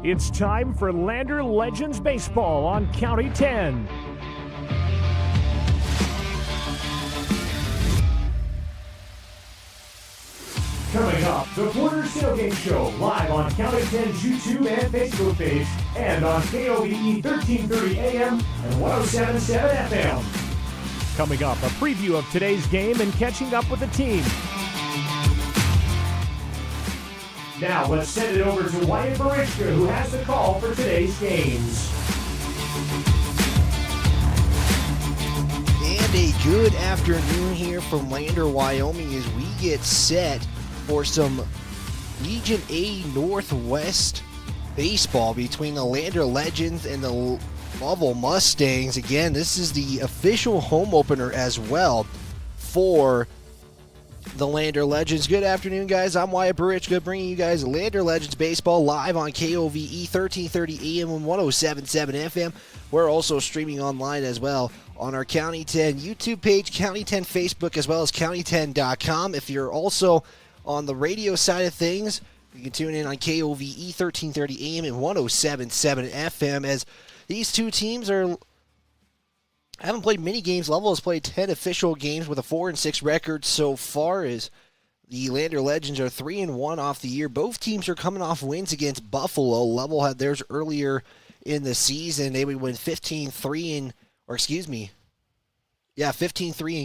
It's time for Lander Legends Baseball on County 10. Coming up, the Porter's Tailgate Show, live on County 10's YouTube and Facebook page, and on KOVE 1330 AM and 107.7 FM. Coming up, a preview of today's game and catching up with the team. Now, let's send it over to Wyatt Barichka, who has the call for today's games. And a good afternoon here from Lander, Wyoming, as we get set for some Region A Northwest baseball between the Lander Legends and the Lovell Mustangs. Again, this is the official home opener as well for the Lander Legends. Good afternoon, guys. I'm Wyatt Barichka, bringing you guys Lander Legends Baseball live on KOVE 1330 AM and 107.7 FM. We're also streaming online as well on our County 10 YouTube page, County 10 Facebook, as well as county10.com. If you're also on the radio side of things, you can tune in on KOVE 1330 AM and 107.7 FM, as these two teams haven't played many games. Lovell has played 10 official games with a 4-6 record so far, as the Lander Legends are 3-1 off the year. Both teams are coming off wins against Buffalo. Lovell had theirs earlier in the season. They would win 15-3 in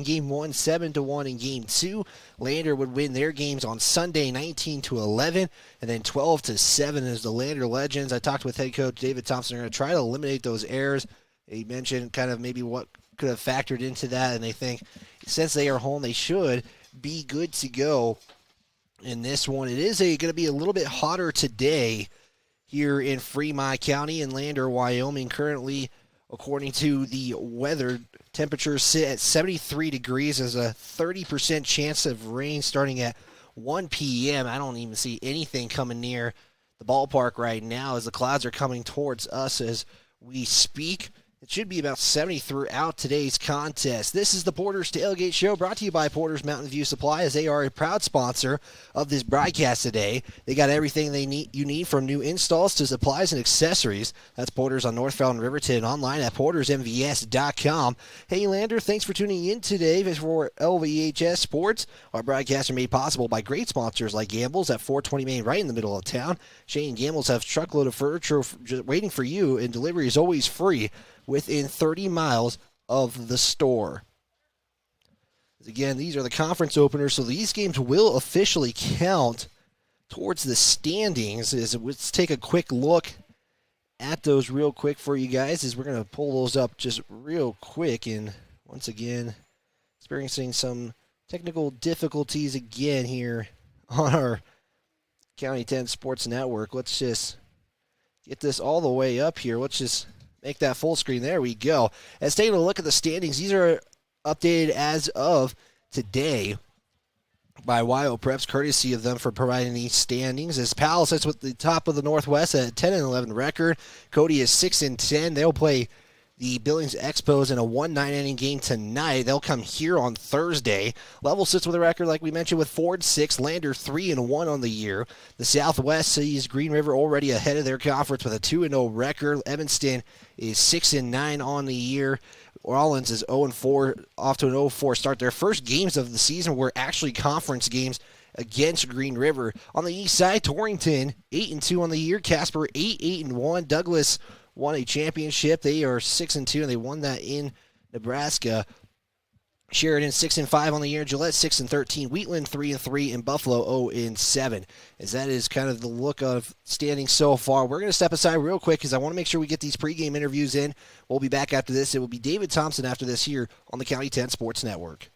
game 1, 7-1 in game 2. Lander would win their games on Sunday 19-11 and then 12-7 as the Lander Legends. I talked with head coach David Thompson. They're going to try to eliminate those errors. He mentioned kind of maybe what could have factored into that, and they think since they are home, they should be good to go in this one. It is going to be a little bit hotter today here in Fremont County and Lander, Wyoming. Currently, according to the weather, temperatures sit at 73 degrees. There's a 30% chance of rain starting at 1 p.m. I don't even see anything coming near the ballpark right now as the clouds are coming towards us as we speak. It should be about 70 throughout today's contest. This is the Porter's Tailgate Show, brought to you by Porter's Mountain View Supply, as they are a proud sponsor of this broadcast today. They got everything you need from new installs to supplies and accessories. That's Porter's on Northville and Riverton, online at portersmvs.com. Hey, Lander, thanks for tuning in today for LVHS Sports. Our broadcasts are made possible by great sponsors like Gamble's at 420 Main, right in the middle of town. Shane Gamble's have a truckload of furniture waiting for you, and delivery is always free within 30 miles of the store. Again, these are the conference openers, so these games will officially count towards the standings. Let's take a quick look at those real quick for you guys, as we're going to pull those up just real quick. And once again, experiencing some technical difficulties again here on our County 10 Sports Network. Let's just get this all the way up here. Let's just make that full screen. There we go. Let's take a look at the standings. These are updated as of today by YO Preps, courtesy of them for providing these standings. As Powell sits with the top of the Northwest at a 10-11 record. Cody is 6-10. They'll play the Billings Expos in a 1-9 inning game tonight. They'll come here on Thursday. Lovell sits with a record, like we mentioned, with 4-6. Lander 3-1 on the year. The Southwest sees Green River already ahead of their conference with a 2-0 record. Evanston is 6-9 on the year. Rollins is 0-4, off to an 0-4 start. Their first games of the season were actually conference games against Green River. On the east side, Torrington 8-2 on the year. Casper 8-1. Douglas won a championship. They are 6-2, and they won that in Nebraska. Sheridan 6-5 on the year. Gillette 6-13. Wheatland 3-3, and Buffalo 0-7. As that is kind of the look of standing so far. We're going to step aside real quick because I want to make sure we get these pregame interviews in. We'll be back after this. It will be David Thompson after this here on the County 10 Sports Network.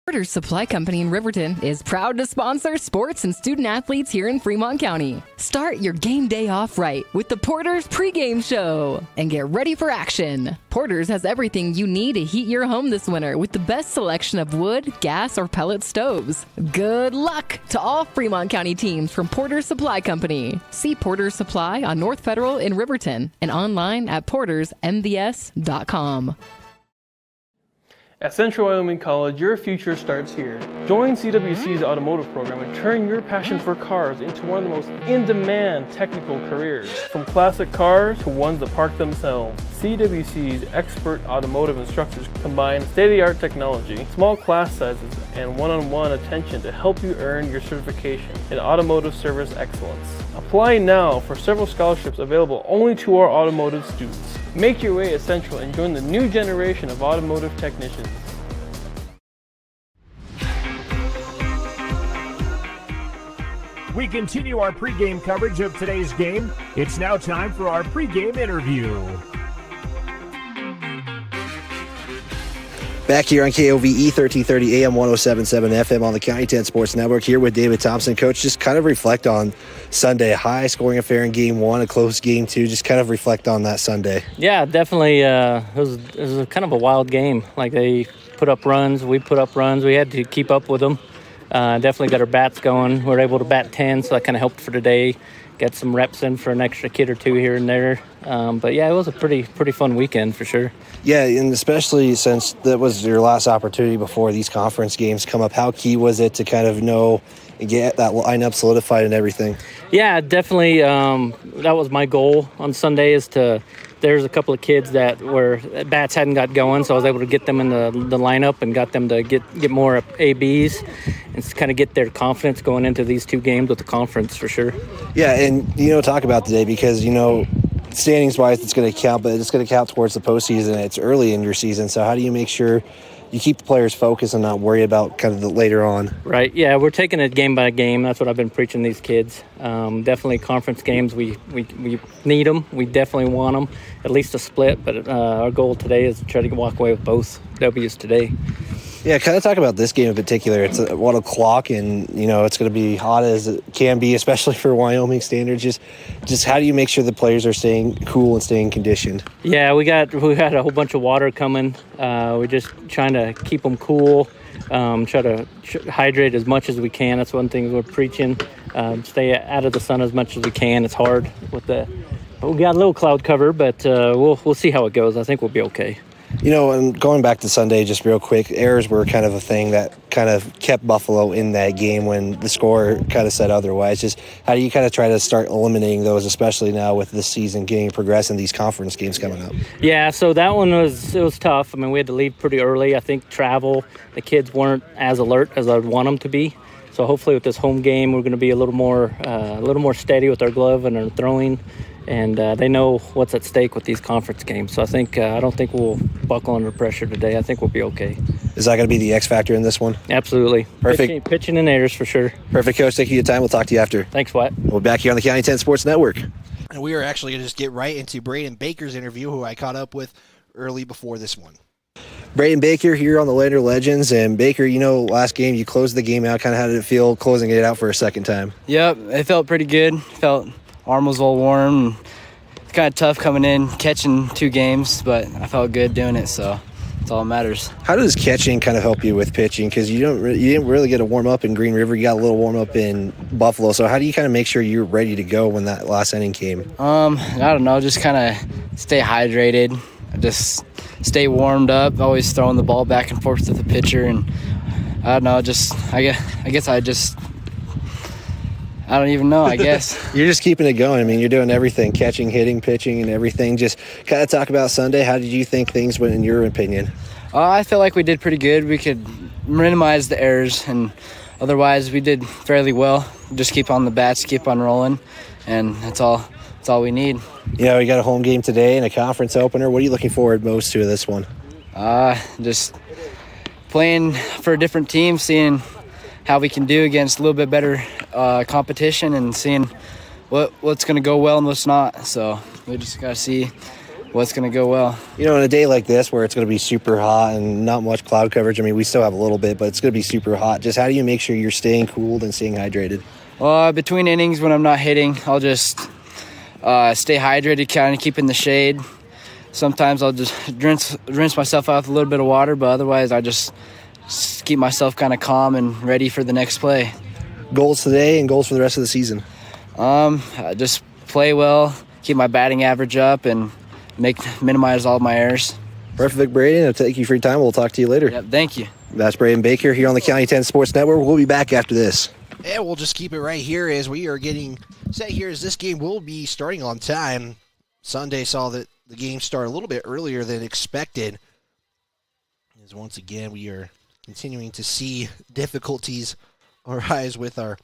Porter's Supply Company in Riverton is proud to sponsor sports and student athletes here in Fremont County. Start your game day off right with the Porter's pregame show and get ready for action. Porter's has everything you need to heat your home this winter with the best selection of wood, gas, or pellet stoves. Good luck to all Fremont County teams from Porter's Supply Company. See Porter's Supply on North Federal in Riverton and online at portersmvs.com. At Central Wyoming College, your future starts here. Join CWC's automotive program and turn your passion for cars into one of the most in-demand technical careers. From classic cars to ones that park themselves, CWC's expert automotive instructors combine state-of-the-art technology, small class sizes, and one-on-one attention to help you earn your certification in automotive service excellence. Apply now for several scholarships available only to our automotive students. Make your way at Central and join the new generation of automotive technicians. We continue our pregame coverage of today's game. It's now time for our pregame interview. Back here on KOVE 1330 AM 1077 FM on the County 10 Sports Network, here with David Thompson. Coach, just kind of reflect on Sunday. High scoring affair in game one, a close game two. Just kind of reflect on that Sunday. Yeah, definitely. It was a kind of a wild game. Like, they put up runs, we put up runs. We had to keep up with them. Definitely got our bats going. We were able to bat 10, so that kind of helped for today. Get some reps in for an extra kid or two here and there. But yeah, it was a pretty fun weekend for sure. Yeah, and especially since that was your last opportunity before these conference games come up, how key was it to kind of know and get that lineup solidified and everything? Yeah, definitely. That was my goal on Sunday, is to. There's a couple of kids that were bats hadn't got going, so I was able to get them in the lineup and got them to get more ABs and kind of get their confidence going into these two games with the conference for sure. Yeah, and talk about today, because standings wise it's going to count, but it's going to count towards the postseason. It's early in your season, so how do you make sure you keep the players focused and not worry about kind of the later on? Right, yeah, we're taking it game by game. That's what I've been preaching these kids. Definitely conference games, we need them. We definitely want them, at least a split, but our goal today is to try to walk away with both W's today. Yeah, kind of talk about this game in particular. It's at 1 o'clock, and it's going to be hot as it can be, especially for Wyoming standards. Just how do you make sure the players are staying cool and staying conditioned? Yeah, we had a whole bunch of water coming. We're just trying to keep them cool, try to hydrate as much as we can. That's one thing we're preaching. Stay out of the sun as much as we can. It's hard with we got a little cloud cover, but we'll see how it goes. I think we'll be okay. And going back to Sunday, just real quick, errors were kind of a thing that kind of kept Buffalo in that game when the score kind of said otherwise. Just how do you kind of try to start eliminating those, especially now with the season getting progressed and these conference games coming up? Yeah, so that one was tough. I mean, we had to leave pretty early. I think travel, the kids weren't as alert as I'd want them to be. So hopefully with this home game, we're going to be a little more steady with our glove and our throwing. And they know what's at stake with these conference games. So I don't think we'll buckle under pressure today. I think we'll be okay. Is that going to be the X factor in this one? Absolutely. Perfect. Pitching and errors for sure. Perfect, Coach. Thank you for your time. We'll talk to you after. Thanks, Wyatt. We'll be back here on the County 10 Sports Network. And we are actually going to just get right into Braden Baker's interview, who I caught up with early before this one. Braden Baker here on the Lander Legends. And Baker, last game you closed the game out. Kind of how did it feel closing it out for a second time? Yep, it felt pretty good. Arm was all warm. It's kind of tough coming in, catching 2 games, but I felt good doing it, so that's all that matters. How does catching kind of help you with pitching? Because you didn't really get a warm up in Green River. You got a little warm up in Buffalo. So how do you kind of make sure you're ready to go when that last inning came? I don't know, just kind of stay hydrated, just stay warmed up, always throwing the ball back and forth to the pitcher, and I don't know, I don't even know, I guess. You're just keeping it going. I mean, you're doing everything, catching, hitting, pitching, and everything. Just kind of talk about Sunday. How did you think things went in your opinion? I feel like we did pretty good. We could minimize the errors, and otherwise we did fairly well. Just keep on the bats, keep on rolling, and that's all we need. We got a home game today and a conference opener. What are you looking forward most to this one? Just playing for a different team, seeing how we can do against a little bit better competition, and seeing what's going to go well and what's not. So we just got to see what's going to go well. In a day like this where it's going to be super hot and not much cloud coverage, I mean, we still have a little bit, but it's going to be super hot. Just how do you make sure you're staying cooled and staying hydrated? Between innings when I'm not hitting, I'll just stay hydrated, kind of keep in the shade. Sometimes I'll just rinse myself out with a little bit of water, but otherwise I just keep myself kind of calm and ready for the next play. Goals today and goals for the rest of the season? Just play well, keep my batting average up, and minimize all my errors. Perfect, Braden. I'll thank you for your time. We'll talk to you later. Yep, thank you. That's Braden Baker here on the County 10 Sports Network. We'll be back after this. And we'll just keep it right here as we are getting set here as this game will be starting on time. Sunday saw that the game start a little bit earlier than expected. As once again, we are continuing to see difficulties arise with our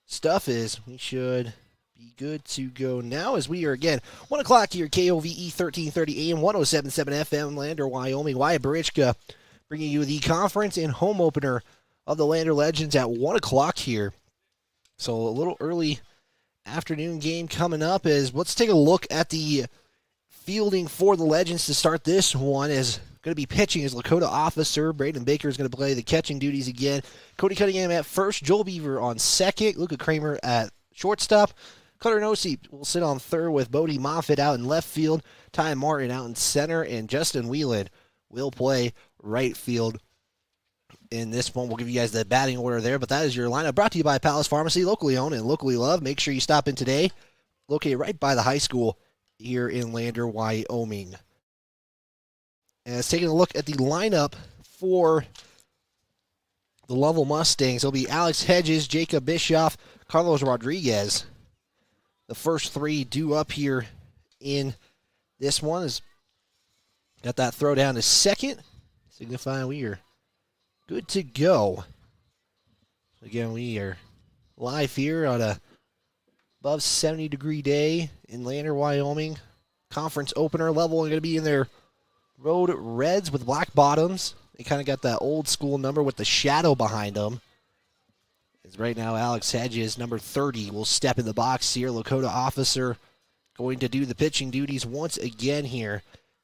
stuff is we should be good to go now as we are again 1 o'clock here, KOVE 1330 AM, 107.7 FM, Lander, Wyoming. Wyatt Barichka bringing you the conference and home opener of the Lander Legends at 1 o'clock here. So a little early afternoon game coming up is let's take a look at the fielding for the Legends to start this one. Is going to be pitching as Lakota Officer. Braden Baker is going to play the catching duties again. Cody Cunningham at first. Joel Beaver on second. Luca Kramer at shortstop. Cutter Nosey will sit on third with Bodie Moffitt out in left field. Ty Martin out in center. And Justin Wheelan will play right field. In this one, we'll give you guys the batting order there. But that is your lineup brought to you by Palace Pharmacy, locally owned and locally loved. Make sure you stop in today. Located right by the high school here in Lander, Wyoming. And it's taking a look at the lineup for the Lovell Mustangs. It'll be Alex Hedges, Jacob Bischoff, Carlos Rodriguez. The first three due up here in this one. Is got that throw down to second, signifying we are good to go. Again, we are live here on a above 70-degree day in Lander, Wyoming. Conference opener. Level going to be in their road reds with black bottoms. They kind of got that old school number with the shadow behind them. As right now, Alex Hedges, number 30, will step in the box here. Lakota Officer going to do the pitching duties once again here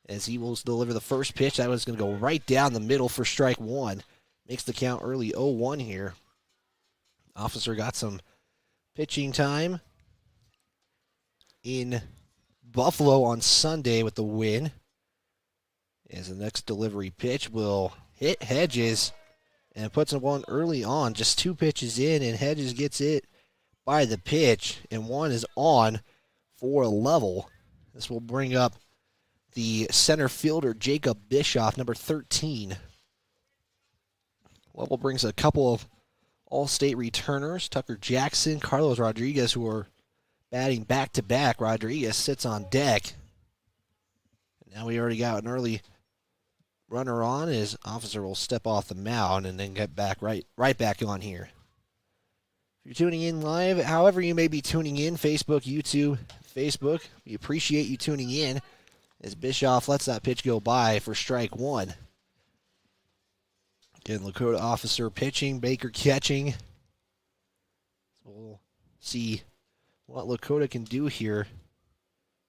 as he will deliver the first pitch. That was going to go right down the middle for strike one. Makes the count early 0-1 here. Officer got some pitching time in Buffalo on Sunday with the win. As the next delivery pitch will hit Hedges and puts him one early on. Just two pitches in, and Hedges gets it by the pitch, and one is on for a level. This will bring up the center fielder, Jacob Bischoff, number 13. Level brings a couple of all-state returners, Tucker Jackson, Carlos Rodriguez, who are batting back-to-back. Rodriguez sits on deck. Now we already got an early runner on. His officer will step off the mound and then get back right back on here. If you're tuning in live, however you may be tuning in, Facebook, YouTube, Facebook, we appreciate you tuning in as Bischoff lets that pitch go by for strike one. Again, Lakota Officer pitching, Baker catching. So we'll see what Lakota can do here.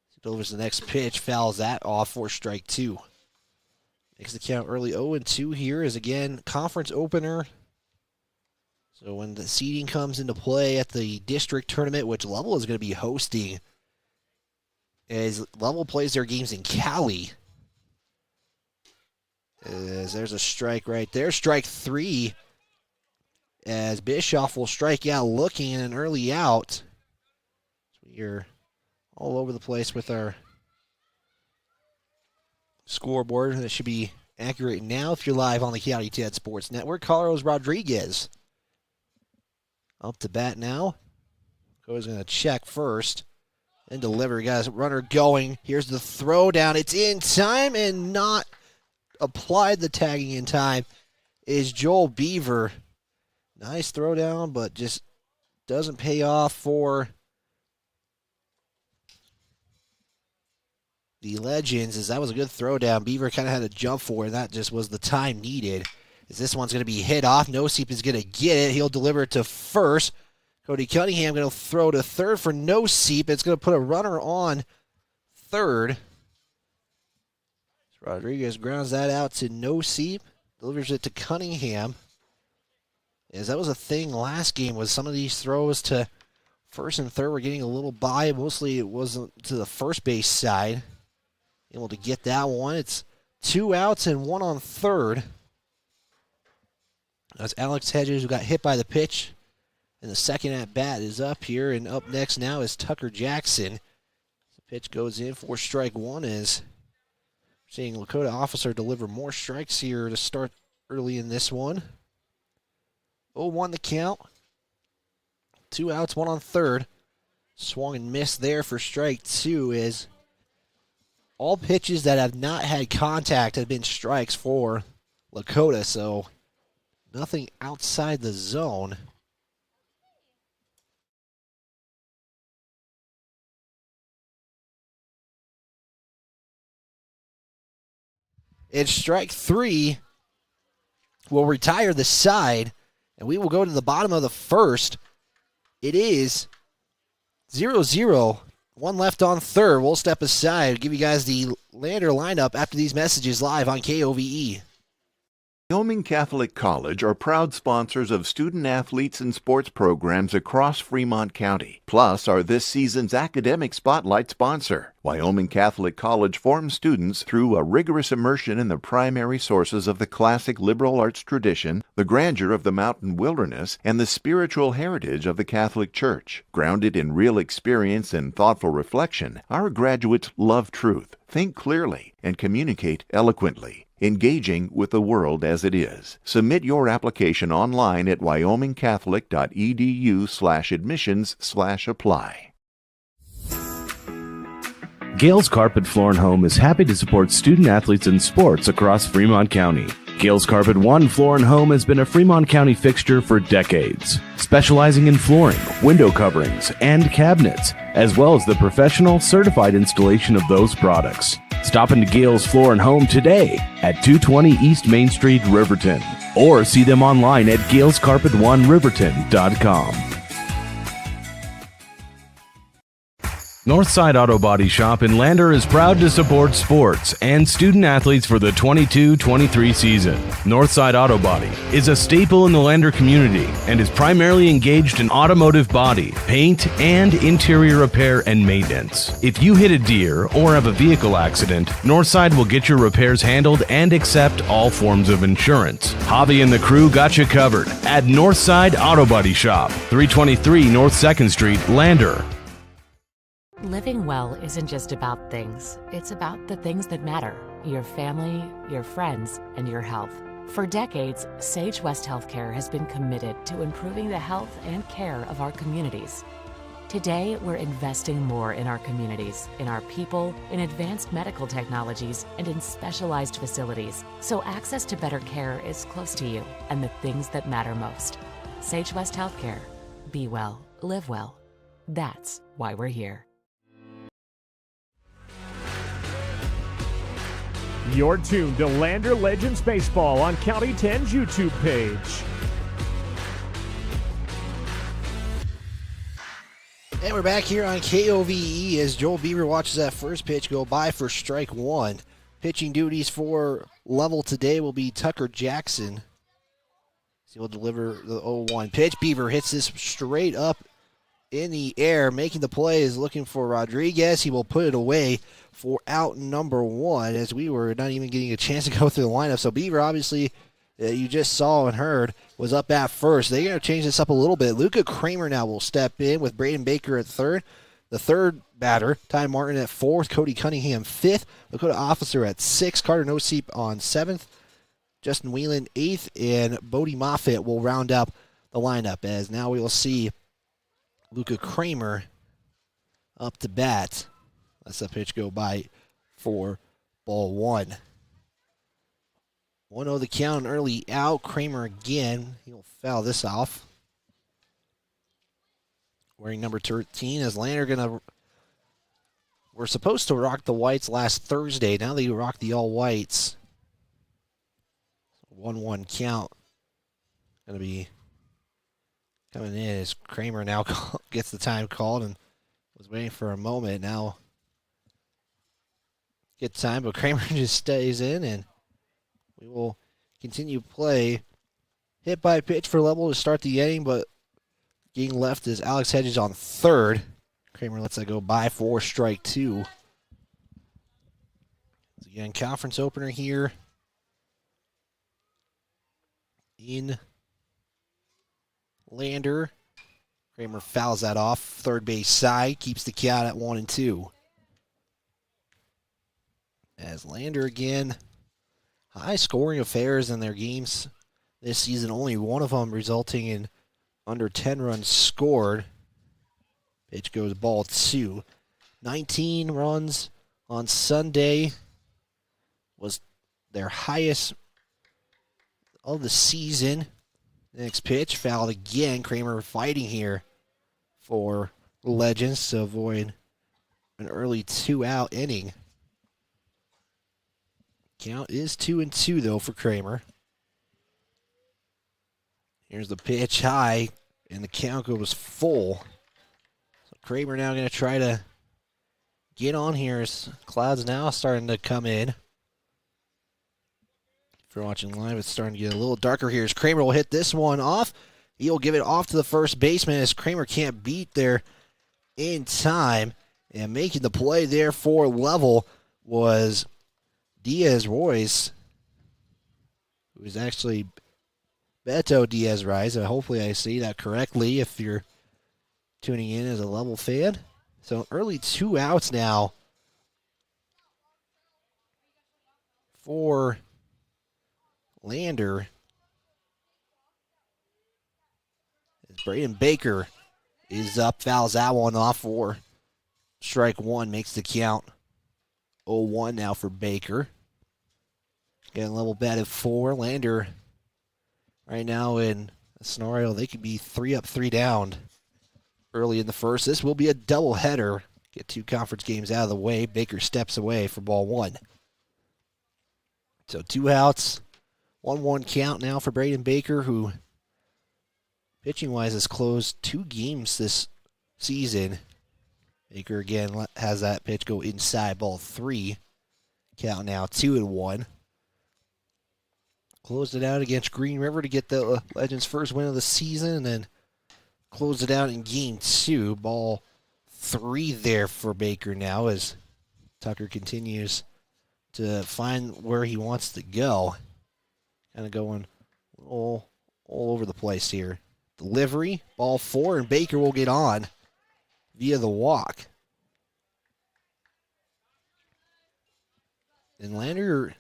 He delivers the next pitch, fouls that off for strike two. Makes the count early 0-2 here is again conference opener. So when the seeding comes into play at the district tournament, which Lovell is going to be hosting, as Lovell plays their games in Cali. As there's a strike right there. Strike three. As Bischoff will strike out looking at an early out. So we're all over the place with our scoreboard. And it should be accurate now if you're live on the County 10 Sports Network. Carlos Rodriguez up to bat now. Goes going to check first. And deliver. Guys, runner going. Here's the throw down. It's in time and not applied the tagging in time is Joel Beaver. Nice throw down, but just doesn't pay off for the Legends, as that was a good throw down. Beaver kind of had to jump for it, and that just was the time needed. As this one's going to be hit off. Noseep is going to get it. He'll deliver it to first. Cody Cunningham going to throw to third for Noseep. It's going to put a runner on third. Rodriguez grounds that out to Noseep. Delivers it to Cunningham. As that was a thing last game, was some of these throws to first and third were getting a little by. Mostly it wasn't to the first base side. Able to get that one. It's 2 outs and 1 on third. That's Alex Hedges, who got hit by the pitch. And the second at bat is up here. And up next now is Tucker Jackson. The pitch goes in for strike one as Seeing Lakota Officer deliver more strikes here to start early in this one. 0-1 the count. 2 outs, 1 on third. Swung and missed there for strike 2 as all pitches that have not had contact have been strikes for Lakota, so nothing outside the zone. And strike 3 will retire the side, and we will go to the bottom of the first. It is 0-0. 1 left on third. We'll step aside, give you guys the Lander lineup after these messages live on KOVE. Wyoming Catholic College are proud sponsors of student athletes and sports programs across Fremont County, plus are this season's academic spotlight sponsor. Wyoming Catholic College forms students through a rigorous immersion in the primary sources of the classic liberal arts tradition, the grandeur of the mountain wilderness, and the spiritual heritage of the Catholic Church. Grounded in real experience and thoughtful reflection, our graduates love truth, think clearly, and communicate eloquently, engaging with the world as it is. Submit your application online at wyomingcatholic.edu/admissions/apply. Gales Carpet Floor and Home is happy to support student athletes in sports across Fremont County. Gales Carpet One Floor and Home has been a Fremont County fixture for decades, specializing in flooring, window coverings, and cabinets, as well as the professional certified installation of those products. Stop into Gales Floor and Home today at 220 East Main Street, Riverton, or see them online at galescarpet1riverton.com. Northside Auto Body Shop in Lander is proud to support sports and student athletes for the 22-23 season. Northside Auto Body is a staple in the Lander community and is primarily engaged in automotive body, paint, and interior repair and maintenance. If you hit a deer or have a vehicle accident, Northside will get your repairs handled and accept all forms of insurance. Javi and the crew got you covered at Northside Auto Body Shop, 323 North 2nd Street, Lander. Living well isn't just about things. It's about the things that matter. Your family, your friends, and your health. For decades, Sage West Healthcare has been committed to improving the health and care of our communities. Today, we're investing more in our communities, in our people, in advanced medical technologies, and in specialized facilities, so access to better care is close to you and the things that matter most. Sage West Healthcare. Be well, live well. That's why we're here. You're tuned to Lander Legends Baseball on County 10's YouTube page. And we're back here on KOVE as Joel Beaver watches that first pitch go by for strike 1. Pitching duties for Lovell today will be Tucker Jackson. He will deliver the 0-1 pitch. Beaver hits this straight up in the air. Making the play is looking for Rodriguez. He will put it away for out number 1 as we were not even getting a chance to go through the lineup. So Beaver, obviously, you just saw and heard, was up at first. They're going to change this up a little bit. Luca Kramer now will step in with Braden Baker at third. The third batter, Ty Martin at fourth, Cody Cunningham fifth, Lakota Officer at sixth, Carter Noseep on seventh, Justin Whelan eighth, and Bodie Moffitt will round up the lineup as now we will see Luca Kramer up to bat. Let's the pitch go by for ball 1. 1-0 the count, an early out. Kramer again. He'll foul this off. Wearing number 13 as Lander we're supposed to rock the whites last Thursday. Now they rock the all whites. 1-1 count. Going to be coming in as Kramer now gets the time called and was waiting for a moment. Now get time, but Kramer just stays in, and we will continue play. Hit by pitch for Lovell to start the inning, but getting left is Alex Hedges on third. Kramer lets that go by for strike 2. Again, conference opener here in Lander. Kramer fouls that off. Third base side, keeps the count at 1-2. As Lander again, high scoring affairs in their games this season, only one of them resulting in under 10 runs scored. Pitch goes ball 2. 19 runs on Sunday was their highest of the season. Next pitch, fouled again. Kramer fighting here for the Legends to avoid an early 2-out inning. Count is 2-2 though for Kramer. Here's the pitch high, and the count goes full. So Kramer now going to try to get on here as clouds now starting to come in. If you're watching live, it's starting to get a little darker here as Kramer will hit this one off. He'll give it off to the first baseman as Kramer can't beat there in time. And making the play there for Lovell was Diaz-Royce, who is actually Beto Diaz-Royce. Hopefully I say that correctly if you're tuning in as a Lovell fan. So early 2 outs now for Lander. As Braden Baker is up, fouls that one off for strike 1, makes the count 0-1 now for Baker. Getting level batted 4. Lander right now in a scenario they could be 3 up, 3 down early in the first. This will be a doubleheader. Get 2 conference games out of the way. Baker steps away for ball 1. So 2 outs, 1-1 count now for Braden Baker, who pitching-wise has closed 2 games this season. Baker again has that pitch go inside, ball 3. Count now 2-1. Closed it out against Green River to get the Legends' first win of the season, and then closed it out in game 2. Ball 3 there for Baker now as Tucker continues to find where he wants to go. Kind of going all over the place here. Delivery, ball 4, and Baker will get on via the walk. And Lander,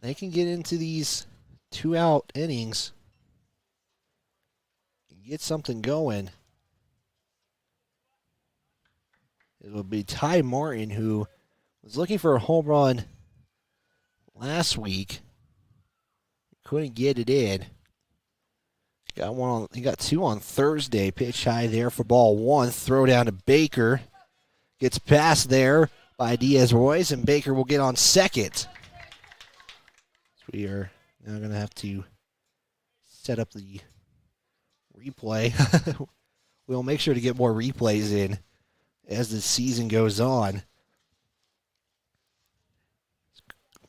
they can get into these 2-out innings and get something going. It will be Ty Martin, who was looking for a home run last week. Couldn't get it in. He got 2 on Thursday. Pitch high there for ball 1. Throw down to Baker. Gets past there by Diaz-Royce, and Baker will get on second. So we are now going to have to set up the replay. We'll make sure to get more replays in as the season goes on.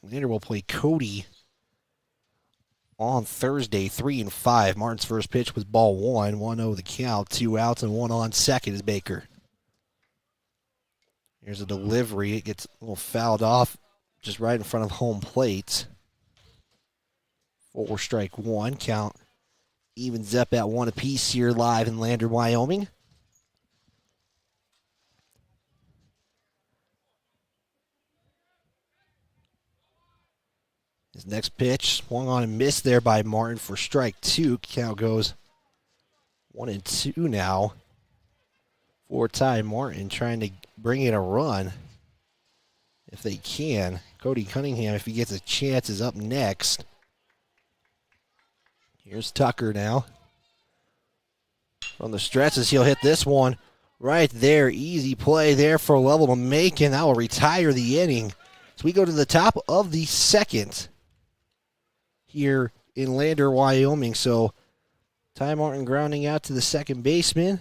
Later we'll play Cody on Thursday, 3 and 5. Martin's first pitch was ball 1, 1-0 the count, 2 outs and 1 on second is Baker. Here's a delivery. It gets a little fouled off just right in front of home plate. 4 strike 1 count. Evens up at 1 apiece here live in Lander, Wyoming. His next pitch swung on and missed there by Martin for strike 2. Count goes 1-2 now for Ty Martin, trying to bring in a run if they can. Cody Cunningham, if he gets a chance, is up next. Here's Tucker now. From the stretches, he'll hit this one right there. Easy play there for Lovell to make, and that will retire the inning. So we go to the top of the second here in Lander, Wyoming. So Ty Martin grounding out to the second baseman,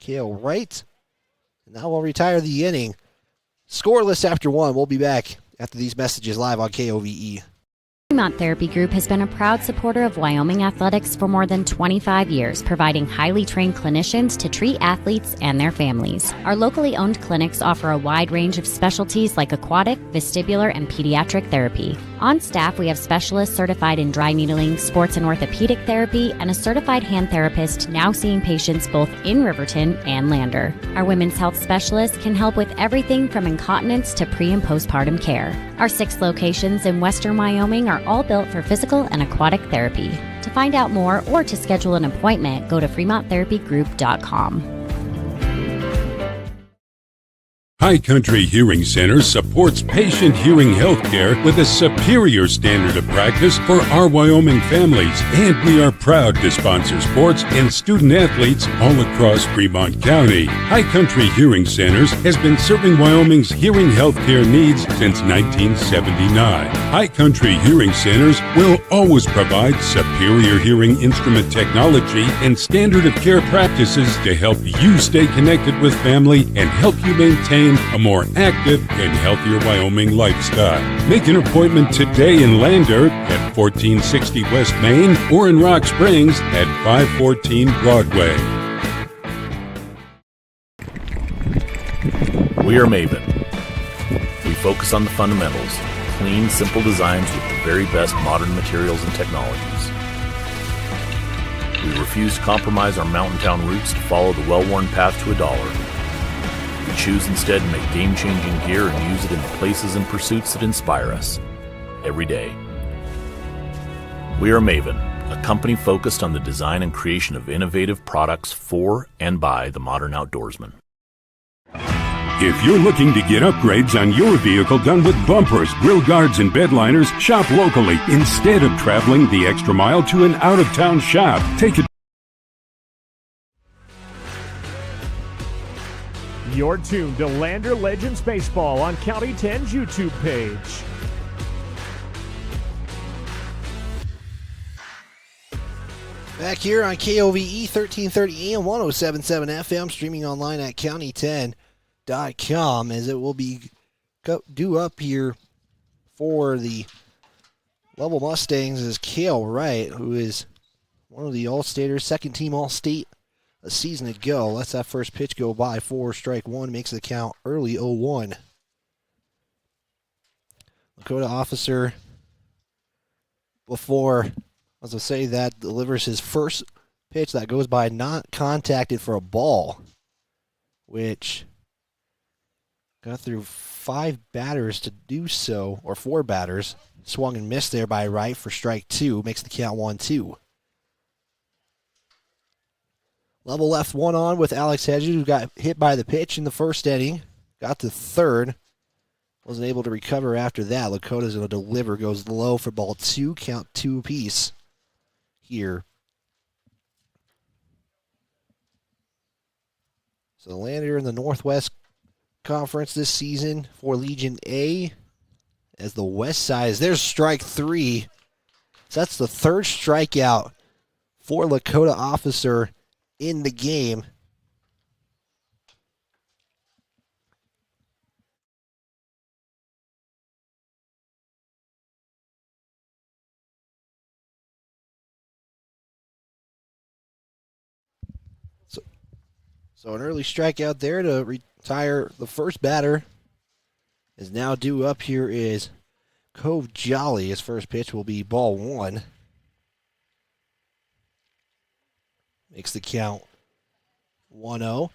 Cale Wright, and that will retire the inning. Scoreless after 1. We'll be back after these messages live on KOVE. Fremont Therapy Group has been a proud supporter of Wyoming athletics for more than 25 years, providing highly trained clinicians to treat athletes and their families. Our locally owned clinics offer a wide range of specialties like aquatic, vestibular, and pediatric therapy. On staff, we have specialists certified in dry needling, sports and orthopedic therapy, and a certified hand therapist now seeing patients both in Riverton and Lander. Our women's health specialists can help with everything from incontinence to pre- and postpartum care. Our 6 locations in western Wyoming are all built for physical and aquatic therapy. To find out more or to schedule an appointment, go to FremontTherapyGroup.com. High Country Hearing Center supports patient hearing health care with a superior standard of practice for our Wyoming families, and we are proud to sponsor sports and student athletes all across Fremont County. High Country Hearing Centers has been serving Wyoming's hearing health care needs since 1979. High Country Hearing Centers will always provide superior hearing instrument technology and standard of care practices to help you stay connected with family and help you maintain a more active and healthier Wyoming lifestyle. Make an appointment today in Lander at 1460 West Main or in Rock Springs at 514 Broadway. We are Maven. We focus on the fundamentals, clean, simple designs with the very best modern materials and technologies. We refuse to compromise our mountain town roots to follow the well-worn path to $1. We choose instead to make game-changing gear and use it in the places and pursuits that inspire us every day. We are Maven, a company focused on the design and creation of innovative products for and by the modern outdoorsman. If you're looking to get upgrades on your vehicle done with bumpers, grill guards, and bed liners, shop locally instead of traveling the extra mile to an out-of-town shop. Take it. You're tuned to Lander Legends Baseball on County 10's YouTube page. Back here on KOVE 1330 AM 1077 FM, streaming online at county10.com, as it will be due up here for the Lovell Mustangs is Cale Wright, who is one of the All-Staters, second team All-State a season ago. Let's that first pitch go by for strike one, makes the count early 0-1. Lakota Officer, before, as I say, that delivers his first pitch that goes by not contacted for a ball, which got through 5 batters to do so, or 4 batters. Swung and missed there by Wright for strike 2, makes the count 1-2. Lovell left one on with Alex Hedges, who got hit by the pitch in the first inning. Got to third. Wasn't able to recover after that. Lakota's going to deliver. Goes low for ball 2. Count 2 apiece here. So the Lander in the Northwest Conference this season for Legion A as the West Side. There's strike 3. So that's the third strikeout for Lakota Officer in the game. So an early strikeout there to retire the first batter is now due up here is Cove Jolly. His first pitch will be ball 1. Makes the count 1-0.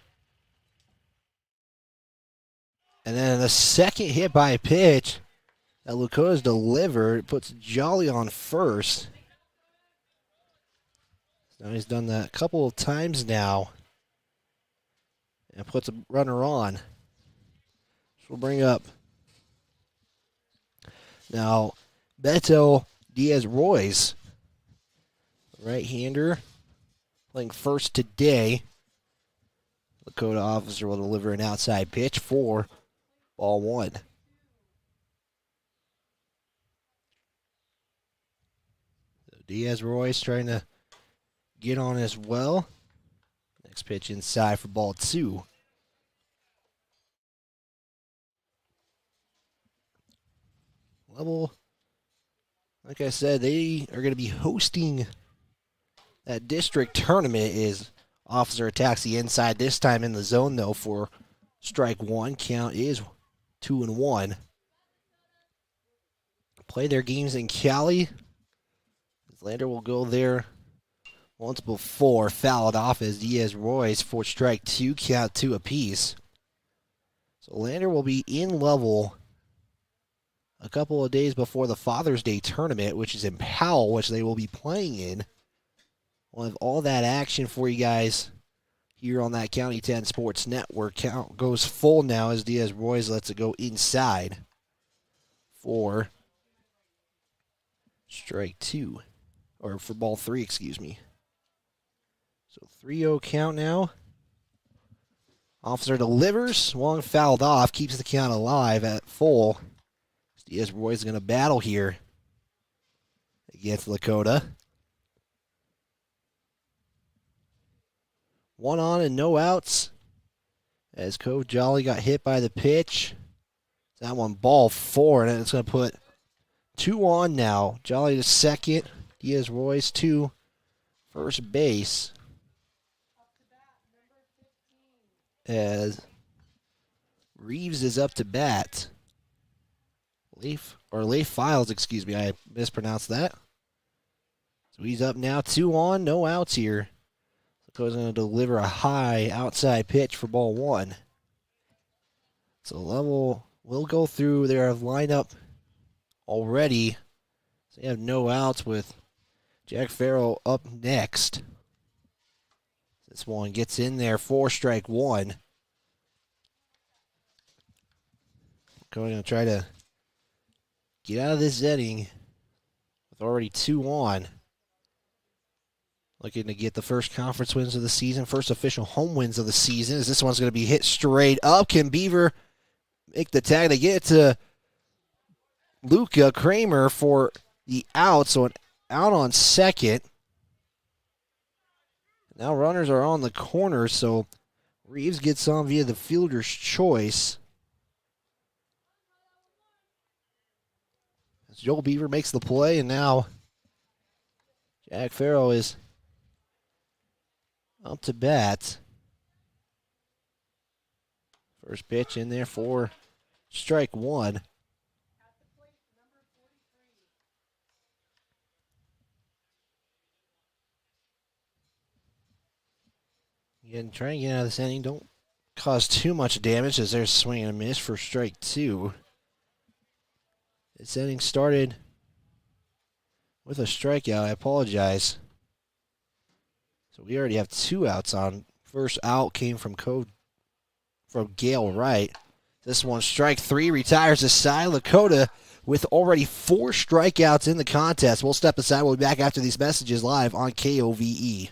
And then the second hit by a pitch that Lakota's delivered puts Jolly on first. Now he's done that a couple of times now and puts a runner on. So we'll bring up now Beto Diaz-Royce, right-hander, playing first today. Lakota Officer will deliver an outside pitch for ball 1. So Diaz-Royce trying to get on as well. Next pitch inside for ball 2. Lovell Like I said, they are going to be hosting that district tournament. Is Officer attacks the inside, this time in the zone, though, for strike one. Count is 2-1. Play their games in Cali. Lander will go there once before, fouled off as Diaz-Royce for strike two, count 2 apiece. So Lander will be in Lovell a couple of days before the Father's Day tournament, which is in Powell, which they will be playing in. We'll have all that action for you guys here on that County 10 Sports Network. Count goes full now as Diaz-Royce lets it go inside for strike two, or for ball three, excuse me. So 3-0 count now. Officer delivers, Wong fouled off, keeps the count alive at full. Diaz-Royce is going to battle here against Lakota. 1 on and no outs as Cove Jolly got hit by the pitch. That one ball 4, and it's going to put 2 on now. Jolly to second, Diaz-Royce to first base. As Reeves is up to bat. Leaf Files, excuse me, I mispronounced that. So he's up now, 2 on, no outs here. Lakota's going to deliver a high outside pitch for ball 1. So Lovell will go through their lineup already. So they have no outs with Jack Farrell up next. This one gets in there for strike 1. Going to try to get out of this inning with already 2 on. Looking to get the first conference wins of the season, first official home wins of the season, as this one's going to be hit straight up. Can Beaver make the tag? They get it to Luca Kramer for the out, so an out on second. Now runners are on the corner, so Reeves gets on via the fielder's choice. As Joel Beaver makes the play, and now Jack Farrell is up to bat. First pitch in there for strike 1. Again, trying to get out of this inning. Don't cause too much damage as there's swing and a miss for strike 2. This inning started with a strikeout. I apologize. So we already have 2 outs on. First out came from Gale Wright. This one, strike 3, retires aside. Lakota with already 4 strikeouts in the contest. We'll step aside. We'll be back after these messages live on KOVE.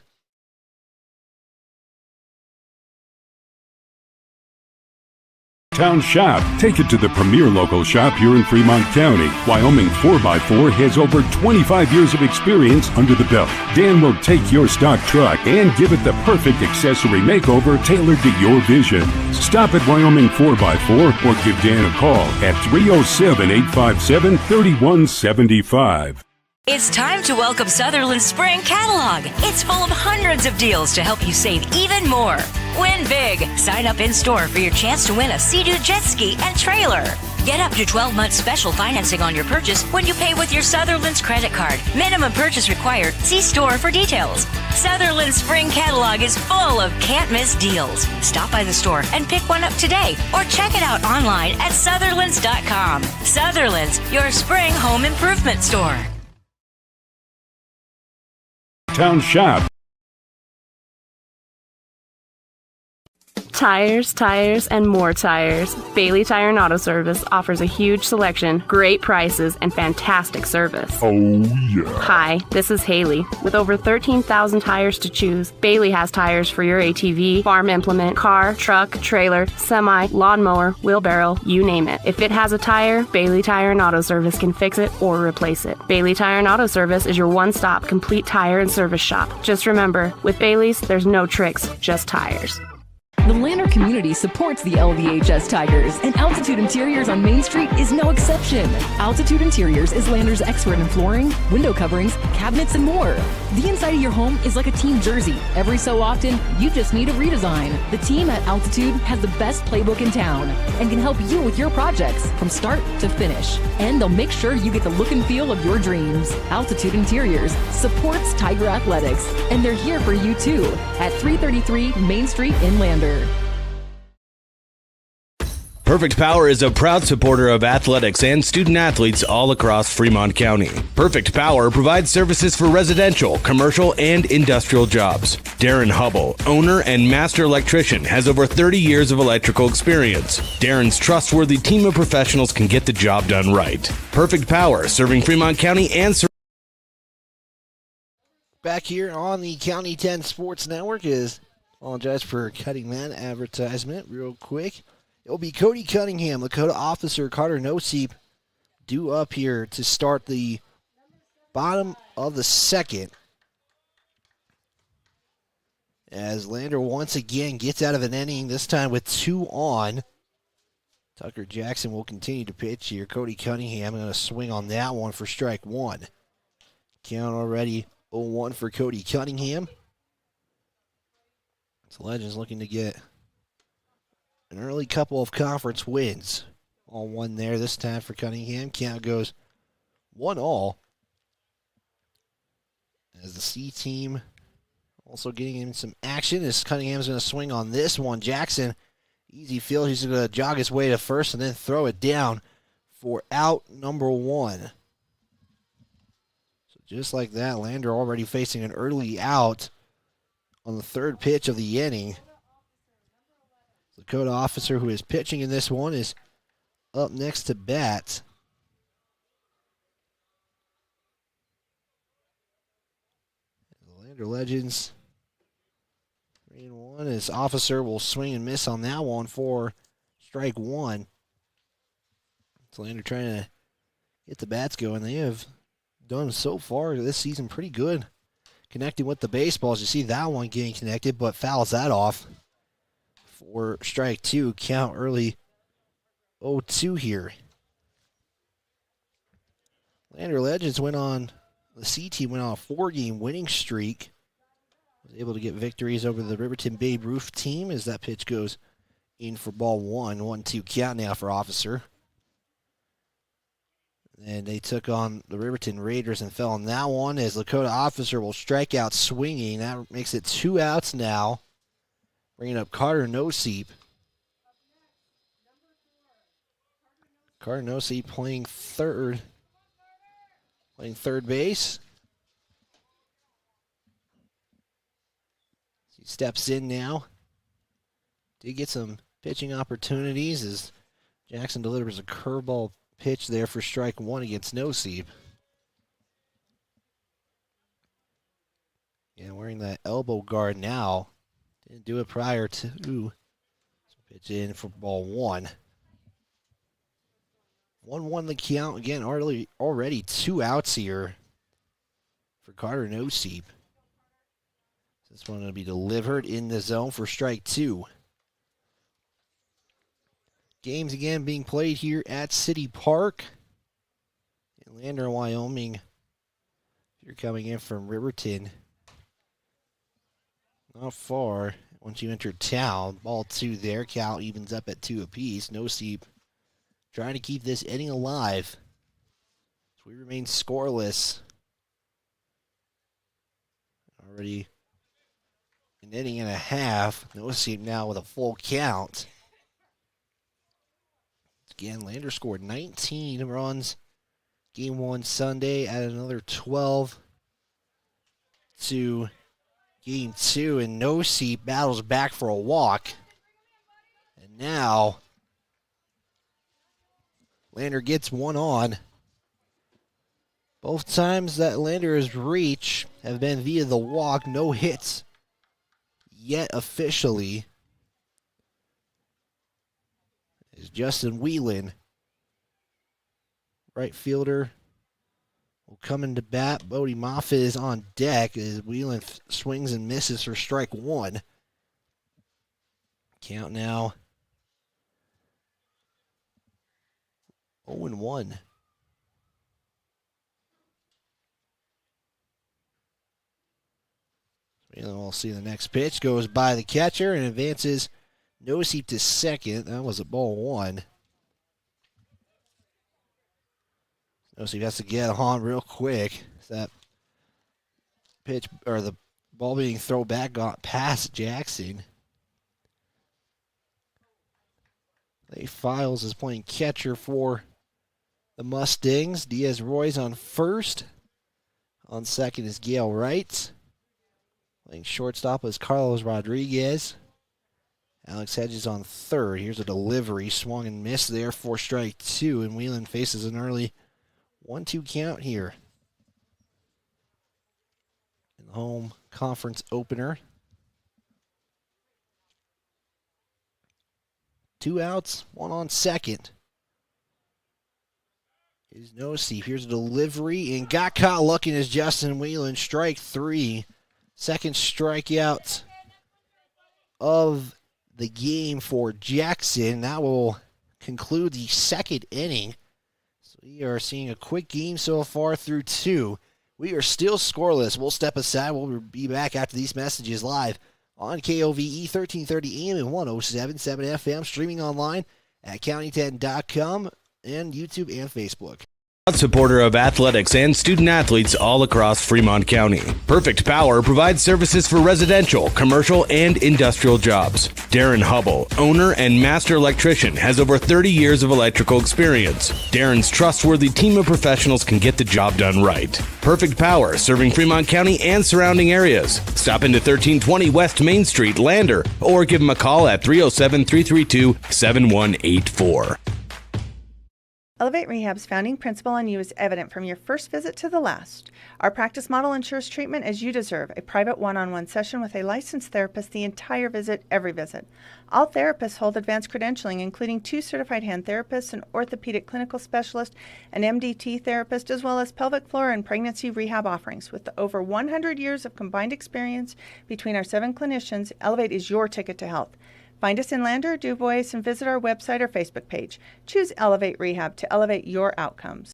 Town Shop. Take it to the premier local shop here in Fremont County. Wyoming 4x4 has over 25 years of experience under the belt. Dan will take your stock truck and give it the perfect accessory makeover tailored to your vision. Stop at Wyoming 4x4 or give Dan a call at 307-857-3175. It's time to welcome Sutherland's Spring Catalog. It's full of hundreds of deals to help you save even more. Win big. Sign up in-store for your chance to win a Sea-Doo jet ski and trailer. Get up to 12 months special financing on your purchase when you pay with your Sutherland's credit card. Minimum purchase required. See store for details. Sutherland's Spring Catalog is full of can't-miss deals. Stop by the store and pick one up today or check it out online at Sutherlands.com. Sutherland's, your spring home improvement store. Town Shop. Tires, and more tires. Bailey Tire and Auto Service offers a huge selection, great prices, and fantastic service. Oh, yeah. Hi, this is Haley. With over 13,000 tires to choose, Bailey has tires for your ATV, farm implement, car, truck, trailer, semi, lawnmower, wheelbarrow, you name it. If it has a tire, Bailey Tire and Auto Service can fix it or replace it. Bailey Tire and Auto Service is your one-stop complete tire and service shop. Just remember, with Bailey's, there's no tricks, just tires. The Lander community supports the LVHS Tigers, and Altitude Interiors on Main Street is no exception. Altitude Interiors is Lander's expert in flooring, window coverings, cabinets, and more. The inside of your home is like a team jersey. Every so often, you just need a redesign. The team at Altitude has the best playbook in town and can help you with your projects from start to finish. And they'll make sure you get the look and feel of your dreams. Altitude Interiors supports Tiger Athletics, and they're here for you too at 333 Main Street in Lander. Perfect Power is a proud supporter of athletics and student athletes all across Fremont County. Perfect Power provides services for residential, commercial, and industrial jobs. Darren Hubble, owner and master electrician, has over 30 years of electrical experience. Darren's trustworthy team of professionals can get the job done right. Perfect Power, serving Fremont County and Back here on the County 10 Sports Network is, apologize for cutting that advertisement real quick. It'll be Cody Cunningham, Lakota officer, Carter Noseep, due up here to start the bottom of the second. As Lander once again gets out of an inning, this time with 2 on. Tucker Jackson will continue to pitch here. Cody Cunningham going to swing on that one for strike 1. Count already 0-1 for Cody Cunningham. The Legends looking to get an early couple of conference wins. All one there this time for Cunningham. Count goes 1-all. As the C team also getting in some action as Cunningham's going to swing on this one. Jackson, easy field. He's going to jog his way to first and then throw it down for out number 1. So just like that, Lander already facing an early out on the third pitch of the inning. Lakota officer who is pitching in this one is up next to bat. The Lander Legends 3-1. His officer will swing and miss on that one for strike 1. So Lander trying to get the bats going. They have done so far this season pretty good connecting with the baseballs. You see that one getting connected, but fouls that off for strike 2. Count early 0-2 here. Lander Legends the C team went on a 4-game winning streak. Was able to get victories over the Riverton Babe Ruth team as that pitch goes in for ball 1. 1-2 count now for officer. And they took on the Riverton Raiders and fell on that one as Lakota officer will strike out swinging. That makes it 2 outs now. Bringing up Carter Noseep. Carter Noseep playing third base. He steps in now. Did get some pitching opportunities as Jackson delivers a curveball pitch there for strike 1 against Noseep. Yeah, wearing that elbow guard now. Didn't do it prior to. Pitch in for ball 1. 1-1 the count. Again, already 2 outs here for Carter Noseep. This one going to be delivered in the zone for strike 2. Games again being played here at City Park in Lander, Wyoming. If you're coming in from Riverton, not far. Once you enter town, ball 2 there. Cal evens up at 2 apiece. Noseep trying to keep this inning alive. So we remain scoreless. Already an inning and a half. Noseep now with a full count. Again, Lander scored 19 runs game 1 Sunday, added another 12 to game 2, and Noseep battles back for a walk. And now Lander gets 1 on. Both times that Lander has reached have been via the walk. No hits yet officially. Is Justin Whelan, right fielder, will come into bat. Bodie Moffitt is on deck as Whelan swings and misses for strike 1. Count now 0-1. We'll see the next pitch. Goes by the catcher and advances Nosey to second. That was a ball one. Nosey has to get on real quick. That pitch, or the ball being thrown back, got past Jackson. Clay Files is playing catcher for the Mustangs. Diaz Roy's on first. On second is Gail Wright. Playing shortstop is Carlos Rodriguez. Alex Hedges on third. Here's a delivery. Swung and missed there for strike two. And Wheelan faces an early 1-2 count here in the home conference opener. 2 outs, 1 on second. Is Nosey. Here's a delivery and got caught looking as Justin Wheelan. Strike three. Second strikeout of the game for Jackson. That will conclude the second inning. So we are seeing a quick game so far through 2. We are still scoreless. We'll step aside. We'll be back after these messages live on KOVE 1330 AM and 107.7 FM. Streaming online at county10.com and YouTube and Facebook. Proud supporter of athletics and student athletes all across Fremont County. Perfect Power provides services for residential, commercial, and industrial jobs. Darren Hubble, owner and master electrician, has over 30 years of electrical experience. Darren's trustworthy team of professionals can get the job done right. Perfect Power, serving Fremont County and surrounding areas. Stop into 1320 West Main Street, Lander, or give them a call at 307-332-7184. Elevate Rehab's founding principle on you is evident from your first visit to the last. Our practice model ensures treatment as you deserve, a private one-on-one session with a licensed therapist the entire visit, every visit. All therapists hold advanced credentialing, including 2 certified hand therapists, an orthopedic clinical specialist, an MDT therapist, as well as pelvic floor and pregnancy rehab offerings. With over 100 years of combined experience between our 7 clinicians, Elevate is your ticket to health. Find us in Lander, Dubois, and visit our website or Facebook page. Choose Elevate Rehab to elevate your outcomes.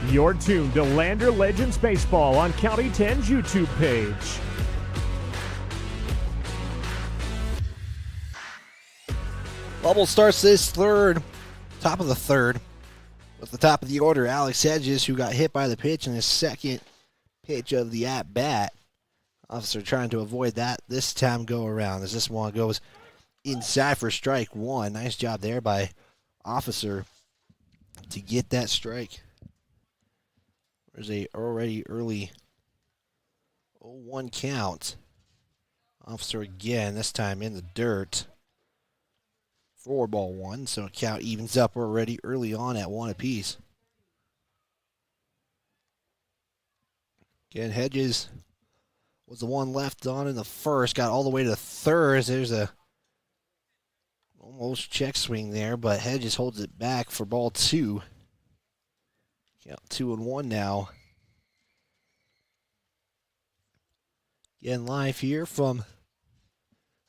You're tuned to Lander Legends Baseball on County 10's YouTube page. Bubble starts this third, top of the third, with the top of the order, Alex Hedges, who got hit by the pitch in his second pitch of the at-bat. Officer trying to avoid that this time go around as this one goes inside for strike one. Nice job there by Officer to get that strike. There's a already early 0-1 count. Officer again, this time in the dirt. 4-1, so count evens up already early on at 1 apiece. Again, Hedges was the one left on in the first, got all the way to the third. There's a almost check swing there, but Hedges holds it back for ball 2. Count 2-1 now. Again, live here from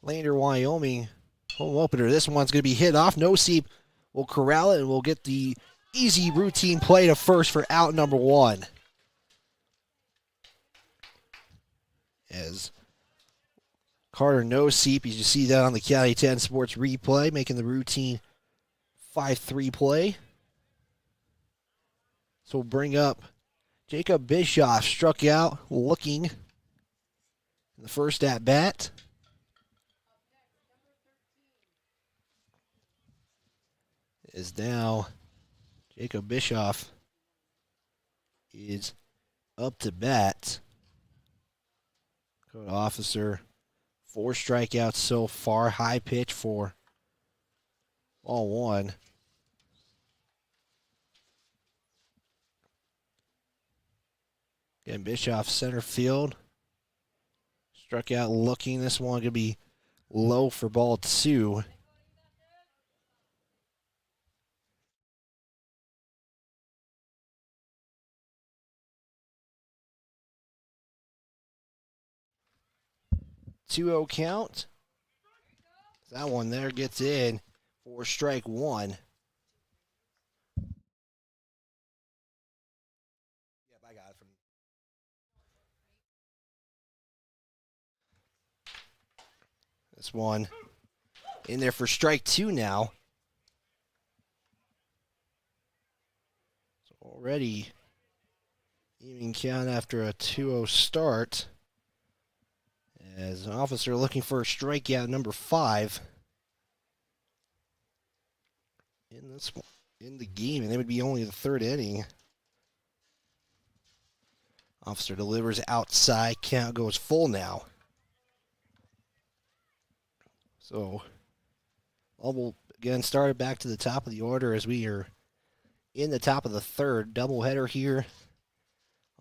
Lander, Wyoming. Home opener. This one's going to be hit off. Nosey will corral it, and we'll get the easy routine play to first for out number 1. As Carter Nosey, as you see that on the County 10 Sports replay, making the routine 5-3 play. So we'll bring up Jacob Bischoff, struck out looking in the first at-bat. Is now Jacob Bischoff is up to bat. Go to Officer. 4 strikeouts so far. High pitch for ball 1. Again, Bischoff center field. Struck out looking. This one going to be low for ball 2. Two-0 count. That one there gets in for strike 1. Yep, I got it from. This one in there for strike 2 now. So already even count after a 2-0 start. As an officer looking for a strikeout number 5 in the game, and it would be only the 3rd inning. Officer delivers outside, count goes full now. So Lovell again started back to the top of the order as we are in the top of the 3rd. Doubleheader here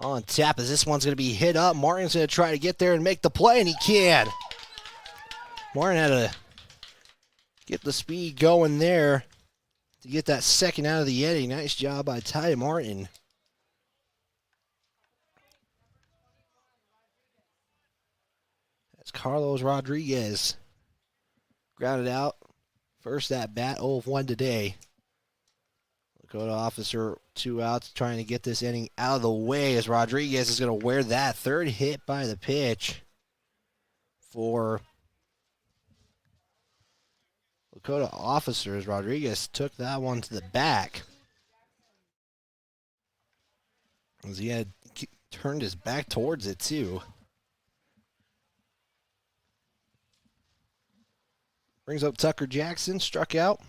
on tap as this one's going to be hit up. Martin's going to try to get there and make the play, and he can. Martin had to get the speed going there to get that second out of the inning. Nice job by Ty Martin. That's Carlos Rodriguez. Grounded out. First at bat, 0 of 1 today. Dakota Officer, 2 outs, trying to get this inning out of the way as Rodriguez is going to wear that 3rd hit by the pitch for Dakota Officers. Rodriguez took that one to the back as he had turned his back towards it too. Brings up Tucker Jackson, struck out.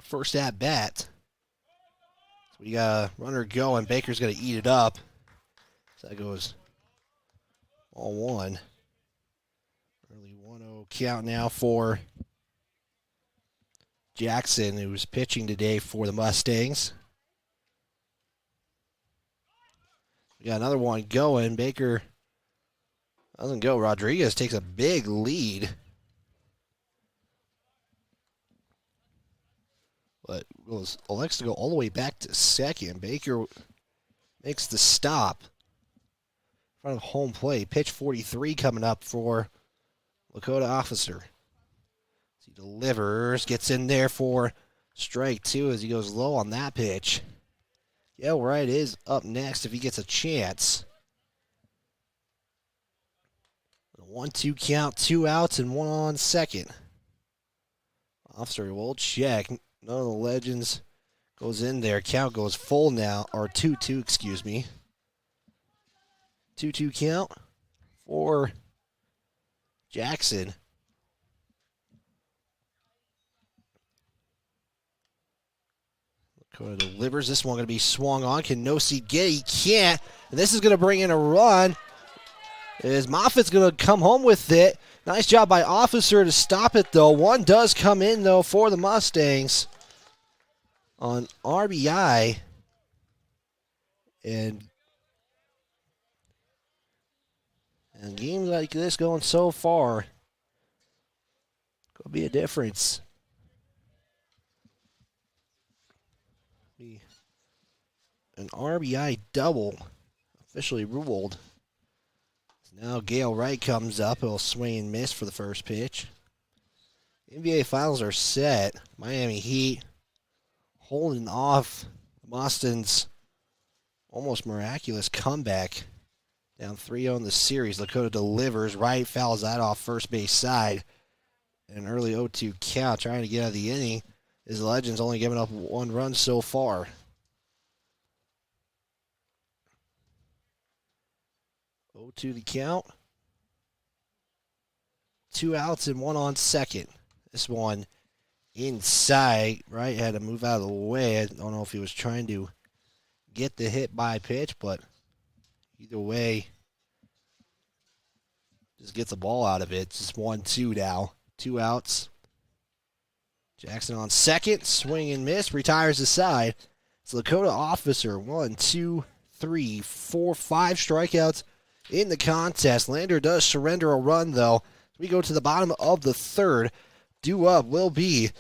First at bat. So we got a runner going. Baker's going to eat it up. So that goes all 1. Early 1-0 count now for Jackson, who's pitching today for the Mustangs. We got another one going. Baker doesn't go. Rodriguez takes a big lead. But elects to go all the way back to second. Baker makes the stop in front of home plate. Pitch 43 coming up for Lakota Officer. He delivers, gets in there for strike 2 as he goes low on that pitch. Yale Wright is up next if he gets a chance. 1-2 count, 2 outs and 1 on second. Officer will check. None of the legends goes in there. Count goes full now, or 2-2, excuse me. 2-2 count for Jackson. Dakota delivers. This one going to be swung on. Can Nosey get it? He can't. And this is going to bring in a run. As Moffitt's going to come home with it. Nice job by Officer to stop it, though. One does come in, though, for the Mustangs on RBI. And games like this going so far could be a difference. An RBI double officially ruled. Now Gale Wright comes up. He'll swing and miss for the first pitch. NBA Finals are set. Miami Heat holding off Boston's almost miraculous comeback. Down 3-0 in the series. Lakota delivers. Wright fouls that off first base side. An early 0-2 count trying to get out of the inning. His Legends only giving up 1 run so far. 0-2 the count. 2 outs and 1 on second. This one inside. Right, had to move out of the way. I don't know if he was trying to get the hit by pitch, but either way, just gets the ball out of it. It's just 1-2 now. 2 outs. Jackson on second. Swing and miss. Retires the side. It's Lakota Officer. 1, 2, 3, 4, 5 strikeouts in the contest. Lander does surrender a run, though. We go to the bottom of the third. Due up will be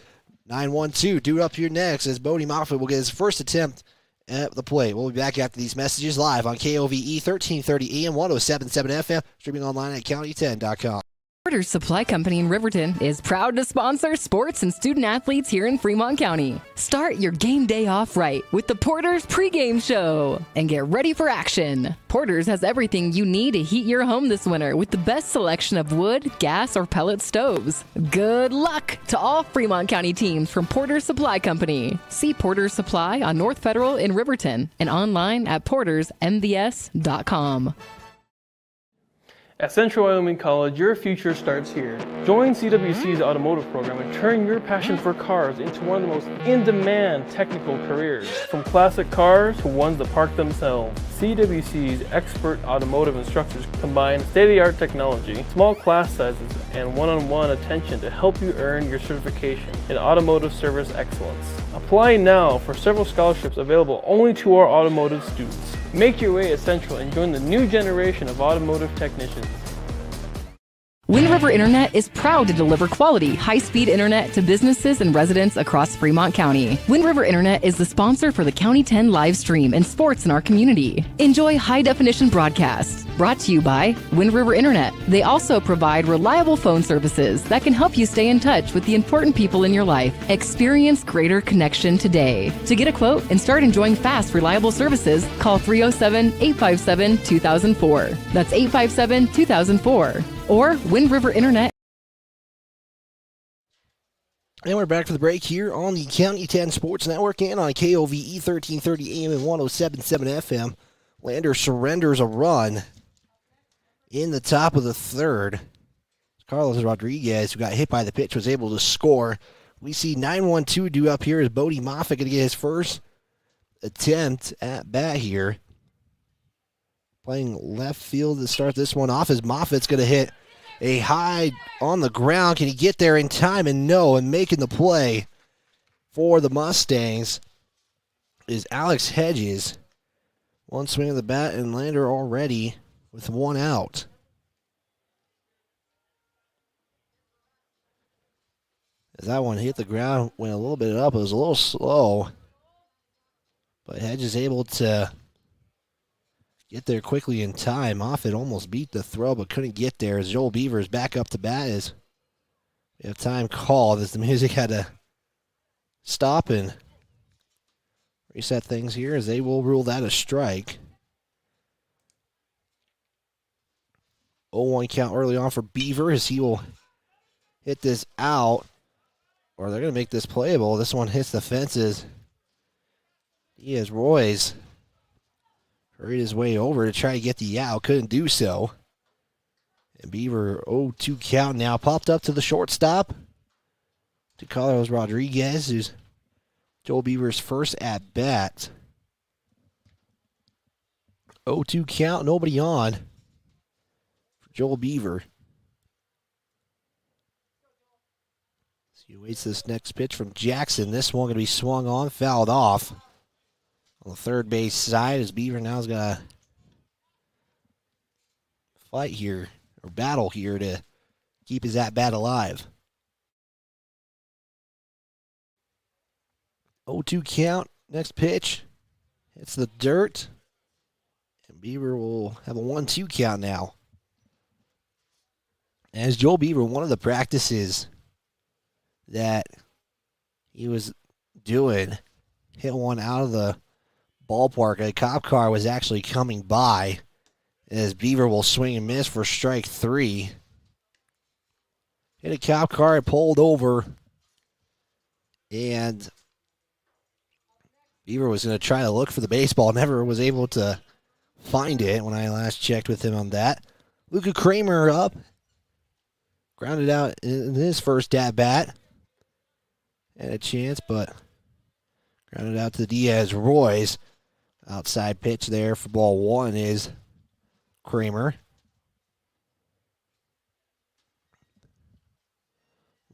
9-1-2. Due up here next as Bodie Moffitt will get his first attempt at the plate. We'll be back after these messages live on KOVE 1330 AM, 107.7 FM, streaming online at county10.com. Porter's Supply Company in Riverton is proud to sponsor sports and student athletes here in Fremont County. Start your game day off right with the Porter's pregame show and get ready for action. Porter's has everything you need to heat your home this winter with the best selection of wood, gas, or pellet stoves. Good luck to all Fremont County teams from Porter's Supply Company. See Porter's Supply on North Federal in Riverton and online at portersmvs.com. At Central Wyoming College, your future starts here. Join CWC's automotive program and turn your passion for cars into one of the most in-demand technical careers. From classic cars to ones that park themselves, CWC's expert automotive instructors combine state-of-the-art technology, small class sizes, and one-on-one attention to help you earn your certification in automotive service excellence. Apply now for several scholarships available only to our automotive students. Make your way at Central and join the new generation of automotive technicians. Wind River Internet is proud to deliver quality, high-speed internet to businesses and residents across Fremont County. Wind River Internet is the sponsor for the County 10 live stream and sports in our community. Enjoy high-definition broadcasts. Brought to you by Wind River Internet. They also provide reliable phone services that can help you stay in touch with the important people in your life. Experience greater connection today. To get a quote and start enjoying fast, reliable services, call 307-857-2004. That's 857-2004. Or Wind River Internet. And we're back for the break here on the County 10 Sports Network and on KOVE 1330 AM and 107.7 FM. Lander surrenders a run in the top of the third. Carlos Rodriguez, who got hit by the pitch, was able to score. We see 9-1-2 due up here as Bodie Moffitt going to get his first attempt at bat here. Playing left field to start this one off as Moffitt's going to hit a high on the ground. Can he get there in time? And no, and making the play for the Mustangs is Alex Hedges. One swing of the bat and Lander already with one out. As that one hit the ground, went a little bit up. It was a little slow. But Hedges able to get there quickly in time. Moffitt almost beat the throw, but couldn't get there as Joel Beavers back up to bat as we have time called as the music had to stop and reset things here as they will rule that a strike. 0-1 count early on for Beaver as he will hit this out, or they're going to make this playable. This one hits the fences. Roy's hurried his way over to try to get the out. Couldn't do so. And Beaver 0-2 count now. Popped up to the shortstop. To Carlos Rodriguez, who's Joel Beaver's first at bat. 0-2 count. Nobody on for Joel Beaver. So he waits this next pitch from Jackson. This one going to be swung on, fouled off. On the third base side, as Beaver now's got to fight here, or battle here to keep his at-bat alive. 0-2 count, next pitch. Hits the dirt. And Beaver will have a 1-2 count now. As Joel Beaver, one of the practices that he was doing, hit one out of the ballpark. A cop car was actually coming by as Beaver will swing and miss for strike 3. Hit a cop car, it pulled over, and Beaver was going to try to look for the baseball. Never was able to find it when I last checked with him on that. Luca Kramer up. Grounded out in his first at-bat. Had a chance, but grounded out to Diaz-Roy's. Outside pitch there for ball one is Kramer.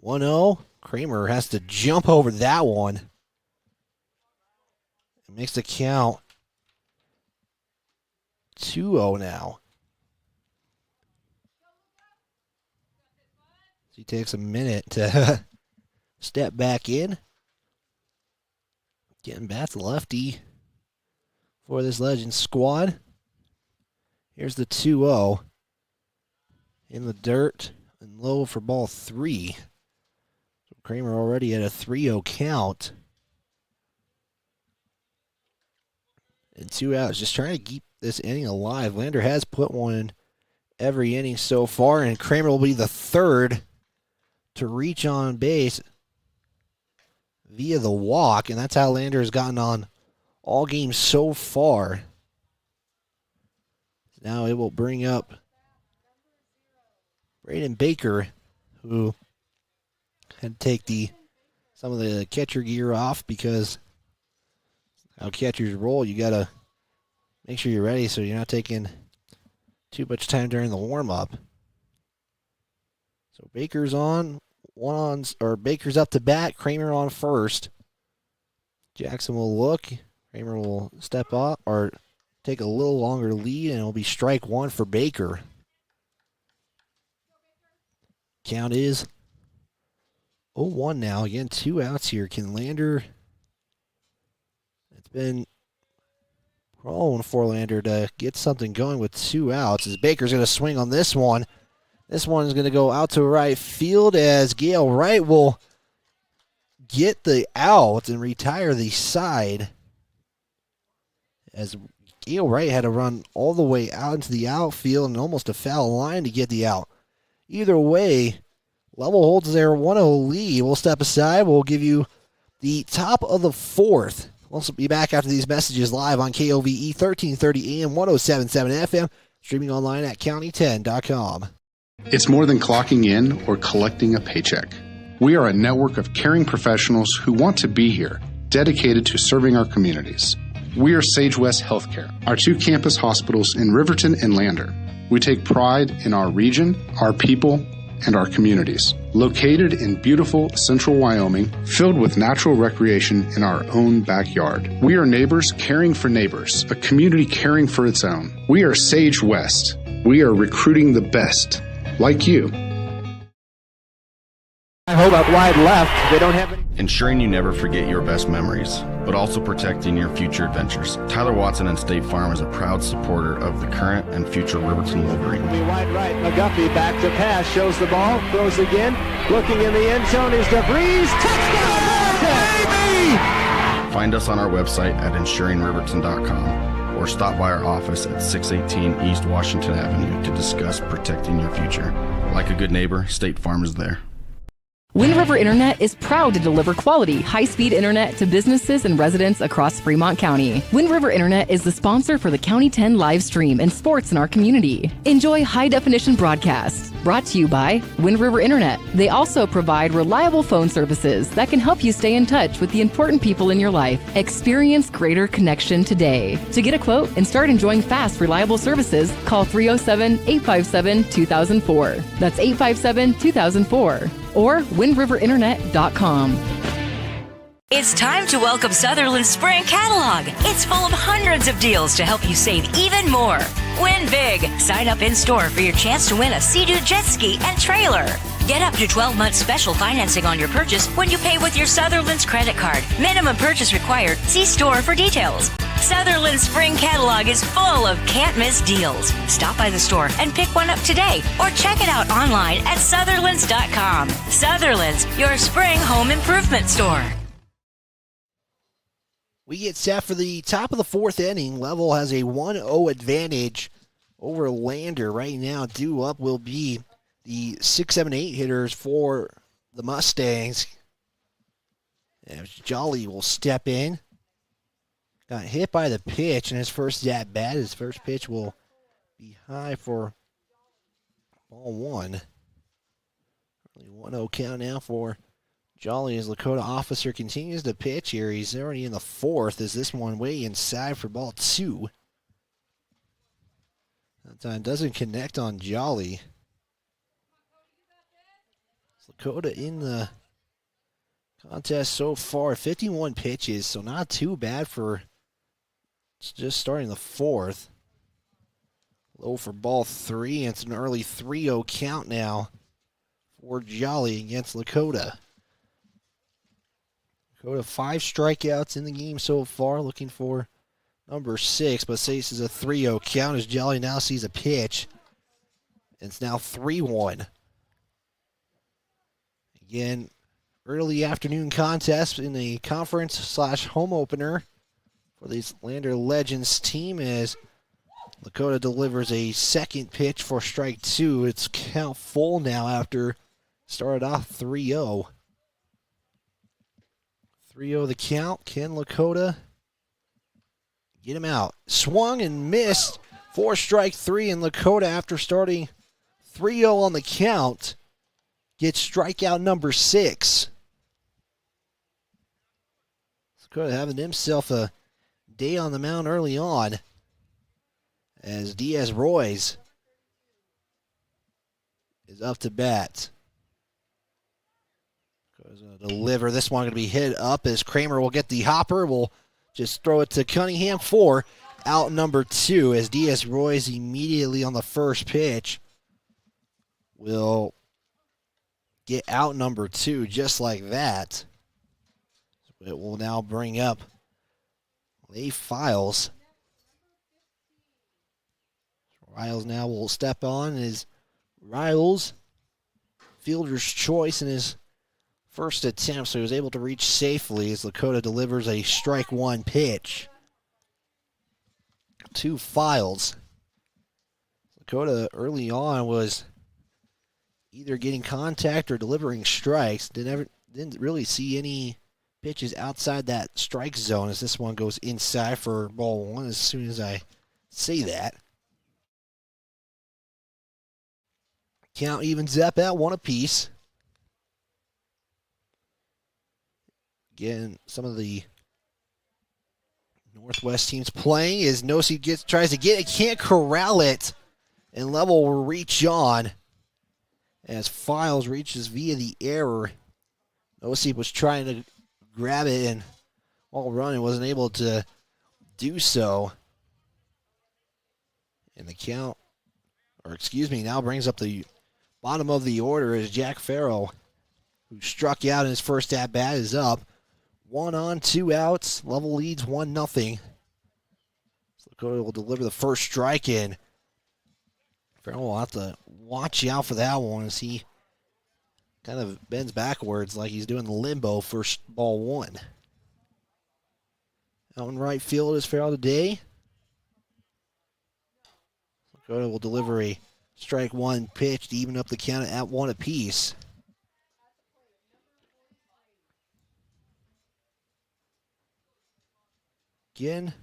1-0. Kramer has to jump over that one. It makes the count 2-0 now. He takes a minute to step back in. Getting back to lefty for this Legends squad. Here's the 2-0. In the dirt and low for ball 3. So Kramer already at a 3-0 count. And 2 outs, just trying to keep this inning alive. Lander has put one in every inning so far, and Kramer will be the third to reach on base via the walk, and that's how Lander has gotten on all games so far. Now it will bring up Braden Baker, who had to take some of the catcher gear off because how catchers roll. You got to make sure you're ready so you're not taking too much time during the warm-up. So Baker's on. Baker's up to bat. Kramer on first. Jackson will look. Kramer will step up or take a little longer lead, and it'll be strike one for Baker. Count is 0-1 now. Again, 2 outs here. Can Lander... It's been prone for Lander to get something going with 2 outs as Baker's going to swing on this one. This one is going to go out to right field as Gale Wright will get the out and retire the side. As Gale Wright had to run all the way out into the outfield and almost a foul line to get the out. Either way, Lovell holds their 1-0 lead. We'll step aside. We'll give you the top of the 4th. We'll also be back after these messages live on KOVE 1330 AM 1077 FM, streaming online at county10.com. It's more than clocking in or collecting a paycheck. We are a network of caring professionals who want to be here, dedicated to serving our communities. We are Sage West Healthcare, our 2 campus hospitals in Riverton and Lander. We take pride in our region, our people, and our communities. Located in beautiful central Wyoming, filled with natural recreation in our own backyard. We are neighbors caring for neighbors, a community caring for its own. We are Sage West. We are recruiting the best, like you. I hold out wide left. They don't have any. Ensuring you never forget your best memories, but also protecting your future adventures. Tyler Watson and State Farm is a proud supporter of the current and future Riverton Wolverine. Wide right, McGuffey back to pass, shows the ball, throws again. Looking in the end zone is DeVries. Touchdown, baby! Find us on our website at ensuringriverton.com or stop by our office at 618 East Washington Avenue to discuss protecting your future. Like a good neighbor, State Farm is there. Wind River Internet is proud to deliver quality, high-speed internet to businesses and residents across Fremont County. Wind River Internet is the sponsor for the County 10 live stream and sports in our community. Enjoy high-definition broadcasts. Brought to you by Wind River Internet. They also provide reliable phone services that can help you stay in touch with the important people in your life. Experience greater connection today. To get a quote and start enjoying fast, reliable services, call 307-857-2004. That's 857-2004. Or windriverinternet.com. It's time to welcome Sutherland's Spring Catalog. It's full of hundreds of deals to help you save even more. Win big. Sign up in-store for your chance to win a Sea-Doo jet ski and trailer. Get up to 12 months special financing on your purchase when you pay with your Sutherland's credit card. Minimum purchase required. See store for details. Sutherland's Spring Catalog is full of can't-miss deals. Stop by the store and pick one up today or check it out online at Sutherlands.com. Sutherland's, your spring home improvement store. We get set for the top of the 4th inning. Lovell has a 1-0 advantage over Lander right now. Due up will be the 6, 7, 8 hitters for the Mustangs. As Jolly will step in. Got hit by the pitch in his first at bat. His first pitch will be high for ball 1. 1-0 count now for Jolly as Lakota Officer continues to pitch here. He's already in the 4th as this one way inside for ball 2. That time doesn't connect on Jolly. Lakota in the contest so far. 51 pitches, so not too bad for just starting the 4th. Low for ball 3, and it's an early 3-0 count now for Jolly against Lakota. Lakota 5 strikeouts in the game so far, looking for number 6, but this is a 3-0 count as Jolly now sees a pitch. It's now 3-1. Again, early afternoon contest in the conference/home opener for this Lander Legends team as Lakota delivers a second pitch for strike 2. It's count full now after started off 3-0. 3-0 the count. Can Lakota get him out? Swung and missed for strike 3, and Lakota, after starting 3-0 on the count, gets strikeout number 6. Lakota having himself a day on the mound early on as Diaz Royce is up to bat. Lakota's going to deliver. This one going to be hit up as Kramer will get the hopper. Will just throw it to Cunningham for out number 2 as Diaz Royce immediately on the first pitch will get out number 2 just like that. It will now bring up Leigh Files. Riles now will step on as Riles, fielder's choice in his first attempt, so he was able to reach safely as Lakota delivers a strike 1 pitch to Files. Lakota early on was either getting contact or delivering strikes. Didn't really see any pitches outside that strike zone as this one goes inside for ball 1 as soon as I say that. Count evens up at 1 apiece. Again, some of the Northwest teams playing as Nosey tries to get it, can't corral it, and Lovell will reach on as Files reaches via the error. Nosey was trying to grab it and while running wasn't able to do so. And the count, now brings up the bottom of the order as Jack Farrell, who struck out in his first at-bat, is up. 1 on, 2 outs. Lovell leads 1-0. So Lakota will deliver the first strike in. Farrell will have to watch out for that one as he kind of bends backwards like he's doing the limbo for ball 1. Out in right field is Farrell today. Lakota will deliver a strike 1 pitch to even up the count at 1 apiece. Again,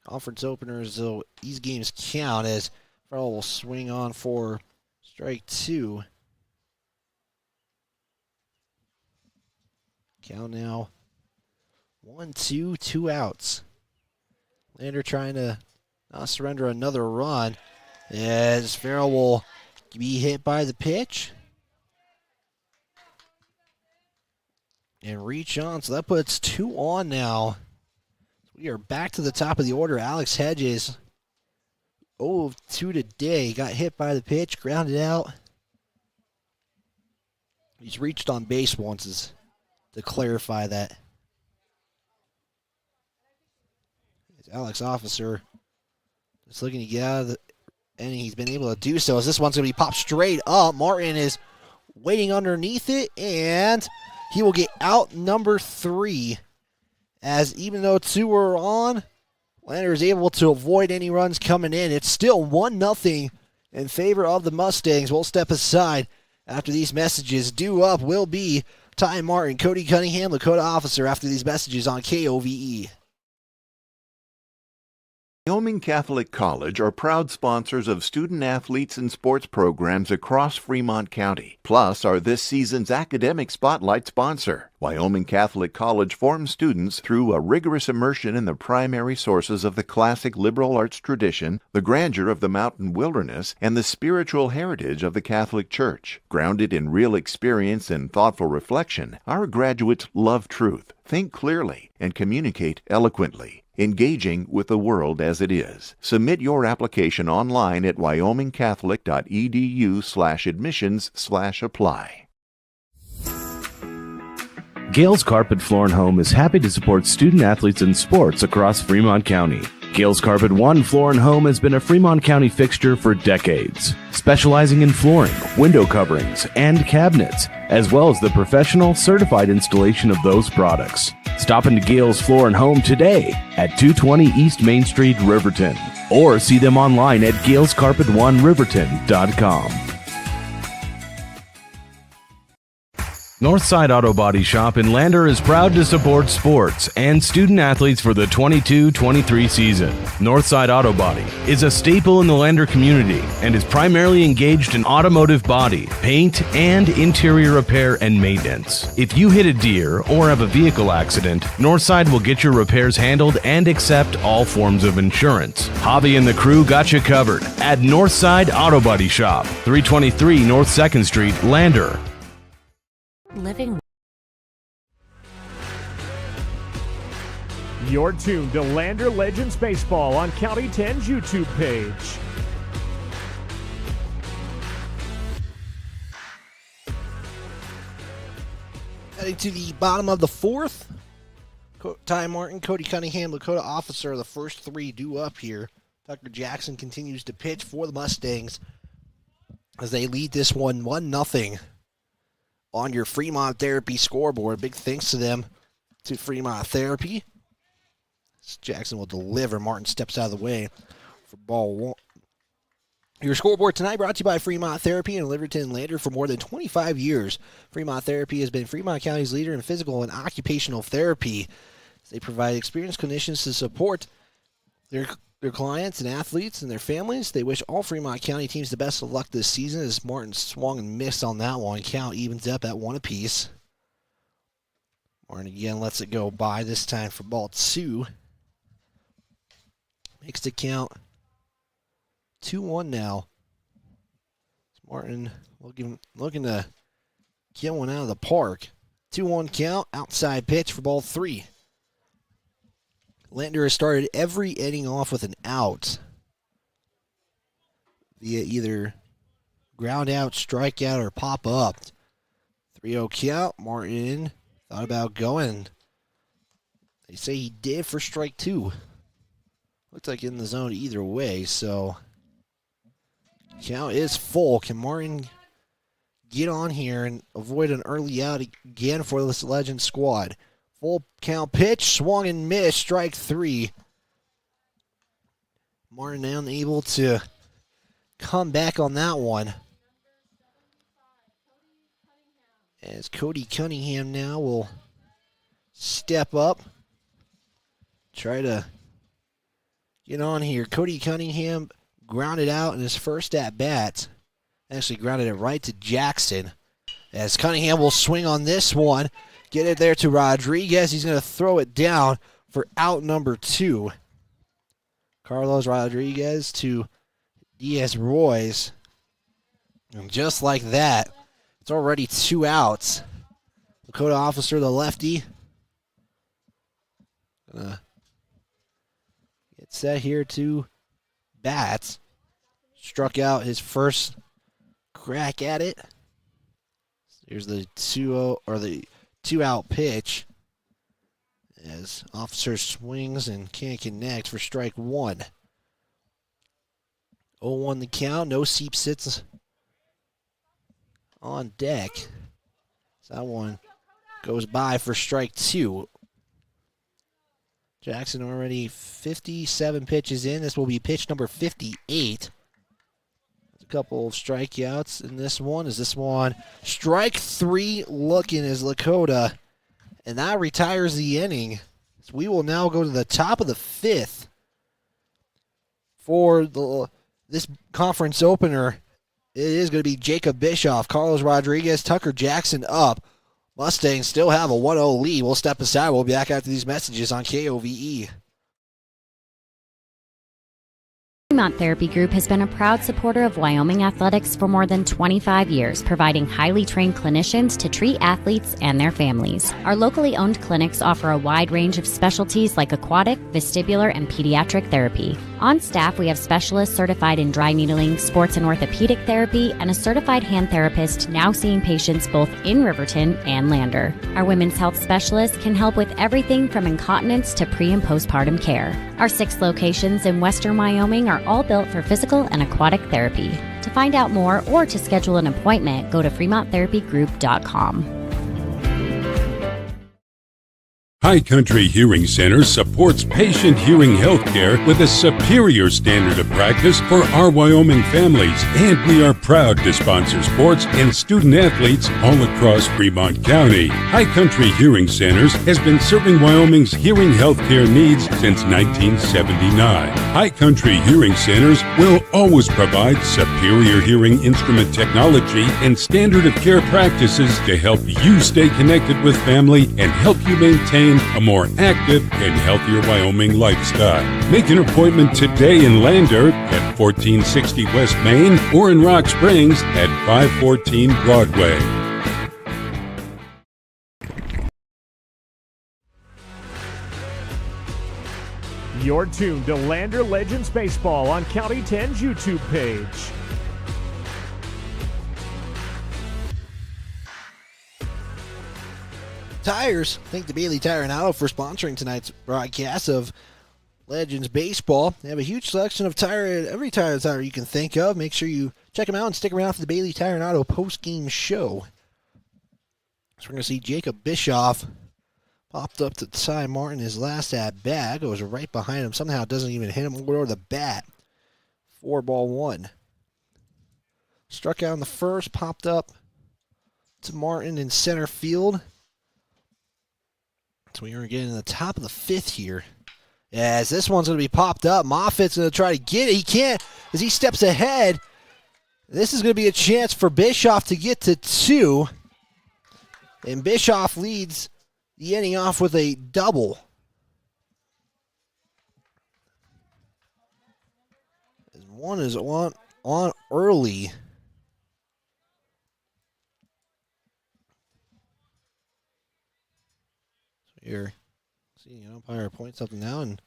conference openers, so these games count as Farrell will swing on for strike 2. Count now 1-2, 2 outs. Lander trying to not surrender another run as Farrell will be hit by the pitch and reach on. So that puts 2 on now. We are back to the top of the order. Alex Hedges, 0 of 2 today. Got hit by the pitch, grounded out. He's reached on base once, to clarify that. Alex Officer just looking to get out of the, and he's been able to do so as this one's going to be popped straight up. Martin is waiting underneath it, and he will get out number 3. As even though 2 are on, Lander is able to avoid any runs coming in. It's still 1-0 in favor of the Mustangs. We'll step aside after these messages. Due up will be Ty Martin, Cody Cunningham, Lakota Officer after these messages on KOVE. Wyoming Catholic College are proud sponsors of student-athletes and sports programs across Fremont County, plus are this season's academic spotlight sponsor. Wyoming Catholic College forms students through a rigorous immersion in the primary sources of the classic liberal arts tradition, the grandeur of the mountain wilderness, and the spiritual heritage of the Catholic Church. Grounded in real experience and thoughtful reflection, our graduates love truth, think clearly, and communicate eloquently. engaging with the world as it is. Submit your application online at wyomingcatholic.edu/admissions/apply. Gales Carpet Floor and Home is happy to support student athletes in sports across Fremont County. Gales Carpet One Floor and Home has been a Fremont County fixture for decades, specializing in flooring, window coverings, and cabinets, as well as the professional certified installation of those products. Stop into Gales Floor and Home today at 220 East Main Street, Riverton, or see them online at galescarpet1riverton.com. Northside Auto Body Shop in Lander is proud to support sports and student athletes for the 22-23 season. Northside Auto Body is a staple in the Lander community and is primarily engaged in automotive body, paint, and interior repair and maintenance. If you hit a deer or have a vehicle accident, Northside will get your repairs handled and accept all forms of insurance. Javi and the crew got you covered at Northside Auto Body Shop, 323 North 2nd Street, Lander. Living. You're tuned to Lander Legends Baseball on County 10's YouTube page. Heading to the bottom of the fourth. Ty Martin, Cody Cunningham, Lakota Officer, the first three due up here. Tucker Jackson continues to pitch for the Mustangs as they lead this one 1-0 on your Fremont Therapy scoreboard. Big thanks to them, to Fremont Therapy. Jackson will deliver. Martin steps out of the way for ball one. Your scoreboard tonight brought to you by Fremont Therapy in Liverton and Lander for more than 25 years. Fremont Therapy has been Fremont County's leader in physical and occupational therapy. They provide experienced clinicians to support their clients and athletes and their families. They wish all Fremont County teams the best of luck this season as Martin swung and missed on that one. Count evens up at 1 apiece. Martin again lets it go by, this time for ball 2. Makes the count 2-1 now. Martin looking to get one out of the park. 2-1 count, outside pitch for ball 3. Lander has started every inning off with an out via either ground out, strikeout, or pop up. 3-0 count. Martin thought about going. They say he did for strike 2. Looks like in the zone either way, so count is full. Can Martin get on here and avoid an early out again for this Legend squad? Full count pitch, swung and missed, strike 3. Martin unable to come back on that one. As Cody Cunningham now will step up, try to get on here. Cody Cunningham grounded out in his first at-bat. Actually grounded it right to Jackson. As Cunningham will swing on this one. Get it there to Rodriguez. He's going to throw it down for out number 2. Carlos Rodriguez to Diaz Royce. And just like that, it's already 2 outs. Lakota Officer, the lefty. Get set here to bat. Struck out his first crack at it. Here's the 2-0 or the 2-out pitch as Officer swings and can't connect for strike 1. 0-1 the count. No Seep sits on deck. So that one goes by for strike 2. Jackson already 57 pitches in. This will be pitch number 58. A couple of strikeouts in this one. Is this one strike 3 looking as Lakota, and that retires the inning. So we will now go to the top of the 5th for this conference opener. It is going to be Jacob Bischoff, Carlos Rodriguez, Tucker Jackson up. Mustangs still have a 1-0 lead. We'll step aside. We'll be back after these messages on KOVE. Fremont Therapy Group has been a proud supporter of Wyoming athletics for more than 25 years, providing highly trained clinicians to treat athletes and their families. Our locally owned clinics offer a wide range of specialties like aquatic, vestibular, and pediatric therapy. On staff, we have specialists certified in dry needling, sports and orthopedic therapy, and a certified hand therapist now seeing patients both in Riverton and Lander. Our women's health specialists can help with everything from incontinence to pre- and postpartum care. Our 6 locations in western Wyoming are all built for physical and aquatic therapy. To find out more or to schedule an appointment, go to FremontTherapyGroup.com. High Country Hearing Center supports patient hearing health care with a superior standard of practice for our Wyoming families, and we are proud to sponsor sports and student athletes all across Fremont County. High Country Hearing Centers has been serving Wyoming's hearing health care needs since 1979. High Country Hearing Centers will always provide superior hearing instrument technology and standard of care practices to help you stay connected with family and help you maintain a more active and healthier Wyoming lifestyle. Make an appointment today in Lander at 1460 West Main or in Rock Springs at 514 Broadway. You're tuned to Lander Legends Baseball on County 10's YouTube page. Tires. Thank the Bailey Tire and Auto for sponsoring tonight's broadcast of Legends Baseball. They have a huge selection of every tire you can think of. Make sure you check them out and stick around for the Bailey Tire and Auto post-game show. So we're going to see Jacob Bischoff popped up to Ty Martin, his last at bat. Goes right behind him. Somehow it doesn't even hit him over the bat. 4-1. Struck out in the first, popped up to Martin in center field. So we are getting to the top of the 5th here. As this one's going to be popped up. Moffitt's going to try to get it. He can't as he steps ahead. This is going to be a chance for Bischoff to get to 2. And Bischoff leads the inning off with a double. One is on early. Here, seeing an umpire point something now, and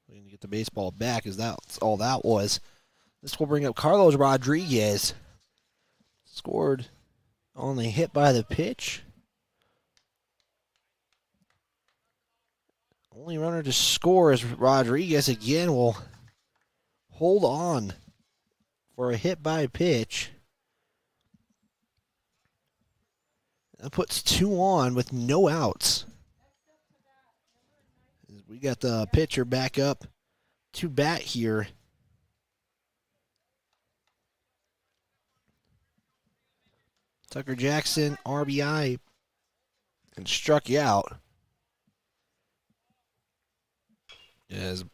we're going to get the baseball back, as that's all that was. This will bring up Carlos Rodriguez. Scored on the hit by the pitch. Only runner to score is Rodriguez again. Will hold on for a hit by pitch. That puts 2 on with no outs. We got the pitcher back up to bat here. Tucker Jackson, RBI, and struck you out. As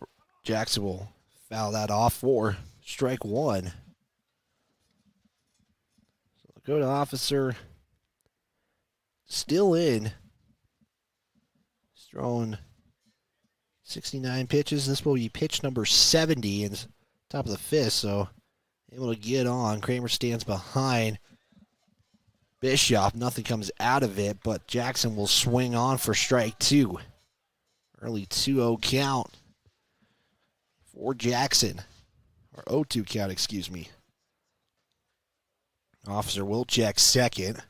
Jackson will foul that off for strike 1. So go to Officer. Still in. He's thrown 69 pitches. This will be pitch number 70 in the top of the 5th, so able to get on. Kramer stands behind Bischoff. Nothing comes out of it, but Jackson will swing on for strike 2. Early 2-0 count for Jackson. Or 0-2 count, excuse me. Officer will check second.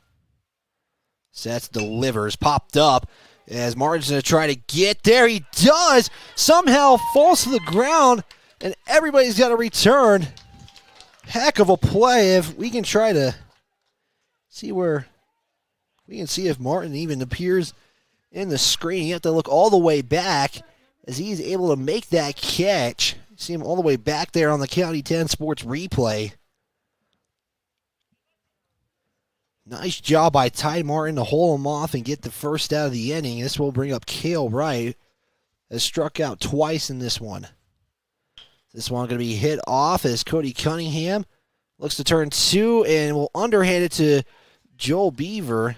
Sets, delivers, popped up as Martin's going to try to get there. He does! Somehow falls to the ground, and everybody's got to return. Heck of a play. If we can try to see where we can see if Martin even appears in the screen. You have to look all the way back as he's able to make that catch. You see him all the way back there on the County 10 Sports replay. Nice job by Ty Martin to hold him off and get the first out of the inning. This will bring up Cale Wright, has struck out twice in this one. This one going to be hit off as Cody Cunningham looks to turn 2 and will underhand it to Joel Beaver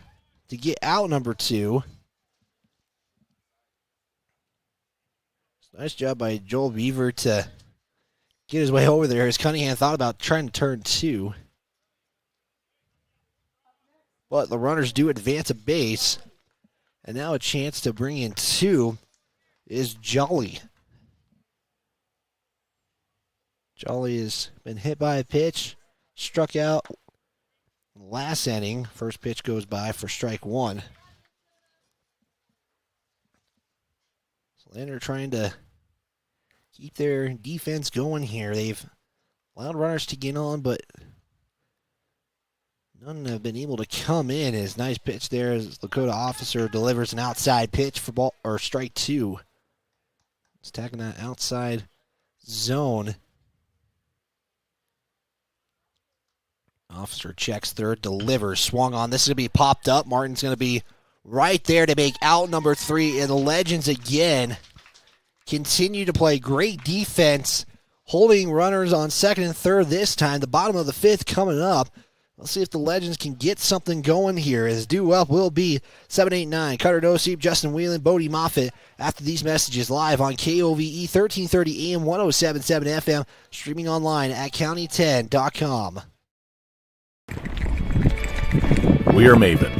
to get out number 2. Nice job by Joel Beaver to get his way over there as Cunningham thought about trying to turn 2. But the runners do advance a base. And now a chance to bring in 2 is Jolly. Jolly has been hit by a pitch, struck out last inning. First pitch goes by for strike 1. So Lander trying to keep their defense going here. They've allowed runners to get on, but none have been able to come in. As nice pitch there as Lakota Officer delivers an outside pitch for ball or strike 2. He's attacking that outside zone. Officer checks third, delivers, swung on. This is going to be popped up. Martin's going to be right there to make out number 3. And the Legends again continue to play great defense, holding runners on second and third this time. The bottom of the 5th coming up. Let's see if the Legends can get something going here, as due up will be 7-8-9. Cutter Doseep, Justin Whelan, Bodie Moffitt after these messages live on KOVE 1330 AM 107.7 FM, streaming online at county10.com. We are Maven.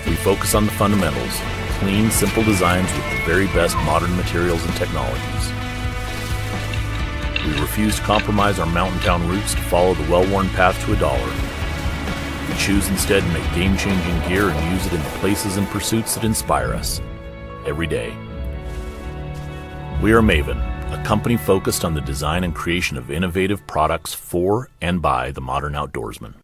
We focus on the fundamentals, clean, simple designs with the very best modern materials and technologies. We refuse to compromise our mountain town roots to follow the well-worn path to $1. We choose instead to make game-changing gear and use it in the places and pursuits that inspire us every day. We are Maven, a company focused on the design and creation of innovative products for and by the modern outdoorsman.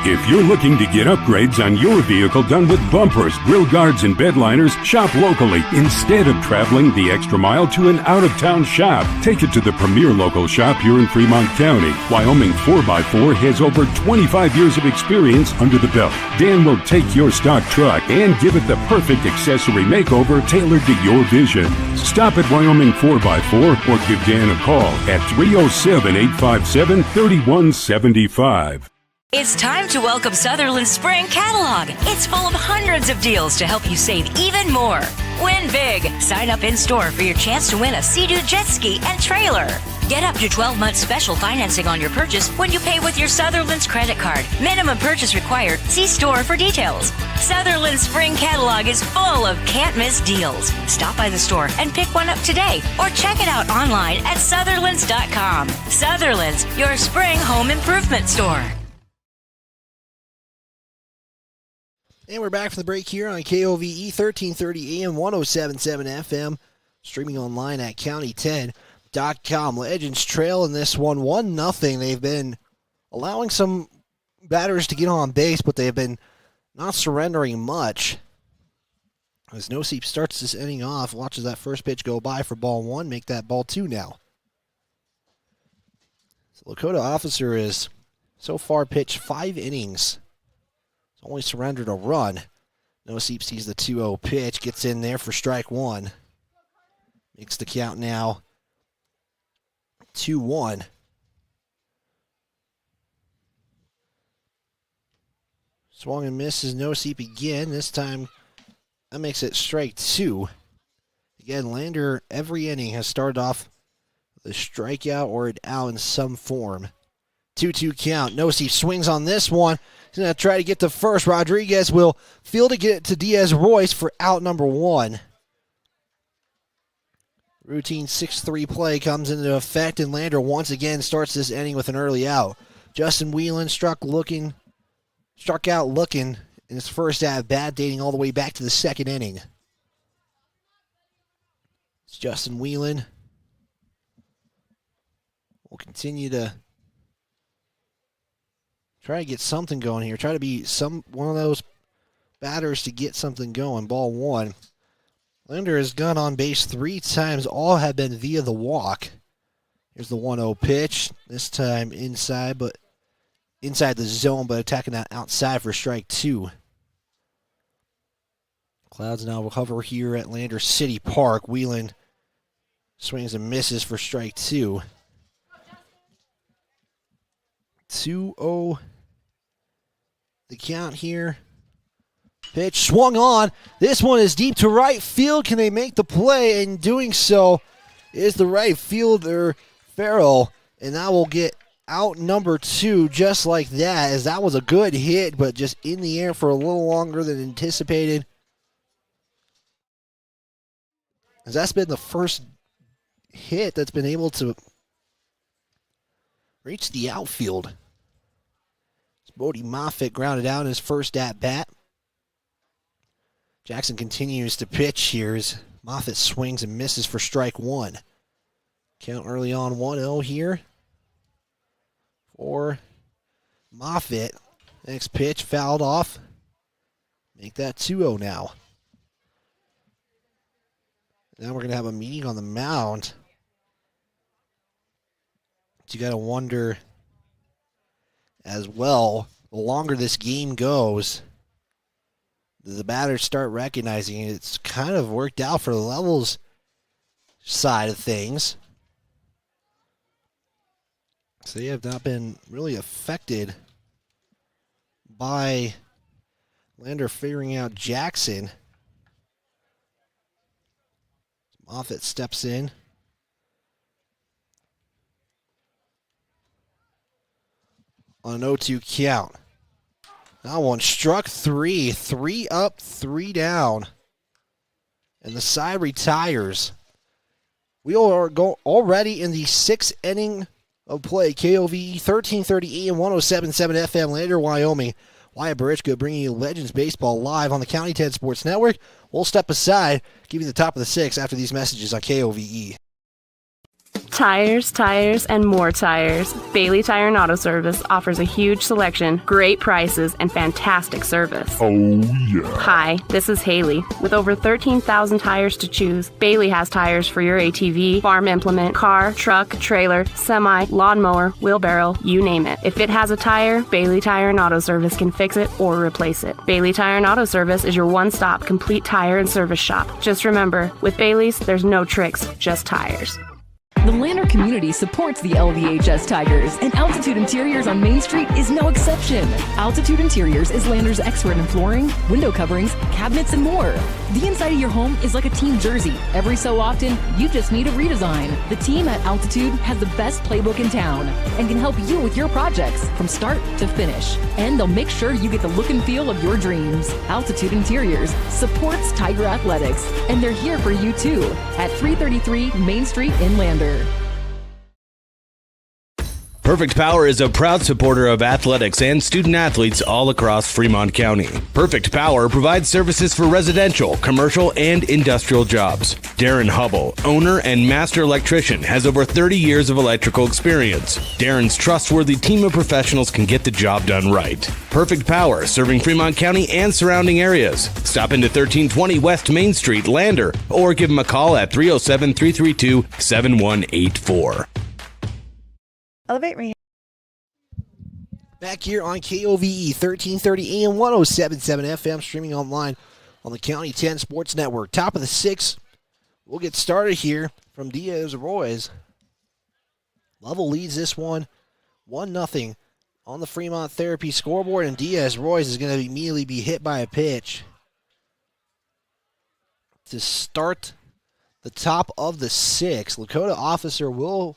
If you're looking to get upgrades on your vehicle done with bumpers, grill guards, and bed liners, shop locally instead of traveling the extra mile to an out-of-town shop. Take it to the premier local shop here in Fremont County. Wyoming 4x4 has over 25 years of experience under the belt. Dan will take your stock truck and give it the perfect accessory makeover tailored to your vision. Stop at Wyoming 4x4 or give Dan a call at 307-857-3175. It's time to welcome Sutherland's Spring Catalog. It's full of hundreds of deals to help you save even more. Win big. Sign up in-store for your chance to win a Sea-Doo jet ski and trailer. Get up to 12 months special financing on your purchase when you pay with your Sutherland's credit card. Minimum purchase required. See store for details. Sutherland's Spring Catalog is full of can't-miss deals. Stop by the store and pick one up today or check it out online at Sutherlands.com. Sutherland's, your spring home improvement store. And we're back from the break here on KOVE 1330 AM 107.7 FM, streaming online at county10.com. Legends trail in this one 1-0. They've been allowing some batters to get on base, but they've been not surrendering much. As Noseep starts this inning off, watches that first pitch go by for ball 1, make that ball 2 now. So Lakota Officer is so far pitched 5 innings. Only surrendered a run. Noseep sees the 2-0 pitch, gets in there for strike 1. Makes the count now 2-1. Swung and misses Noseep again. This time that makes it strike 2. Again, Lander every inning has started off with a strikeout or an out in some form. 2-2 count. Noseep swings on this one. He's going to try to get to first. Rodriguez will field to get it to Diaz-Royce for out number 1. Routine 6-3 play comes into effect, and Lander once again starts this inning with an early out. Justin Whelan struck out looking in his first at-bat, dating all the way back to the second inning. It's Justin Whelan. Will continue to try to get something going here. Try to be one of those batters to get something going. Ball 1. Lander has gone on base 3 times. All have been via the walk. Here's the 1-0 pitch. This time inside the zone, but attacking that outside for strike 2. Clouds now will hover here at Lander City Park. Whelan swings and misses for strike 2. 2-0 the count here. Pitch swung on. This one is deep to right field. Can they make the play? In doing so, is the right fielder, Farrell, and that will get out number 2 just like that, as that was a good hit, but just in the air for a little longer than anticipated. As that's been the first hit that's been able to reach the outfield. Bodie Moffitt grounded out in his first at-bat. Jackson continues to pitch here as Moffitt swings and misses for strike 1. Count early on 1-0 here for Moffitt. Next pitch fouled off. Make that 2-0 now. Now we're going to have a meeting on the mound. You got to wonder as well, the longer this game goes, the batters start recognizing it's kind of worked out for the Levels side of things. So they have not been really affected by Lander figuring out Jackson. Moffitt steps in. On an 0-2 count. That one struck 3. 3 up, 3 down. And the side retires. We are already in the 6th inning of play. KOVE 1330 AM 107.7 FM, Lander, Wyoming. Wyatt Barichka bringing you Legends Baseball live on the County 10 Sports Network. We'll step aside, give you the top of the 6 after these messages on KOVE. Tires, tires, and more tires. Bailey Tire and Auto Service offers a huge selection, great prices, and fantastic service. Oh, yeah. Hi, this is Haley. With over 13,000 tires to choose, Bailey has tires for your ATV, farm implement, car, truck, trailer, semi, lawnmower, wheelbarrow, you name it. If it has a tire, Bailey Tire and Auto Service can fix it or replace it. Bailey Tire and Auto Service is your one-stop complete tire and service shop. Just remember, with Bailey's, there's no tricks, just tires. The Lander community supports the LVHS Tigers, and Altitude Interiors on Main Street is no exception. Altitude Interiors is Lander's expert in flooring, window coverings, cabinets, and more. The inside of your home is like a team jersey. Every so often, you just need a redesign. The team at Altitude has the best playbook in town and can help you with your projects from start to finish. And they'll make sure you get the look and feel of your dreams. Altitude Interiors supports Tiger Athletics, and they're here for you too at 333 Main Street in Lander. Perfect Power is a proud supporter of athletics and student athletes all across Fremont County. Perfect Power provides services for residential, commercial, and industrial jobs. Darren Hubble, owner and master electrician, has over 30 years of electrical experience. Darren's trustworthy team of professionals can get the job done right. Perfect Power, serving Fremont County and surrounding areas. Stop into 1320 West Main Street, Lander, or give them a call at 307-332-7184. Elevate Rehab. Back here on KOVE 1330 AM 107.7 FM, streaming online on the County 10 Sports Network. Top of the 6. We'll get started here from Diaz Roy's. Lovell leads this one 1-0 on the Fremont Therapy scoreboard, and Diaz Roy's is going to immediately be hit by a pitch to start the top of the 6. Lakota Officer will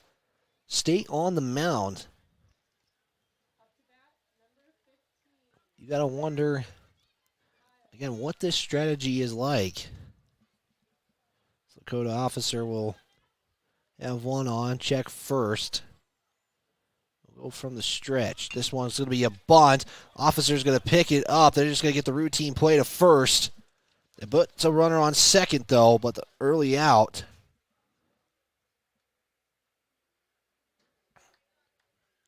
stay on the mound. You got to wonder, again, what this strategy is like. Lakota Officer will have one on, check first. We'll go from the stretch. This one's going to be a bunt. Officer's going to pick it up. They're just going to get the routine play to first. They put a runner on second, though, but the early out.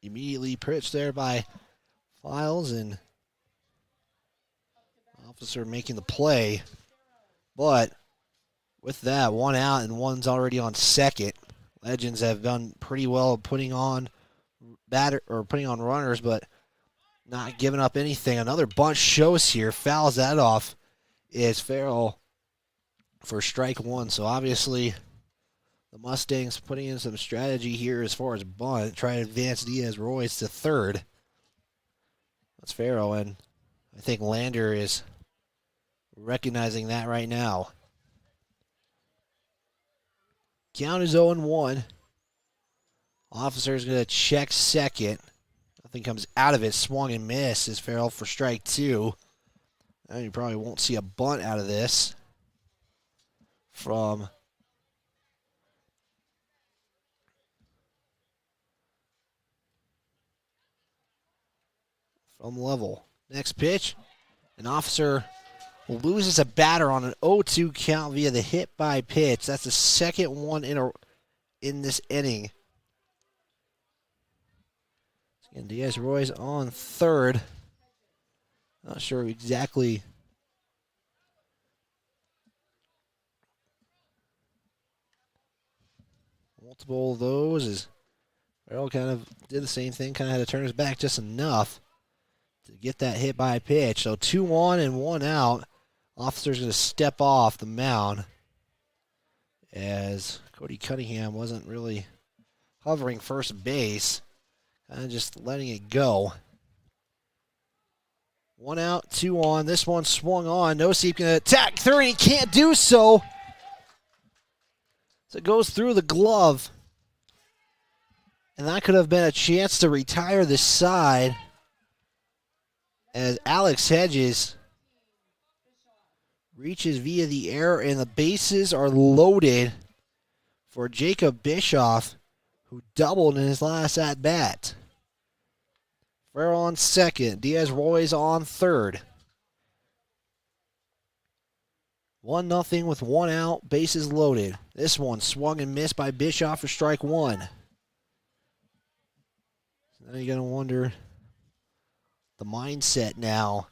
Immediately pitched there by Files, and Officer making the play. But with that, one out and one's already on second. Legends have done pretty well putting on runners, but not giving up anything. Another bunch shows here. Fouls that off is Farrell for strike 1. So obviously the Mustangs putting in some strategy here as far as bunt, trying to advance Diaz Royce to third. That's Farrell, and I think Lander is recognizing that right now. Count is 0-1. Officer's going to check second. Nothing comes out of it. Swung and missed as Farrell for strike 2. And you probably won't see a bunt out of this from Lovell. Next pitch, an Officer loses a batter on an 0-2 count via the hit by pitch. That's the second one in this inning. And Diaz Roy's on third. Not sure exactly multiple of those as Farrell kind of did the same thing, kind of had to turn his back just enough to get that hit by pitch. So 2-1 and 1 out. Officer's going to step off the mound as Cody Cunningham wasn't really hovering first base, kind of just letting it go. 1 out, 2 on. This one swung on. Nosip going to attack third, and he can't do so. So it goes through the glove. And that could have been a chance to retire this side as Alex Hedges reaches via the air, and the bases are loaded for Jacob Bischoff, who doubled in his last at-bat. Farrell on second. Diaz Roy's on third. 1-0 with 1 out, bases loaded. This one swung and missed by Bischoff for strike 1. So now you're going to wonder the mindset now.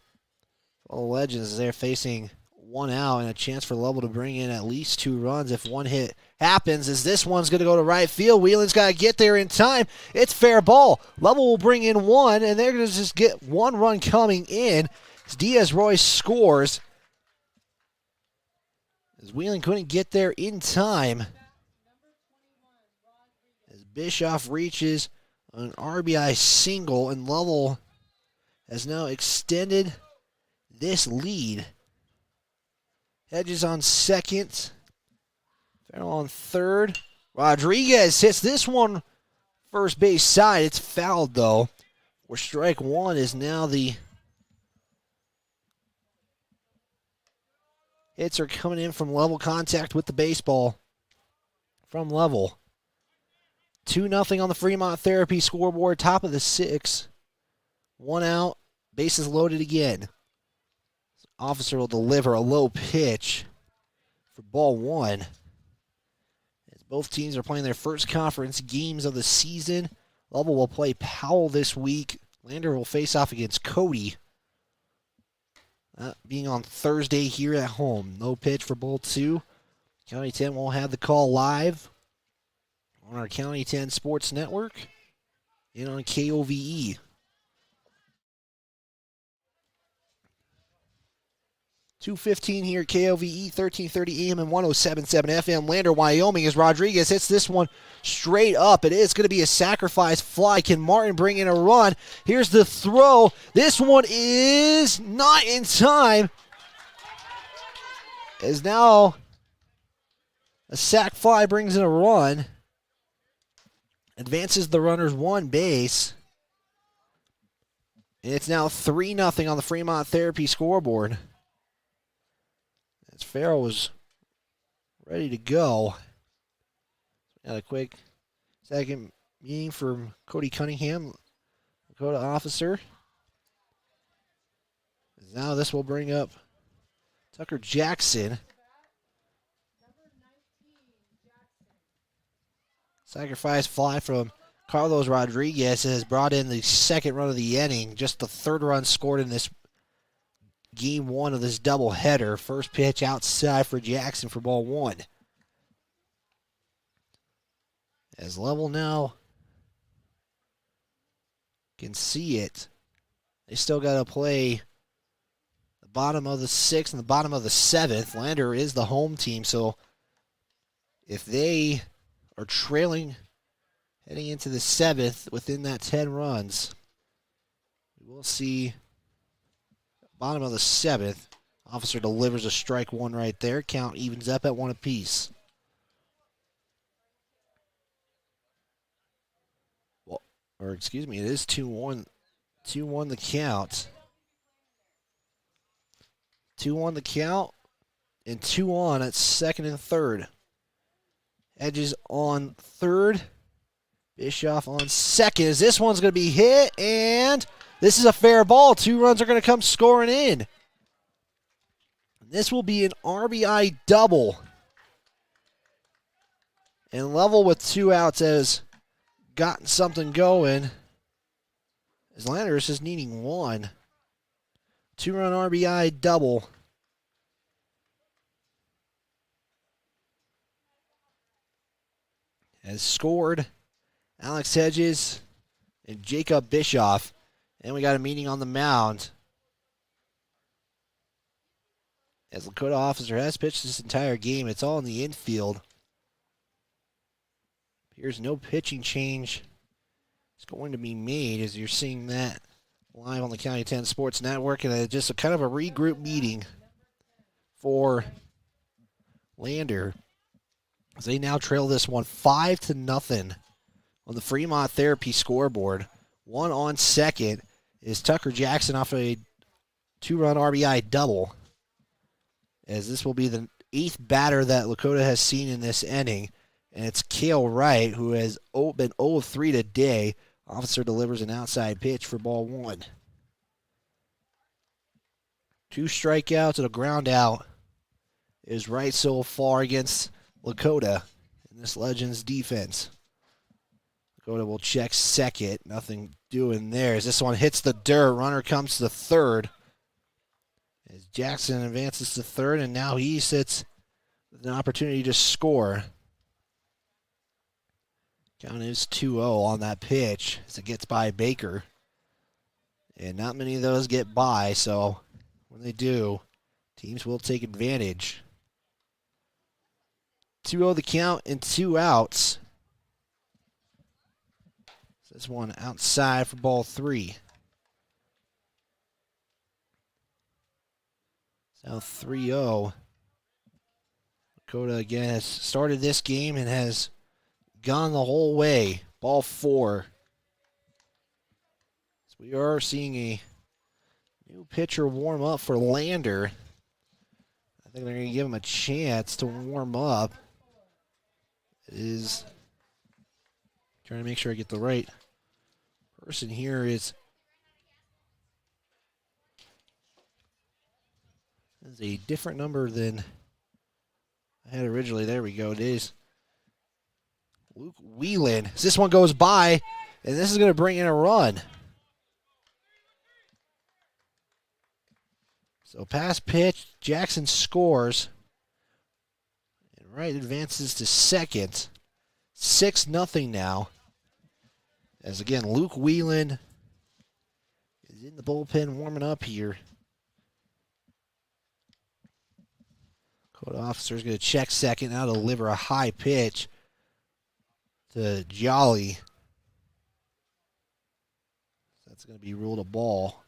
All the Legends, they're facing 1 out and a chance for Lovell to bring in at least 2 runs if one hit happens, as this one's going to go to right field. Whelan's got to get there in time. It's fair ball. Lovell will bring in 1, and they're going to just get 1 run coming in as Diaz Roy scores. As Whelan couldn't get there in time. As Bischoff reaches an RBI single, and Lovell has now extended this lead. Hedges on second. Farrell on third. Rodriguez hits this one first base side. It's fouled, though. Where strike 1 is now the hits are coming in from Lovell. Contact with the baseball from Lovell. 2-0 on the Fremont Therapy scoreboard. Top of the 6. 1 out. Bases loaded again. Officer will deliver a low pitch for ball 1. As both teams are playing their first conference games of the season. Lovell will play Powell this week. Lander will face off against Cody. Being on Thursday here at home. No pitch for ball 2. County 10 will have the call live on our County 10 Sports Network and on KOVE. 2:15 here at KOVE, 1330 AM and 107.7 FM. Lander, Wyoming, as Rodriguez hits this one straight up. It is going to be a sacrifice fly. Can Martin bring in a run? Here's the throw. This one is not in time. As now a sac fly brings in a run. Advances the runners 1 base. And it's now 3-0 on the Fremont Therapy scoreboard. As Farrell was ready to go. Got a quick second meeting from Cody Cunningham, Dakota Officer. Now this will bring up Tucker Jackson. Sacrifice fly from Carlos Rodriguez has brought in the second run of the inning. Just the 3rd run scored in this Game 1 of this doubleheader. First pitch outside for Jackson for ball 1. As Lovell now can see it, they still got to play the bottom of the 6th and the bottom of the 7th. Lander is the home team, so if they are trailing heading into the 7th within that 10 runs, we will see bottom of the 7th. Officer delivers a strike 1 right there. Count evens up at 1 apiece. Or excuse me, it is 2-1. 2-1 the count. 2-1 the count. And 2-on at second and third. Hedges on third. Bischoff on second. As this one's going to be hit, and this is a fair ball. 2 runs are going to come scoring in. This will be an RBI double. And Lovell with 2 outs has gotten something going. As Lander is just needing 1. 2-run RBI double. Has scored Alex Hedges and Jacob Bischoff. And we got a meeting on the mound. As Lakota officer has pitched this entire game, it's all in the infield. Here's no pitching change. It's going to be made as you're seeing that live on the County 10 Sports Network. And just a kind of a regroup meeting for Lander. As they now trail this one 5-0 on the Fremont Therapy scoreboard. 1 on second is Tucker Jackson off a 2-run RBI double. As this will be the 8th batter that Lakota has seen in this inning. And it's Cale Wright, who has been 0-3 today. Officer delivers an outside pitch for ball 1. 2 strikeouts and a ground out is Wright so far against Lakota in this Legends defense. Lakota will check second. Nothing doing there. As this one hits the dirt, runner comes to third. As Jackson advances to third, and now he sits with an opportunity to score. Count is 2-0 on that pitch as it gets by Baker. And not many of those get by, so when they do, teams will take advantage. 2-0 the count and 2 outs. This one outside for ball 3. Now 3-0. Lakota again has started this game and has gone the whole way. Ball 4. So we are seeing a new pitcher warm up for Lander. I think they're going to give him a chance to warm up. Is trying to make sure I get the right person here. Is a different number than I had originally. There we go. It is Luke Whelan. As this one goes by, and this is going to bring in a run. So pass pitch, Jackson scores. And Wright advances to second. 6-0 now. As again, Luke Whelan is in the bullpen warming up here. Code officer is going to check second, now deliver a high pitch to Jolly. That's going to be ruled a ball.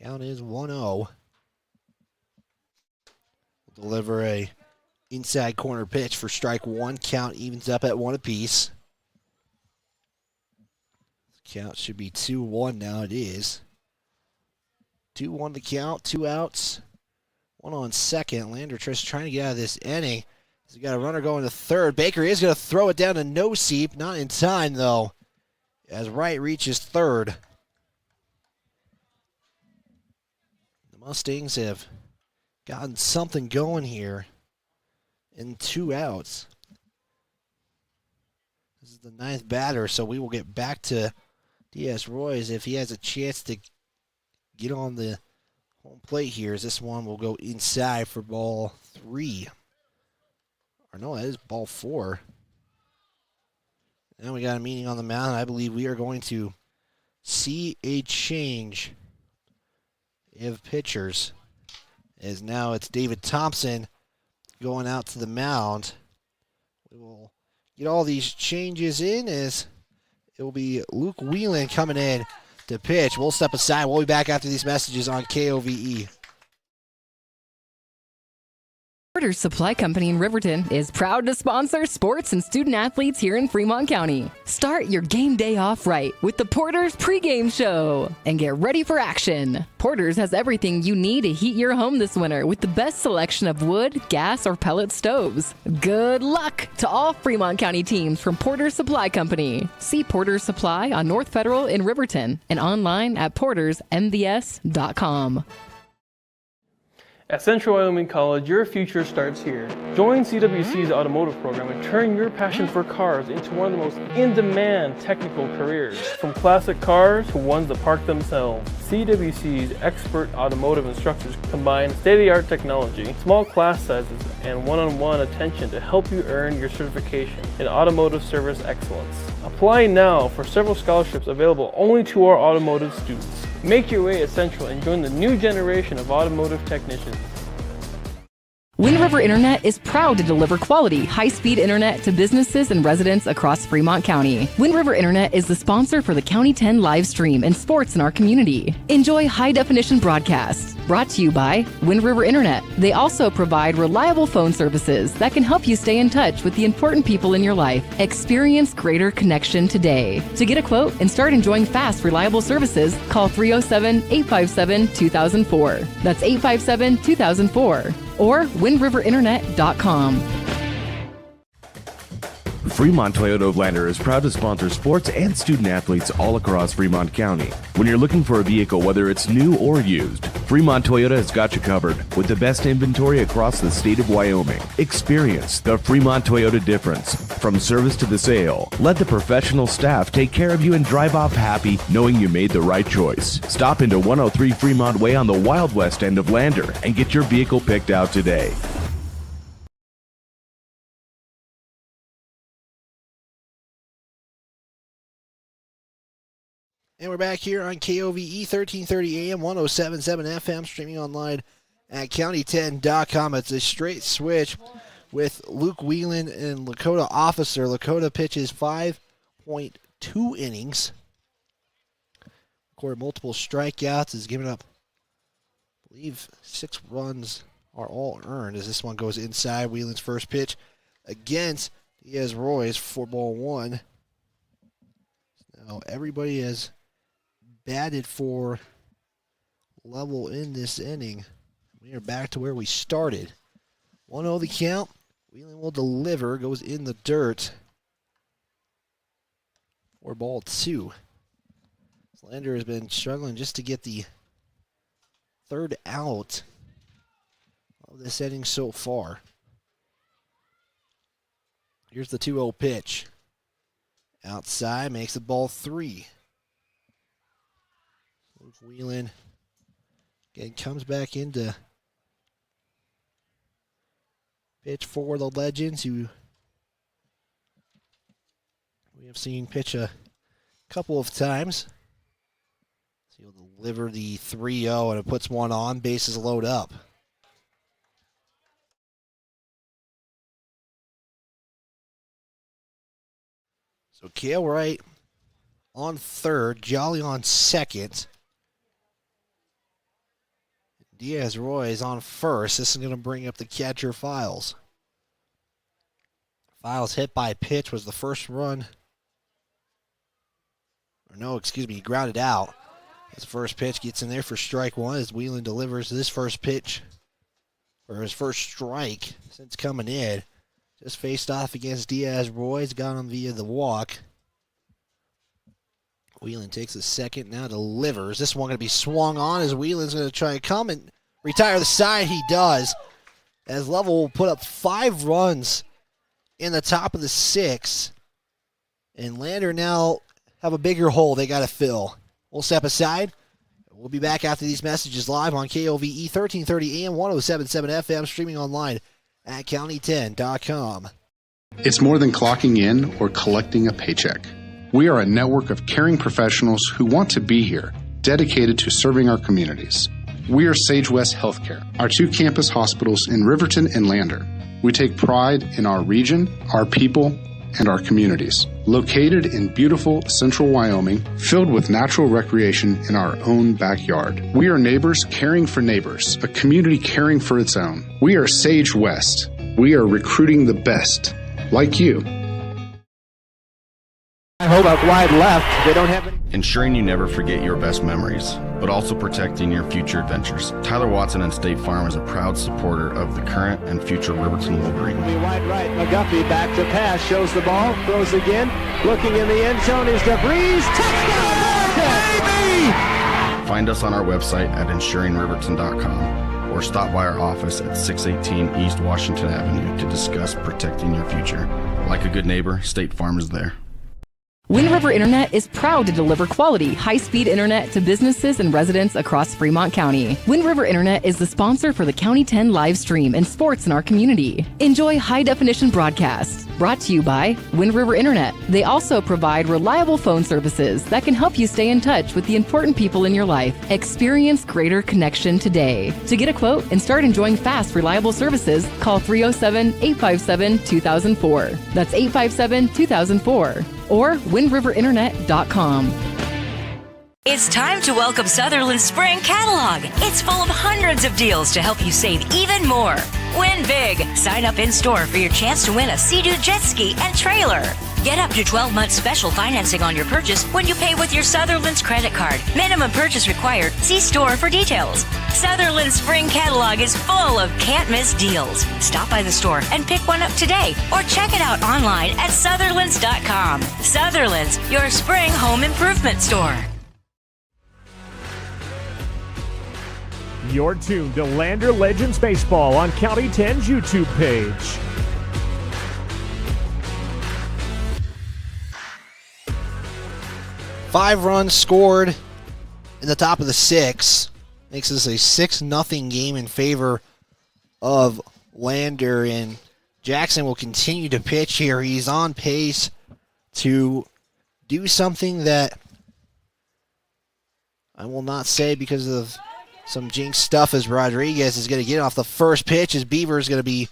Count is 1-0. We'll deliver a inside corner pitch for strike 1. Count evens up at 1 apiece. Count should be 2-1 now. It is. 2-1 the count, 2 outs, 1 on second. Lander trying to get out of this inning. He's got a runner going to third. Baker is going to throw it down to no-seep. Not in time, though, as Wright reaches third. The Mustangs have gotten something going here in 2 outs. This is the 9th batter, so we will get back to D.S. Royce if he has a chance to get on the home plate here, as this one will go inside for ball 3. Or no, that is ball 4. Now we got a meeting on the mound. I believe we are going to see a change of pitchers. As now it's David Thompson going out to the mound. We will get all these changes in as it will be Luke Whelan coming in to pitch. We'll step aside. We'll be back after these messages on KOVE. Porter's Supply Company in Riverton is proud to sponsor sports and student athletes here in Fremont County. Start your game day off right with the Porter's pregame show and get ready for action. Porter's has everything you need to heat your home this winter with the best selection of wood, gas, or pellet stoves. Good luck to all Fremont County teams from Porter's Supply Company. See Porter's Supply on North Federal in Riverton and online at portersmvs.com. At Central Wyoming College, your future starts here. Join CWC's automotive program and turn your passion for cars into one of the most in-demand technical careers. From classic cars to ones that park themselves, CWC's expert automotive instructors combine state-of-the-art technology, small class sizes, and one-on-one attention to help you earn your certification in automotive service excellence. Apply now for several scholarships available only to our automotive students. Make your way at Central and join the new generation of automotive technicians. Wind River Internet is proud to deliver quality, high-speed internet to businesses and residents across Fremont County. Wind River Internet is the sponsor for the County 10 live stream and sports in our community. Enjoy high-definition broadcasts. Brought to you by Wind River Internet. They also provide reliable phone services that can help you stay in touch with the important people in your life. Experience greater connection today. To get a quote and start enjoying fast, reliable services, call 307-857-2004. That's 857-2004. Or windriverinternet.com. Fremont Toyota of Lander is proud to sponsor sports and student athletes all across Fremont County. When you're looking for a vehicle, whether it's new or used, Fremont Toyota has got you covered with the best inventory across the state of Wyoming. Experience the Fremont Toyota difference. From service to the sale, let the professional staff take care of you and drive off happy knowing you made the right choice. Stop into 103 Fremont Way on the Wild West end of Lander and get your vehicle picked out today. And we're back here on KOVE 1330 AM, 107.7 FM, streaming online at county10.com. It's a straight switch with Luke Whelan and Lakota Officer. Lakota pitches 5.2 innings. Recorded multiple strikeouts, has given up, I believe, 6 runs are all earned as this one goes inside. Whelan's first pitch against Diaz Roy's 4-1. Now everybody has batted for Lovell in this inning. We are back to where we started. 1-0 the count. Whelan will deliver, goes in the dirt. 4-2. Lander has been struggling just to get the third out of this inning so far. Here's the 2-0 pitch. Outside, makes the ball 3. Luke Whelan again comes back into pitch for the Legends, who we have seen pitch a couple of times. So he'll deliver the 3-0 and it puts one on. Bases load up. So Kale Wright on third, Jolly on second. Diaz Roy is on first. This is going to bring up the catcher Files. Files hit by pitch was the first run. Or no, excuse me, he grounded out. His first pitch gets in there for strike one as Whelan delivers this first pitch, or his first strike since coming in. Just faced off against Diaz Roy's, got him via the walk. Whelan takes a second, now delivers. This one going to be swung on as Whelan's going to try to come and retire the side. He does. As Lovell will put up 5 runs in the top of the 6. And Lander now have a bigger hole they got to fill. We'll step aside. We'll be back after these messages live on KOVE 1330 AM, 107.7 FM, streaming online at county10.com. It's more than clocking in or collecting a paycheck. We are a network of caring professionals who want to be here, dedicated to serving our communities. We are Sage West Healthcare, our 2 campus hospitals in Riverton and Lander. We take pride in our region, our people, and our communities. Located in beautiful central Wyoming, filled with natural recreation in our own backyard. We are neighbors caring for neighbors, a community caring for its own. We are Sage West. We are recruiting the best, like you. I hold up wide left. They don't have any. Ensuring you never forget your best memories, but also protecting your future adventures. Tyler Watson and State Farm is a proud supporter of the current and future Riverton Wolverine. Wide right, McGuffey back to pass, shows the ball, throws again. Looking in the end zone is DeVries. Touchdown, baby! Find us on our website at ensuringriverton.com or stop by our office at 618 East Washington Avenue to discuss protecting your future. Like a good neighbor, State Farm is there. Wind River Internet is proud to deliver quality, high-speed internet to businesses and residents across Fremont County. Wind River Internet is the sponsor for the County 10 live stream and sports in our community. Enjoy high-definition broadcasts. Brought to you by Wind River Internet. They also provide reliable phone services that can help you stay in touch with the important people in your life. Experience greater connection today. To get a quote and start enjoying fast, reliable services, call 307-857-2004. That's 857-2004. Or windriverinternet.com. It's time to welcome Sutherland's Spring Catalog. It's full of hundreds of deals to help you save even more. Win big. Sign up in-store for your chance to win a Sea-Doo jet ski and trailer. Get up to 12 months special financing on your purchase when you pay with your Sutherland's credit card. Minimum purchase required. See store for details. Sutherland's Spring Catalog is full of can't-miss deals. Stop by the store and pick one up today or check it out online at Sutherlands.com. Sutherland's, your spring home improvement store. You're tuned to Lander Legends Baseball on County 10's YouTube page. Five runs scored in the top of the six. Makes this a 6-0 game in favor of Lander. And Jackson will continue to pitch here. He's on pace to do something that I will not say because of some jinx stuff, as Rodriguez is going to get off the first pitch. As Beaver is going to be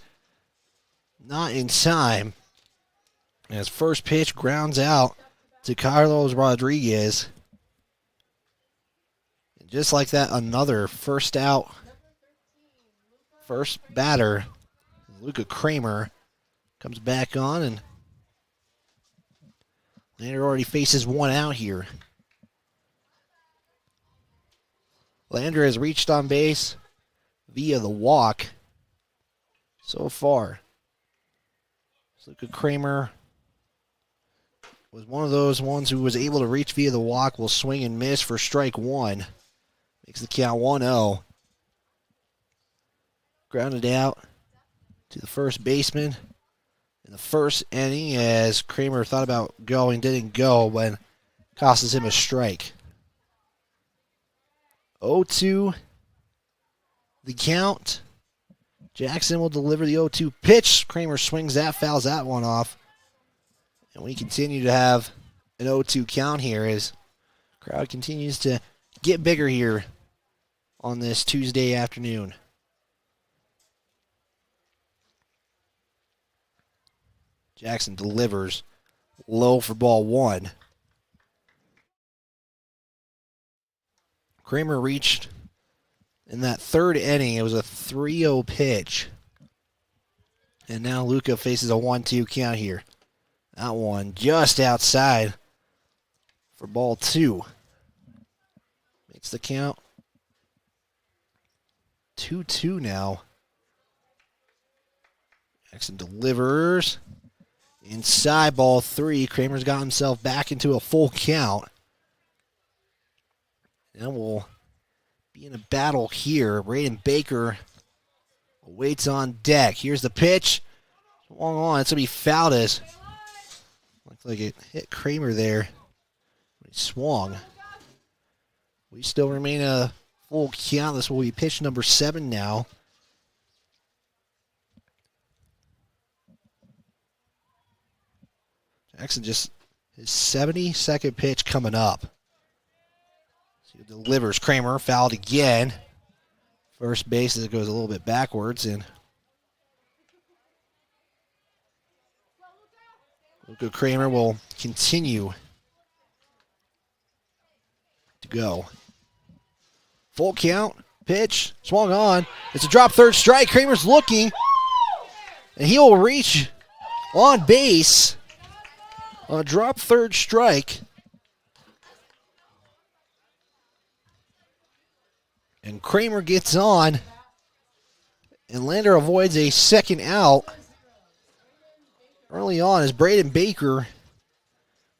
not in time. As first pitch grounds out to Carlos Rodriguez. And just like that, another first out, first batter, Luca Kramer, comes back on, and Lander already faces one out here. Lander has reached on base via the walk so far. So Luca Kramer was one of those ones who was able to reach via the walk, will swing and miss for strike one. Makes the count 1-0. Grounded out to the first baseman in the first inning as Kramer thought about going, didn't go, when costs him a strike. 0-2 the count. Jackson will deliver the 0-2 pitch. Kramer swings that, fouls that one off. And we continue to have an 0-2 count here as crowd continues to get bigger here on this Tuesday afternoon. Jackson delivers low for ball one. Kramer reached in that third inning. It was a 3-0 pitch. And now Luca faces a 1-2 count here. That one just outside for ball two. Makes the count 2-2 now. Jackson delivers inside ball three. Kramer's got himself back into a full count. And we'll be in a battle here. Braden Baker waits on deck. Here's the pitch. Long on. It's going to be fouled as looks like it hit Kramer there. He swung. We still remain a full count. This will be pitch number 7 now. Jackson just his 72nd pitch coming up. He delivers. Kramer fouled again. First base as it goes a little bit backwards, and Luca Kramer will continue to go. Full count, pitch, swung on. It's a drop third strike. Kramer's looking, and he will reach on base on a drop third strike. And Kramer gets on, and Lander avoids a second out. Early on is Braden Baker,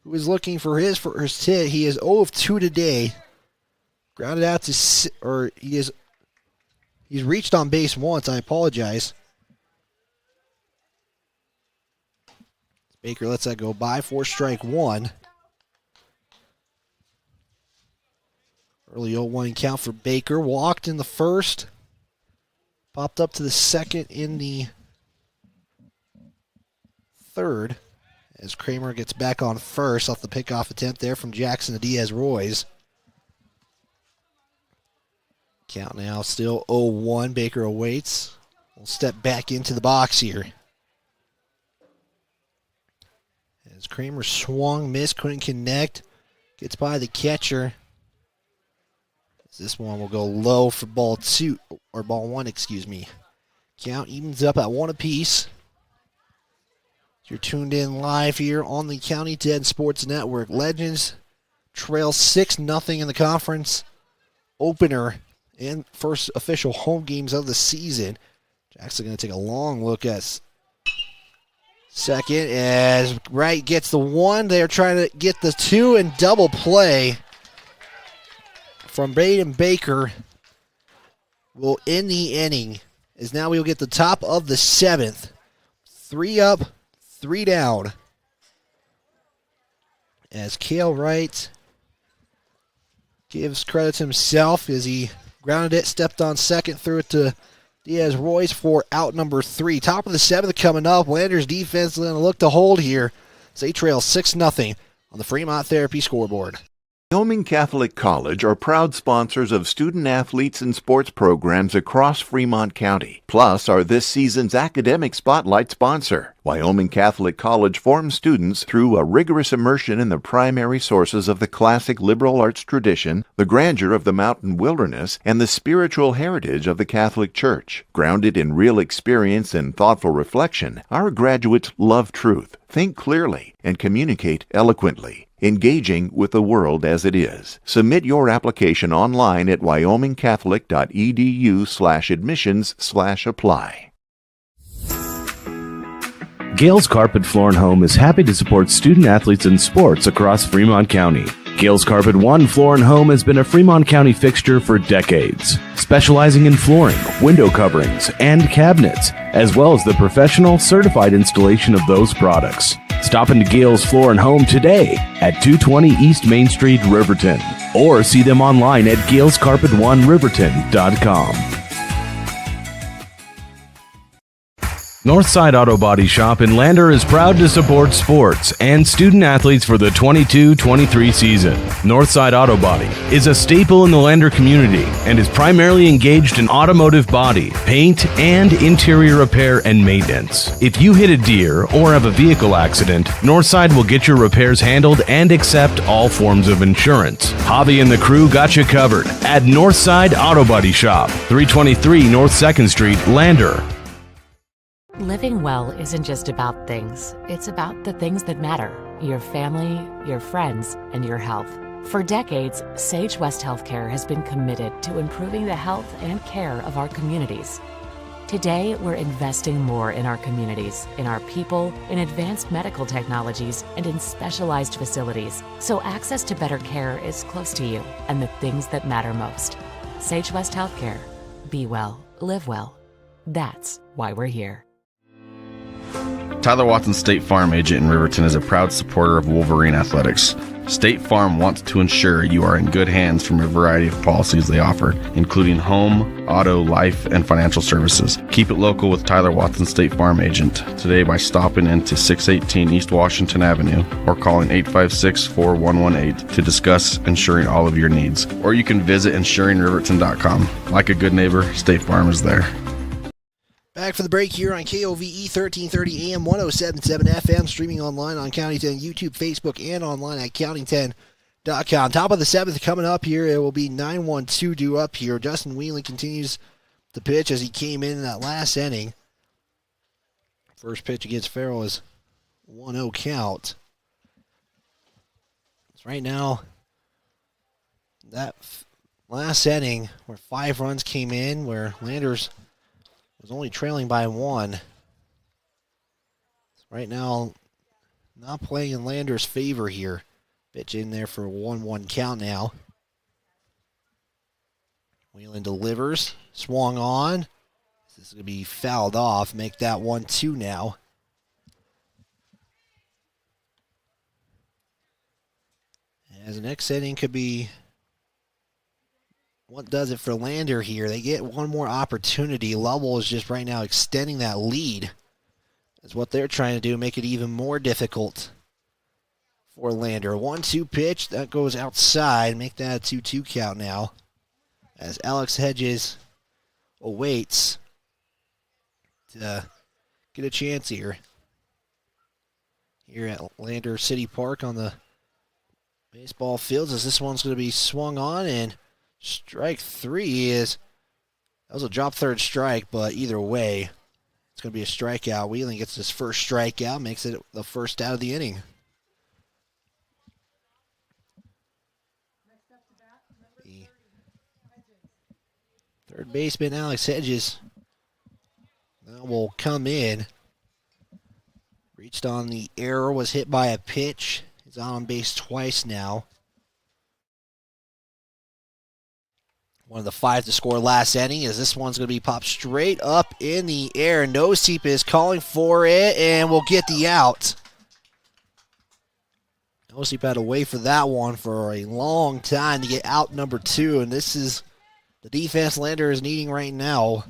who is looking for his first hit. He is 0 of 2 today. Grounded out to, he's reached on base once. I apologize. Baker lets that go by for strike one. Early 0-1 count for Baker. Walked in the first. Popped up to the second in the third. As Kramer gets back on first off the pickoff attempt there from Jackson to Diaz-Royce. Count now still 0-1. Baker awaits. We'll step back into the box here. As Kramer swung, missed, couldn't connect. Gets by the catcher. This one will go low for ball one, excuse me. Count evens up at 1 apiece. You're tuned in live here on the County 10 Sports Network. Legends trail 6-0 in the conference opener and first official home games of the season. Jackson going to take a long look at second as Wright gets the 1. They're trying to get the 2 and double play from Braden Baker will end the inning, as now we will get the top of the 7th. 3 up, 3 down. As Cale Wright gives credit to himself as he grounded it, stepped on second, threw it to Diaz-Royce for out number 3. Top of the 7th coming up. Landers defense going to look to hold here as they trail 6-0 on the Fremont Therapy scoreboard. Wyoming Catholic College are proud sponsors of student athletes and sports programs across Fremont County, plus are this season's academic spotlight sponsor. Wyoming Catholic College forms students through a rigorous immersion in the primary sources of the classic liberal arts tradition, the grandeur of the mountain wilderness, and the spiritual heritage of the Catholic Church. Grounded in real experience and thoughtful reflection, our graduates love truth, think clearly, and communicate eloquently, engaging with the world as it is. Submit your application online at wyomingcatholic.edu/admissions/apply. Gales Carpet Floor and Home is happy to support student athletes in sports across Fremont County. Gales Carpet One Floor and Home has been a Fremont County fixture for decades, specializing in flooring, window coverings, and cabinets, as well as the professional, certified installation of those products. Stop into Gales Floor and Home today at 220 East Main Street, Riverton, or see them online at galescarpet1riverton.com. Northside Auto Body Shop in Lander is proud to support sports and student athletes for the 22-23 season. Northside Auto Body is a staple in the Lander community and is primarily engaged in automotive body, paint, and interior repair and maintenance. If you hit a deer or have a vehicle accident, Northside will get your repairs handled and accept all forms of insurance. Javi and the crew got you covered at Northside Auto Body Shop, 323 North 2nd Street, Lander. Living well isn't just about things. It's about the things that matter. Your family, your friends, and your health. For decades, Sage West Healthcare has been committed to improving the health and care of our communities. Today, we're investing more in our communities, in our people, in advanced medical technologies, and in specialized facilities, so access to better care is close to you and the things that matter most. Sage West Healthcare. Be well, live well. That's why we're here. Tyler Watson, State Farm agent in Riverton, is a proud supporter of Wolverine Athletics. State Farm wants to ensure you are in good hands from a variety of policies they offer, including home, auto, life, and financial services. Keep it local with Tyler Watson, State Farm agent, today by stopping into 618 East Washington Avenue or calling 856-4118 to discuss insuring all of your needs. Or you can visit insuringriverton.com. Like a good neighbor, State Farm is there. Back for the break here on KOVE 1330 AM 1077 FM, streaming online on County 10, YouTube, Facebook, and online at county10.com. Top of the seventh coming up here. It will be 9-1-2 due up here. Justin Whelan continues to pitch as he came in that last inning. First pitch against Farrell is 1-0 count. So right now, that last inning where 5 runs came in, where Landers was only trailing by 1. Right now, not playing in Landers' favor here. Pitch in there for a 1-1 count now. Whelan delivers, swung on. This is going to be fouled off, make that 1-2 now. As the next inning could be what does it for Lander here. They get one more opportunity. Lovell is just right now extending that lead. That's what they're trying to do, make it even more difficult for Lander. 1-2 pitch, that goes outside, make that a 2-2 count now. As Alex Hedges awaits to get a chance here. Here at Lander City Park on the baseball fields, as this one's going to be swung on, and strike 3 is, that was a drop third strike, but either way, it's going to be a strikeout. Whelan gets his first strikeout, makes it the first out of the inning. The third baseman, Alex Hedges, now will come in. Reached on the error, was hit by a pitch. He's on base twice now. One of the 5 to score last inning, as this one's going to be popped straight up in the air. Noseep is calling for it and will get the out. Noseep had to wait for that one for a long time to get out number 2, and this is the defense Lander is needing right now.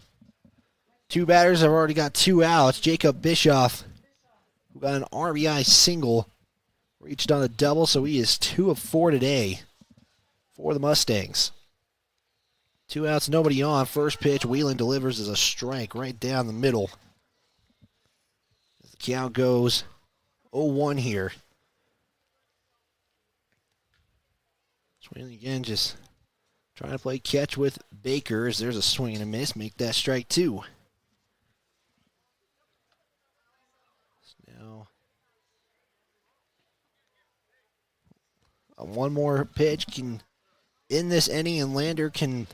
2 batters have already got 2 outs. Jacob Bischoff, who got an RBI single, reached on a double, so he is 2 of 4 today for the Mustangs. 2 outs, nobody on. First pitch, Whelan delivers as a strike right down the middle. The count goes 0-1 here. Whelan again just trying to play catch with Baker, as there's a swing and a miss. Make that strike 2. Now, one more pitch can end this inning, and Lander can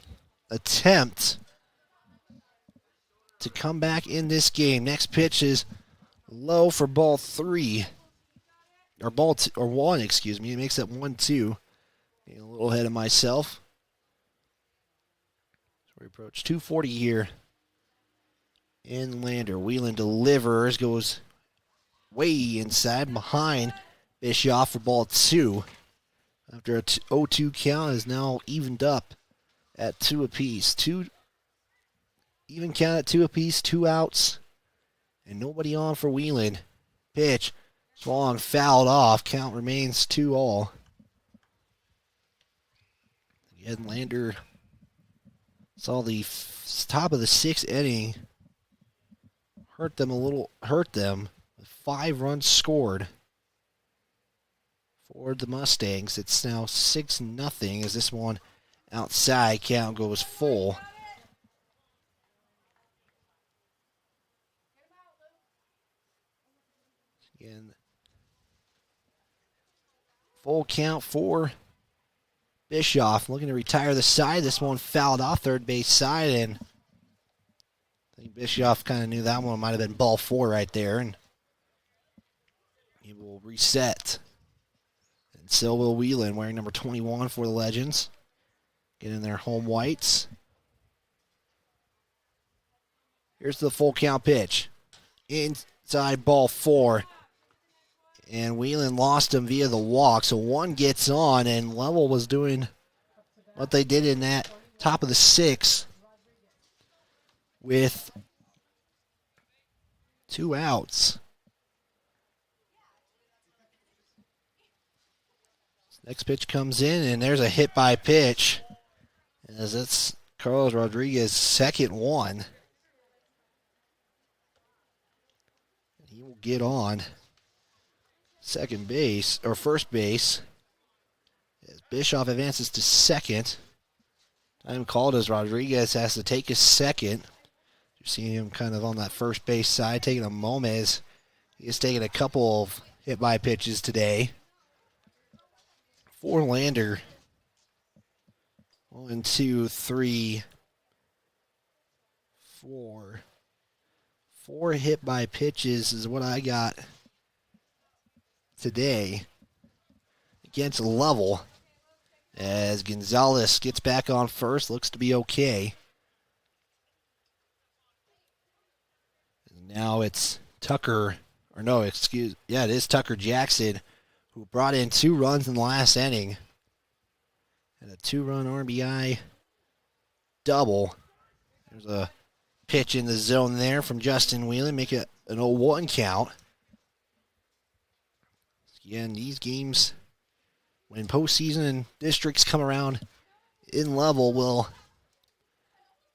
attempt to come back in this game. Next pitch is low for ball 3. Or ball 1, excuse me. It makes it 1-2. Getting a little ahead of myself. So we approach 240 here in Lander. Whelan delivers, goes way inside behind Bischoff for ball 2. After a 0-2 count, is now evened up at 2 apiece. Even count at 2 apiece, 2 outs, and nobody on for Whelan. Pitch, swung, fouled off. Count remains 2-all. Again, Lander saw the top of the 6th inning hurt them with 5 runs scored for the Mustangs. It's now 6-0 as this one outside, count goes full. Again, full count for Bischoff, looking to retire the side. This one fouled off third base side, and I think Bischoff kind of knew that one might have been ball 4 right there, and he will reset. And so will Whelan, wearing number 21 for the Legends. Getting their home whites. Here's the full count pitch. Inside ball 4. And Whelan lost him via the walk. So 1 gets on, and Lovell was doing what they did in that top of the 6th with 2 outs. Next pitch comes in, and there's a hit by pitch, as it's Carlos Rodriguez's second one. will get on second base, or first base, as Bischoff advances to second. Time called as Rodriguez has to take his second. You're seeing him kind of on that first base side, taking a moment as he has taken a couple of hit by pitches today. For Lander. 1, 2, 3, 4. 4 hit by pitches is what I got today against Lovell. As Gonzalez gets back on first, looks to be okay. And now it's Tucker, or no, it is Tucker Jackson, who brought in 2 runs in the last inning. And a 2-run RBI double. There's a pitch in the zone there from Justin Whelan, make it an 0-1 count. Again, these games, when postseason and districts come around in Lovell,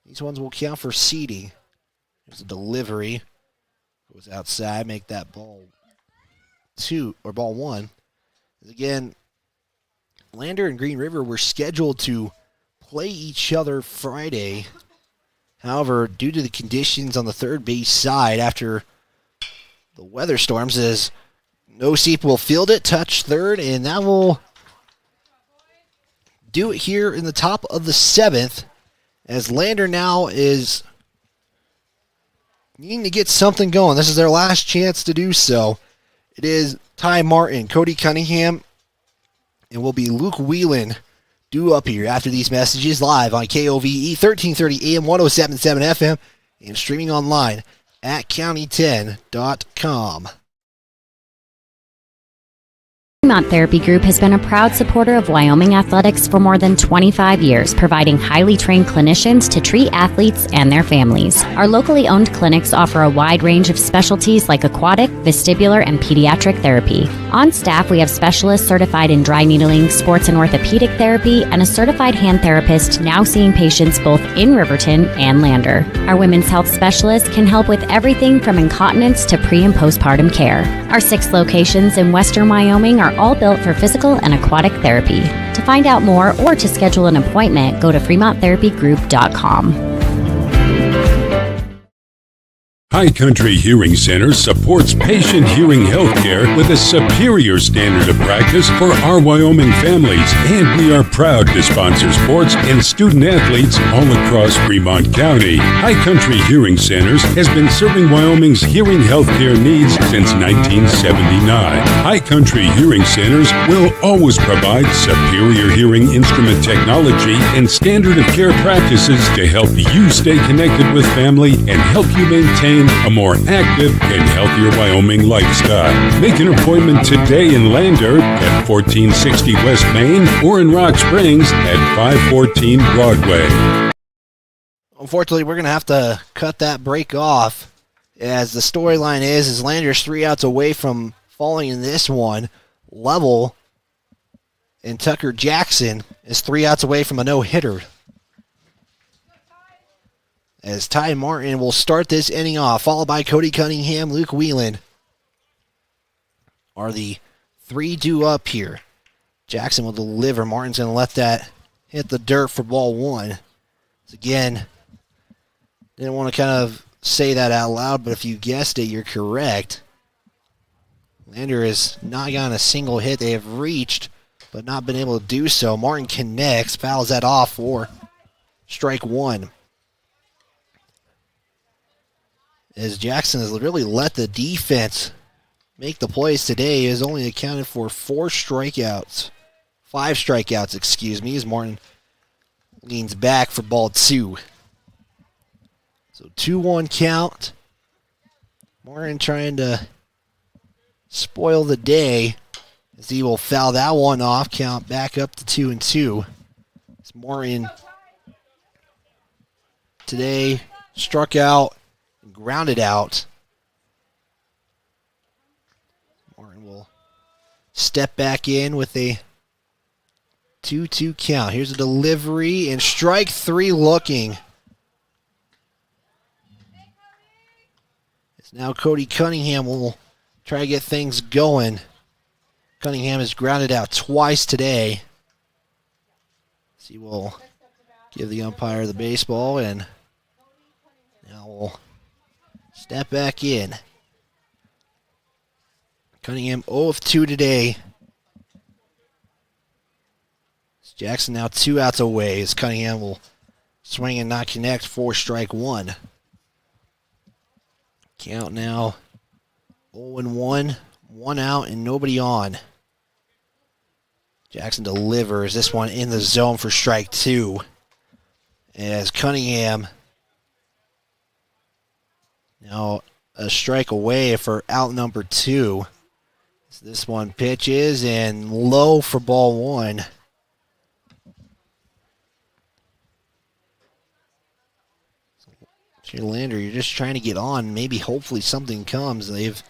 these ones will count for seeding. There's a delivery. Goes outside, make that ball 2, or ball 1. Again, Lander and Green River were scheduled to play each other Friday. However, due to the conditions on the third base side after the weather storms, as Nosip will field it, touch third, and that will do it here in the top of the 7th, as Lander now is needing to get something going. This is their last chance to do so. It is Ty Martin, Cody Cunningham, and will be Luke Whelan due up here after these messages live on KOVE 1330 AM 107.7 FM and streaming online at county10.com. Fremont Therapy Group has been a proud supporter of Wyoming athletics for more than 25 years, providing highly trained clinicians to treat athletes and their families. Our locally owned clinics offer a wide range of specialties like aquatic, vestibular, and pediatric therapy. On staff, we have specialists certified in dry needling, sports and orthopedic therapy, and a certified hand therapist now seeing patients both in Riverton and Lander. Our women's health specialists can help with everything from incontinence to pre- and postpartum care. Our 6 locations in western Wyoming are all built for physical and aquatic therapy. To find out more or to schedule an appointment, go to FremontTherapyGroup.com. High Country Hearing Center supports patient hearing health care with a superior standard of practice for our Wyoming families, and we are proud to sponsor sports and student athletes all across Fremont County. High Country Hearing Centers has been serving Wyoming's hearing health care needs since 1979. High Country Hearing Centers will always provide superior hearing instrument technology and standard of care practices to help you stay connected with family and help you maintain a more active and healthier Wyoming lifestyle. Make an appointment today in Lander at 1460 West Main or in Rock Springs at 514 Broadway. Unfortunately, we're going to have to cut that break off, as the storyline is Lander's 3 outs away from falling in this one. Lovell and Tucker Jackson is 3 outs away from a no-hitter, as Ty Martin will start this inning off, followed by Cody Cunningham, Luke Whelan are the 3 due up here. Jackson will deliver. Martin's going to let that hit the dirt for ball 1. Again, didn't want to kind of say that out loud, but if you guessed it, you're correct. Lander has not gotten a single hit. They have reached, but not been able to do so. Martin connects, fouls that off for strike 1. As Jackson has really let the defense make the plays today, he has only accounted for 5 strikeouts, as Martin leans back for ball 2. So 2-1 count. Martin trying to spoil the day, as he will foul that one off, count back up to 2-2. As Martin today struck out, grounded out. Martin will step back in with a 2-2 count. Here's a delivery, and strike 3 looking. It's now Cody Cunningham will try to get things going. Cunningham has grounded out twice today. He will give the umpire the baseball, and now we'll step back in. Cunningham 0 of 2 today. Jackson now 2 outs away as Cunningham will swing and not connect for strike 1. Count now 0-1, 1 out and nobody on. Jackson delivers this one in the zone for strike 2. As Cunningham now a strike away for out number 2. So this one pitches and low for ball 1. So Lander, you're just trying to get on. Maybe hopefully something comes. They've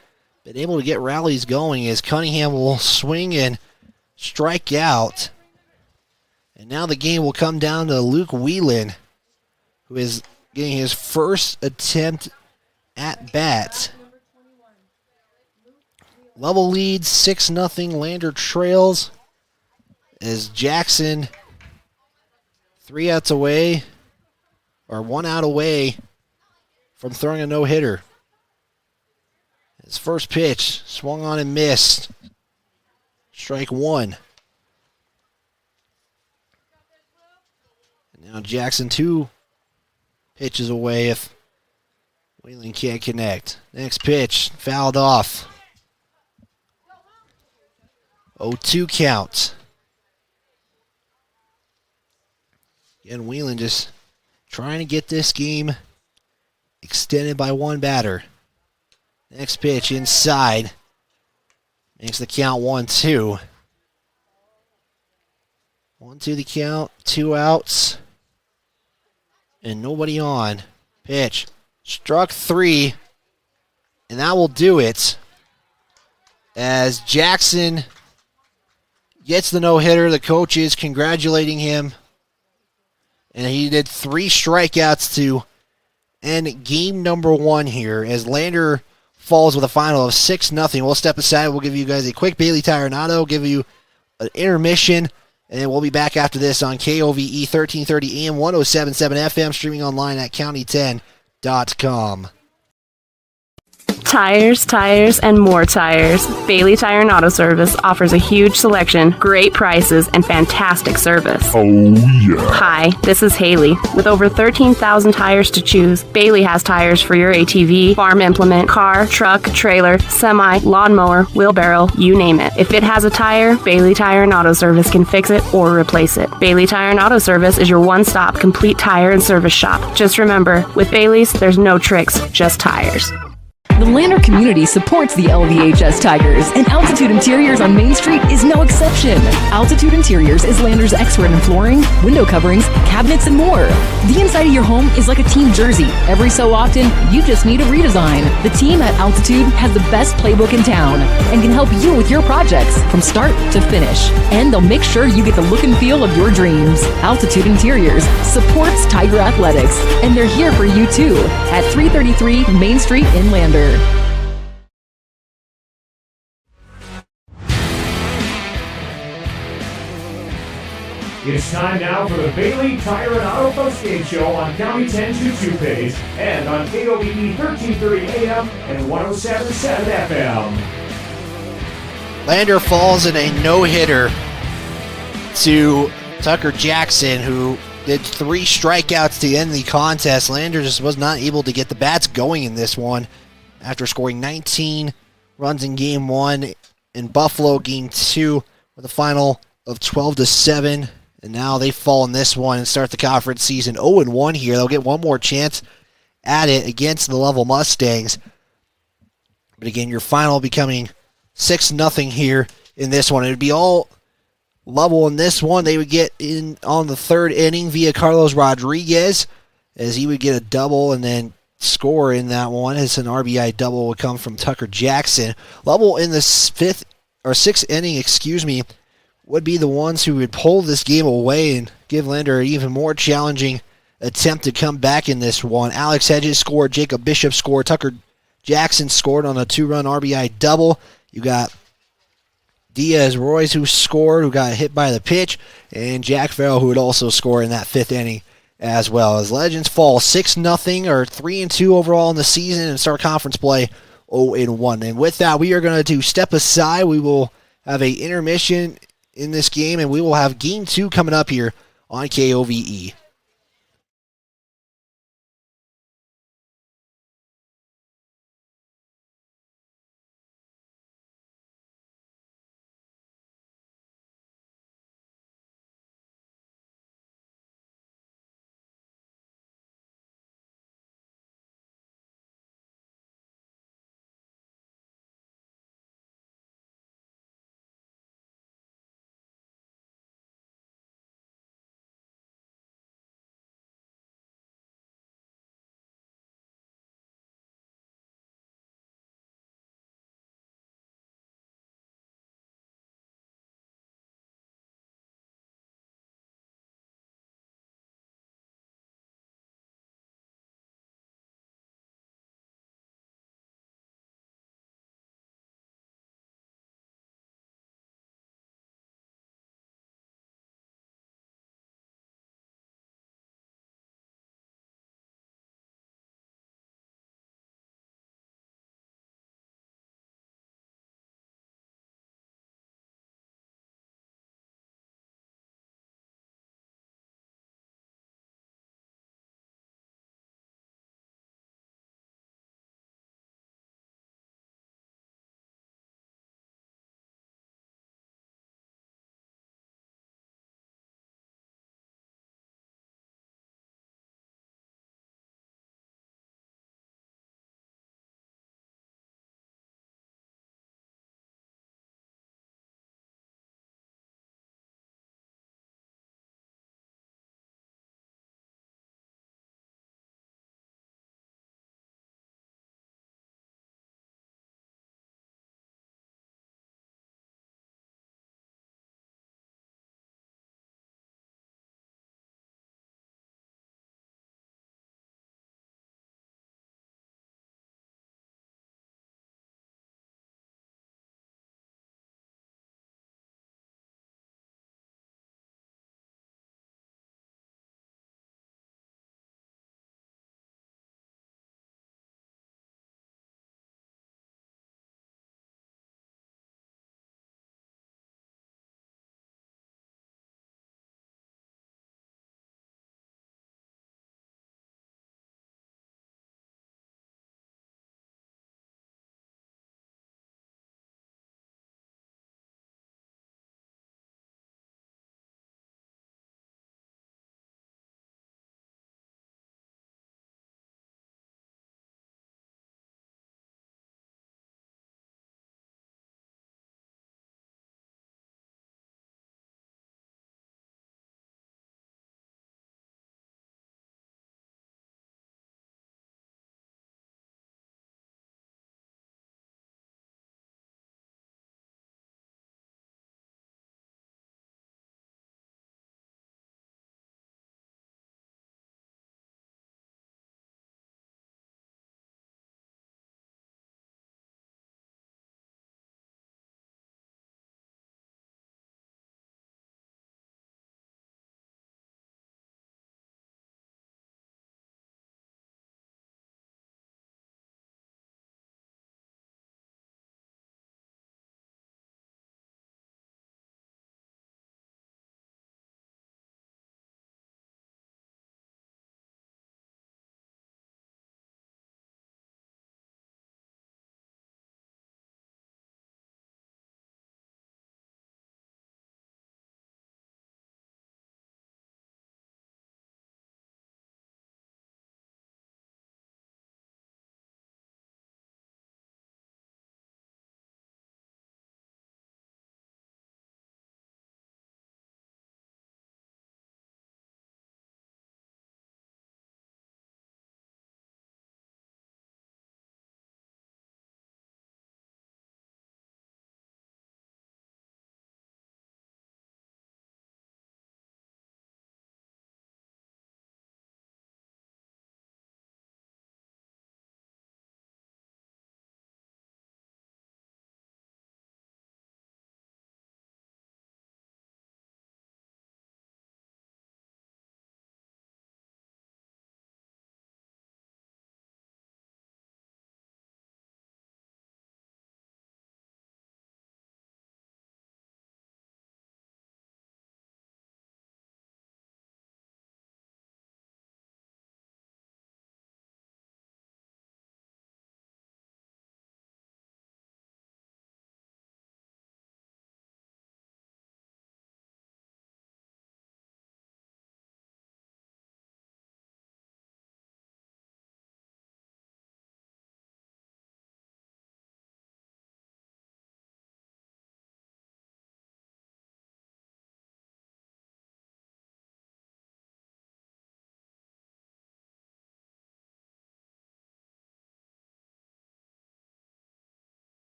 been able to get rallies going as Cunningham will swing and strike out. And now the game will come down to Luke Whelan, who is getting his first attempt at bat. Lovell leads 6-0. Lander trails as Jackson 3 outs away, or 1 out away from throwing a no-hitter. His first pitch swung on and missed. Strike 1. And now Jackson 2 pitches away if Whelan can't connect. Next pitch fouled off. 0-2 count. Again, Whelan just trying to get this game extended by 1 batter. Next pitch inside. Makes the count 1-2. 1-2 the count. 2 outs. And nobody on. Pitch. Struck 3. And that will do it. As Jackson gets the no-hitter. The coach is congratulating him. And he did 3 strikeouts to end game number 1 here as Lander falls with a final of 6-0. We'll step aside. We'll give you guys a quick Bailey Tire and Auto, give you an intermission, and then we'll be back after this on KOVE 1330 AM 107.7 FM, streaming online at county10.com. Tires, tires, and more tires. Bailey Tire and Auto Service offers a huge selection, great prices, and fantastic service. Oh, yeah. Hi, this is Haley. With over 13,000 tires to choose, Bailey has tires for your ATV, farm implement, car, truck, trailer, semi, lawnmower, wheelbarrow, you name it. If it has a tire, Bailey Tire and Auto Service can fix it or replace it. Bailey Tire and Auto Service is your one-stop complete tire and service shop. Just remember, with Bailey's, there's no tricks, just tires. The Lander community supports the LVHS Tigers, and Altitude Interiors on Main Street is no exception. Altitude Interiors is Lander's expert in flooring, window coverings, cabinets, and more. The inside of your home is like a team jersey. Every so often, you just need a redesign. The team at Altitude has the best playbook in town and can help you with your projects from start to finish. And they'll make sure you get the look and feel of your dreams. Altitude Interiors supports Tiger Athletics, and they're here for you too at 333 Main Street in Lander. It's time now for the Bailey Tire and Auto Postgame Show on County 10's YouTube page and on KOVE 1330 AM and 107.7 FM. Lander falls in a no-hitter to Tucker Jackson, who did 3 strikeouts to end the contest. Lander just was not able to get the bats going in this one after scoring 19 runs in Game 1 in Buffalo Game 2 with a final of 12-7. And now they fall in this one and start the conference season 0-1 here. They'll get one more chance at it against the Lovell Mustangs. But again, your final becoming 6-0 here in this one. It would be all Lovell in this one. They would get in on the 3rd inning via Carlos Rodriguez, as he would get a double and then score in that one, as an RBI double would come from Tucker Jackson. Lovell in the 6th inning, would be the ones who would pull this game away and give Lander an even more challenging attempt to come back in this one. Alex Hedges scored, Jacob Bishop scored, Tucker Jackson scored on a 2-run RBI double. You got Diaz Royce, who scored, who got hit by the pitch, and Jack Farrell, who would also score in that 5th inning as well. As Legends fall 6-0 or 3-2 overall in the season and start conference play 0-1. And with that, we are going to step aside. We will have an intermission in this game, and we will have Game 2 coming up here on KOVE.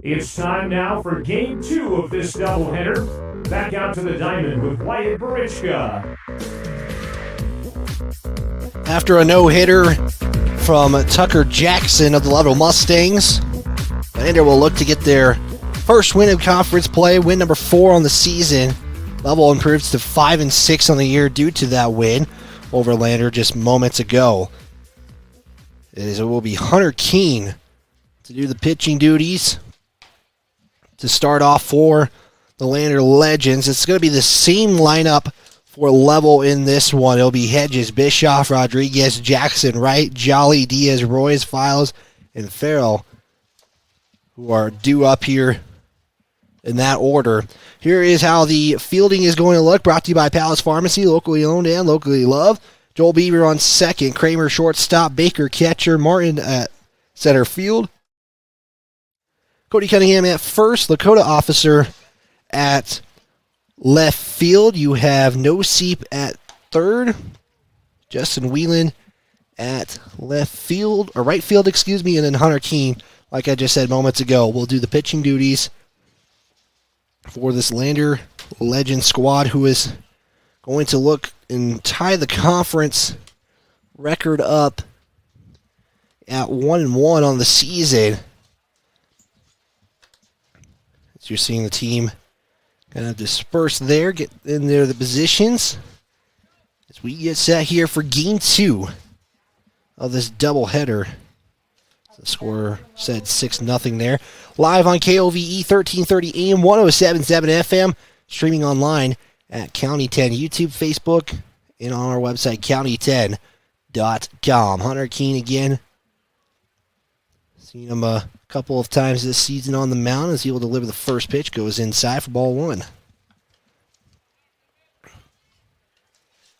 It's time now for Game 2 of this doubleheader. Back out to the diamond with Wyatt Barichka. After a no-hitter from Tucker Jackson of the Lovell Mustangs, Lander will look to get their first win of conference play, win number 4 on the season. Lovell improves to 5-6 on the year due to that win over Lander just moments ago. It will be Hunter Keene to do the pitching duties to start off for the Lander Legends. It's going to be the same lineup for Lovell in this one. It'll be Hedges, Bischoff, Rodriguez, Jackson, Wright, Jolly, Diaz, Royce, Files, and Farrell, who are due up here in that order. Here is how the fielding is going to look, brought to you by Palace Pharmacy, locally owned and locally loved. Joel Beaver on second, Kramer shortstop, Baker catcher, Martin at center field, Cody Cunningham at first, Lakota Officer at left field. You have No Seep at third, Justin Whelan at left field, or right field, excuse me, and then Hunter Keene, like I just said moments ago, will do the pitching duties for this Lander Legend squad, who is going to look and tie the conference record up at 1-1 on the season. As you're seeing the team kind of disperse there, get in there the positions as we get set here for Game 2 of this doubleheader. The score said 6-0 there. Live on KOVE 1330 AM, 107.7 FM, streaming online at County 10 YouTube, Facebook, and on our website, county10.com. Hunter Keene again. Seen him a couple of times this season on the mound as he will deliver the first pitch. Goes inside for ball 1.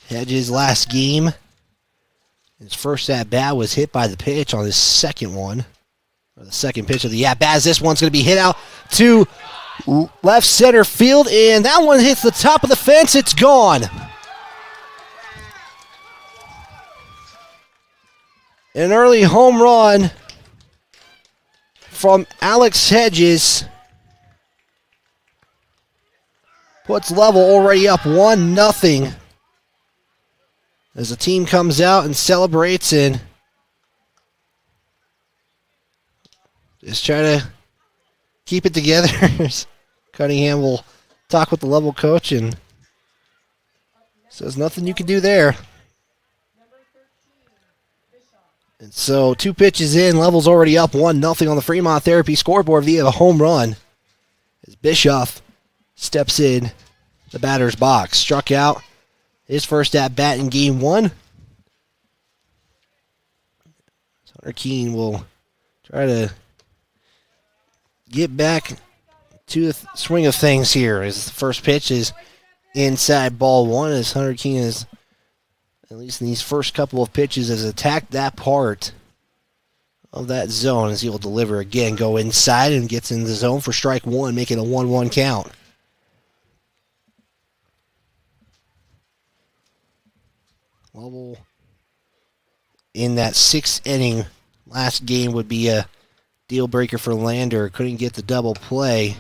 Hedges last game, his first at-bat was hit by the pitch on his second one. Or the second pitch of the at-bat. This one's going to be hit out to left center field, and that one hits the top of the fence. It's gone. An early home run from Alex Hedges puts Lovell already up 1-0 as the team comes out and celebrates and just try to keep it together. Cunningham will talk with the Lovell coach and says nothing you can do there. And so 2 pitches in, Lovell's already up 1-0 on the Fremont Therapy scoreboard via a home run as Bischoff steps in the batter's box. Struck out his first at-bat in Game 1. Hunter Keene will try to get back to the swing of things here as the first pitch is inside ball 1 as Hunter Keene is, at least in these first couple of pitches, has attacked that part of that zone as he will deliver again, go inside and gets in the zone for strike 1, making a 1-1 count. Lovell in that 6th inning last game would be a deal breaker for Lander. Couldn't get the double play.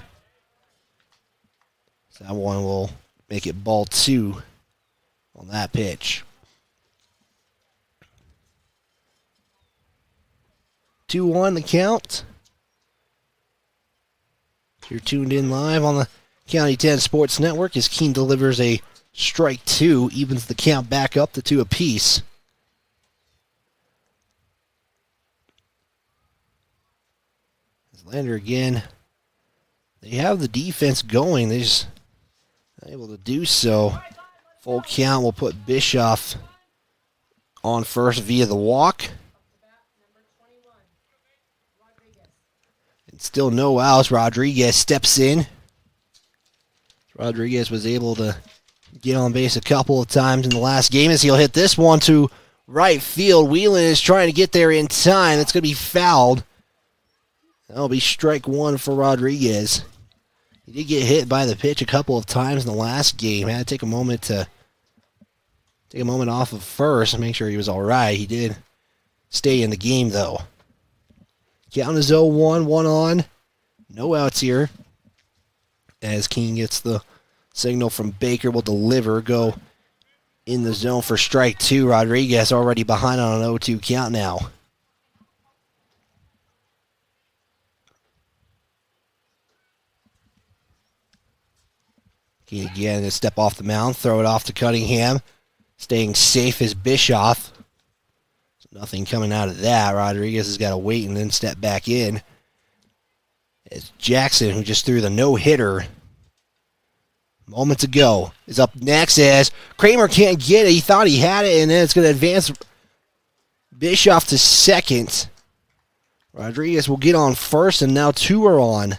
So that one will make it ball 2 on that pitch. 2-1 the count. You're tuned in live on the County 10 Sports Network as Keene delivers a strike 2, evens the count back up to 2 apiece. As Lander again, they have the defense going. They're just not able to do so. Full count will put Bischoff on first via the walk. And still no outs. Rodriguez steps in. Rodriguez was able to get on base a couple of times in the last game as he'll hit this one to right field. Whelan is trying to get there in time. It's going to be fouled. That'll be strike 1 for Rodriguez. He did get hit by the pitch a couple of times in the last game. Had to take a moment to take a moment off of first and make sure he was all right. He did stay in the game, though. Count is 0-1, one on. No outs here. As King gets the signal from Baker, will deliver, go in the zone for strike two. Rodriguez already behind on an 0-2 count now. King again to step off the mound, throw it off to Cunningham. Staying safe is Bischoff. Nothing coming out of that. Rodriguez has got to wait and then step back in. It's Jackson, who just threw the no-hitter moments ago, is up next as Kramer can't get it. He thought he had it, and then it's going to advance Bischoff to second. Rodriguez will get on first, and now two are on.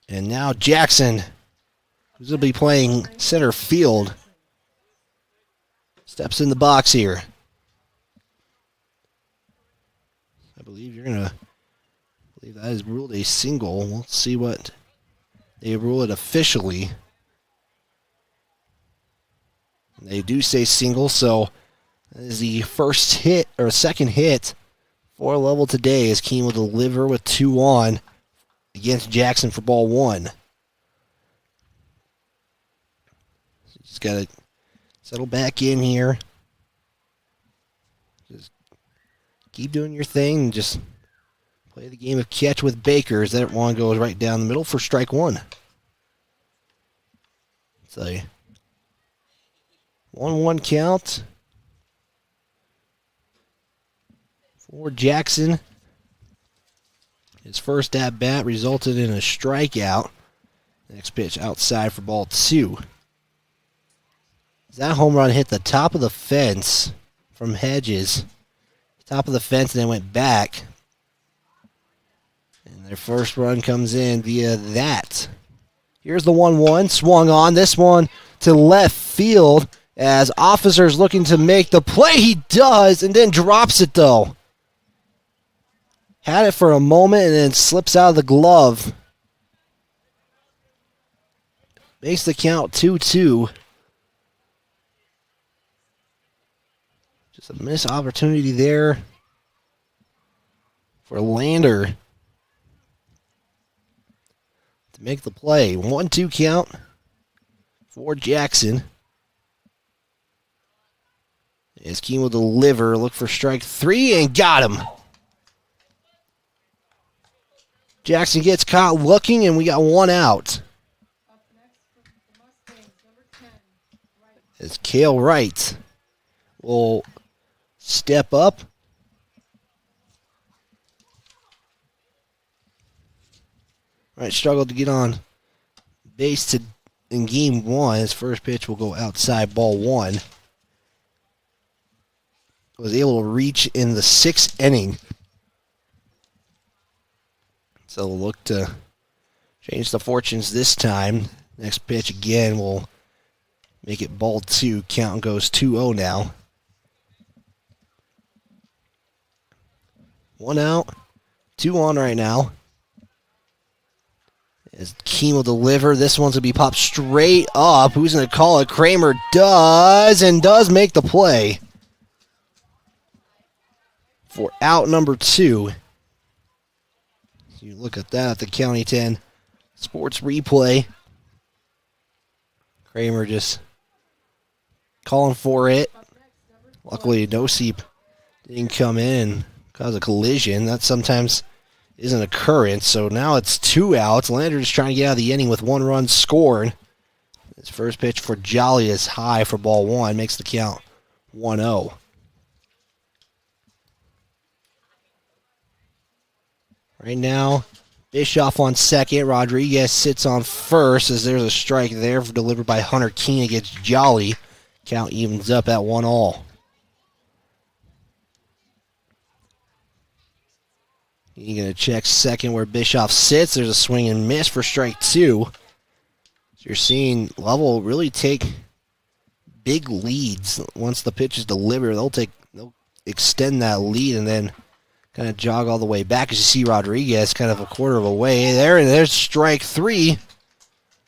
And now Jackson, who's going to be playing center field, steps in the box here. I believe that is ruled a single. We'll see what they rule it officially. They do say single, so that is the first hit or second hit for Lovell today, as Keene will deliver with 2 on against Jackson for ball 1. Just got to settle back in here. Just keep doing your thing and just play the game of catch with Baker, as that one goes right down the middle for strike 1. It's a 1-1 count for Jackson. His first at-bat resulted in a strikeout. Next pitch outside for ball 2. That home run hit the top of the fence from Hedges. Top of the fence and then went back. And their first run comes in via that. Here's the 1-1. Swung on. This one to left field as Officer's looking to make the play. He does, and then drops it, though. Had it for a moment and then slips out of the glove. Makes the count 2-2. Just a missed opportunity there for Lander to make the play. 1-2 count for Jackson. As Keene will deliver, look for strike 3 and got him. Jackson gets caught looking, and we got 1 out. As Cale Wright will step up. Wright struggled to get on base in game 1. His first pitch will go outside, ball 1. Was able to reach in the 6th inning. So we'll look to change the fortunes this time. Next pitch again will make it ball 2. Count goes 2-0 now. 1 out, 2 on right now. As Keene will deliver, this one's going to be popped straight up. Who's going to call it? Kramer does, and does make the play for out number 2. You look at that at the County 10 Sports Replay. Kramer just calling for it. Luckily, no seep didn't come in and cause a collision. That sometimes is an occurrence. So now it's 2 outs. Lander just trying to get out of the inning with 1 run scored. His first pitch for Jolly is high for ball 1. Makes the count 1-0. Right now, Bischoff on second. Rodriguez sits on first as there's a strike there delivered by Hunter Keene against Jolly. Count evens up at 1-1. You're going to check second where Bischoff sits. There's a swing and miss for strike 2. So you're seeing Lovell really take big leads. Once the pitch is delivered, they'll extend that lead and then kind of jog all the way back as you see Rodriguez kind of a quarter of a way there, and there's strike 3.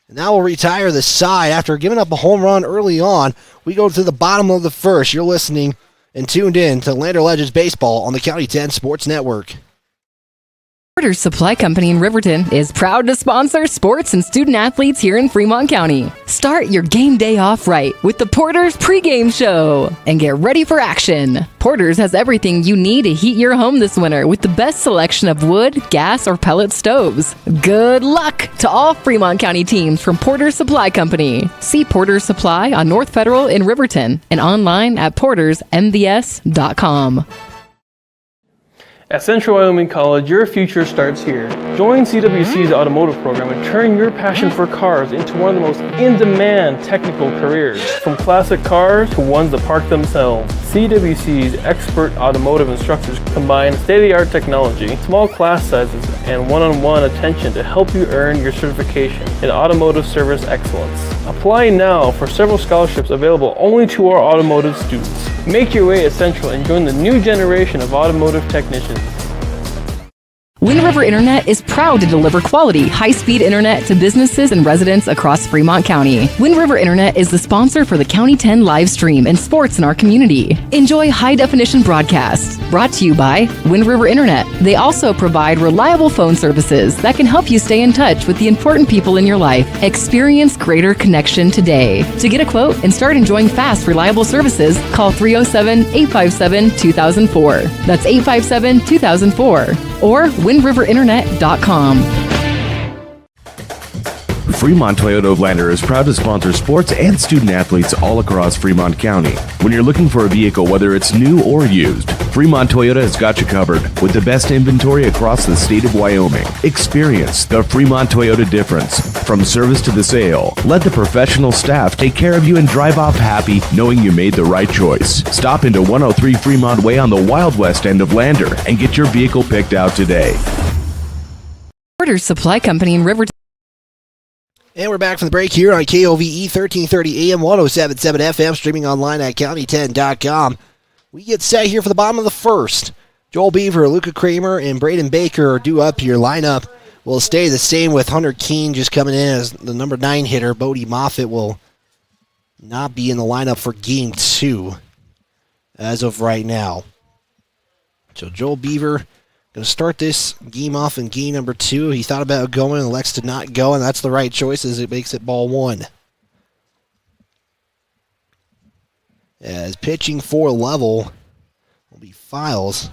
And now we'll retire the side. After giving up a home run early on, we go to the bottom of the first. You're listening and tuned in to Lander Legends Baseball on the County 10 Sports Network. Porter's Supply Company in Riverton is proud to sponsor sports and student athletes here in Fremont County. Start your game day off right with the Porter's pregame show and get ready for action. Porter's has everything you need to heat your home this winter with the best selection of wood, gas, or pellet stoves. Good luck to all Fremont County teams from Porter's Supply Company. See Porter's Supply on North Federal in Riverton and online at portersmvs.com. At Central Wyoming College, your future starts here. Join CWC's automotive program and turn your passion for cars into one of the most in-demand technical careers. From classic cars to ones that park themselves, CWC's expert automotive instructors combine state-of-the-art technology, small class sizes, and one-on-one attention to help you earn your certification in automotive service excellence. Apply now for several scholarships available only to our automotive students. Make your way at Central and join the new generation of automotive technicians. Wind River Internet is proud to deliver quality, high-speed internet to businesses and residents across Fremont County. Wind River Internet is the sponsor for the County 10 live stream and sports in our community. Enjoy high-definition broadcasts. Brought to you by Wind River Internet. They also provide reliable phone services that can help you stay in touch with the important people in your life. Experience greater connection today. To get a quote and start enjoying fast, reliable services, call 307-857-2004. That's 857-2004. Or windriverinternet.com. Fremont Toyota of Lander is proud to sponsor sports and student athletes all across Fremont County. When you're looking for a vehicle, whether it's new or used, Fremont Toyota has got you covered with the best inventory across the state of Wyoming. Experience the Fremont Toyota difference. From service to the sale, let the professional staff take care of you and drive off happy knowing you made the right choice. Stop into 103 Fremont Way on the Wild West end of Lander and get your vehicle picked out today. Porter's Supply Company in Riverton. And we're back from the break here on KOVE 1330 AM, 107.7 FM, streaming online at county10.com. We get set here for the bottom of the first. Joel Beaver, Luca Kramer, and Braden Baker are due up here. Lineup will stay the same with Hunter Keene just coming in as the number 9 hitter. Bodie Moffitt will not be in the lineup for Game 2 as of right now. So Joel Beaver going to start this game off in game number 2. He thought about going and elects to not go, and that's the right choice as it makes it ball 1. As pitching for Lovell will be Files.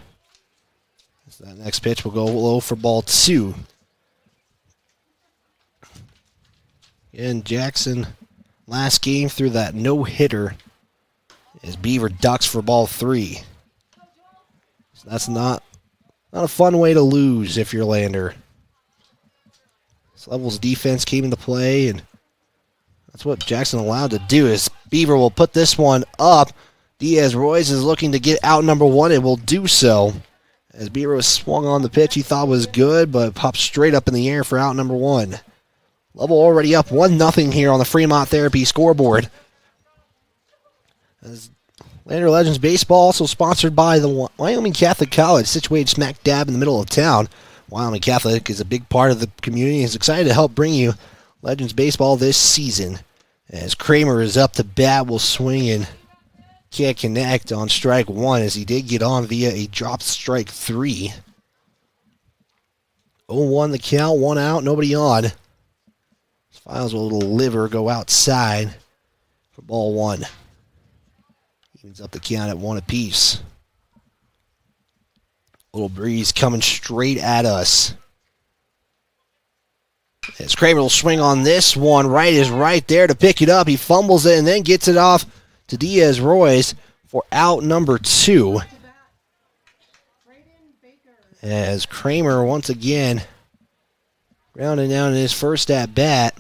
So that next pitch will go low for ball 2. And Jackson, last game through that no-hitter, as Beaver ducks for ball 3. So that's not a fun way to lose if you're Lander. This Lovell's defense came into play, and that's what Jackson allowed to do. Is Beaver will put this one up. Diaz-Royce is looking to get out number 1 and will do so. As Beaver was swung on the pitch he thought was good, but popped straight up in the air for out number 1. Lovell already up 1-0 here on the Fremont Therapy scoreboard. As Lander Legends Baseball, also sponsored by the Wyoming Catholic College, situated smack dab in the middle of town. Wyoming Catholic is a big part of the community and is excited to help bring you Legends Baseball this season. As Kramer is up to bat, will swing and can't connect on strike 1 as he did get on via a dropped strike 3. 0-1 the count, 1 out, nobody on. Files a little liver go outside for ball 1. Evens up the count at 1 apiece. Little breeze coming straight at us. As Kramer will swing on this one, right is right there to pick it up. He fumbles it and then gets it off to Diaz-Royce for out number 2. As Kramer once again rounding down in his first at bat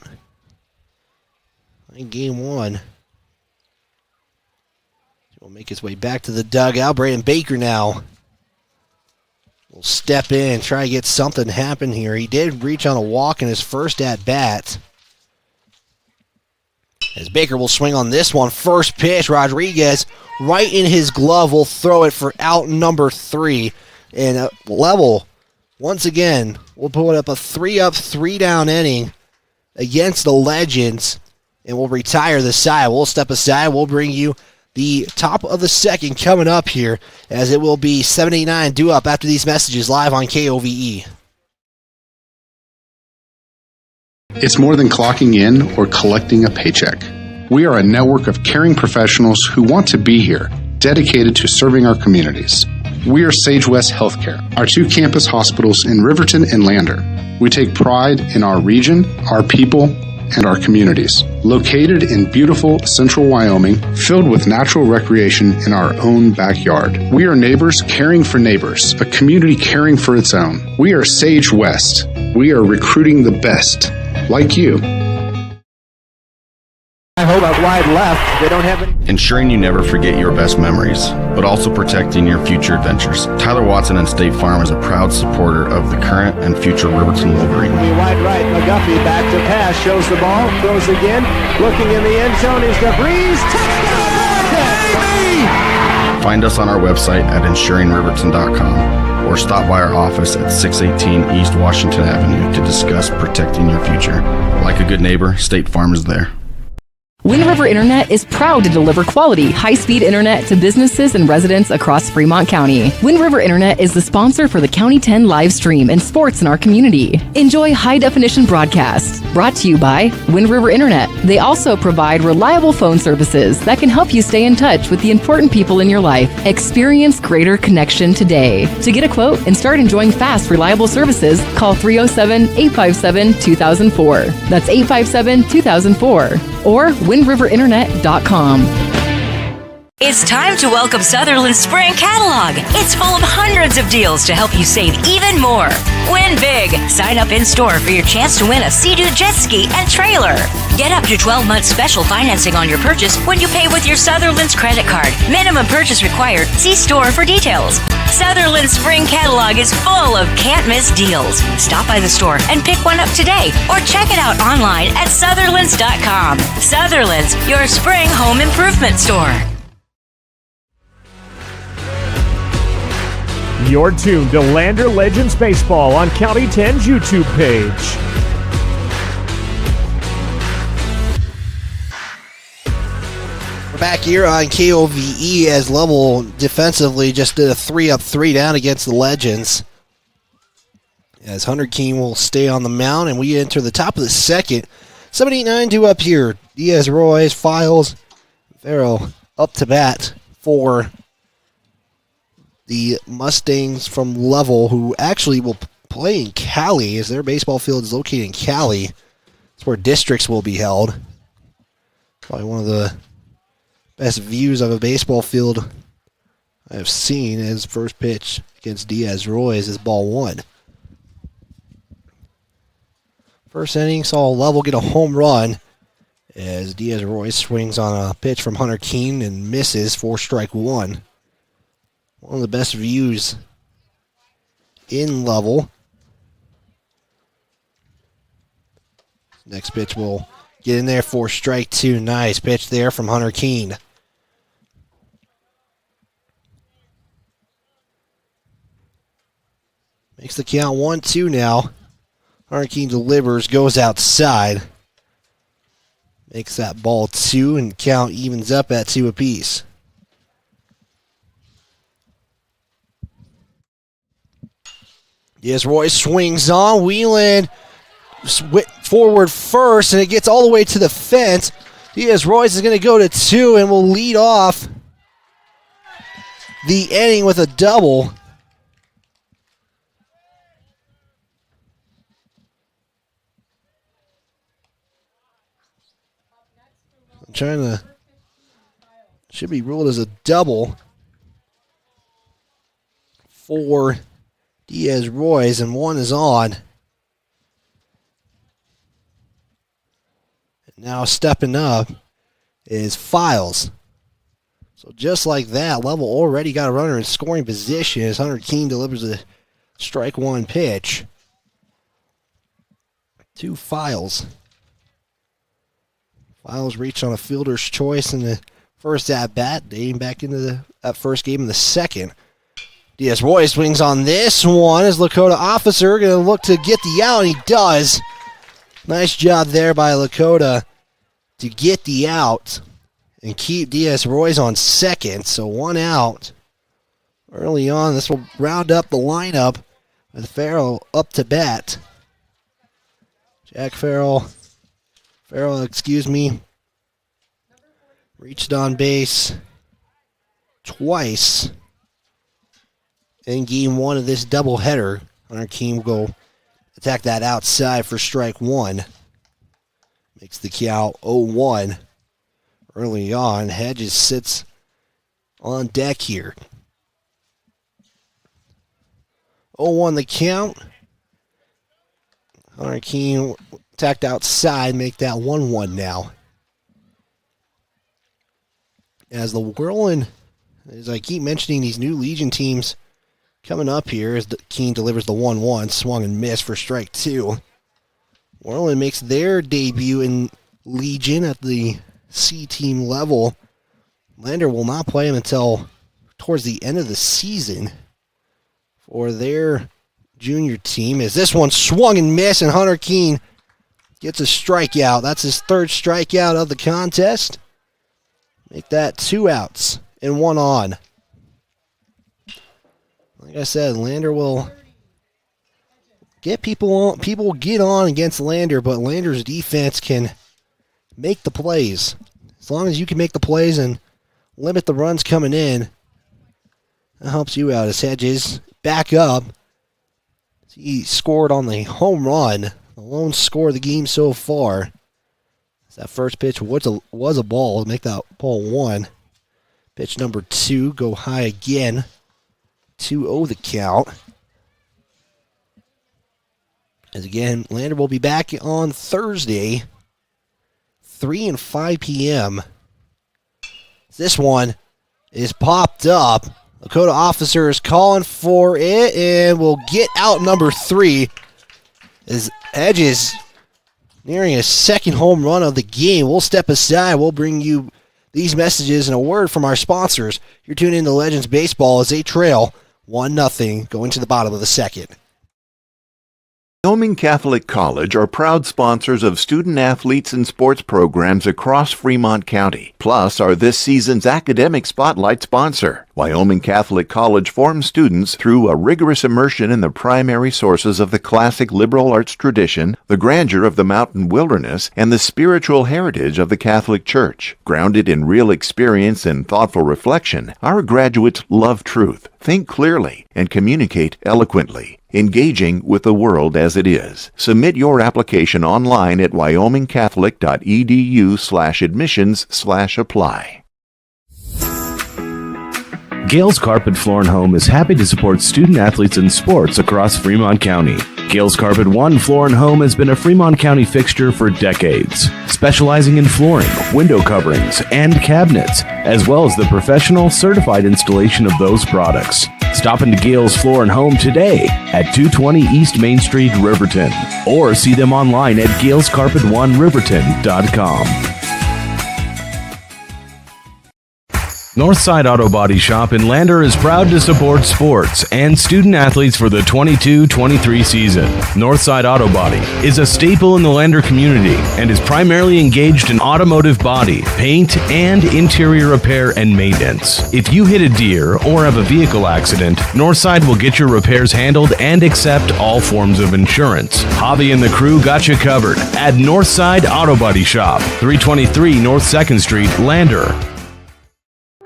in game 1. Will make his way back to the dugout. Braden Baker now will step in, try to get something happen here. He did reach on a walk in his first at bat. As Baker will swing on this one, first pitch, Rodriguez right in his glove will throw it for out number 3. And Lovell once again will put up a 3-up, 3-down inning against the Legends, and we'll retire the side. We'll step aside. We'll bring you the top of the second coming up here, as it will be 7-8-9 due up after these messages live on KOVE. It's more than clocking in or collecting a paycheck. We are a network of caring professionals who want to be here, dedicated to serving our communities. We are Sage West Healthcare, our 2 campus hospitals in Riverton and Lander. We take pride in our region, our people, and our communities. Located in beautiful central Wyoming, filled with natural recreation in our own backyard. We are neighbors caring for neighbors, a community caring for its own. We are Sage West. We are recruiting the best, like you. I hold out wide left. They don't have any. Ensuring you never forget your best memories, but also protecting your future adventures. Tyler Watson and State Farm is a proud supporter of the current and future Riverton Wolverine. Wide right, McGuffey back to pass, shows the ball, throws again. Looking in the end zone is DeVries. Touchdown! Find us on our website at ensuringriverton.com or stop by our office at 618 East Washington Avenue to discuss protecting your future. Like a good neighbor, State Farm is there. Wind River Internet is proud to deliver quality, high-speed internet to businesses and residents across Fremont County. Wind River Internet is the sponsor for the County 10 live stream and sports in our community. Enjoy high-definition broadcasts. Brought to you by Wind River Internet. They also provide reliable phone services that can help you stay in touch with the important people in your life. Experience greater connection today. To get a quote and start enjoying fast, reliable services, call 307-857-2004. That's 857-2004. Or windriverinternet.com. It's time to welcome Sutherland's Spring Catalog. It's full of hundreds of deals to help you save even more. Win big. Sign up in-store for your chance to win a Sea-Doo jet ski and trailer. Get up to 12 months special financing on your purchase when you pay with your Sutherland's credit card. Minimum purchase required. See store for details. Sutherland's Spring Catalog is full of can't-miss deals. Stop by the store and pick one up today, or check it out online at Sutherlands.com. Sutherland's, your spring home improvement store. You're tuned to Lander Legends Baseball on County 10's YouTube page. We're back here on KOVE as Lovell defensively just did a 3-up, 3-down against the Legends. As Hunter Keene will stay on the mound, and we enter the top of the second. 7-8-9 due up here. Diaz, Royce, Files, Farrell up to bat for the Mustangs from Lovell, who actually will play in Cali, as their baseball field is located in Cali. That's where districts will be held. Probably one of the best views of a baseball field I've seen. His first pitch against Diaz Royce is ball 1. First inning saw Lovell get a home run as Diaz Royce swings on a pitch from Hunter Keene and misses for strike 1. One of the best views in Lovell. Next pitch will get in there for strike 2. Nice pitch there from Hunter Keene. Makes the count 1-2 now. Hunter Keene delivers, goes outside. Makes that ball 2, and count evens up at 2 apiece. Yes, Royce swings on. Wheelan forward first, and it gets all the way to the fence. Diaz Royce is going to go to 2 and will lead off the inning with a double. I'm trying to... Should be ruled as a double for Diaz Royce, and 1 is on. And now stepping up is Files. So just like that, Lovell already got a runner in scoring position as Hunter Keene delivers a strike 1 pitch to Files. Files reached on a fielder's choice in the first at-bat, dating back into that first game in the second. Diaz Royce swings on this one as Lakota Officer going to look to get the out, and he does. Nice job there by Lakota to get the out and keep Diaz Royce on second. So 1 out early on. This will round up the lineup with Farrell up to bat. Jack Farrell, reached on base twice in game 1 of this doubleheader. Hunter Keene will go attack that outside for strike 1. Makes the count 0-1 early on. Hedges sits on deck here. 0-1 the count. Hunter Keene attacked outside, make that 1-1 now. As the Whirlwind, as I keep mentioning these new Legion teams coming up here, as Keene delivers the 1-1, swung and missed for strike 2. Whirlwind makes their debut in Legion at the C-team level. Lander will not play him until towards the end of the season for their junior team, as this one swung and missed, and Hunter Keene gets a strikeout. That's his 3rd strikeout of the contest. Make that 2 outs and 1 on. Like I said, Lander will get people on. People get on against Lander, but Lander's defense can make the plays. As long as you can make the plays and limit the runs coming in, that helps you out. As Hedges back up. He scored on the home run, the lone score of the game so far. That first pitch was a ball. Make that ball 1. Pitch number 2, go high again. 2-0 the count. As again, Lander will be back on Thursday, 3 and 5 p.m. This one is popped up. Lakota officer is calling for it, and we'll get out number 3. As Hedges nearing his 2nd home run of the game. We'll step aside. We'll bring you these messages and a word from our sponsors. You're tuning in to Legends Baseball as they trail 1-0 going to the bottom of the 2nd. Wyoming Catholic College are proud sponsors of student athletes and sports programs across Fremont County, plus are this season's academic spotlight sponsor. Wyoming Catholic College forms students through a rigorous immersion in the primary sources of the classic liberal arts tradition, the grandeur of the mountain wilderness, and the spiritual heritage of the Catholic Church. Grounded in real experience and thoughtful reflection, our graduates love truth, think clearly, and communicate eloquently, engaging with the world as it is. Submit your application online at wyomingcatholic.edu/admissions/apply. Gales Carpet Floor and Home is happy to support student athletes in sports across Fremont County. Gales Carpet One Floor and Home has been a Fremont County fixture for decades, specializing in flooring, window coverings, and cabinets, as well as the professional certified installation of those products. Stop into Gales Floor and Home today at 220 East Main Street, Riverton, or see them online at galescarpet1riverton.com. Northside Auto Body Shop in Lander is proud to support sports and student athletes for the 22-23 season. Northside Auto Body is a staple in the Lander community and is primarily engaged in automotive body, paint, and interior repair and maintenance. If you hit a deer or have a vehicle accident, Northside will get your repairs handled and accept all forms of insurance. Javi and the crew got you covered at Northside Auto Body Shop, 323 North 2nd Street, Lander.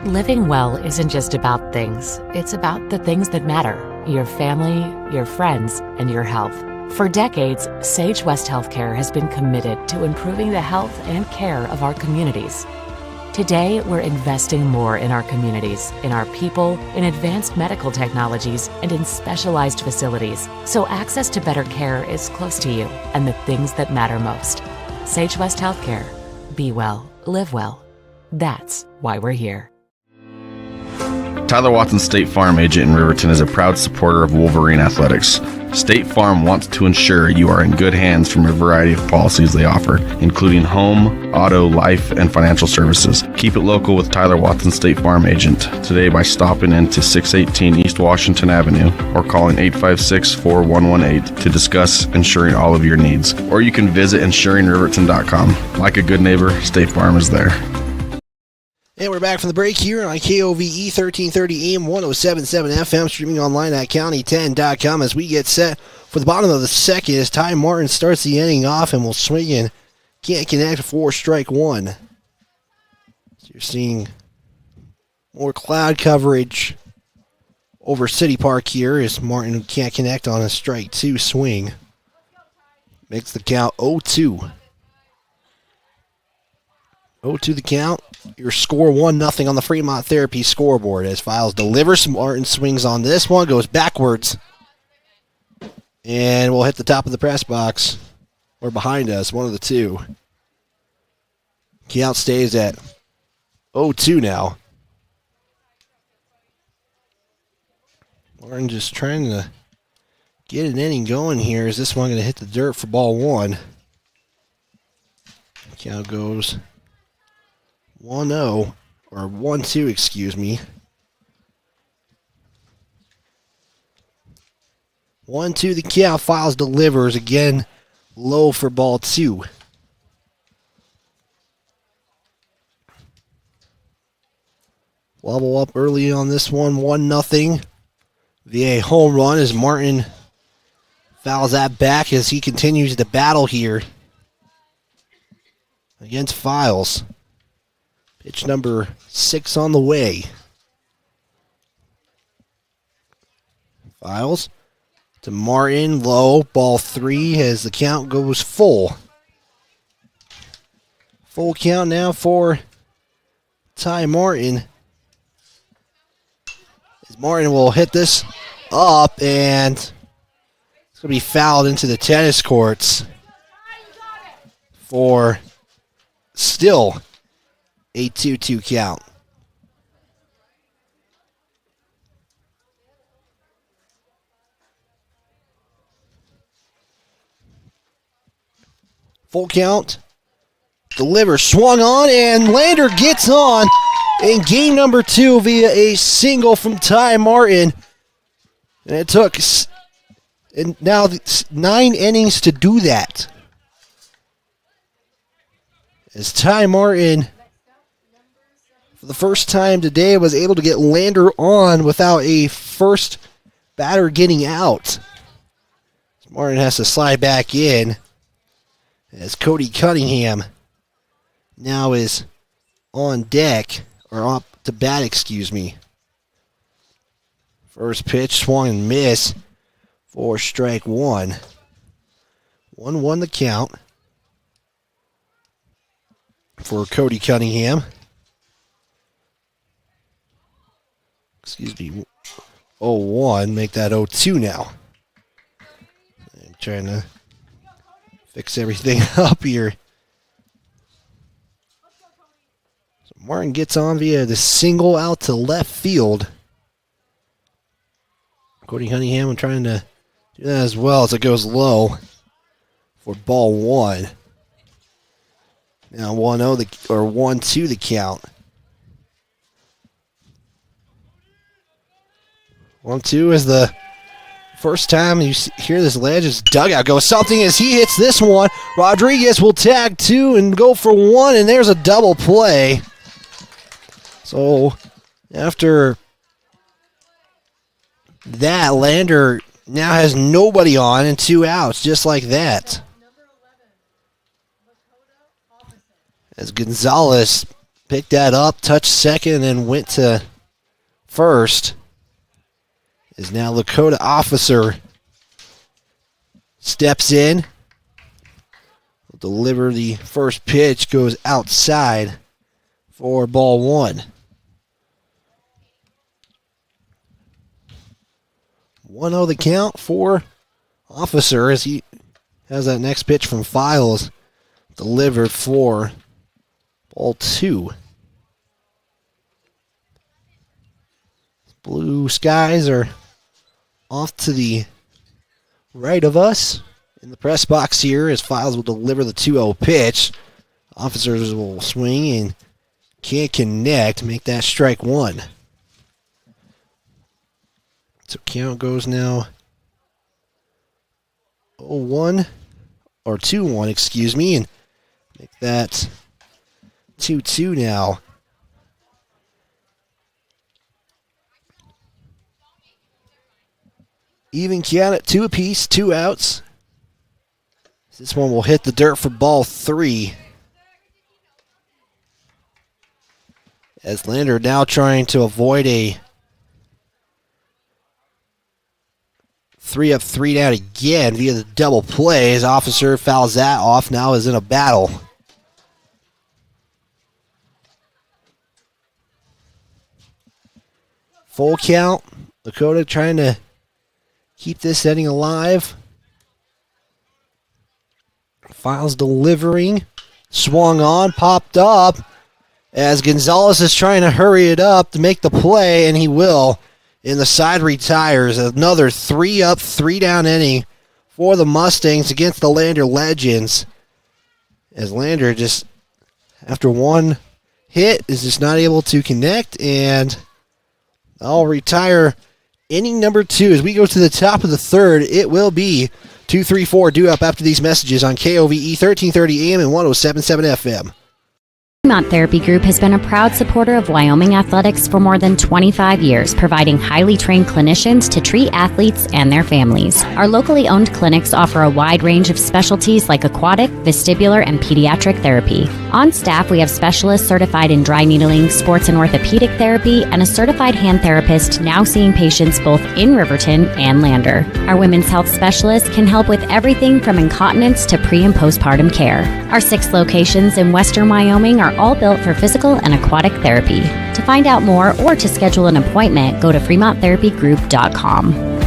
Living well isn't just about things. It's about the things that matter. Your family, your friends, and your health. For decades, Sage West Healthcare has been committed to improving the health and care of our communities. Today, we're investing more in our communities, in our people, in advanced medical technologies, and in specialized facilities, so access to better care is close to you and the things that matter most. Sage West Healthcare. Be well, live well. That's why we're here. Tyler Watson State Farm agent in Riverton is a proud supporter of Wolverine Athletics. State Farm wants to ensure you are in good hands from a variety of policies they offer, including home, auto, life, and financial services. Keep it local with Tyler Watson State Farm agent today by stopping into 618 East Washington Avenue or calling 856-4118 to discuss insuring all of your needs. Or you can visit insuringriverton.com. Like a good neighbor, State Farm is there. And we're back from the break here on KOVE 1330 AM 107.7 FM, streaming online at county10.com as we get set for the bottom of the second as Ty Martin starts the inning off and will swing in. Can't connect for strike one. So you're seeing more cloud coverage over City Park here as Martin can't connect on a strike two swing. Makes the count 0-2. 0-2 the count. Your score 1-0 on the Fremont Therapy scoreboard as Files delivers. Martin swings on this one, goes backwards. And we'll hit the top of the press box. Or behind us, one of the two. Count stays at 0-2 now. Martin just trying to get an inning going here. Is this one going to hit the dirt for ball one? Count goes 1-0, or 1-2, excuse me. 1-2 the count. Files delivers again, low for ball two. Wobble up early on this one, 1-0. via home run as Martin fouls that back as he continues the battle here against Files. Pitch number 6 on the way. Files to Martin, low, ball 3 as the count goes full. Full count now for Ty Martin. As Martin will hit this up and it's going to be fouled into the tennis courts for still a 2-2 count. Full count. Delivers, swung on, and Lander gets on in game number 2 via a single from Ty Martin. And it took now 9 innings to do that. As Ty Martin, for the first time today, was able to get Lander on without a first batter getting out. Martin has to slide back in as Cody Cunningham now is on deck, or up to bat, excuse me. First pitch, swung and miss for strike 1. 1-1 the count for Cody Cunningham. Excuse me, 0-1, make that 0-2 now. I'm trying to fix everything up here. So Martin gets on via the single out to left field. Cody Cunningham trying to do that as well as it goes low for ball 1. Now 1-0 or 1-2 the count. 1-2 is the first time you hear this Legends dugout go something as he hits this one. Rodriguez will tag 2 and go for 1, and there's a double play. So after that, Lander now has nobody on and 2 outs, just like that. As Gonzalez picked that up, touched second, and went to first. Is now Lakota Officer steps in. Will deliver the first pitch, goes outside for ball 1. 1-0 the count for Officer as he has that next pitch from Files delivered for ball 2. Blue skies are off to the right of us. In the press box here, as Files will deliver the 2-0 pitch. Officers will swing and can't connect, make that strike one. So count goes now 0-1, or 2-1, excuse me, and make that 2-2 now. Even count at 2 apiece, 2 outs. This one will hit the dirt for ball 3. As Lander now trying to avoid a 3-up, 3-down again via the double play. His officer fouls that off, now is in a battle. Full count. Lakota trying to keep this inning alive. Files delivering. Swung on, popped up. As Gonzalez is trying to hurry it up to make the play, and he will. And the side retires. Another 3-up, 3-down inning for the Mustangs against the Lander Legends. As Lander just, after one hit, is just not able to connect, and I'll retire inning number 2. As we go to the top of the third, it will be 2-3-4 due up after these messages on KOVE 1330 AM and 107.7 FM. Fremont Therapy Group has been a proud supporter of Wyoming athletics for more than 25 years, providing highly trained clinicians to treat athletes and their families. Our locally owned clinics offer a wide range of specialties like aquatic, vestibular, and pediatric therapy. On staff, we have specialists certified in dry needling, sports and orthopedic therapy, and a certified hand therapist now seeing patients both in Riverton and Lander. Our women's health specialists can help with everything from incontinence to pre- and postpartum care. Our 6 locations in western Wyoming are all built for physical and aquatic therapy. To find out more or to schedule an appointment, go to FremontTherapyGroup.com.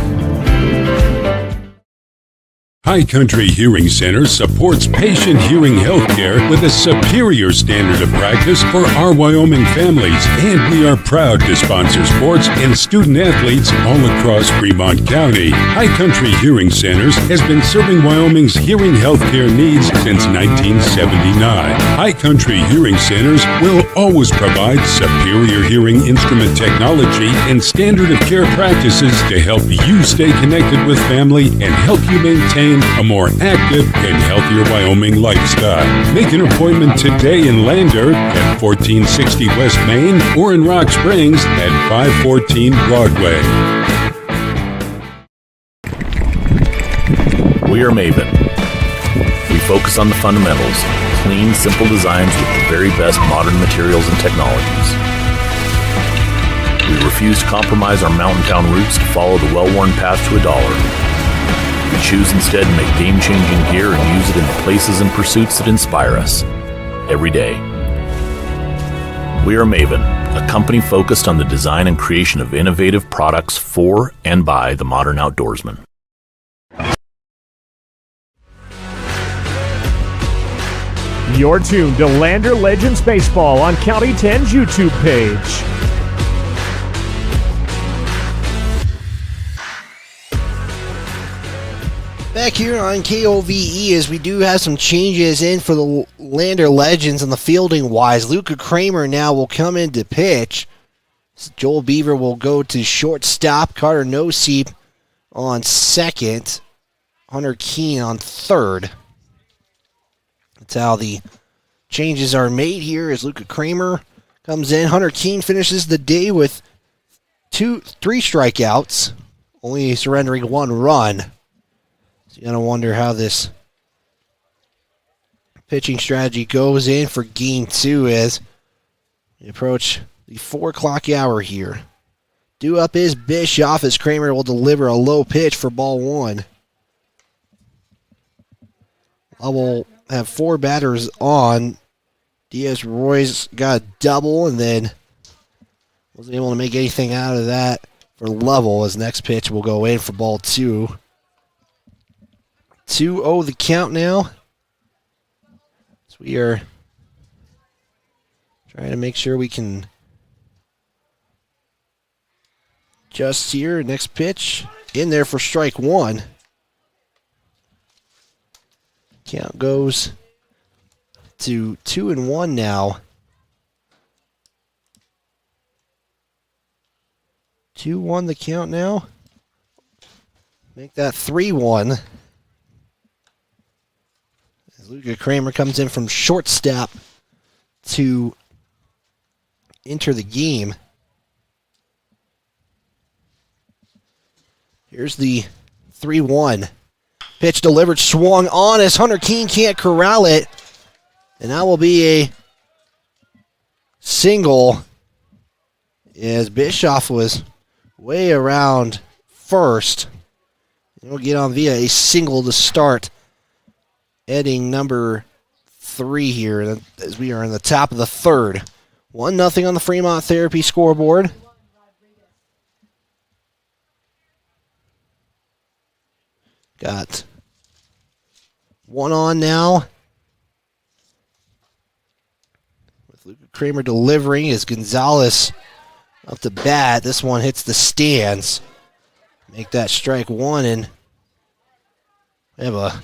High Country Hearing Center supports patient hearing health care with a superior standard of practice for our Wyoming families, and we are proud to sponsor sports and student athletes all across Fremont County. High Country Hearing Centers has been serving Wyoming's hearing health care needs since 1979. High Country Hearing Centers will always provide superior hearing instrument technology and standard of care practices to help you stay connected with family and help you maintain a more active and healthier Wyoming lifestyle. Make an appointment today in Lander at 1460 West Main or in Rock Springs at 514 Broadway. We are Maven. We focus on the fundamentals, clean, simple designs with the very best modern materials and technologies. We refuse to compromise our mountain town roots to follow the well-worn path to $1. We choose instead to make game-changing gear and use it in the places and pursuits that inspire us every day. We are Maven, a company focused on the design and creation of innovative products for and by the modern outdoorsman. You're tuned to Lander Legends Baseball on County 10's YouTube page. Back here on KOVE, as we do have some changes in for the Lander Legends on the fielding wise. Luca Kramer now will come in to pitch. Joel Beaver will go to shortstop. Carter Noseep on second. Hunter Keene on third. That's how the changes are made here as Luca Kramer comes in. Hunter Keene finishes the day with 3 strikeouts, only surrendering 1 run. So you're going to wonder how this pitching strategy goes in for game 2 as we approach the 4 o'clock hour here. Due up is Bischoff as Kramer will deliver a low pitch for ball 1. Lovell have 4 batters on. Diaz Roy's got a double and then wasn't able to make anything out of that for Lovell. His next pitch will go in for ball 2. 2-0 the count now. So we are trying to make sure we can Just here, next pitch in there for strike one. Count goes to 2-1 now. 2-1 the count now. Make that 3-1. As Luca Kramer comes in from shortstop to enter the game. Here's the 3-1. Pitch delivered, swung on as Hunter Keene can't corral it. And that will be a single as Bischoff was way around first. And we'll get on via a single to start. Inning number 3 here as we are in the top of the third. 1-0 on the Fremont Therapy scoreboard. Got one on now. With Luca Kramer delivering as Gonzalez up to bat. This one hits the stands. Make that strike one, and we have a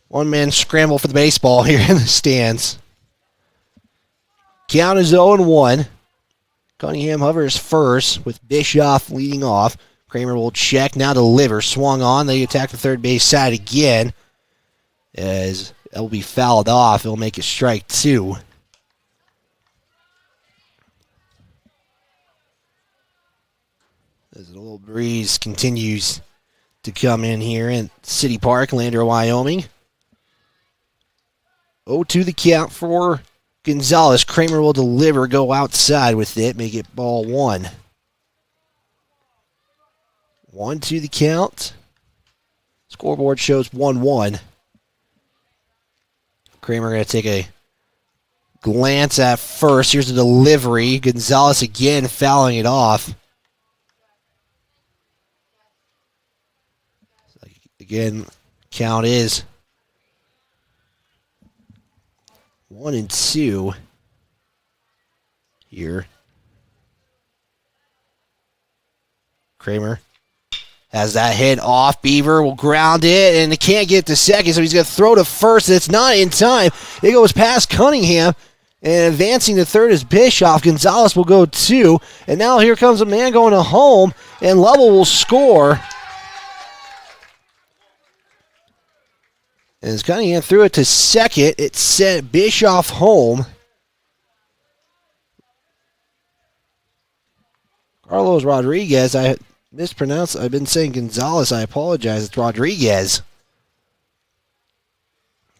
one-man scramble for the baseball here in the stands. Count is 0-1. Cunningham hovers first with Bischoff leading off. Kramer will check, now deliver, swung on. They attack the third base side again as it will be fouled off. It'll make it strike two. As a little breeze continues to come in here in City Park, Lander, Wyoming. 0-2 the count for Gonzalez. Kramer will deliver, go outside with it, make it ball one. 1-2 the count. Scoreboard shows 1-1. Kramer going to take a glance at first. Here's the delivery. Gonzalez again fouling it off. Again, count is 1-2 here. Kramer has that hit off. Beaver will ground it, and it can't get to second, so he's going to throw to first. It's not in time. It goes past Cunningham, and advancing to third is Bischoff. Gonzalez will go two, and now here comes a man going to home, and Lovell will score. And as Cunningham threw it to second, it sent Bischoff home. Carlos Rodriguez, I mispronounced. I've been saying Gonzalez. I apologize. It's Rodriguez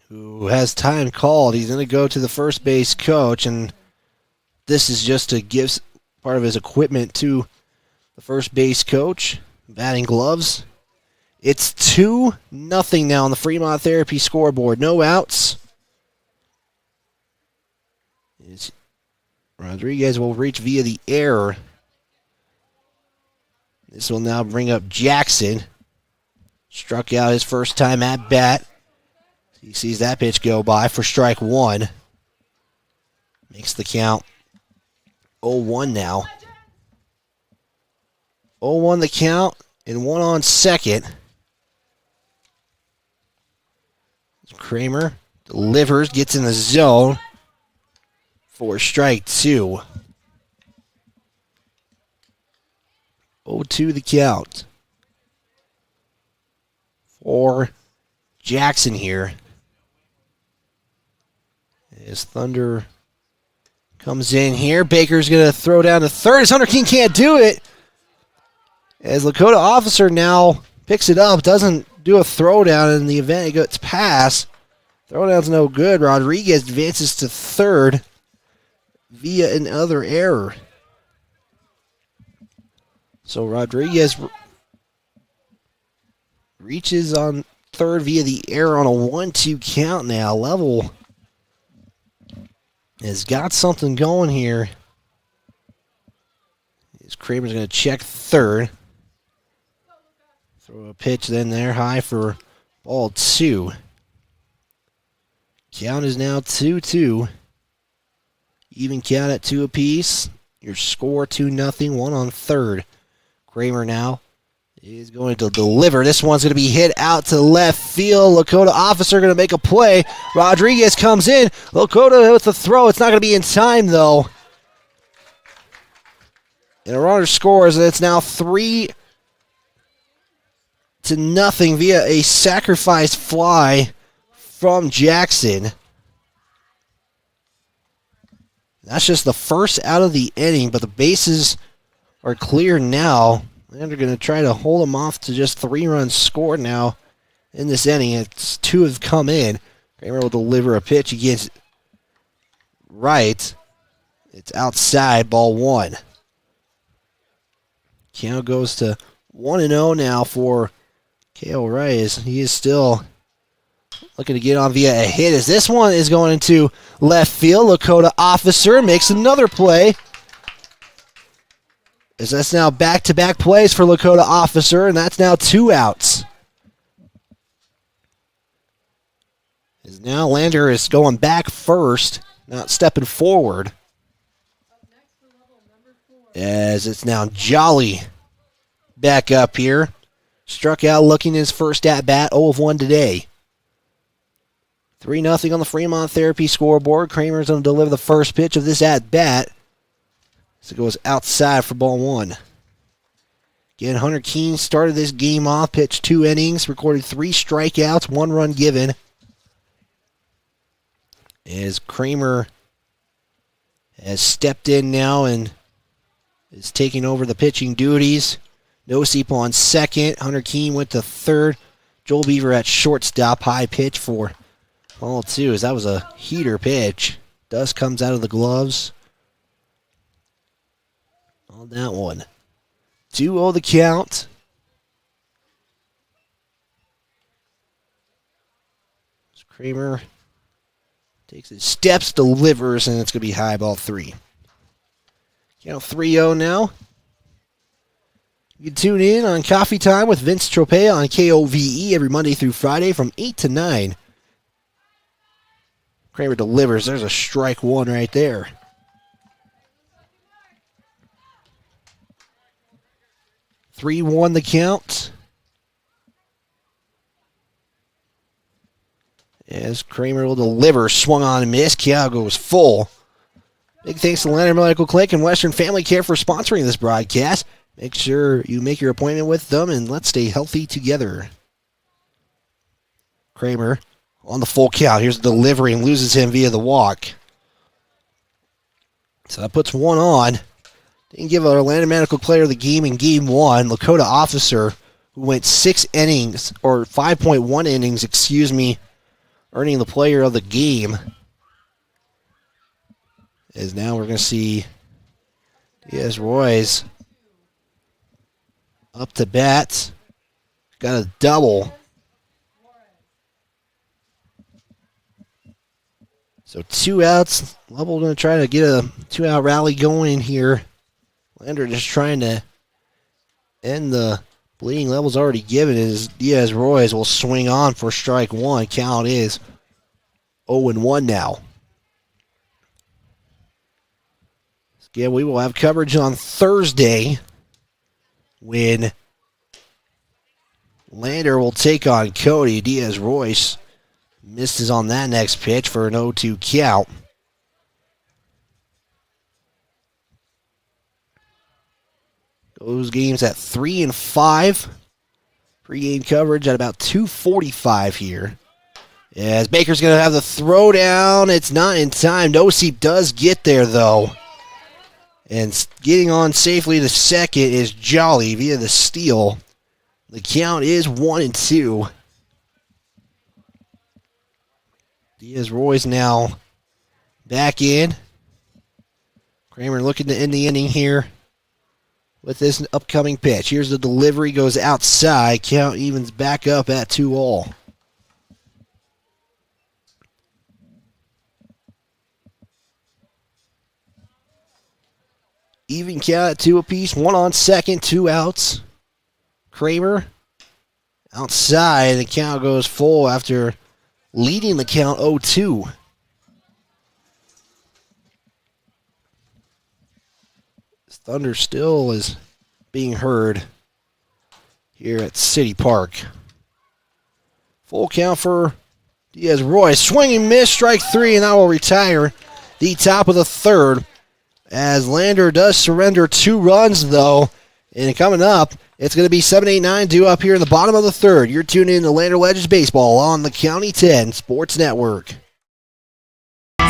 who has time called. He's going to go to the first base coach, and this is just to give part of his equipment to the first base coach. Batting gloves. It's 2-0 now on the Fremont Therapy scoreboard. No outs. Rodriguez will reach via the error. This will now bring up Jackson. Struck out his first time at bat. He sees that pitch go by for strike one. Makes the count 0-1 now. 0-1 the count, and one on second. Kramer delivers, gets in the zone for strike two. 0-2 the count for Jackson here. As Thunder comes in here, Baker's going to throw down to third. As Hunter King can't do it. As Lakota Officer now picks it up, doesn't do a throwdown in the event it gets past. Throwdown's no good. Rodriguez advances to third via another error. So Rodriguez reaches on third via the error on a 1-2 count now. Lovell has got something going here. As Kramer's going to check third. Throw a pitch then there, high for ball two. Count is now 2-2. Even count at two apiece. Your score 2-0, one on third. Kramer now is going to deliver. This one's going to be hit out to left field. Lakota Officer going to make a play. Rodriguez comes in. Lakota with the throw. It's not going to be in time, though. And a runner scores, and it's now 3-0 via a sacrifice fly from Jackson. That's just the first out of the inning, but the bases are clear now. And they're going to try to hold them off to just 3 runs scored now in this inning. It's 2 have come in. Kramer will deliver a pitch against right. It's outside, ball 1. Count goes to 1-0 now for Kale Rice. He is still looking to get on via a hit as this one is going into left field. Lakota Officer makes another play. As that's now back-to-back plays for Lakota Officer, and that's now 2 outs. As now Lander is going back first, not stepping forward. As it's now Jolly back up here. Struck out looking his first at-bat, 0 of 1 today. 3-0 on the Fremont Therapy scoreboard. Kramer's going to deliver the first pitch of this at-bat. So it goes outside for ball 1. Again, Hunter Keene started this game off, pitched 2 innings, recorded 3 strikeouts, 1 run given. As Kramer has stepped in now and is taking over the pitching duties. Nosip on second. Hunter Keene went to third. Joel Beaver at shortstop. High pitch for ball 2 as that was a heater pitch. Dust comes out of the gloves on that one. 2-0 the count. Kramer takes his steps, delivers, and it's going to be high, ball 3. Count 3-0 now. You can tune in on Coffee Time with Vince Tropea on KOVE every Monday through Friday from 8 to 9. Kramer delivers. There's a strike 1 right there. (3-1) the count. As Kramer will deliver. Swung on and missed. Cal goes full. Big thanks to Leonard Medical Clinic and Western Family Care for sponsoring this broadcast. Make sure you make your appointment with them and let's stay healthy together. Kramer on the full count. Here's the delivery and loses him via the walk. So that puts 1 on. Didn't give our Atlanta Medical player the game in game 1. Lakota Officer, who went 6 innings, or 5.1 innings, earning the player of the game. As now we're going to see Diaz Roy's up to bat. Got a double. So 2 outs. Lovell going to try to get a 2-out rally going in here. Lander just trying to end the bleeding levels already given as Diaz Roy's will swing on for strike 1. Count is 0-1 now. Again, we will have coverage on Thursday when Lander will take on Cody. Diaz Royce misses on that next pitch for an 0-2 count. Those games at 3 and 5. Pre-game coverage at about 2:45 here. As Baker's going to have the throwdown. It's not in time. Nosip does get there, though. And getting on safely to second is Jolly via the steal. The count is 1-2. Diaz Roy's now back in. Kramer looking to end the inning here with this upcoming pitch. Here's the delivery, goes outside. Count evens back up at 2-all. Even count at 2 apiece. 1 on second, 2 outs. Kramer outside. The count goes full after leading the count 0-2. Thunder still is being heard here at City Park. Full count for Diaz Roy. Swinging miss, strike three, and that will retire the top of the third. As Lander does surrender 2 runs, though. And coming up, it's going to be 7-8-9 due up here in the bottom of the third. You're tuned in to Lander Legends Baseball on the County 10 Sports Network.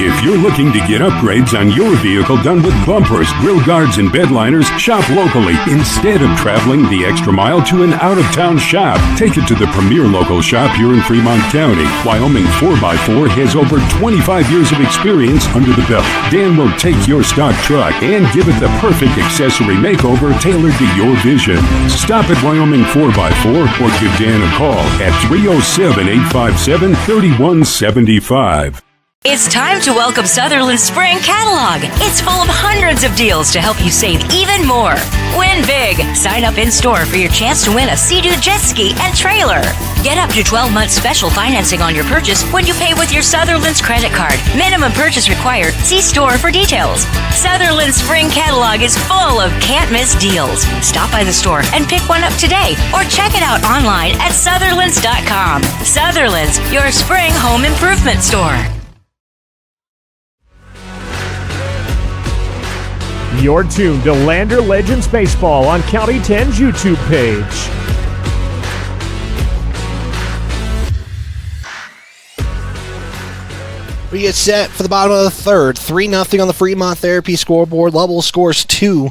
If you're looking to get upgrades on your vehicle done with bumpers, grill guards, and bed liners, shop locally. Instead of traveling the extra mile to an out-of-town shop, take it to the premier local shop here in Fremont County. Wyoming 4x4 has over 25 years of experience under the belt. Dan will take your stock truck and give it the perfect accessory makeover tailored to your vision. Stop at Wyoming 4x4 or give Dan a call at 307-857-3175. It's time to welcome Sutherland's Spring Catalog. It's full of hundreds of deals to help you save even more. Win big. Sign up in-store for your chance to win a Sea-Doo jet ski and trailer. Get up to 12 months special financing on your purchase when you pay with your Sutherland's credit card. Minimum purchase required. See store for details. Sutherland's Spring Catalog is full of can't-miss deals. Stop by the store and pick one up today or check it out online at Sutherlands.com. Sutherland's, your spring home improvement store. You're tuned to Lander Legends Baseball on County 10's YouTube page. We get set for the bottom of the third. 3-0 on the Fremont Therapy scoreboard. Lovell scores 2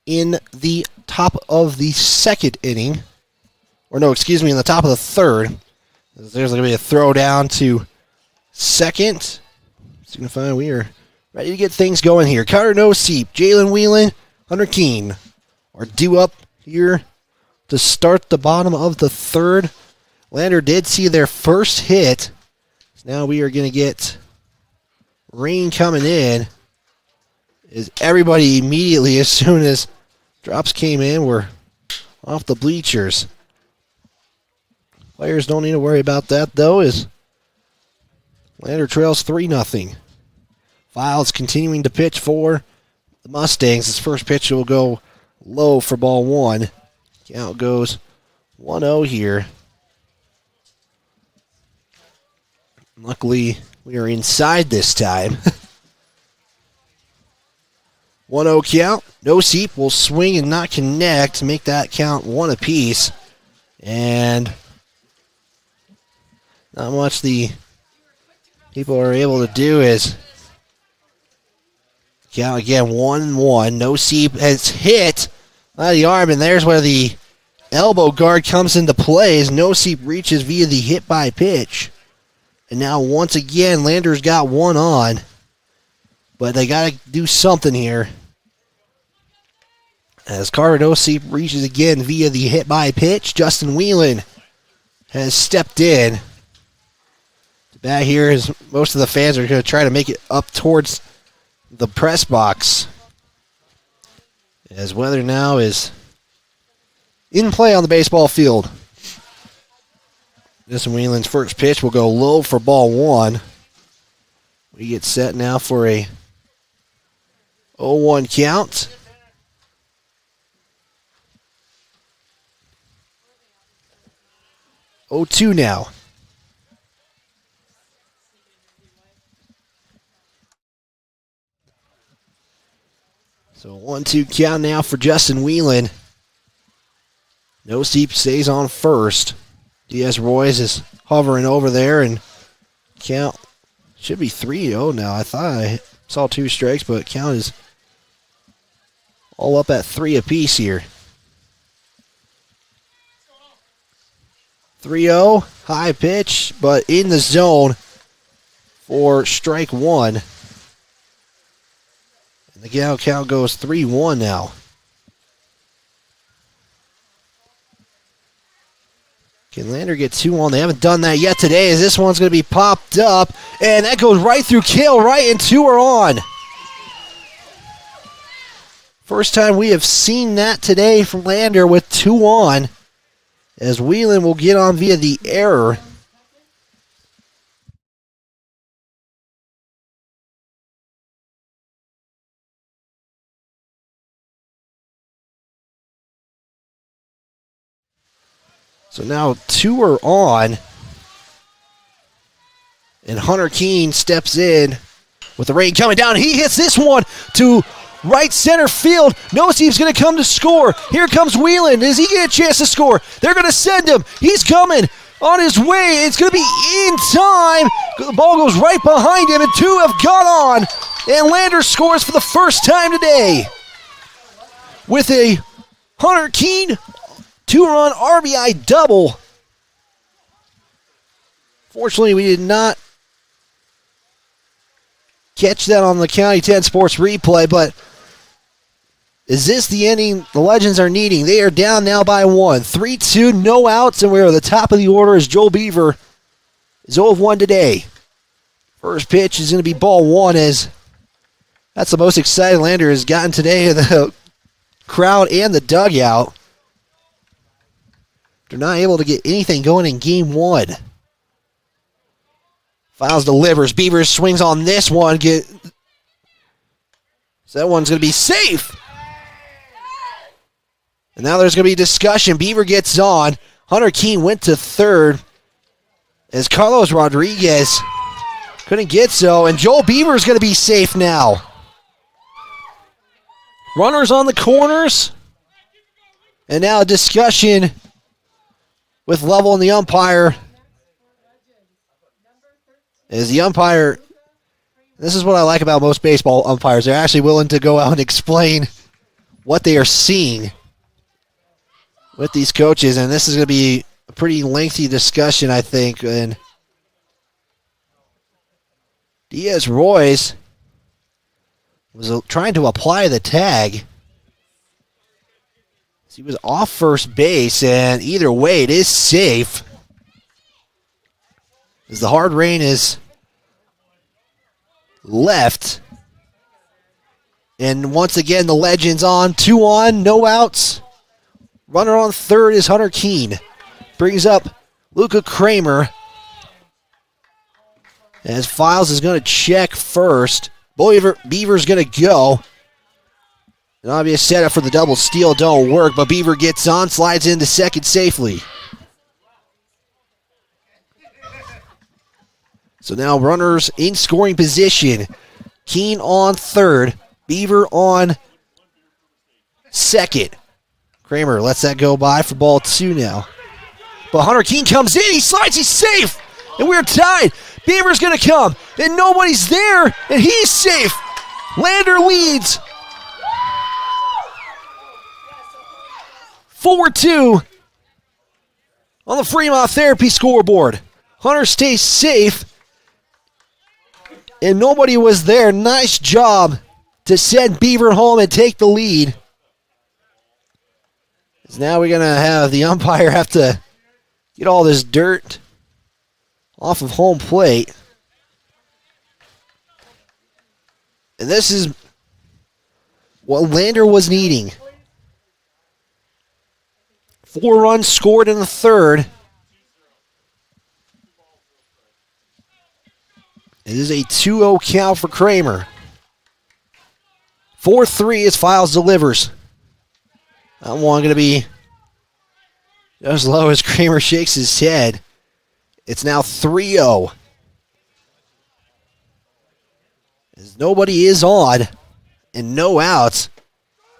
in the top of the second inning. In the top of the third. There's going to be a throw down to second. Signifying we are ready to get things going here. Carter No-Seep, Jalen Whelan, Hunter Keene are due up here to start the bottom of the third. Lander did see their first hit. So now we are going to get rain coming in. Is everybody immediately, as soon as drops came in, were off the bleachers. Players don't need to worry about that, though, as Lander trails 3-0. Files continuing to pitch for the Mustangs. His first pitch will go low for ball 1. Count goes 1-0 here. Luckily, we are inside this time. 1-0 count. No-Seep will swing and not connect to make that count 1 apiece. And not much the people are able to do is count again, 1-1. No-Seep has hit by the arm, and there's where the elbow guard comes into play as No-Seep reaches via the hit by pitch. And now once again, Lander's got one on, but they got to do something here. As Carter No-Seep reaches again via the hit by pitch, Justin Whelan has stepped in. The bat here is most of the fans are going to try to make it up towards the press box, as weather now is in play on the baseball field. Justin Whelan's first pitch will go low for ball 1. We get set now for a 0-1 count. Oh-2 now. So 1-2 count now for Justin Whelan. No-Seep stays on first. Diaz Royce is hovering over there, and count should be 3-0 now. I thought I saw 2 strikes, but count is all up at 3 apiece here. 3-0, high pitch, but in the zone for strike 1. And the count goes 3-1 now. Can Lander get 2 on? They haven't done that yet today, as this one's going to be popped up, and that goes right through Kale, right, and 2 are on. First time we have seen that today from Lander with 2 on, as Whelan will get on via the error. So now 2 are on. And Hunter Keene steps in with the rain coming down. He hits this one to right center field. Noseb's going to come to score. Here comes Whelan. Does he get a chance to score? They're going to send him. He's coming on his way. It's going to be in time. The ball goes right behind him, and 2 have gone on. And Lander scores for the first time today with a Hunter Keene 2-run RBI double. Fortunately, we did not catch that on the County 10 Sports replay, but is this the ending the Legends are needing? They are down now by 1. 3-2, no outs, and we're at the top of the order as Joel Beaver is 0 of 1 today. First pitch is going to be ball 1, as that's the most excited Lander has gotten today in the crowd and the dugout. They're not able to get anything going in game 1. Files delivers. Beavers swings on this one. So that one's going to be safe. And now there's going to be discussion. Beaver gets on. Hunter Keene went to third as Carlos Rodriguez couldn't get so. And Joel Beaver is going to be safe now. Runners on the corners. And now a discussion with Lovell and the umpire. As the umpire, this is what I like about most baseball umpires. They're actually willing to go out and explain what they are seeing with these coaches. And this is going to be a pretty lengthy discussion, I think. And Diaz Royce was trying to apply the tag. He was off first base, and either way, it is safe. As the hard rain is left. And once again, the Legends on. 2 on, no outs. Runner on third is Hunter Keene. Brings up Luca Kramer. As Files is going to check first. Beaver's going to go. An obvious setup for the double steal don't work, but Beaver gets on, slides into second safely. So now runners in scoring position. Keene on third. Beaver on second. Kramer lets that go by for ball 2 now. But Hunter Keene comes in. He slides. He's safe. And we're tied. Beaver's going to come. And nobody's there. And he's safe. Lander leads 4-2 on the Fremont Therapy scoreboard. Hunter stays safe. And nobody was there. Nice job to send Beaver home and take the lead. Now we're going to have the umpire have to get all this dirt off of home plate. And this is what Lander was needing. 4 runs scored in the third. It is a 2-0 count for Kramer. 4-3 as Files delivers. That one going to be just low as Kramer shakes his head. It's now 3-0. As nobody is on and no outs.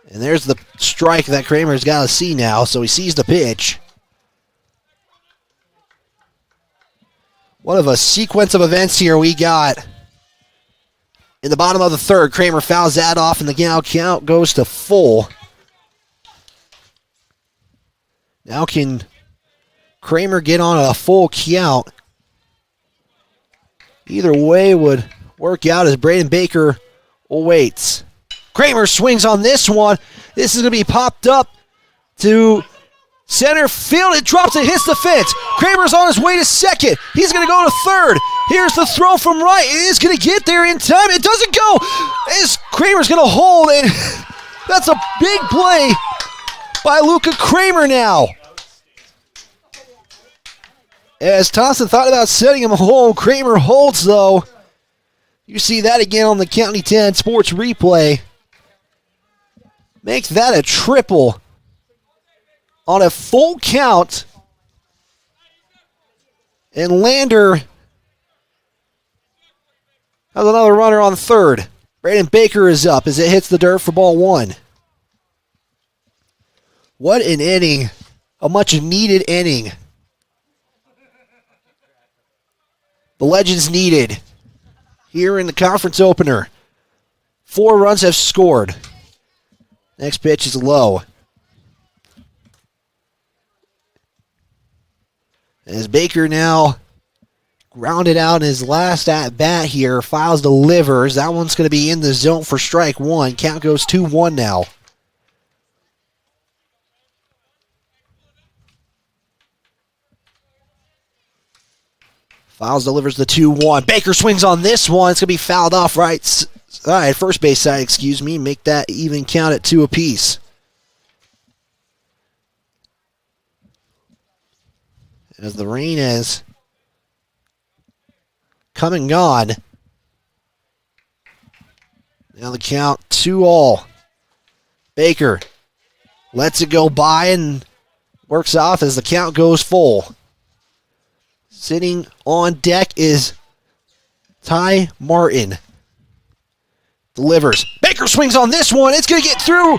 And there's the strike that Kramer's got to see now, so he sees the pitch. One of a sequence of events here we got. In the bottom of the third, Kramer fouls that off, and the count goes to full. Now can Kramer get on a full count? Either way would work out as Braden Baker awaits. Kramer swings on this one. This is going to be popped up to center field. It drops. It hits the fence. Kramer's on his way to second. He's going to go to third. Here's the throw from right. It is going to get there in time. It doesn't go. As Kramer's going to hold it. That's a big play by Luca Kramer now. As Thompson thought about setting him home, Kramer holds though. You see that again on the County 10 Sports replay. Make that a triple on a full count And Lander has another runner on third. Braden Baker is up as it hits the dirt for ball one. What an inning. A much needed inning. The Legends needed here in the conference opener. 4 runs have scored. Next pitch is low. As Baker now grounded out in his last at-bat here, Files delivers. That one's going to be in the zone for strike one. Count goes 2-1 now. Files delivers the 2-1. Baker swings on this one. It's going to be fouled off first base side, Make that even count at 2 apiece. As the rain has come and gone. Now the count 2-all. Baker lets it go by and works off as the count goes full. Sitting on deck is Ty Martin. Delivers. Baker swings on this one. It's going to get through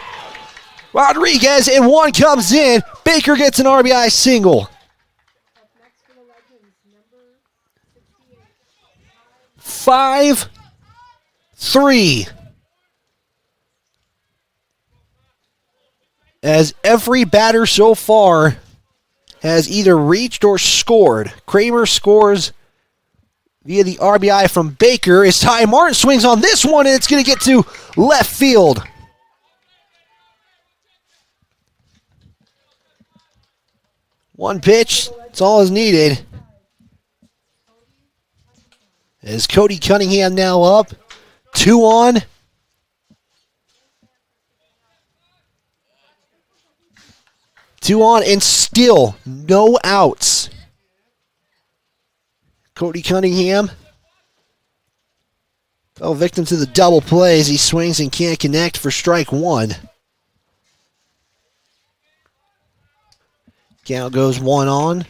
Rodriguez, and one comes in. Baker gets an RBI single. 5-3. As every batter so far has either reached or scored. Kramer scores via the RBI from Baker as Ty Martin swings on this one, and it's going to get to left field. One pitch, that's all is needed. As Cody Cunningham now up, 2 on. Two on and still no outs. Cody Cunningham fell victim to the double play as he swings and can't connect for strike one. Count goes 1-1,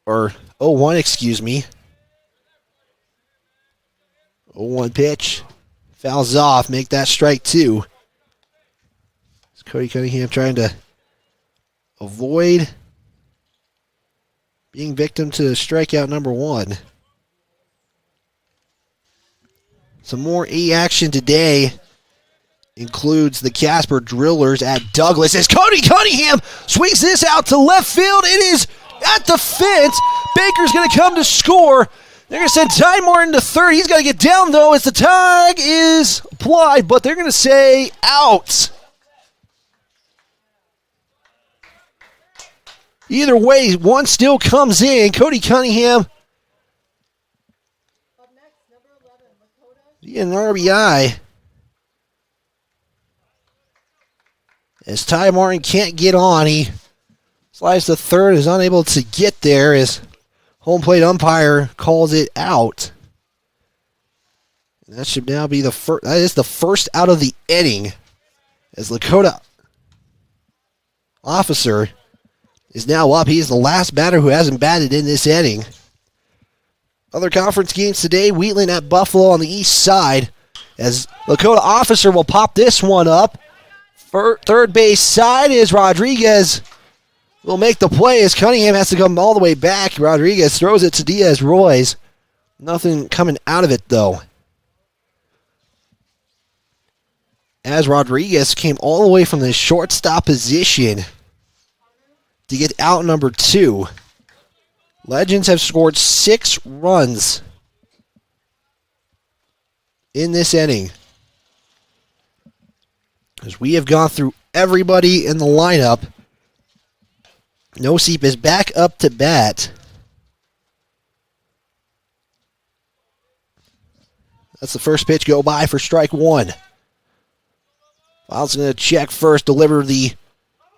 0-1 pitch. Fouls off, make that strike 2. It's Cody Cunningham trying to avoid being victim to strikeout number 1. Some more A action today includes the Casper Drillers at Douglas as Cody Cunningham swings this out to left field. It is at the fence. Baker's going to come to score. They're going to send Ty Martin to third. He's got to get down, though, as the tag is applied, but they're going to say out. Either way, one still comes in. Cody Cunningham via an RBI. As Ty Martin can't get on, he slides to third, is unable to get there as home plate umpire calls it out. And that should now be the first. That is the first out of the inning, as Lakota Officer is now up. He is the last batter who hasn't batted in this inning. Other conference games today, Wheatland at Buffalo on the east side, as Lakota Officer will pop this one up. Third base side is Rodriguez will make the play as Cunningham has to come all the way back. Rodriguez throws it to Diaz-Royce. Nothing coming out of it, though. As Rodriguez came all the way from the shortstop position to get out number 2. Legends have scored 6 runs in this inning. As we have gone through everybody in the lineup, Nosip is back up to bat. That's the first pitch go by for strike 1. Files going to check first, deliver the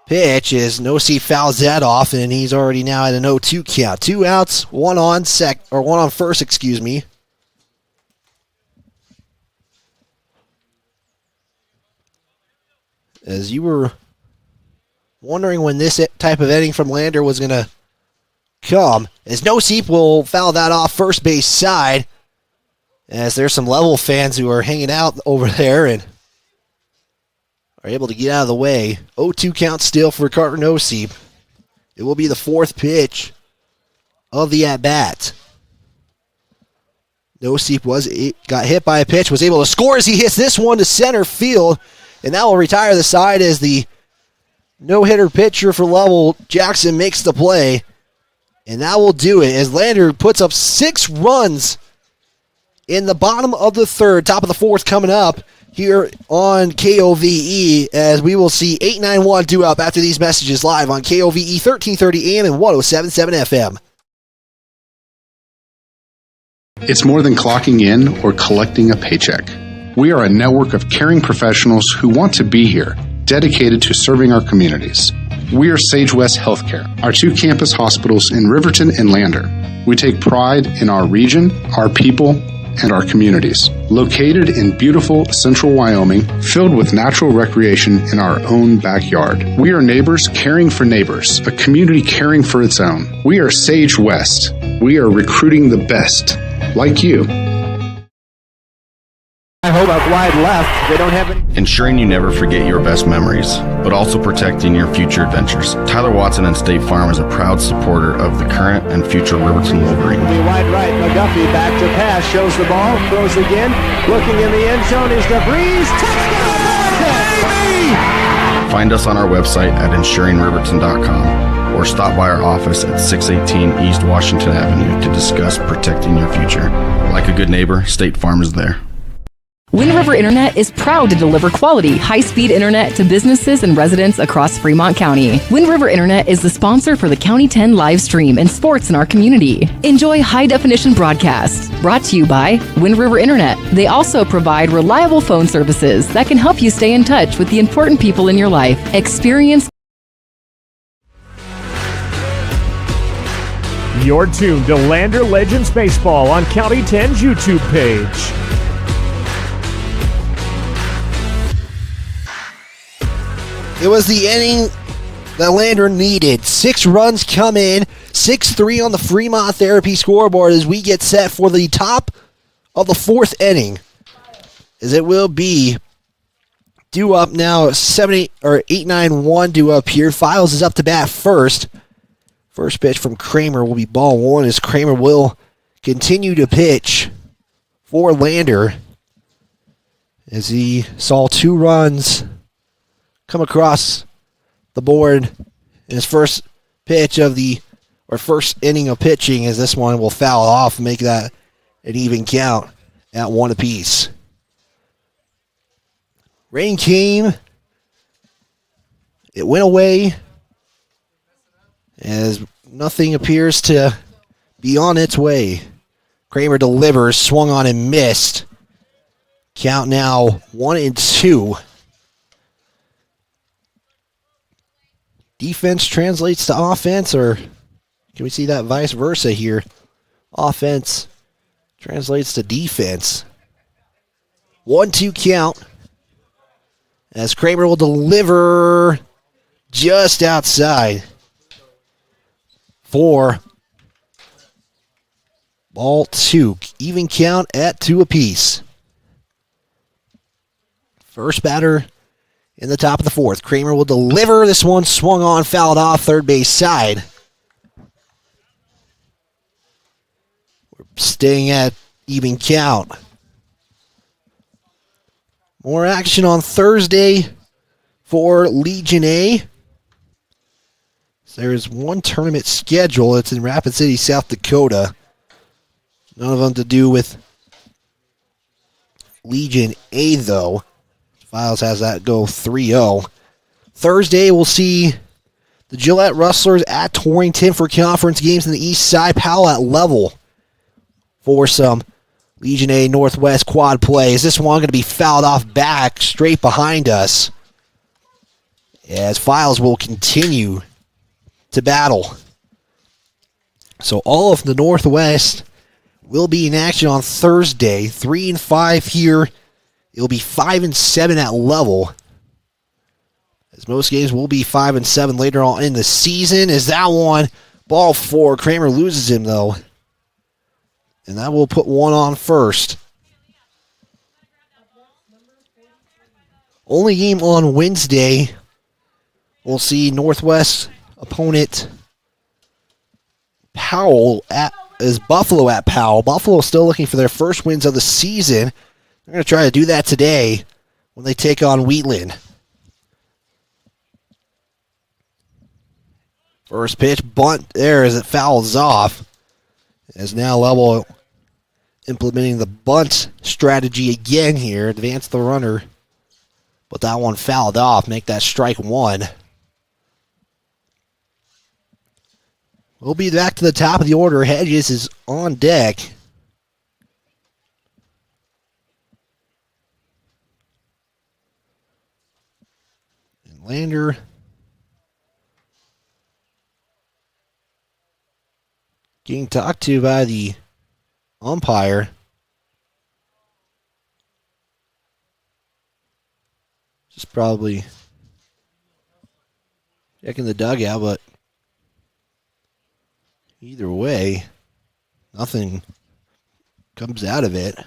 pitch as Nosip fouls that off, and he's already now at an 0-2 count. 2 outs, one on first, As you were wondering when this type of inning from Lander was going to come, as Noseep will foul that off first base side, as there's some Lovell fans who are hanging out over there and are able to get out of the way. 0-2 count still for Carter Noseep. It will be the fourth pitch of the at-bat. Noseep got hit by a pitch, was able to score as he hits this one to center field, and that will retire the side as the no-hitter pitcher for Lovell, Jackson, makes the play, and that will do it as Lander puts up 6 runs in the bottom of the third. Top of the fourth coming up here on KOVE, as we will see 891 due up after these messages live on KOVE 1330 AM and 107.7 FM. It's more than clocking in or collecting a paycheck. We are a network of caring professionals who want to be here, dedicated to serving our communities. We are Sage West Healthcare, our 2 campus hospitals in Riverton and Lander. We take pride in our region, our people, and our communities. Located in beautiful central Wyoming, filled with natural recreation in our own backyard. We are neighbors caring for neighbors, a community caring for its own. We are Sage West. We are recruiting the best, like you. I hope up wide left. They don't have any. Ensuring you never forget your best memories, but also protecting your future adventures. Tyler Watson and State Farm is a proud supporter of the current and future Riverton Wolverine. Wide right, McGuffey back to pass, shows the ball, throws again. Looking in the end zone is DeVries. Touchdown! Find us on our website at ensuringriverton.com or stop by our office at 618 East Washington Avenue to discuss protecting your future. Like a good neighbor, State Farm is there. Wind River Internet is proud to deliver quality, high-speed internet to businesses and residents across Fremont County. Wind River Internet is the sponsor for the County 10 live stream and sports in our community. Enjoy high-definition broadcasts. Brought to you by Wind River Internet. They also provide reliable phone services that can help you stay in touch with the important people in your life. Experience. You're tuned to Lander Legends Baseball on County 10's YouTube page. It was the inning that Lander needed. 6 runs come in, 6-3 on the Fremont Therapy scoreboard as we get set for the top of the 4th inning. As it will be due up now, 8-9-1 due up here. Files is up to bat first. First pitch from Kramer will be ball 1 as Kramer will continue to pitch for Lander as he saw 2 runs come across the board in his first pitch of first inning of pitching, as this one will foul off and make that an even count at 1 apiece. Rain came. It went away as nothing appears to be on its way. Kramer delivers, swung on and missed. Count now 1-2. Defense translates to offense, or can we see that vice versa here? Offense translates to defense. 1-2 count as Kramer will deliver just outside for ball 2. Even count at 2 apiece. First batter in the top of the 4th. Kramer will deliver. This one swung on, fouled off third base side. We're staying at even count. More action on Thursday for Legion A. So there is one tournament scheduled. It's in Rapid City, South Dakota. None of them to do with Legion A, though. Files has that go 3-0. Thursday, we'll see the Gillette Rustlers at Torrington for conference games in the East Side. Powell at Lovell for some Legion A Northwest quad play. Is this one going to be fouled off back straight behind us? As Files will continue to battle. So all of the Northwest will be in action on Thursday. 3-5 here. It'll be 5-7 at Lovell, as most games will be 5-7 later on in the season. As that one Ball 4. Kramer loses him, though. And that will put one on first. Only game on Wednesday. We'll see Northwest opponent Powell is Buffalo at Powell. Buffalo still looking for their first wins of the season. They're going to try to do that today when they take on Wheatland. First pitch, bunt there as it fouls off. As now Lovell implementing the bunt strategy again here. Advance the runner. But that one fouled off. Make that strike one. We'll be back to the top of the order. Hedges is on deck. And Lander getting talked to by the umpire. Just probably checking the dugout, but either way, nothing comes out of it.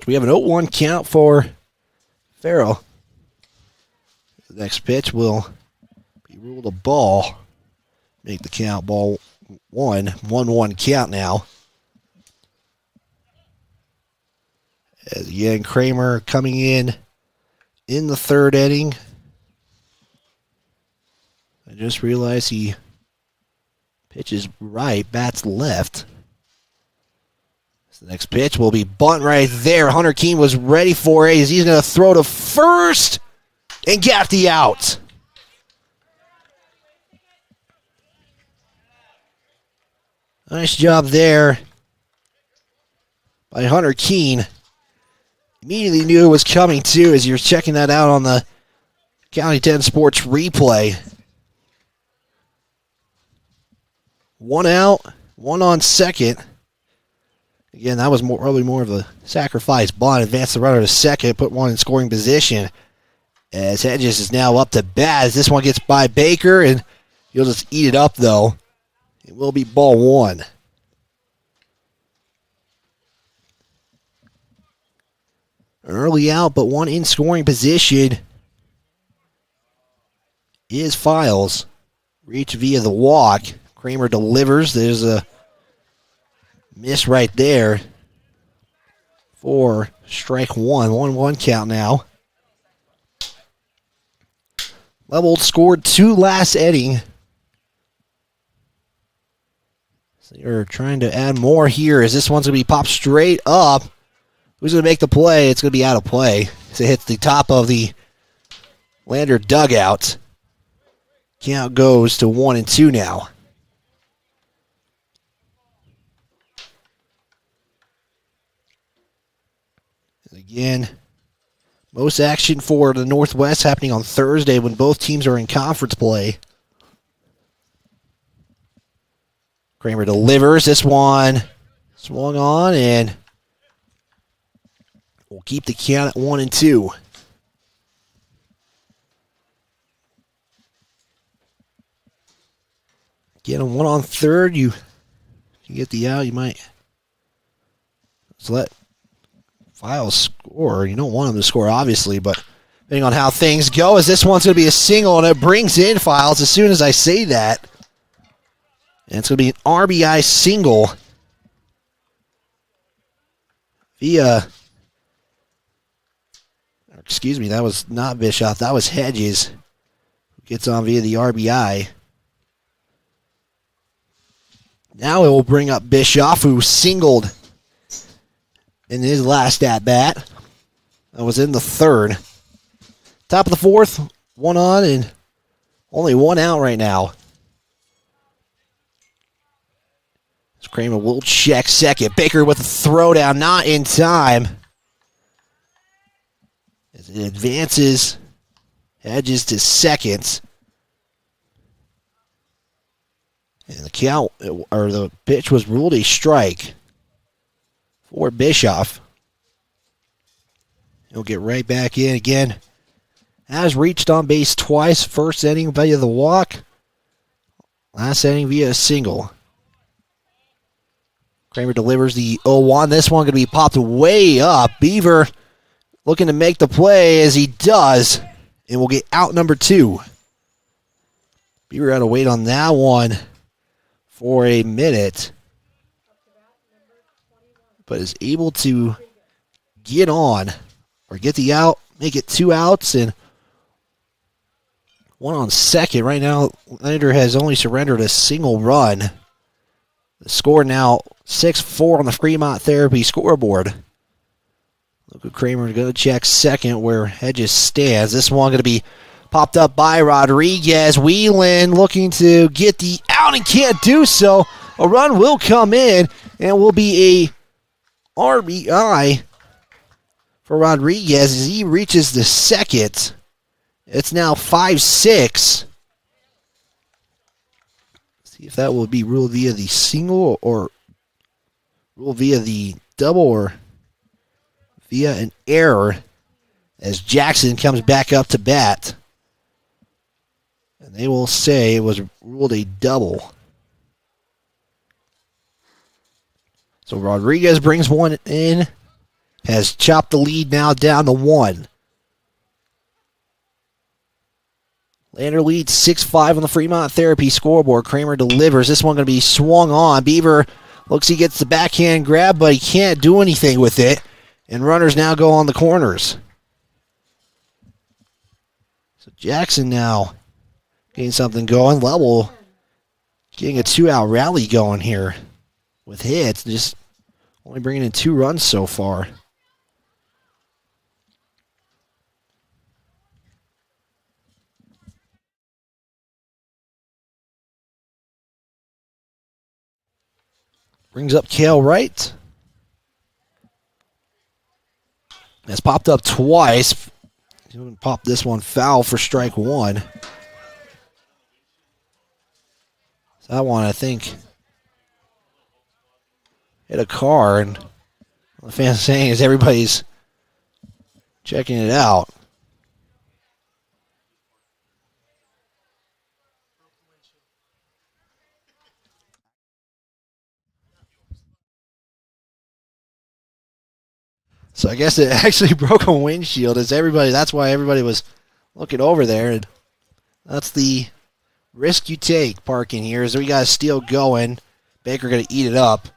We have an 0-1 count for Farrell. The next pitch will be ruled a ball. Make the count ball 1. 1-1 count now. As again, Kramer coming in the third inning. I just realized he pitches right, bats left. So the next pitch will be bunt right there. Hunter Keene was ready for it. He's going to throw to first and get the out. Nice job there by Hunter Keene. Immediately knew it was coming too as you're checking that out on the County 10 Sports replay. One out, one on second. Again, that was probably more of a sacrifice bunt. Advance the runner to second, put one in scoring position. As Hedges is now up to bat. As this one gets by Baker, and he'll just eat it up, though. It will be ball 1. An early out, but one in scoring position is Files. Reach via the walk. Kramer delivers. There's a miss right there for strike 1. 1-1 count now. Lovell scored 2 last inning. So you're trying to add more here as this one's going to be popped straight up. Who's going to make the play? It's going to be out of play. So it hits the top of the Lander dugout. Count goes to 1-2 now. Again, most action for the Northwest happening on Thursday when both teams are in conference play. Kramer delivers. This one swung on and we'll keep the count at 1-2. Get him one on third. You get the out. You might just let Files score. You don't want him to score, obviously, but depending on how things go, as this one's going to be a single, and it brings in Files as soon as I say that. And it's going to be an RBI single via, excuse me, that was not Bischoff, that was Hedges, who gets on via the RBI. Now it will bring up Bischoff, who singled in his last at-bat. That was in the third. Top of the fourth, one on and only one out right now. Kramer will check second. Baker with a throwdown, not in time. As it advances, Hedges to second. And the count, or the pitch was ruled a strike for Bischoff. He'll get right back in again. Has reached on base twice. First inning via the walk. Last inning via a single. Kramer delivers the 0-1. This one going to be popped way up. Beaver looking to make the play as he does. And we'll get out number 2. Beaver had to wait on that one for a minute, but is able to get on or get the out, make it 2 outs and 1 on second. Right now, Lander has only surrendered a single run. The score now 6-4 on the Fremont Therapy scoreboard. Look at Kramer going to check second where Hedges stands. This one going to be popped up by Rodriguez. Whelan looking to get the out and can't do so. A run will come in and will be a RBI for Rodriguez as he reaches the second. It's now 5-6. See if that will be ruled via the single or ruled via the double or via an error as Jackson comes back up to bat. And they will say it was ruled a double. So Rodriguez brings one in, has chopped the lead now down to 1. Lander leads 6-5 on the Fremont Therapy scoreboard. Kramer delivers. This one going to be swung on. Beaver looks he gets the backhand grab, but he can't do anything with it. And runners now go on the corners. So Jackson now getting something going. Lovell getting a 2-out rally going here with hits. Just only bringing in 2 runs so far. Brings up Cale Wright. Has popped up twice. He's going to pop this one foul for strike 1. So that one, I think, hit a car, and the fans saying is everybody's checking it out. So I guess it actually broke a windshield as that's why everybody was looking over there. And that's the risk you take parking here as we got a steal going. Baker going to eat it up.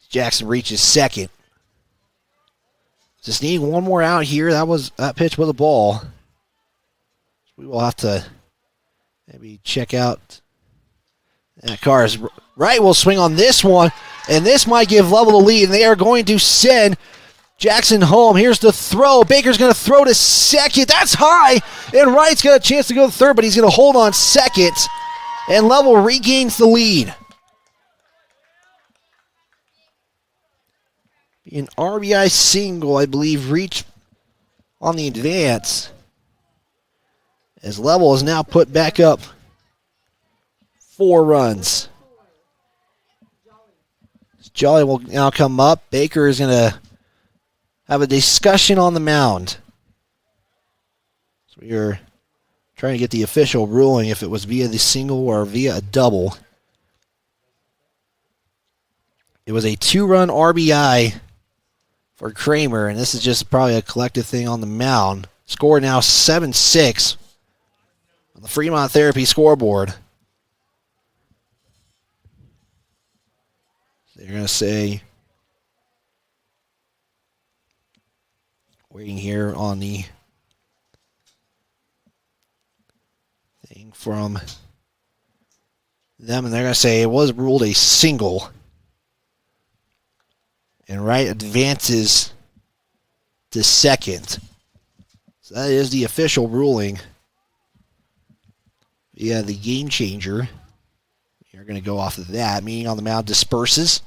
Jackson reaches second. Just needing one more out here. That pitch was a ball. We will have to maybe check out. That car is right. We'll swing on this one. And this might give Lovell the lead. And they are going to send Jackson home. Here's the throw. Baker's going to throw to second. That's high. And Wright's got a chance to go to third, but he's going to hold on second. And Lovell regains the lead. An RBI single, I believe, reached on the advance. As Lovell is now put back up 4 runs. Jolly will now come up. Baker is going to have a discussion on the mound. So we are trying to get the official ruling if it was via the single or via a double. It was a 2-run RBI for Kramer, and this is just probably a collective thing on the mound. Score now 7-6 on the Fremont Therapy scoreboard. They're going to say, waiting here on the thing from them, and they're going to say it was ruled a single. And Wright advances to second. So that is the official ruling. Yeah, the game changer. You're going to go off of that, meaning on the mound disperses.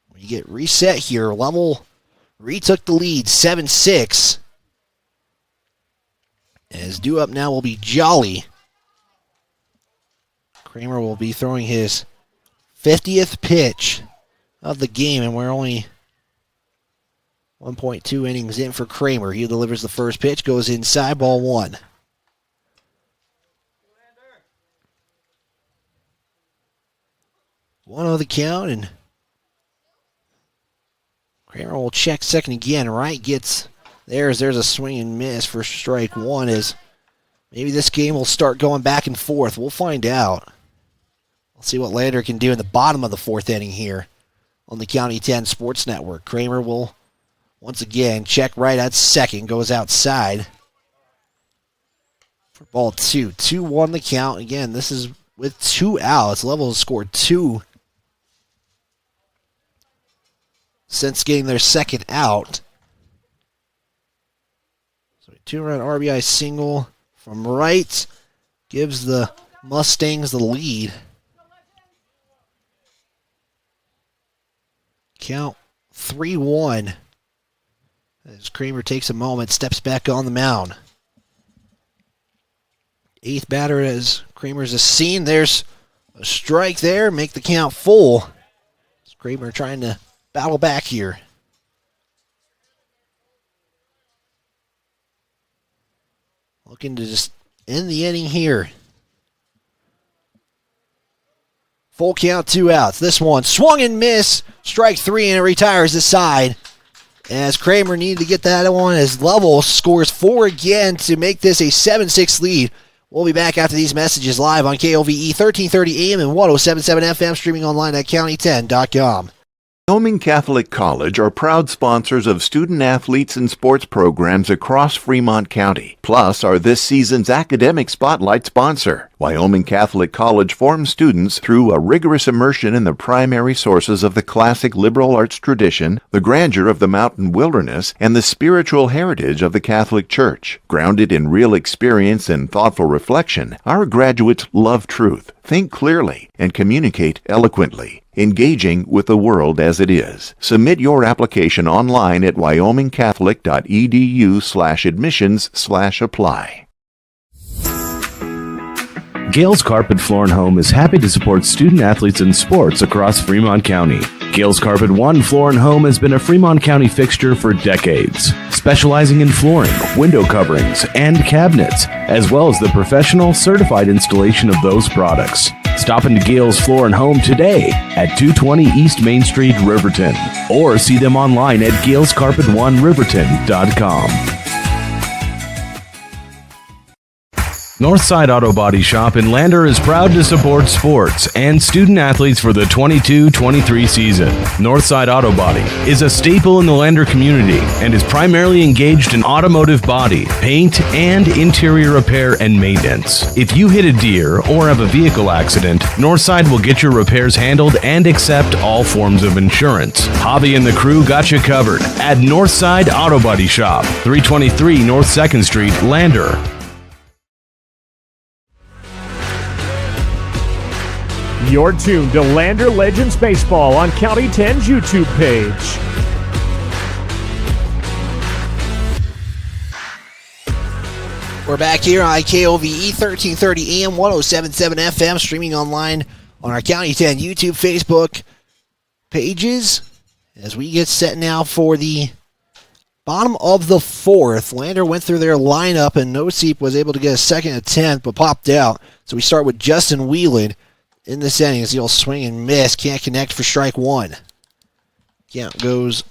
When you get reset here, Lovell retook the lead, 7-6. As due up now will be Jolly. Kramer will be throwing his 50th pitch of the game, and we're only 1.2 innings in for Kramer. He delivers the first pitch, goes inside, ball 1. 1-0 the count, and Kramer will check second again. Wright gets there's a swing and miss for strike one, as maybe this game will start going back and forth. We'll find out. We'll see what Lander can do in the bottom of the fourth inning here on the County 10 Sports Network. Kramer will once again check right at second, goes outside for ball two. 2-1 the count. Again, this is with 2 outs. Lovell has scored 2 since getting their second out. So a 2-run RBI single from Wright gives the Mustangs the lead. Count 3-1 as Kramer takes a moment, steps back on the mound. 8th batter as Kramer's a scene. There's a strike there, make the count full. Kramer trying to battle back here. Looking to just end the inning here. Full count, 2 outs. This one swung and missed. Strike 3, and it retires the side. As Kramer needed to get that one, as Lovell scores 4 again to make this a 7-6 lead. We'll be back after these messages live on KOVE 1330 AM and 107.7 FM, streaming online at county10.com. Wyoming Catholic College are proud sponsors of student athletes and sports programs across Fremont County, plus are this season's academic spotlight sponsor. Wyoming Catholic College forms students through a rigorous immersion in the primary sources of the classic liberal arts tradition, the grandeur of the mountain wilderness, and the spiritual heritage of the Catholic Church. Grounded in real experience and thoughtful reflection, our graduates love truth, think clearly, and communicate eloquently, engaging with the world as it is. Submit your application online at wyomingcatholic.edu/admissions/apply. Gales Carpet Floor and Home is happy to support student athletes in sports across Fremont County. Gales Carpet One Floor and Home has been a Fremont County fixture for decades, specializing in flooring, window coverings, and cabinets, as well as the professional certified installation of those products. Stop into Gales Floor and Home today at 220 East Main Street, Riverton, or see them online at galescarpet1riverton.com. Northside Auto Body Shop in Lander is proud to support sports and student athletes for the 22-23 season. Northside Auto Body is a staple in the Lander community and is primarily engaged in automotive body, paint, and interior repair and maintenance. If you hit a deer or have a vehicle accident, Northside will get your repairs handled and accept all forms of insurance. Javi and the crew got you covered at Northside Auto Body Shop, 323 North 2nd Street, Lander. You're tuned to Lander Legends Baseball on County 10's YouTube page. We're back here on KOVE 1330 AM, 107.7 FM, streaming online on our County 10 YouTube, Facebook pages. As we get set now for the bottom of the fourth. Lander went through their lineup, and Noseep was able to get a second attempt, but popped out. So we start with Justin Whelan in this inning as he'll swing and miss. Can't connect for strike one. Count goes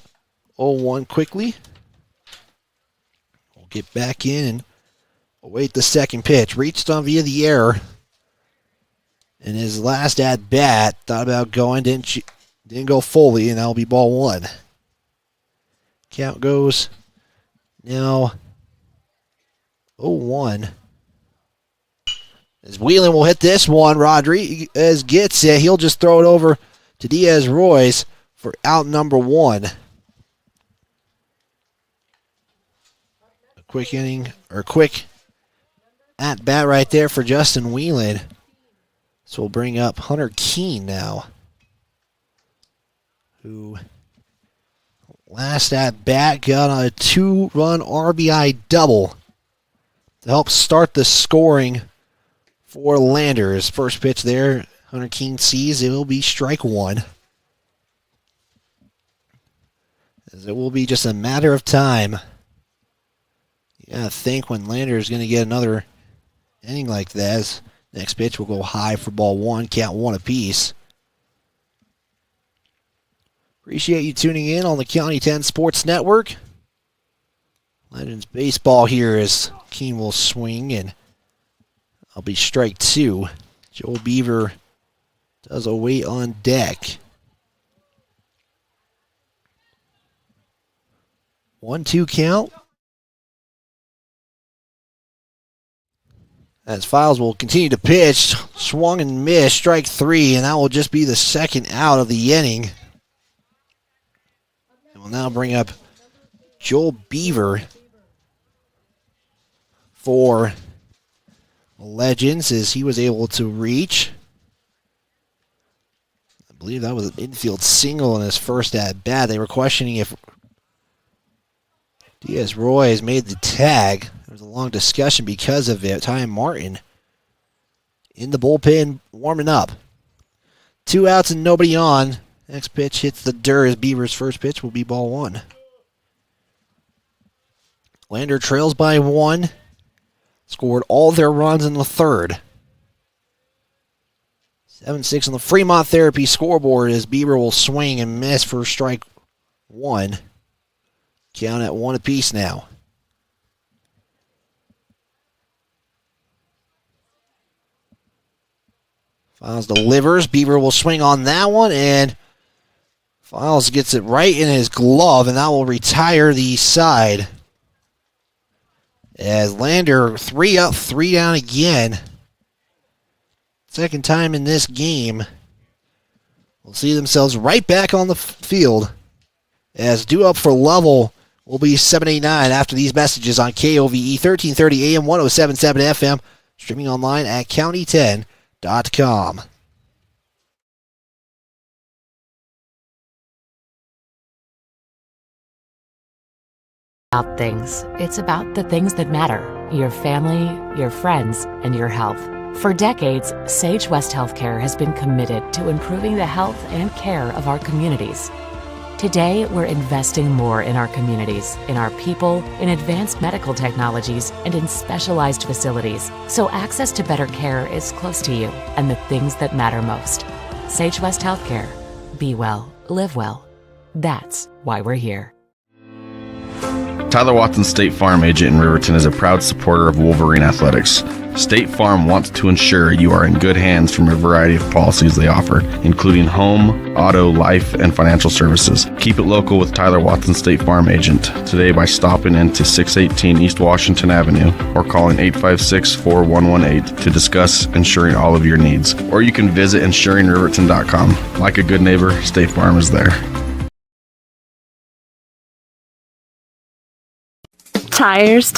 0-1 quickly. We'll get back in and await the second pitch. Reached on via the error. In his last at bat, thought about going, didn't go fully, and that'll be ball one. Count goes now 0-1. As Whelan will hit this one, Rodriguez gets it. He'll just throw it over to Diaz-Royce for out number one. A quick inning, or quick at bat right there for Justin Whelan. So we'll bring up Hunter Keene now, who last at bat got a 2-run RBI double to help start the scoring for Landers. First pitch there, Hunter Keene sees it will be strike one. As it will be just a matter of time. You gotta think when Lander is going to get another inning like this. Next pitch will go high for ball one, count one apiece. Appreciate you tuning in on the County 10 Sports Network. Legends baseball here as Keene will swing, and I'll be strike two. Joel Beaver does a wait on deck. 1-2 count. As Files will continue to pitch, swung and missed, strike three, and that will just be the second out of the inning. And we'll now bring up Joel Beaver for Legends as he was able to reach. I believe that was an infield single in his first at-bat. They were questioning if Diaz-Roy has made the tag. There was a long discussion because of it. Ty Martin in the bullpen warming up. 2 outs and nobody on. Next pitch hits the dirt as Beaver's first pitch will be ball one. Lander trails by 1. Scored all their runs in the third. 7-6 on the Fremont Therapy scoreboard as Beaver will swing and miss for strike one. Count at 1 apiece now. Files delivers. Beaver will swing on that one, and Files gets it right in his glove, and that will retire the side. As Lander 3 up, 3 down again. Second time in this game. Will see themselves right back on the field. As due up for Lovell will be 7-8-9 after these messages on KOVE 1330 AM 1077 FM. Streaming online at county10.com. About things. It's about the things that matter. Your family, your friends, and your health. For decades, Sage West Healthcare has been committed to improving the health and care of our communities. Today, we're investing more in our communities, in our people, in advanced medical technologies, and in specialized facilities, so access to better care is close to you and the things that matter most. Sage West Healthcare. Be well, live well. That's why we're here. Tyler Watson, State Farm agent in Riverton, is a proud supporter of Wolverine Athletics. State Farm wants to ensure you are in good hands from a variety of policies they offer, including home, auto, life, and financial services. Keep it local with Tyler Watson, State Farm agent, today by stopping into 618 East Washington Avenue or calling 856-4118 to discuss insuring all of your needs. Or you can visit insuringriverton.com. Like a good neighbor, State Farm is there. Tires,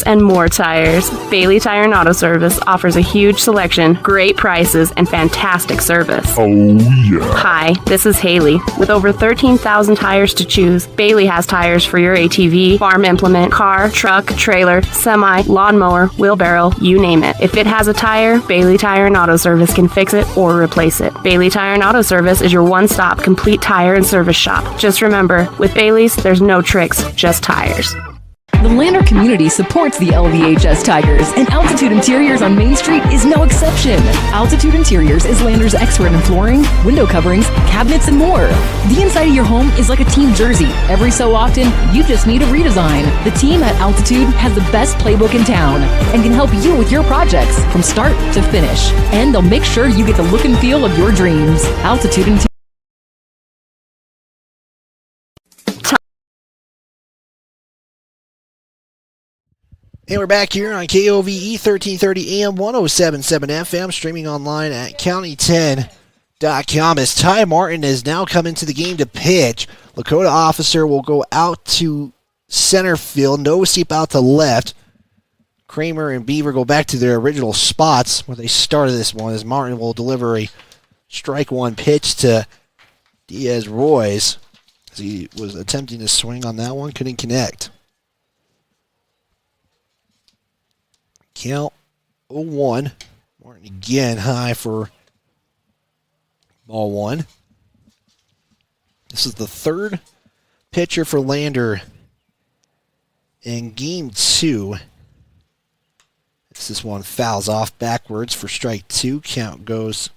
and more tires. Bailey Tire and Auto Service offers a huge selection, great prices, and fantastic service. Oh, yeah. Hi, this is Haley. With over 13,000 tires to choose, Bailey has tires for your ATV, farm implement, car, truck, trailer, semi, lawnmower, wheelbarrow, you name it. If it has a tire, Bailey Tire and Auto Service can fix it or replace it. Bailey Tire and Auto Service is your one-stop complete tire and service shop. Just remember, with Bailey's, there's no tricks, just tires. The Lander community supports the LVHS Tigers, and Altitude Interiors on Main Street is no exception. Altitude Interiors is Lander's expert in flooring, window coverings, cabinets, and more. The inside of your home is like a team jersey. Every so often, you just need a redesign. The team at Altitude has the best playbook in town and can help you with your projects from start to finish. And they'll make sure you get the look and feel of your dreams. Altitude Interiors. And we're back here on KOVE 1330 AM 1077 FM, streaming online at county10.com as Ty Martin has now come into the game to pitch. Lakota Officer will go out to center field, no seep out to left. Kramer and Beaver go back to their original spots where they started this one as Martin will deliver a strike one pitch to Diaz-Roy as he was attempting to swing on that one, couldn't connect. Count 0-1. Martin again high for ball one. This is the third pitcher for Lander in game two. This one fouls off backwards for strike two. Count goes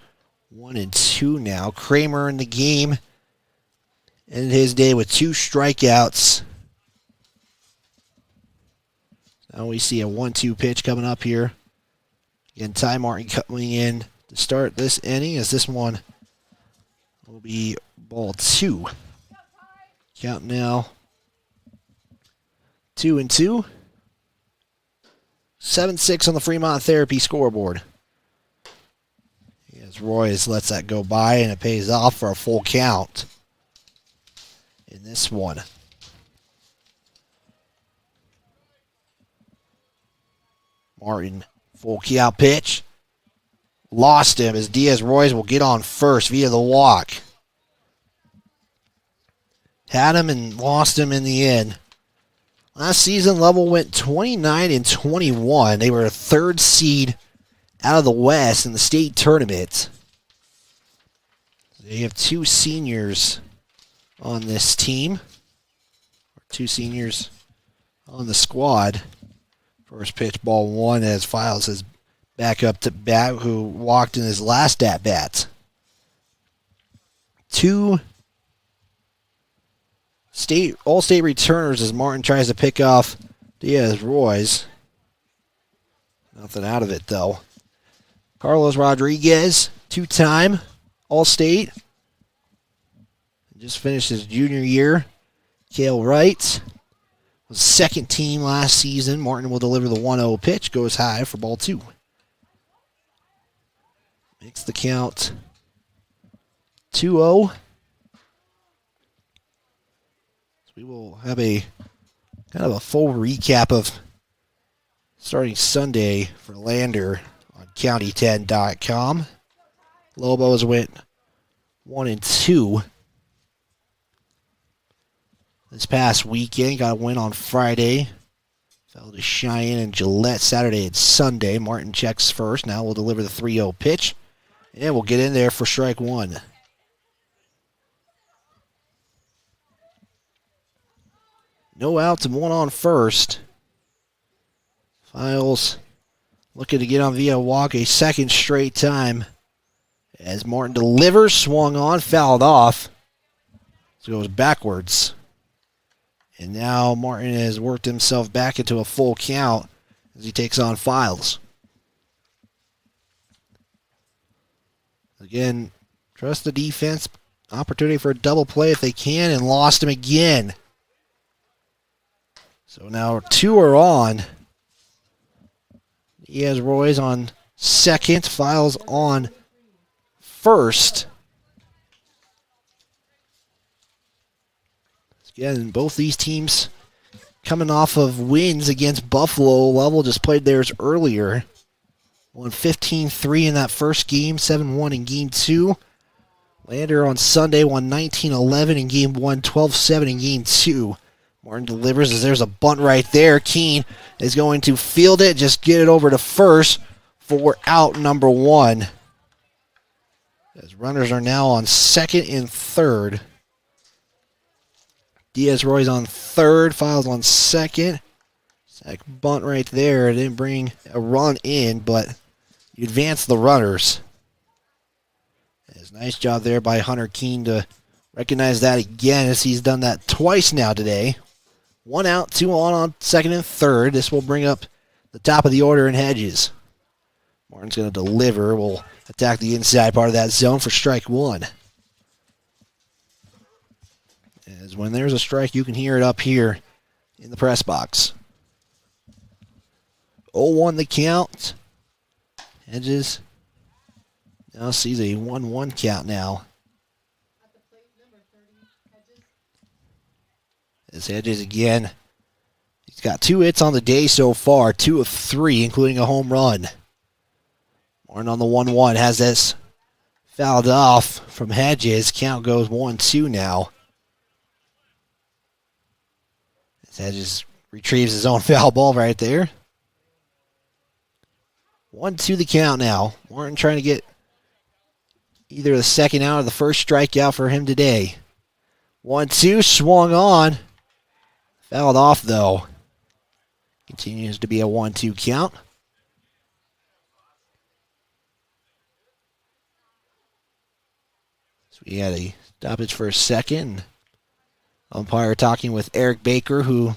1-2 now. Kramer in the game Ended his day with 2 strikeouts. Now we see a 1-2 pitch coming up here. Again, Ty Martin coming in to start this inning as this one will be ball 2. Count now 2-2. 7-6 on the Fremont Therapy scoreboard. As Royce lets that go by, and it pays off for a full count in this one. Martin, full count pitch. Lost him as Diaz-Royce will get on first via the walk. Had him and lost him in the end. Last season, Lovell went 29-21. They were a 3rd seed out of the West in the state tournament. They have 2 seniors on this team. 2 seniors on the squad. First pitch, ball 1, as Files is back up to bat, who walked in his last at-bat. 2 all-state returners as Martin tries to pick off Diaz-Royce. Nothing out of it, though. Carlos Rodriguez, 2-time All-State. Just finished his junior year. Cale Wright was 2nd team last season. Martin will deliver the 1-0 pitch. Goes high for ball 2. Makes the count 2-0. So we will have a kind of a full recap of starting Sunday for Lander on county10.com. Lobos went 1-2 this past weekend. Got a win on Friday. Fell to Cheyenne and Gillette Saturday and Sunday. Martin checks first. Now we'll deliver the 3-0 pitch. And we'll get in there for strike 1. No outs and 1 on first. Files looking to get on via walk a 2nd straight time. As Martin delivers, swung on, fouled off. So it goes backwards. And now Martin has worked himself back into a full count as he takes on Files. Again, trust the defense. Opportunity for a double play if they can, and lost him again. So now 2 are on. Diaz-Royce on 2nd. Files on 1st. Again, both these teams coming off of wins against Buffalo. Lovell just played theirs earlier. Won 15-3 in that first game, 7-1 in game 2. Lander on Sunday won 19-11 in game 1, 12-7 in game 2. Martin delivers as there's a bunt right there. Keene is going to field it, just get it over to first for out number 1. As runners are now on 2nd and 3rd. Diaz-Royce on 3rd, Files on 2nd. Sack bunt right there. It didn't bring a run in, but you advance the runners. It's a nice job there by Hunter Keene to recognize that again, as he's done that twice now today. 1 out, 2 on 2nd and 3rd. This will bring up the top of the order in Hedges. Martin's going to deliver. Will attack the inside part of that zone for strike 1. As when there's a strike, you can hear it up here in the press box. 0-1 the count. Hedges now sees a 1-1 count now. As Hedges again, he's got 2 hits on the day so far, 2 of 3, including a home run. Martin on the 1-1 has this fouled off from Hedges. Count goes 1-2 now. As Hedges retrieves his own foul ball right there. 1-2 the count now. Martin trying to get either the second out or the first strikeout for him today. 1-2, swung on. Fouled off, though. Continues to be a 1-2 count. So we had a stoppage for a second. Umpire talking with Eric Baker, who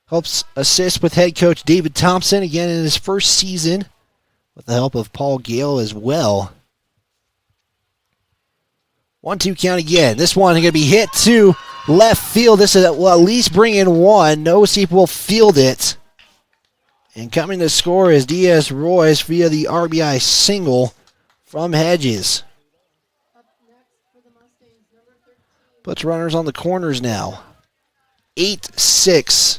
helps assist with head coach David Thompson again in his first season with the help of Paul Gale as well. 1-2 count again. This one going to be hit to left field. This will at least bring in one. Nosip will field it. And coming to score is Diaz Royce via the RBI single from Hedges. Puts runners on the corners now. 8-6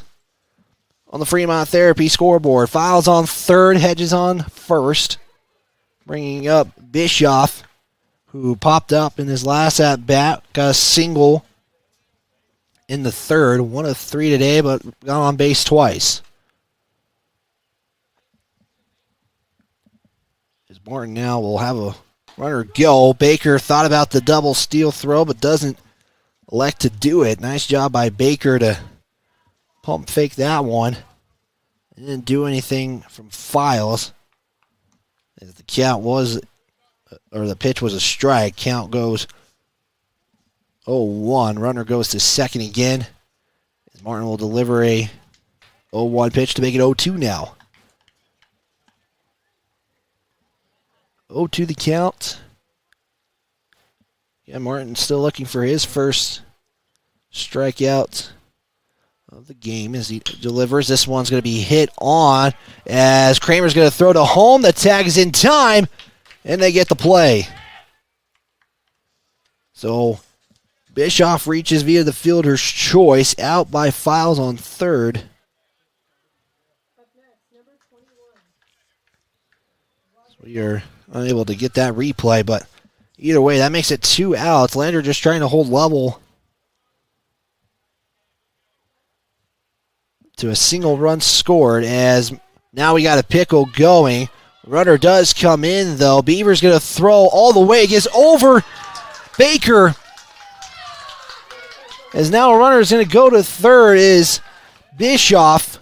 on the Fremont Therapy scoreboard. Files on third, Hedges on first. Bringing up Bischoff, who popped up in his last at-bat. Got a single in the third. 1 of 3 today, but got on base twice. As Martin now will have a runner go. Baker thought about the double steal throw, but doesn't elect to do it. Nice job by Baker to pump fake that one. Didn't do anything from Files. As the count was, or the pitch was a strike, count goes 0-1. Runner goes to second again. As Martin will deliver a 0-1 pitch to make it 0-2 now. 0-2 the count. Yeah, Martin still looking for his first strikeout of the game as he delivers. This one's going to be hit on as Kramer's going to throw to home. The tag is in time, and they get the play. So Bischoff reaches via the fielder's choice, out by Files on third. So we are unable to get that replay, but either way, that makes it 2 outs. Lander just trying to hold level to a single run scored, as now we got a pickle going. Runner does come in, though. Beaver's going to throw all the way. Gets over Baker. As now a runner is going to go to third is Bischoff.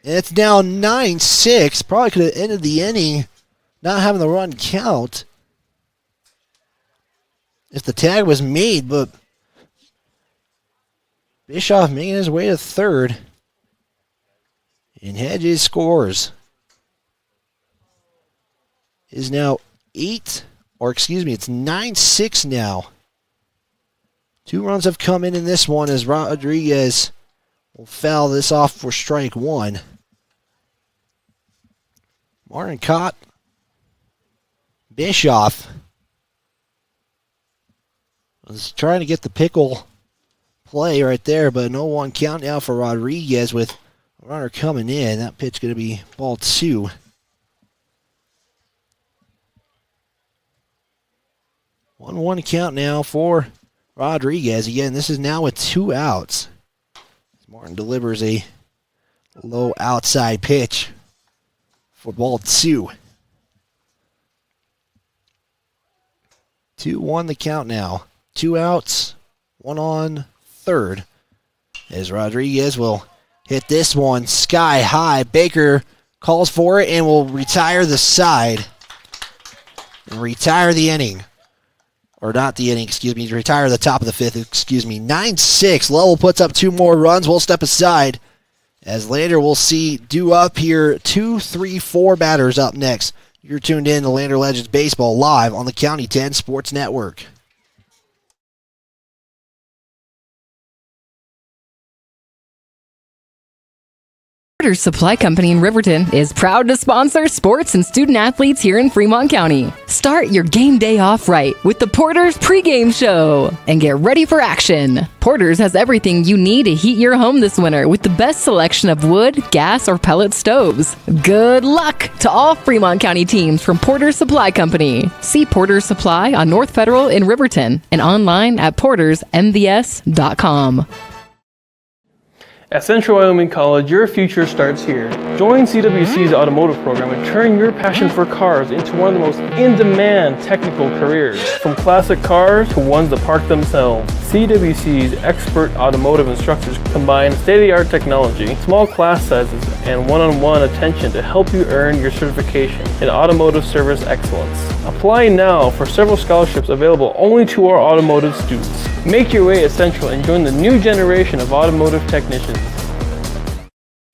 And it's now 9-6. Probably could have ended the inning not having the run count if the tag was made, but Bischoff making his way to third. And Hedges scores. Is now it's 9-6 now. 2 runs have come in this one as Rodriguez will foul this off for strike 1. Martin caught Bischoff. Was trying to get the pickle play right there, but 0-1 count now for Rodriguez with a runner coming in. That pitch going to be ball 2. One count now for Rodriguez. Again, this is now with 2 outs. Martin delivers a low outside pitch for ball 2. 2-1 the count now. 2 outs, 1 on third. As Rodriguez will hit this one sky high. Baker calls for it and will retire the side. And retire the inning. Or not the inning, retire the top of the 5th, 9-6. Lovell puts up 2 more runs. We'll step aside as Lander will see due up here 2, 3, 4 batters up next. You're tuned in to Lander Legends Baseball live on the County 10 Sports Network. Porter's Supply Company in Riverton is proud to sponsor sports and student athletes here in Fremont County. Start your game day off right with the Porter's pregame show and get ready for action. Porter's has everything you need to heat your home this winter with the best selection of wood, gas, or pellet stoves. Good luck to all Fremont County teams from Porter's Supply Company. See Porter's Supply on North Federal in Riverton and online at portersmvs.com. At Central Wyoming College, your future starts here. Join CWC's automotive program and turn your passion for cars into one of the most in-demand technical careers. From classic cars to ones that park themselves, CWC's expert automotive instructors combine state-of-the-art technology, small class sizes, and one-on-one attention to help you earn your certification in automotive service excellence. Apply now for several scholarships available only to our automotive students. Make your way to Central and join the new generation of automotive technicians.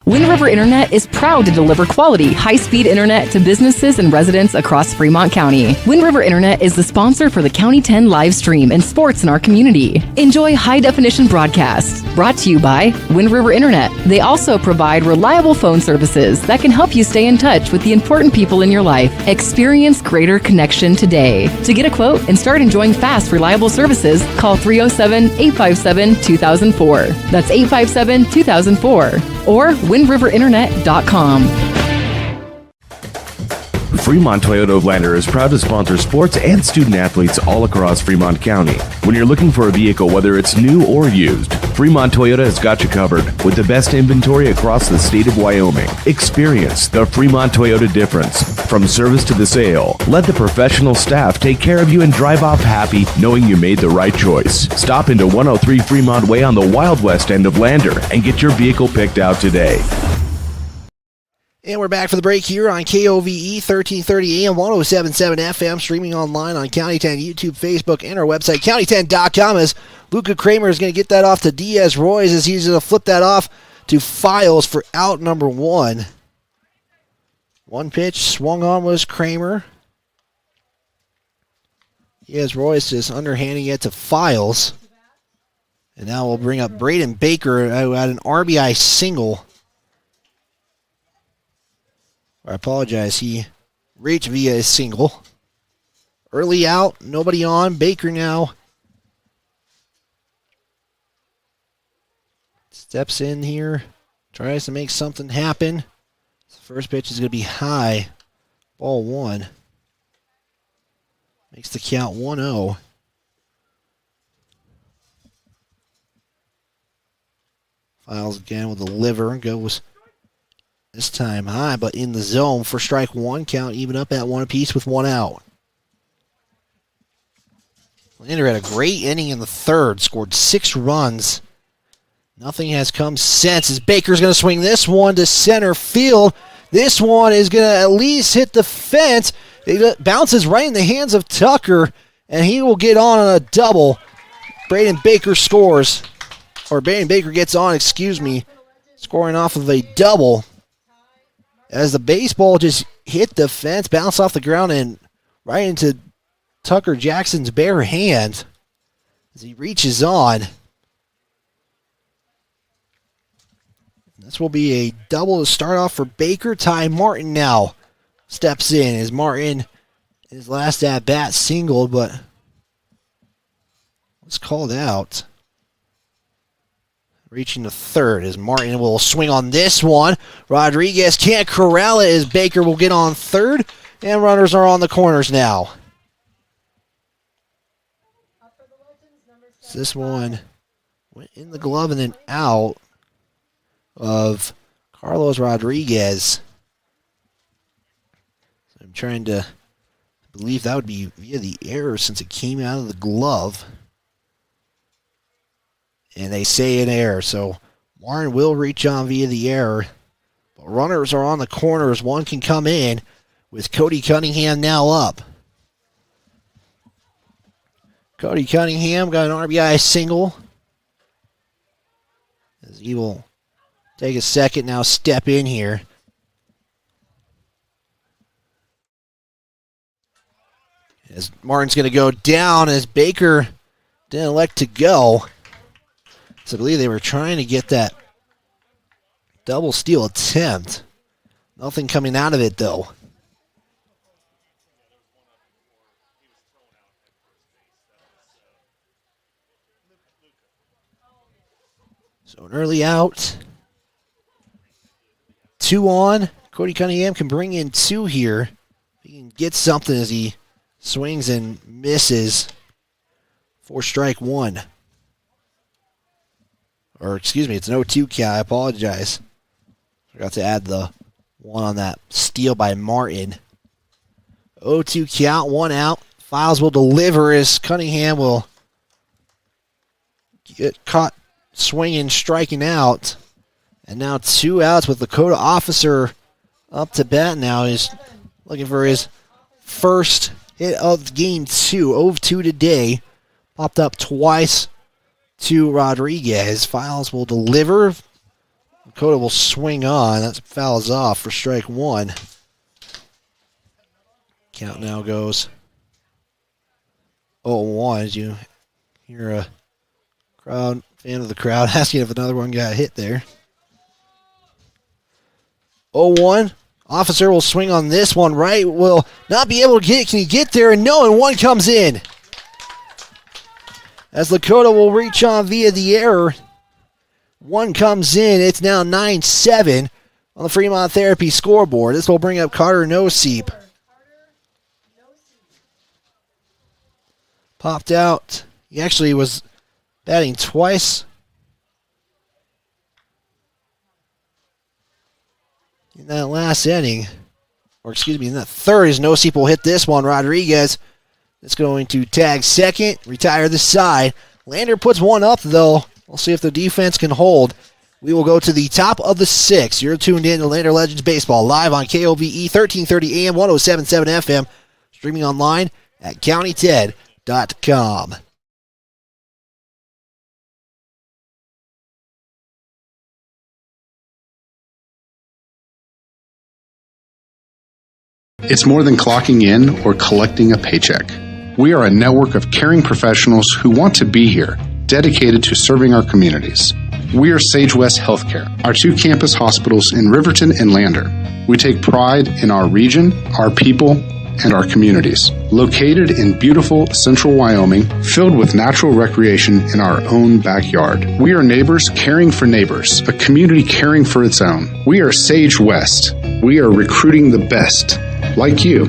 Wind River Internet is proud to deliver quality, high-speed internet to businesses and residents across Fremont County. Wind River Internet is the sponsor for the County 10 live stream and sports in our community. Enjoy high-definition broadcasts. Brought to you by Wind River Internet. They also provide reliable phone services that can help you stay in touch with the important people in your life. Experience greater connection today. To get a quote and start enjoying fast, reliable services, call 307-857-2004. That's 857-2004. Or windriverinternet.com. Fremont Toyota of Lander is proud to sponsor sports and student athletes all across Fremont County. When you're looking for a vehicle, whether it's new or used, Fremont Toyota has got you covered with the best inventory across the state of Wyoming. Experience the Fremont Toyota difference. From service to the sale, let the professional staff take care of you and drive off happy knowing you made the right choice. Stop into 103 Fremont Way on the Wild West end of Lander and get your vehicle picked out today. And we're back for the break here on KOVE 1330 AM, 107.7 FM, streaming online on County 10 YouTube, Facebook, and our website, county10.com, as Luca Kramer is going to get that off to Diaz Royce as he's going to flip that off to Files for out number one. One pitch swung on was Kramer. Diaz Royce is underhanding it to Files. And now we'll bring up Braden Baker, who had an RBI single. I apologize, he reached via a single. Early out, nobody on. Baker now steps in here, tries to make something happen. The first pitch is going to be high. Ball one. Makes the count 1-0. Files again with the liver, goes this time high, but in the zone for strike one. Count even up at one apiece with one out. Lander had a great inning in the third, scored 6 runs. Nothing has come since as Baker's going to swing this one to center field. This one is going to at least hit the fence. It bounces right in the hands of Tucker, and he will get on a double. Braden Baker scores, or Braden Baker gets on, scoring off of a double. As the baseball just hit the fence, bounced off the ground, and right into Tucker Jackson's bare hand as he reaches on. This will be a double to start off for Baker. Ty Martin now steps in as Martin, his last at-bat, singled, but was called out. Reaching the third as Martin will swing on this one. Rodriguez can't corral it as Baker will get on third, and runners are on the corners now. This one went in the glove and then out of Carlos Rodriguez. So I'm trying to believe that would be via the error since it came out of the glove. And they say an error, so Warren will reach on via the error. But runners are on the corners. One can come in with Cody Cunningham now up. Cody Cunningham got an RBI single. As he will take a second now, step in here. As Martin's going to go down as Baker didn't elect to go. So I believe they were trying to get that double steal attempt. Nothing coming out of it, though. So an early out. 2 on. Cody Cunningham can bring in 2 here. He can get something as he swings and misses for strike 1. Or, excuse me, it's an 0-2 count. I apologize. Forgot to add the 1 on that steal by Martin. 0-2 count, 1 out. Files will deliver as Cunningham will get caught swinging, striking out. And now 2 outs with Lakota Officer up to bat now. He's looking for his first hit of game 2. 0-2 today. Popped up twice to Rodriguez. Files will deliver. Lakota will swing on. That fouls off for strike one. Count now goes 0-1 as you hear a fan of the crowd asking if another one got hit there. 0-1. Officer will swing on this one. Right will not be able to get it. Can he get there? And no, and one comes in. As Lakota will reach on via the error. One comes in. It's now 9-7 on the Fremont Therapy scoreboard. This will bring up Carter Noseep. Popped out. He actually was batting twice. In that last inning, or excuse me, in that third, as Noseep will hit this one. Rodriguez is going to tag second, retire the side. Lander puts one up, though. We'll see if the defense can hold. We will go to the top of the sixth. You're tuned in to Lander Legends Baseball, live on KOVE 1330 AM, 107.7 FM, streaming online at county10.com. It's more than clocking in or collecting a paycheck. We are a network of caring professionals who want to be here, dedicated to serving our communities. We are Sage West Healthcare, our two campus hospitals in Riverton and Lander. We take pride in our region, our people, and our communities. Located in beautiful central Wyoming, filled with natural recreation in our own backyard. We are neighbors caring for neighbors, a community caring for its own. We are Sage West. We are recruiting the best, like you.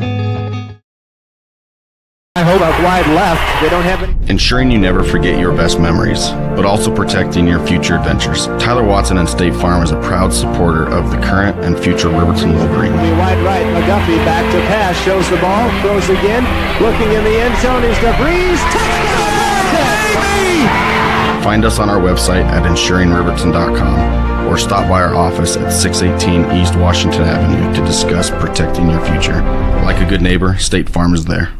I hold up wide left. They don't have any. Ensuring you never forget your best memories, but also protecting your future adventures. Tyler Watson and State Farm is a proud supporter of the current and future Riverton Wolverine. Wide right, McGuffey back to pass, shows the ball, throws again, looking in the end zone is DeVries. Touchdown, Find us on our website at ensuringriverton.com or stop by our office at 618 East Washington Avenue to discuss protecting your future. Like a good neighbor, State Farm is there.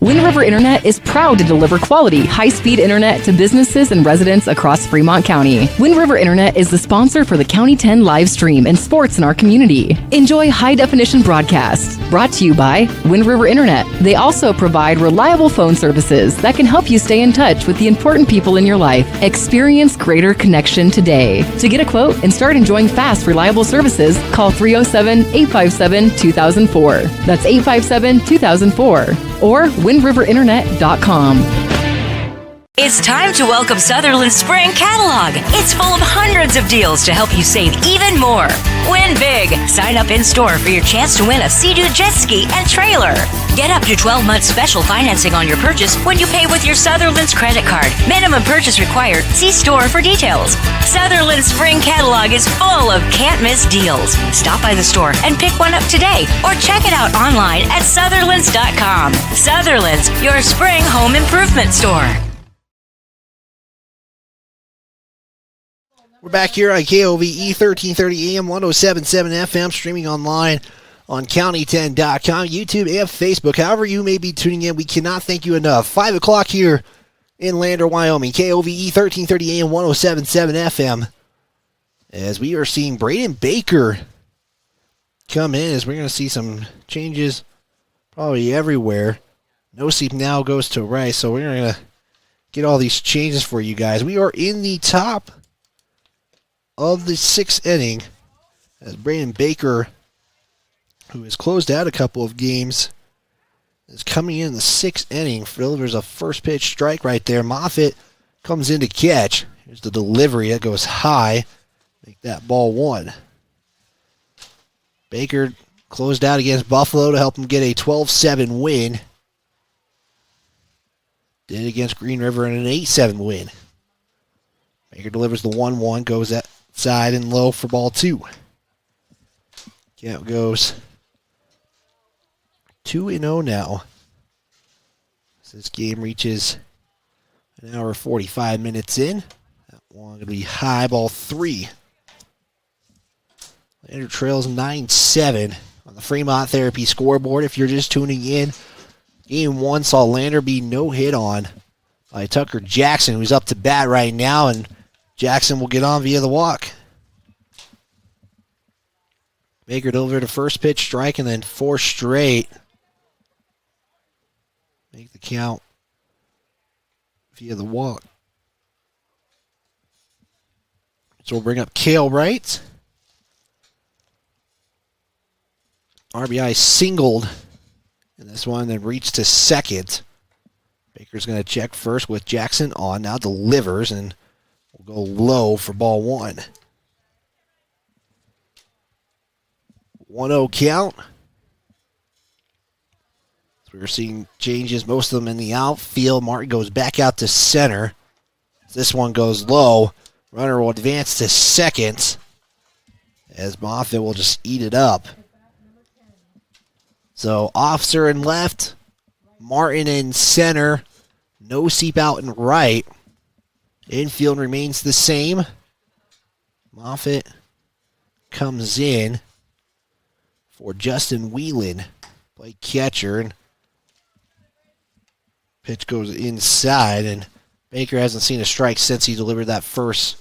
Wind River Internet is proud to deliver quality, high-speed internet to businesses and residents across Fremont County. Wind River Internet is the sponsor for the County 10 live stream and sports in our community. Enjoy high-definition broadcasts. Brought to you by Wind River Internet. They also provide reliable phone services that can help you stay in touch with the important people in your life. Experience greater connection today. To get a quote and start enjoying fast, reliable services, call 307-857-2004. That's 857-2004. Or windriverinternet.com. It's time to welcome Sutherland's Spring Catalog. It's full of hundreds of deals to help you save even more. Win big. Sign up in-store for your chance to win a Sea-Doo jet ski and trailer. Get up to 12 months special financing on your purchase when you pay with your Sutherland's credit card. Minimum purchase required. See store for details. Sutherland's Spring Catalog is full of can't-miss deals. Stop by the store and pick one up today or check it out online at Sutherlands.com. Sutherland's, your spring home improvement store. We're back here on KOVE 1330 AM, 107.7 FM, streaming online on county10.com, YouTube, and Facebook. However you may be tuning in, we cannot thank you enough. 5 o'clock here in Lander, Wyoming, KOVE 1330 AM, 107.7 FM. As we are seeing Braden Baker come in, as we're going to see some changes probably everywhere. Noseep now goes to right, so we're going to get all these changes for you guys. We are in the top of the sixth inning as Braden Baker, who has closed out a couple of games, is coming in the sixth inning. Delivers a first pitch strike right there. Moffitt comes in to catch. Here's the delivery. That goes high. Make that ball one. Baker closed out against Buffalo to help him get a 12-7 win. Did it against Green River in an 8-7 win. Baker delivers the 1-1, goes outside and low for ball two. Count goes 2-0 now. This game reaches an hour 45 minutes in. That one going to be high, ball three. Lander trails 9-7 on the Fremont Therapy scoreboard. If you're just tuning in, Game 1 saw Lander be no hit on by Tucker Jackson, who's up to bat right now, and Jackson will get on via the walk. Baker delivered a first pitch strike and then 4 straight. Make the count via the walk. So we'll bring up Cale Wright. RBI singled in this one, then reached to second. Baker's going to check first with Jackson on. Now delivers, and we'll go low for ball 1. 1-0 count. So we're seeing changes, most of them in the outfield. Martin goes back out to center. This one goes low. Runner will advance to second as Moffitt will just eat it up. So Officer in left, Martin in center, no Seep out in right. Infield remains the same. Moffitt comes in for Justin Whelan, play catcher. And pitch goes inside, and Baker hasn't seen a strike since he delivered that first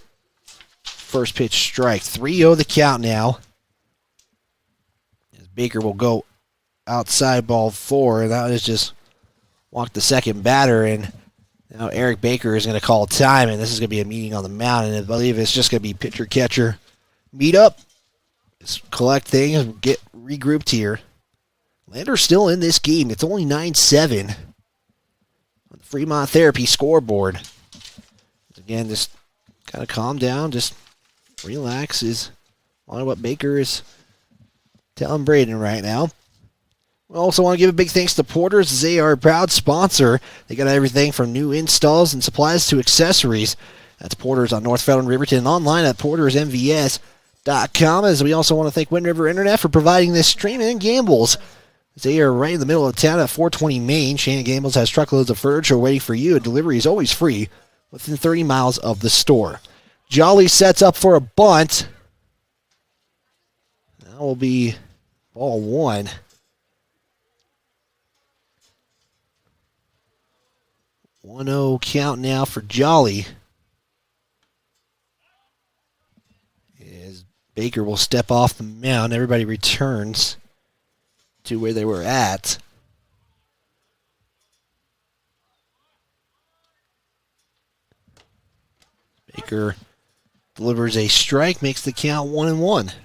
pitch strike. 3-0 the count now. As Baker will go outside ball 4, and that is just walk the second batter, and now Eric Baker is going to call time, and this is going to be a meeting on the mound, and I believe it's just going to be pitcher-catcher meet up. Just collect things, get regrouped here. Lander's still in this game. It's only 9-7 on the Fremont Therapy scoreboard. Again, just kind of calm down, just relax is on what Baker is telling Braden right now. We also want to give a big thanks to Porter's. They are a proud sponsor. They got everything from new installs and supplies to accessories. That's Porter's on North Federal and Riverton, online at portersmvs.com. As we also want to thank Wind River Internet for providing this stream and Gambles. They are right in the middle of town at 420 Main. Shannon Gambles has truckloads of furniture waiting for you, and delivery is always free within 30 miles of the store. Jolly sets up for a bunt. That will be ball 1. One-0 count now for Jolly. As Baker will step off the mound, everybody returns to where they were at. Baker delivers a strike, makes the count 1-1.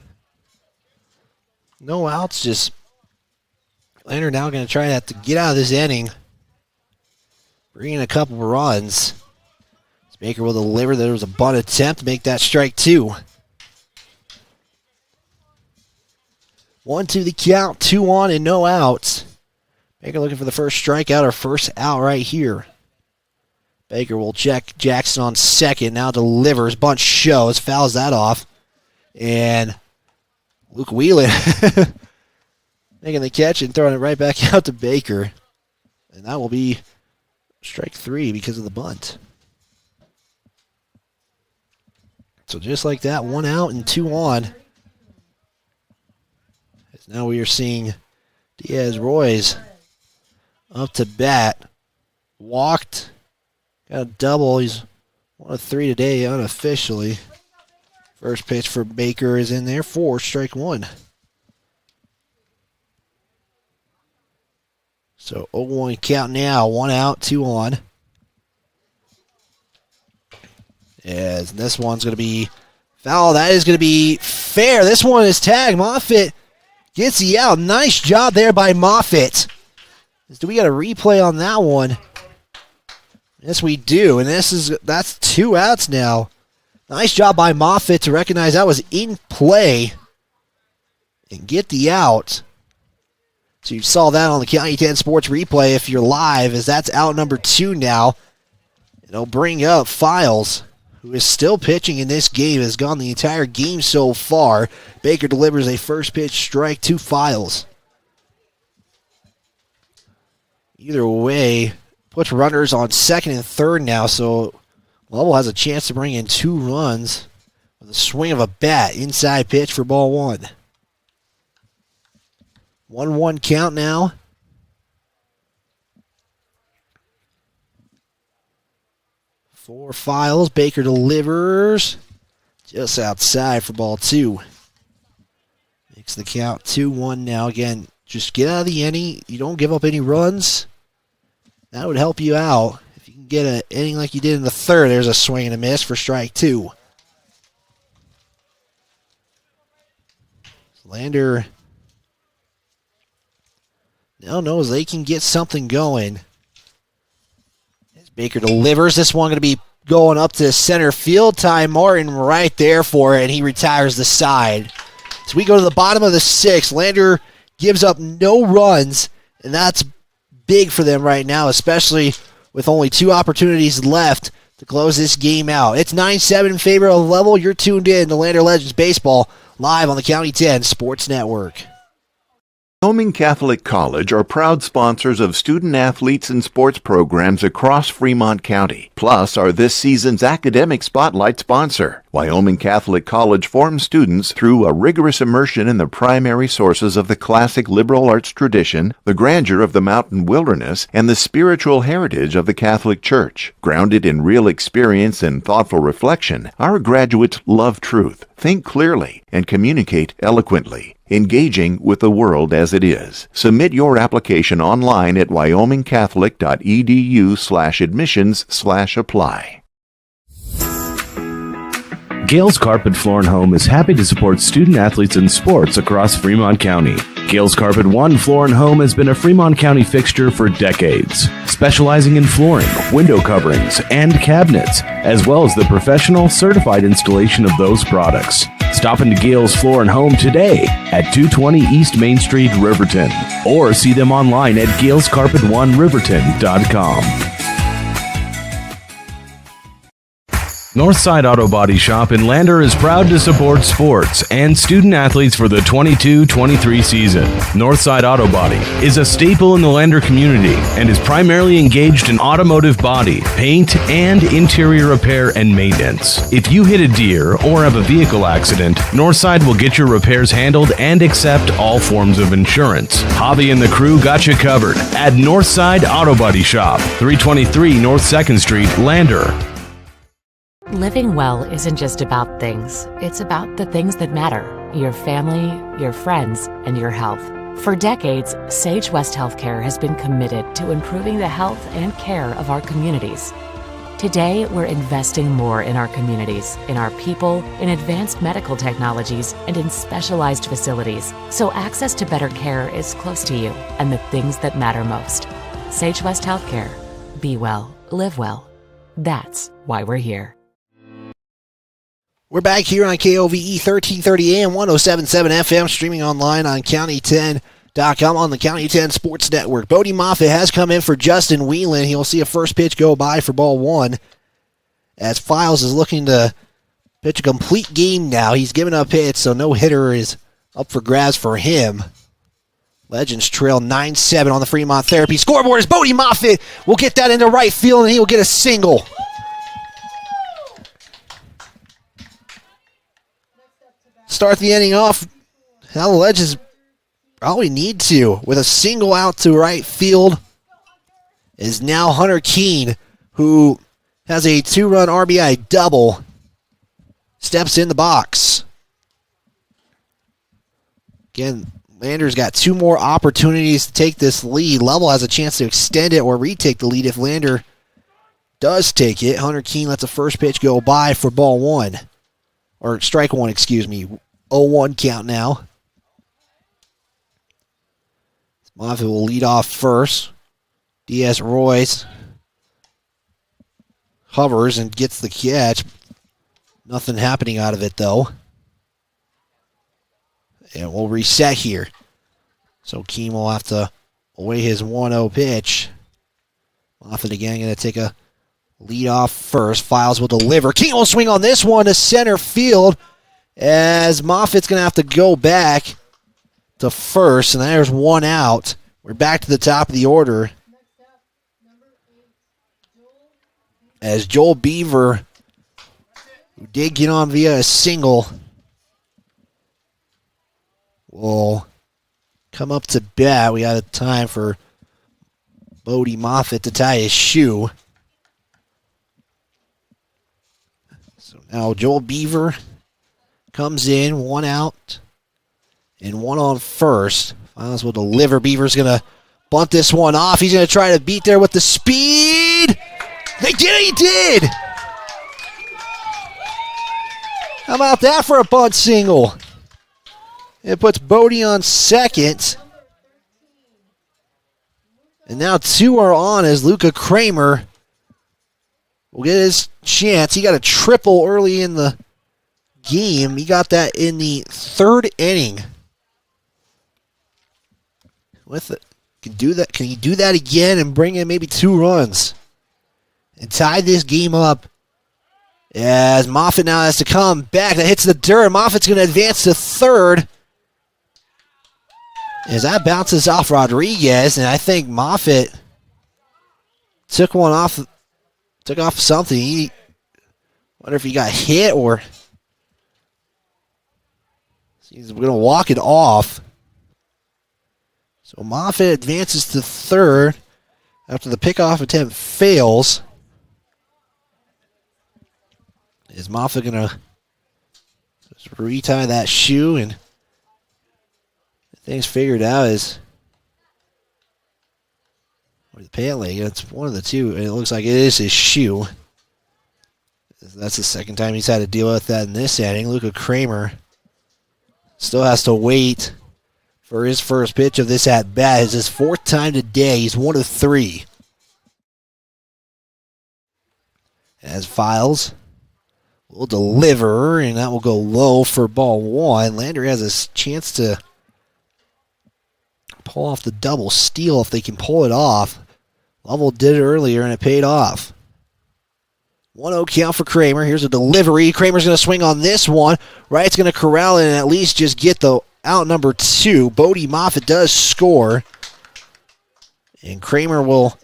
No outs, just Lander now going to try to get out of this inning. Bring in a couple runs. Baker will deliver. There was a bunt attempt to make that strike 2. 1-2 the count, 2 on and no outs. Baker looking for the first strikeout or first out right here. Baker will check Jackson on second. Now delivers. Bunt shows. Fouls that off. And Luke Whelan making the catch and throwing it right back out to Baker. And that will be strike 3 because of the bunt. So just like that, 1 out and 2 on. As now we are seeing Diaz Royce up to bat. Walked. Got a double. He's 1 of 3 today unofficially. First pitch for Baker is in there for strike 1. So 0-1 count now. 1 out, 2 on. As this one's going to be foul. That is going to be fair. This one is tagged. Moffitt gets the out. Nice job there by Moffitt. Do we got a replay on that one? Yes, we do. And that's 2 outs now. Nice job by Moffitt to recognize that was in play and get the out. So you saw that on the County 10 Sports replay if you're live, as that's out number 2 now. It'll bring up Files, who is still pitching in this game, has gone the entire game so far. Baker delivers a first pitch strike to Files. Either way, puts runners on second and third now, so Lovell has a chance to bring in 2 runs with a swing of a bat. Inside pitch for ball 1. 1-1 count now. For Files, Baker delivers just outside for ball 2. Makes the count 2-1 now. Again, just get out of the inning. You don't give up any runs. That would help you out. If you can get an inning like you did in the third, there's a swing and a miss for strike 2. Lander now knows they can get something going. As Baker delivers, this one going to be going up to center field. Ty Martin right there for it, and he retires the side. So we go to the bottom of the 6th. Lander gives up no runs, and that's big for them right now, especially with only 2 opportunities left to close this game out. It's 9-7 in favor of Lovell. You're tuned in to Lander Legends Baseball live on the County 10 Sports Network. Wyoming Catholic College are proud sponsors of student athletes and sports programs across Fremont County, plus are this season's academic spotlight sponsor. Wyoming Catholic College forms students through a rigorous immersion in the primary sources of the classic liberal arts tradition, the grandeur of the mountain wilderness, and the spiritual heritage of the Catholic Church. Grounded in real experience and thoughtful reflection, our graduates love truth, think clearly, and communicate eloquently, engaging with the world as it is. Submit your application online at wyomingcatholic.edu/admissions/apply. Gales Carpet Floor and Home is happy to support student athletes in sports across Fremont County. Gales Carpet One Floor and Home has been a Fremont County fixture for decades, specializing in flooring, window coverings, and cabinets, as well as the professional certified installation of those products. Stop into Gales Floor and Home today at 220 East Main Street, Riverton, or see them online at galescarpet1riverton.com. Northside Auto Body Shop in Lander is proud to support sports and student athletes for the 22-23 season. Northside Auto Body is a staple in the Lander community and is primarily engaged in automotive body, paint, and interior repair and maintenance. If you hit a deer or have a vehicle accident, Northside will get your repairs handled and accept all forms of insurance. Javi and the crew got you covered at Northside Auto Body Shop, 323 North 2nd Street, Lander. Living well isn't just about things. It's about the things that matter. Your family, your friends, and your health. For decades, Sage West Healthcare has been committed to improving the health and care of our communities. Today, we're investing more in our communities, in our people, in advanced medical technologies, and in specialized facilities, so access to better care is close to you and the things that matter most. Sage West Healthcare. Be well, live well. That's why we're here. We're back here on KOVE 1330 AM, 107.7 FM, streaming online on county10.com on the County 10 Sports Network. Bodie Moffitt has come in for Justin Whelan. He'll see a first pitch go by for ball 1. As Files is looking to pitch a complete game now. He's given up hits, so no hitter is up for grabs for him. Legends trail 9-7 on the Fremont Therapy scoreboard as Bodie Moffitt will get that into right field, and he will get a single. Start the inning off how the Legends probably need to. With a single out to right field is now Hunter Keene, who has a 2-run RBI double, steps in the box. Again, Lander's got 2 more opportunities to take this lead. Lovell has a chance to extend it or retake the lead if Lander does take it. Hunter Keene lets a first pitch go by for ball 1. Or strike 1, excuse me. 0-1 count now. Moffitt will lead off first. Diaz Royce hovers and gets the catch. Nothing happening out of it, though. And we'll reset here. So Keene will have to away his 1-0 pitch. Moffitt again going to take a lead off first. Files will deliver. Keene will swing on this one to center field as Moffitt's going to have to go back to first, and there's 1 out. We're back to the top of the order as Joel Beaver, who did get on via a single, will come up to bat. We got a time for Bodie Moffitt to tie his shoe. So now Joel Beaver comes in, 1 out and 1 on first. Files will deliver. Beaver's going to bunt this one off. He's going to try to beat there with the speed. They did it. He did. How about that for a bunt single? It puts Bodie on second. And now 2 are on as Luca Kramer will get his chance. He got a triple early in the game. He got that in the 3rd inning. With it, can he do that again and bring in maybe 2 runs and tie this game up? As Moffitt now has to come back. That hits the dirt. Moffitt's going to advance to 3rd. As that bounces off Rodriguez, and I think Moffitt took off something. Wonder if he got hit or he's going to walk it off. So Moffitt advances to 3rd after the pickoff attempt fails. Is Moffitt going to just retie that shoe and things figured out is the pant leg. It's one of the two, and it looks like it is his shoe. That's the second time he's had to deal with that in this inning. Luca Kramer still has to wait for his first pitch of this at bat. It's his 4th time today. He's 1 of 3. As Files will deliver, and that will go low for ball 1. Lander has a chance to pull off the double steal if they can pull it off. Lovell did it earlier, and it paid off. 1-0 count for Kramer. Here's a delivery. Kramer's going to swing on this one. Wright's going to corral it and at least just get the out number 2. Bodie Moffitt does score. And Kramer will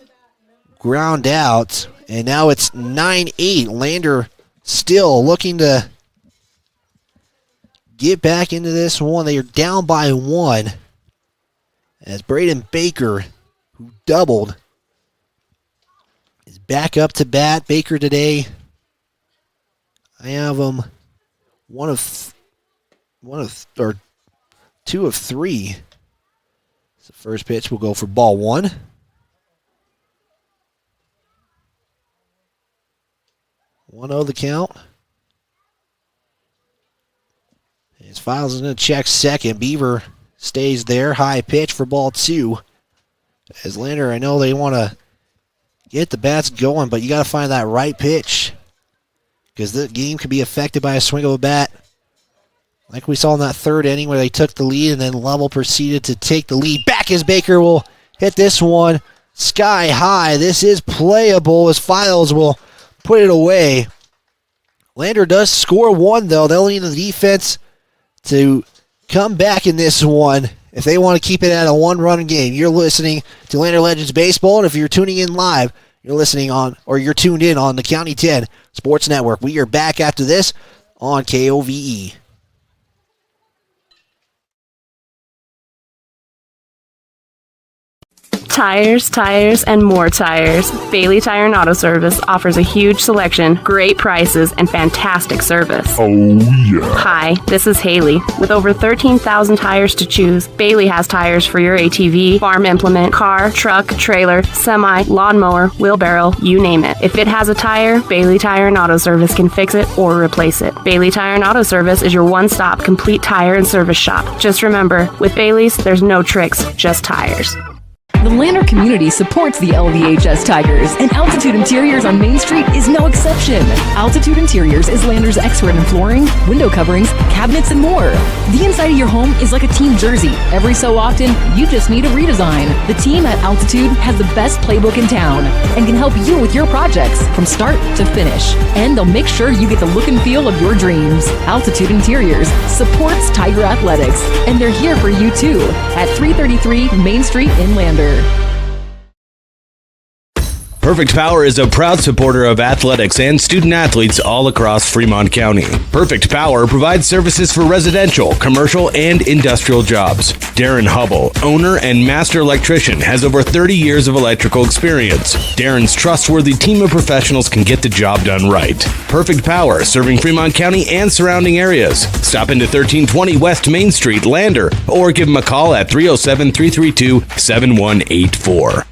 ground out. And now it's 9-8. Lander still looking to get back into this one. They are down by 1. As Braden Baker, who doubled, is back up to bat. Baker today, I have him 2 of 3. So first pitch will go for ball 1. The count. His Files is going to check second. Beaver stays there. High pitch for ball 2. As Lander, I know they want to get the bats going, but you got to find that right pitch because the game could be affected by a swing of a bat. Like we saw in that 3rd inning where they took the lead and then Lovell proceeded to take the lead back as Baker will hit this one sky high. This is playable as Files will put it away. Lander does score 1, though. They'll need the defense to come back in this one if they want to keep it at a 1-run game. You're listening to Lander Legends Baseball, and if you're tuning in live, you're tuned in on the County 10 Sports Network. We are back after this on KOVE. Tires, and more tires. Bailey Tire and Auto Service offers a huge selection, great prices, and fantastic service. Oh, yeah. Hi, this is Haley. With over 13,000 tires to choose, Bailey has tires for your ATV, farm implement, car, truck, trailer, semi, lawnmower, wheelbarrow, you name it. If it has a tire, Bailey Tire and Auto Service can fix it or replace it. Bailey Tire and Auto Service is your one-stop complete tire and service shop. Just remember, with Bailey's, there's no tricks, just tires. The Lander community supports the LVHS Tigers, and Altitude Interiors on Main Street is no exception. Altitude Interiors is Lander's expert in flooring, window coverings, cabinets, and more. The inside of your home is like a team jersey. Every so often, you just need a redesign. The team at Altitude has the best playbook in town and can help you with your projects from start to finish. And they'll make sure you get the look and feel of your dreams. Altitude Interiors supports Tiger Athletics, and they're here for you too at 333 Main Street in Lander. Perfect Power is a proud supporter of athletics and student athletes all across Fremont County. Perfect Power provides services for residential, commercial, and industrial jobs. Darren Hubble, owner and master electrician, has over 30 years of electrical experience. Darren's trustworthy team of professionals can get the job done right. Perfect Power, serving Fremont County and surrounding areas. Stop into 1320 West Main Street, Lander, or give him a call at 307-332-7184.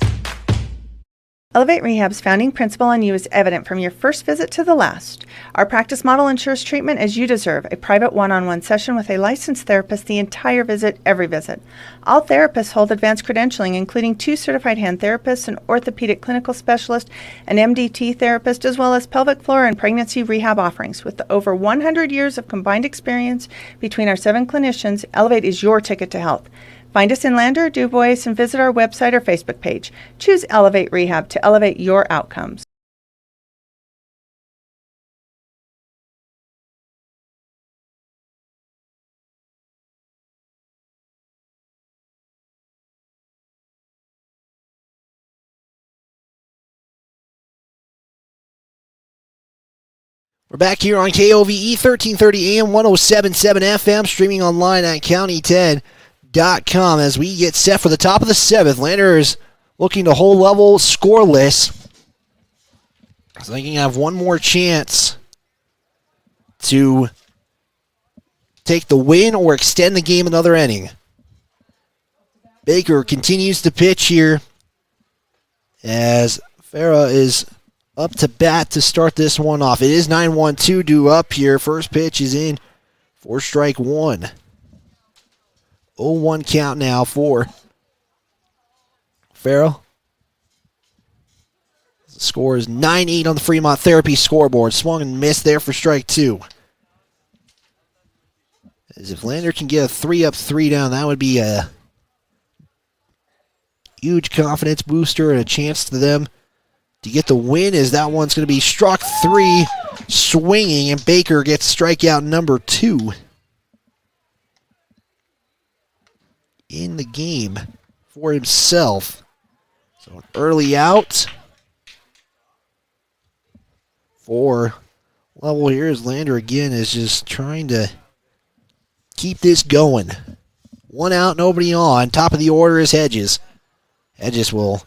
Elevate Rehab's founding principle on you is evident from your first visit to the last. Our practice model ensures treatment as you deserve, a private one-on-one session with a licensed therapist the entire visit, every visit. All therapists hold advanced credentialing, including 2 certified hand therapists, an orthopedic clinical specialist, an MDT therapist, as well as pelvic floor and pregnancy rehab offerings. With over 100 years of combined experience between our 7 clinicians, Elevate is your ticket to health. Find us in Lander or DuBois and visit our website or Facebook page. Choose Elevate Rehab to elevate your outcomes. We're back here on KOVE 1330 AM 107.7 FM, streaming online at county10.com as we get set for the top of the 7th. Lander is looking to hold level scoreless. So they can have one more chance to take the win or extend the game another inning. Baker continues to pitch here as Farah is up to bat to start this one off. It is 9-1-2 due up here. First pitch is in for strike 1. 0-1 count now for Farrell. The score is 9-8 on the Fremont Therapy scoreboard. Swung and missed there for strike 2. As if Lander can get a 3-up, 3-down, that would be a huge confidence booster and a chance to them to get the win, as that one's going to be struck 3, swinging, and Baker gets strikeout number 2 in the game for himself. So an early out for Lovell here as Lander again is just trying to keep this going. 1 out, nobody on. Top of the order is Hedges. Hedges will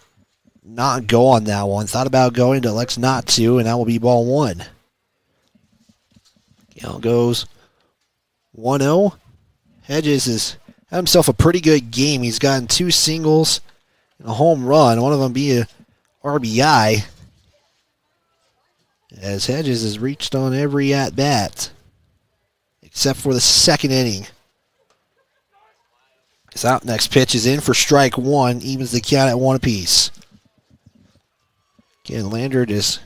not go on that one. Thought about going, but elects not to, and that will be ball 1. Count goes 1-0. Hedges has had himself a pretty good game. He's gotten 2 singles and a home run, one of them being an RBI, as Hedges has reached on every at-bat except for the second inning. It's out. Next pitch is in for strike 1, evens the count at 1 apiece. Again, Lander is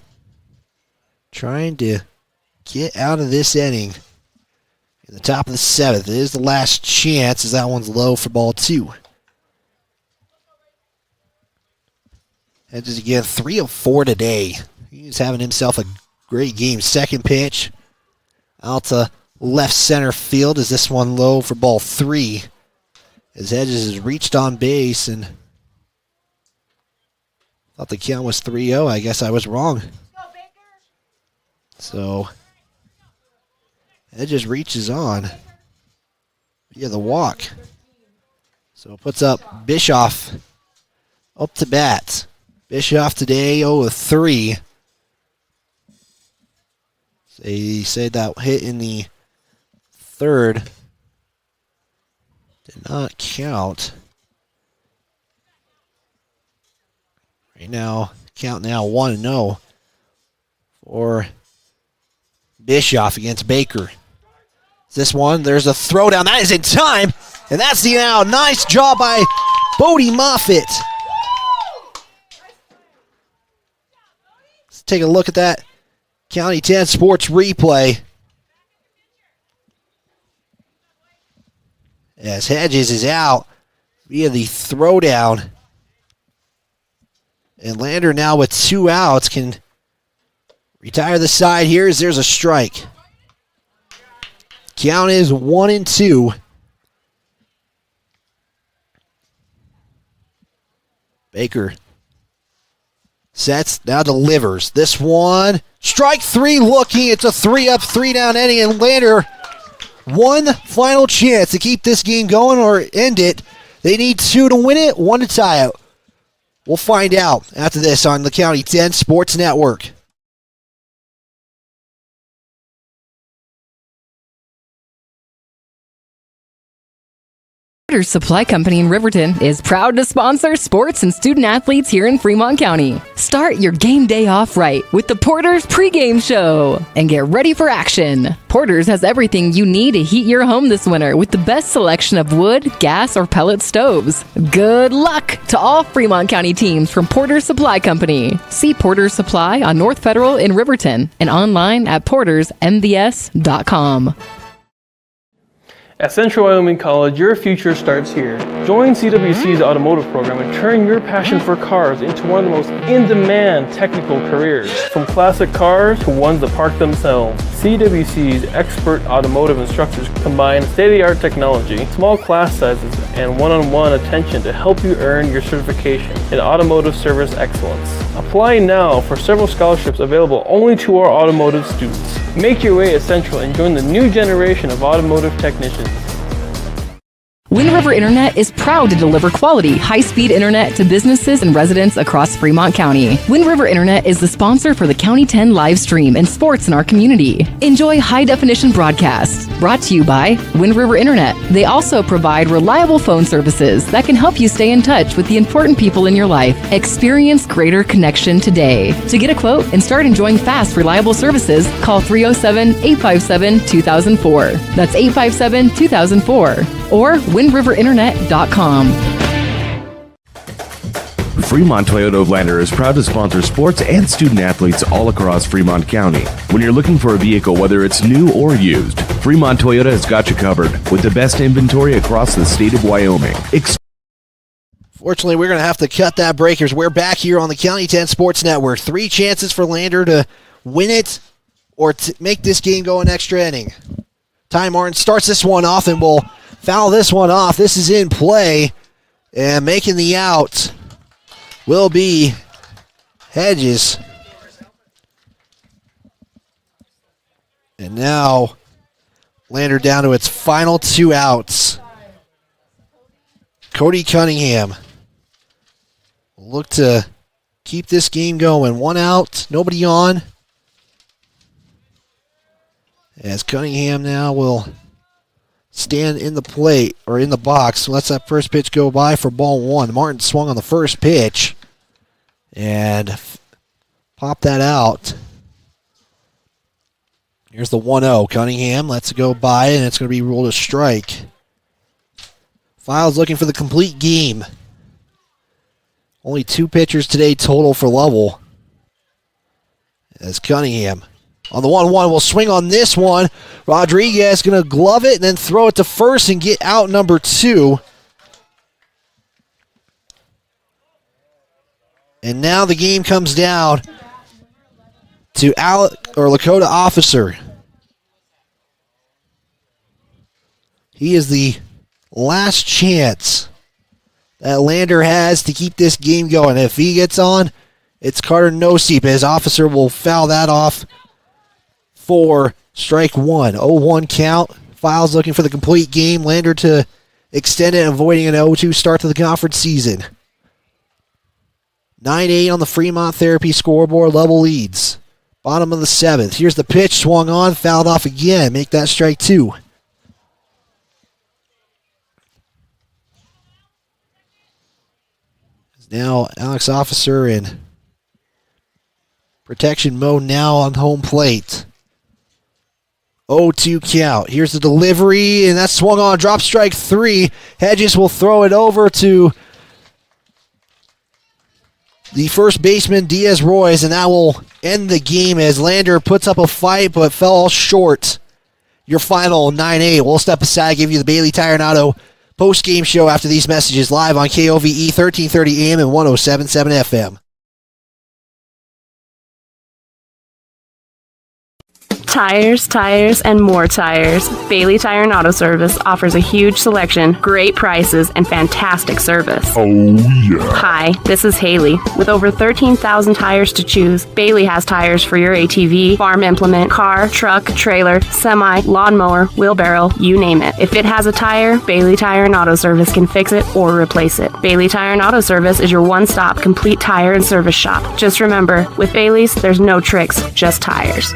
trying to get out of this inning. In the top of the 7th, it is the last chance, as that one's low for ball 2. Hedges again, 3 of 4 today. He's having himself a great game. Second pitch out to left center field, as this one low for ball 3. As Hedges has reached on base and thought the count was 3-0. I guess I was wrong. So Hedges reaches on via the walk. So it puts up Bischoff up to bat. Bischoff today 0-3. They said that hit in the 3rd did not count. Right now, count now 1-0 for Bischoff against Baker. This one, there's a throwdown. That is in time, and that's the out. Nice job by Bodie Moffitt. Let's take a look at that County 10 Sports replay. As Hedges is out via the throwdown. And Lander now with 2 outs can retire the side here as there's a strike. Count is 1-2. Baker Sets, now delivers. This one, strike three looking. It's a 3-up, 3-down inning, and Lander, one final chance to keep this game going or end it. They need 2 to win it, 1 to tie it. We'll find out after this on the County 10 Sports Network. Porter's Supply Company in Riverton is proud to sponsor sports and student athletes here in Fremont County. Start your game day off right with the Porter's pregame show and get ready for action. Porter's has everything you need to heat your home this winter with the best selection of wood, gas, or pellet stoves. Good luck to all Fremont County teams from Porter's Supply Company. See Porter's Supply on North Federal in Riverton and online at portersmvs.com. At Central Wyoming College, your future starts here. Join CWC's automotive program and turn your passion for cars into one of the most in-demand technical careers. From classic cars to ones that park themselves, CWC's expert automotive instructors combine state-of-the-art technology, small class sizes, and one-on-one attention to help you earn your certification in automotive service excellence. Apply now for several scholarships available only to our automotive students. Make your way at Central and join the new generation of automotive technicians. Wind River Internet is proud to deliver quality, high-speed internet to businesses and residents across Fremont County. Wind River Internet is the sponsor for the County 10 live stream and sports in our community. Enjoy high-definition broadcasts. Brought to you by Wind River Internet. They also provide reliable phone services that can help you stay in touch with the important people in your life. Experience greater connection today. To get a quote and start enjoying fast, reliable services, call 307-857-2004. That's 857-2004. Or windriverinternet.com. Fremont Toyota of Lander is proud to sponsor sports and student athletes all across Fremont County. When you're looking for a vehicle, whether it's new or used, Fremont Toyota has got you covered with the best inventory across the state of Wyoming. Fortunately, we're going to have to cut that break. We're back here on the County 10 Sports Network. 3 chances for Lander to win it or to make this game go an extra inning. Ty Martin starts this one off and will foul this one off. This is in play. And making the out will be Hedges. And now Lander down to its final 2 outs. Cody Cunningham will look to keep this game going. 1 out, nobody on. As Cunningham now will stand in the plate, or in the box. Lets that first pitch go by for ball 1. Martin swung on the first pitch and popped that out. Here's the 1-0. Cunningham lets it go by, and it's going to be ruled a strike. Files looking for the complete game. Only 2 pitchers today total for Lovell. As Cunningham on the 1-1 will swing on this one. Rodriguez going to glove it and then throw it to first and get out number 2. And now the game comes down to Lakota Officer. He is the last chance that Lander has to keep this game going. If he gets on, it's Carter Nosey, but his Officer will foul that off for strike 1. 0-1 count. Files looking for the complete game. Lander to extend it, avoiding an 0-2 start to the conference season. 9-8 on the Fremont Therapy scoreboard. Lovell leads. Bottom of the 7th. Here's the pitch. Swung on. Fouled off again. Make that strike 2. Now Alex Officer in protection mode now on home plate. 0-2 count. Here's the delivery, and that's swung on. Drop strike 3. Hedges will throw it over to the first baseman, Diaz Royce, and that will end the game as Lander puts up a fight but fell short. Your final 9-8. We'll step aside, give you the Bailey Tire and Auto post-game show after these messages live on KOVE 1330 AM and 107.7 FM. Tires, tires, and more tires. Bailey Tire and Auto Service offers a huge selection, great prices, and fantastic service. Oh, yeah. Hi, this is Haley. With over 13,000 tires to choose, Bailey has tires for your ATV, farm implement, car, truck, trailer, semi, lawnmower, wheelbarrow, you name it. If it has a tire, Bailey Tire and Auto Service can fix it or replace it. Bailey Tire and Auto Service is your one-stop complete tire and service shop. Just remember, with Bailey's, there's no tricks, just tires.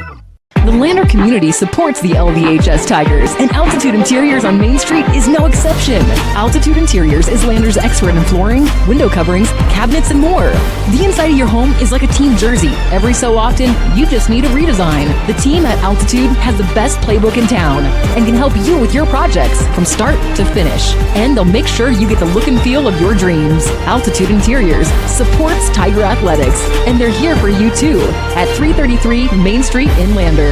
The Lander community supports the LVHS Tigers, and Altitude Interiors on Main Street is no exception. Altitude Interiors is Lander's expert in flooring, window coverings, cabinets, and more. The inside of your home is like a team jersey. Every so often, you just need a redesign. The team at Altitude has the best playbook in town and can help you with your projects from start to finish. And they'll make sure you get the look and feel of your dreams. Altitude Interiors supports Tiger Athletics, and they're here for you too at 333 Main Street in Lander.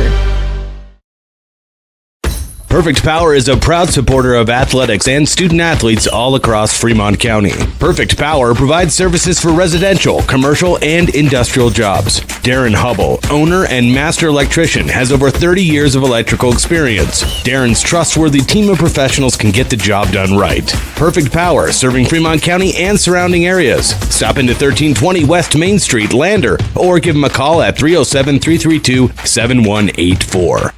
Perfect Power is a proud supporter of athletics and student athletes all across Fremont County. Perfect Power provides services for residential, commercial, and industrial jobs. Darren Hubble, owner and master electrician, has over 30 years of electrical experience. Darren's trustworthy team of professionals can get the job done right. Perfect Power, serving Fremont County and surrounding areas. Stop into 1320 West Main Street, Lander, or give them a call at 307-332-7184.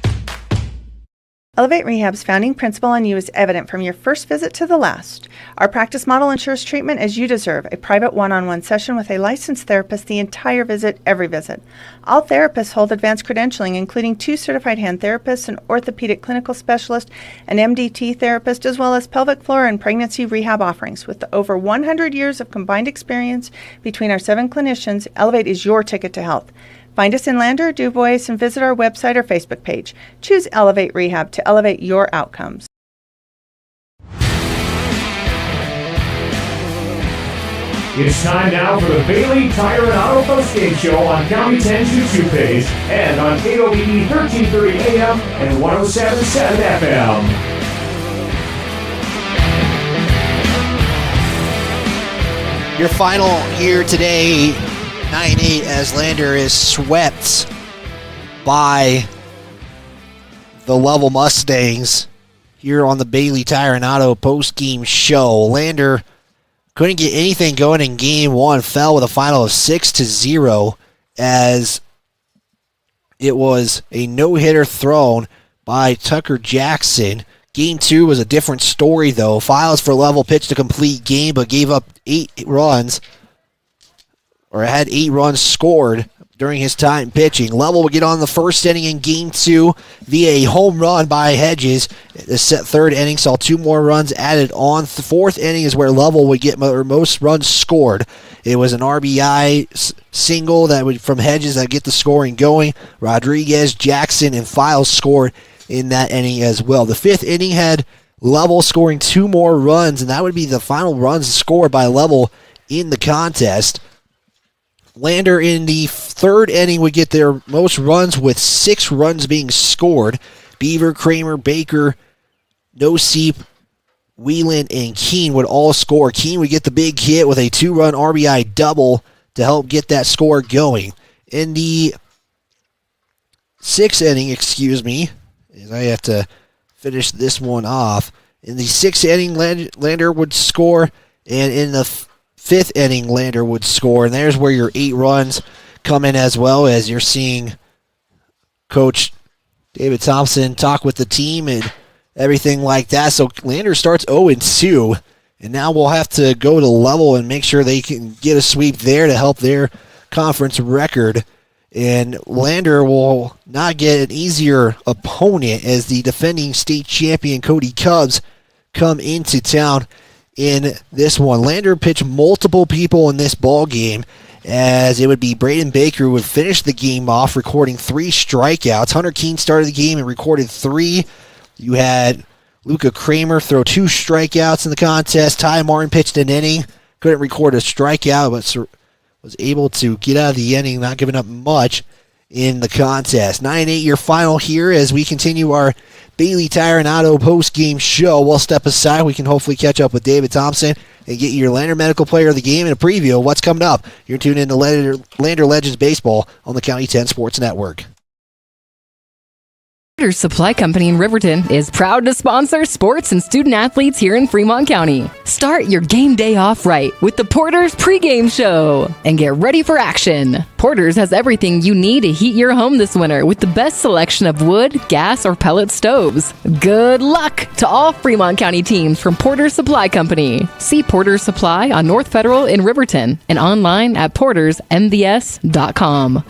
Elevate Rehab's founding principle on you is evident from your first visit to the last. Our practice model ensures treatment as you deserve, a private one-on-one session with a licensed therapist the entire visit, every visit. All therapists hold advanced credentialing, including 2 certified hand therapists, an orthopedic clinical specialist, an MDT therapist, as well as pelvic floor and pregnancy rehab offerings. With over 100 years of combined experience between our 7 clinicians, Elevate is your ticket to health. Find us in Lander, DuBois, and visit our website or Facebook page. Choose Elevate Rehab to elevate your outcomes. It's time now for the Bailey Tire and Auto Postgame Show on County 10's YouTube page and on KOBE 1330 AM and 107.7 FM. Your final here today, 9-8, as Lander is swept by the Lovell Mustangs here on the Bailey Tire and Auto post-game show. Lander couldn't get anything going in Game 1, fell with a final of 6-0 as it was a no-hitter thrown by Tucker Jackson. Game 2 was a different story, though. Files for Lovell pitched a complete game but gave up 8 runs, or had 8 runs scored during his time pitching. Lovell would get on the first inning in Game 2 via a home run by Hedges. The third inning saw 2 more runs added on. The fourth inning is where Lovell would get most runs scored. It was an RBI single from Hedges that get the scoring going. Rodriguez, Jackson, and Files scored in that inning as well. The fifth inning had Lovell scoring 2 more runs, and that would be the final runs scored by Lovell in the contest. Lander in the third inning would get their most runs with 6 runs being scored. Beaver, Kramer, Baker, Noseep, Whelan, and Keene would all score. Keene would get the big hit with a 2-run RBI double to help get that score going. In the sixth inning, as I have to finish this one off. In the sixth inning, Lander would score, and in the fifth inning, Lander would score, and there's where your 8 runs come in, as well as you're seeing Coach David Thompson talk with the team and everything like that. So Lander starts 0-2, and now we'll have to go to Lovell and make sure they can get a sweep there to help their conference record. And Lander will not get an easier opponent as the defending state champion Cody Cubs come into town in this one. Lander pitched multiple people in this ball game, as it would be Braden Baker who would finish the game off, recording 3 strikeouts. Hunter Keene started the game and recorded 3. You had Luca Kramer throw 2 strikeouts in the contest. Ty Martin pitched an inning, couldn't record a strikeout, but was able to get out of the inning, not giving up much in the contest. 9-8 your final here as we continue our Bailey Tire and Auto post-game show. We'll step aside. We can hopefully catch up with David Thompson and get your Lander Medical Player of the Game and a preview of what's coming up. You're tuned in to Lander Legends Baseball on the County 10 Sports Network. Porter's Supply Company in Riverton is proud to sponsor sports and student athletes here in Fremont County. Start your game day off right with the Porter's pregame show and get ready for action. Porter's has everything you need to heat your home this winter with the best selection of wood, gas, or pellet stoves. Good luck to all Fremont County teams from Porter's Supply Company. See Porter's Supply on North Federal in Riverton and online at portersmvs.com.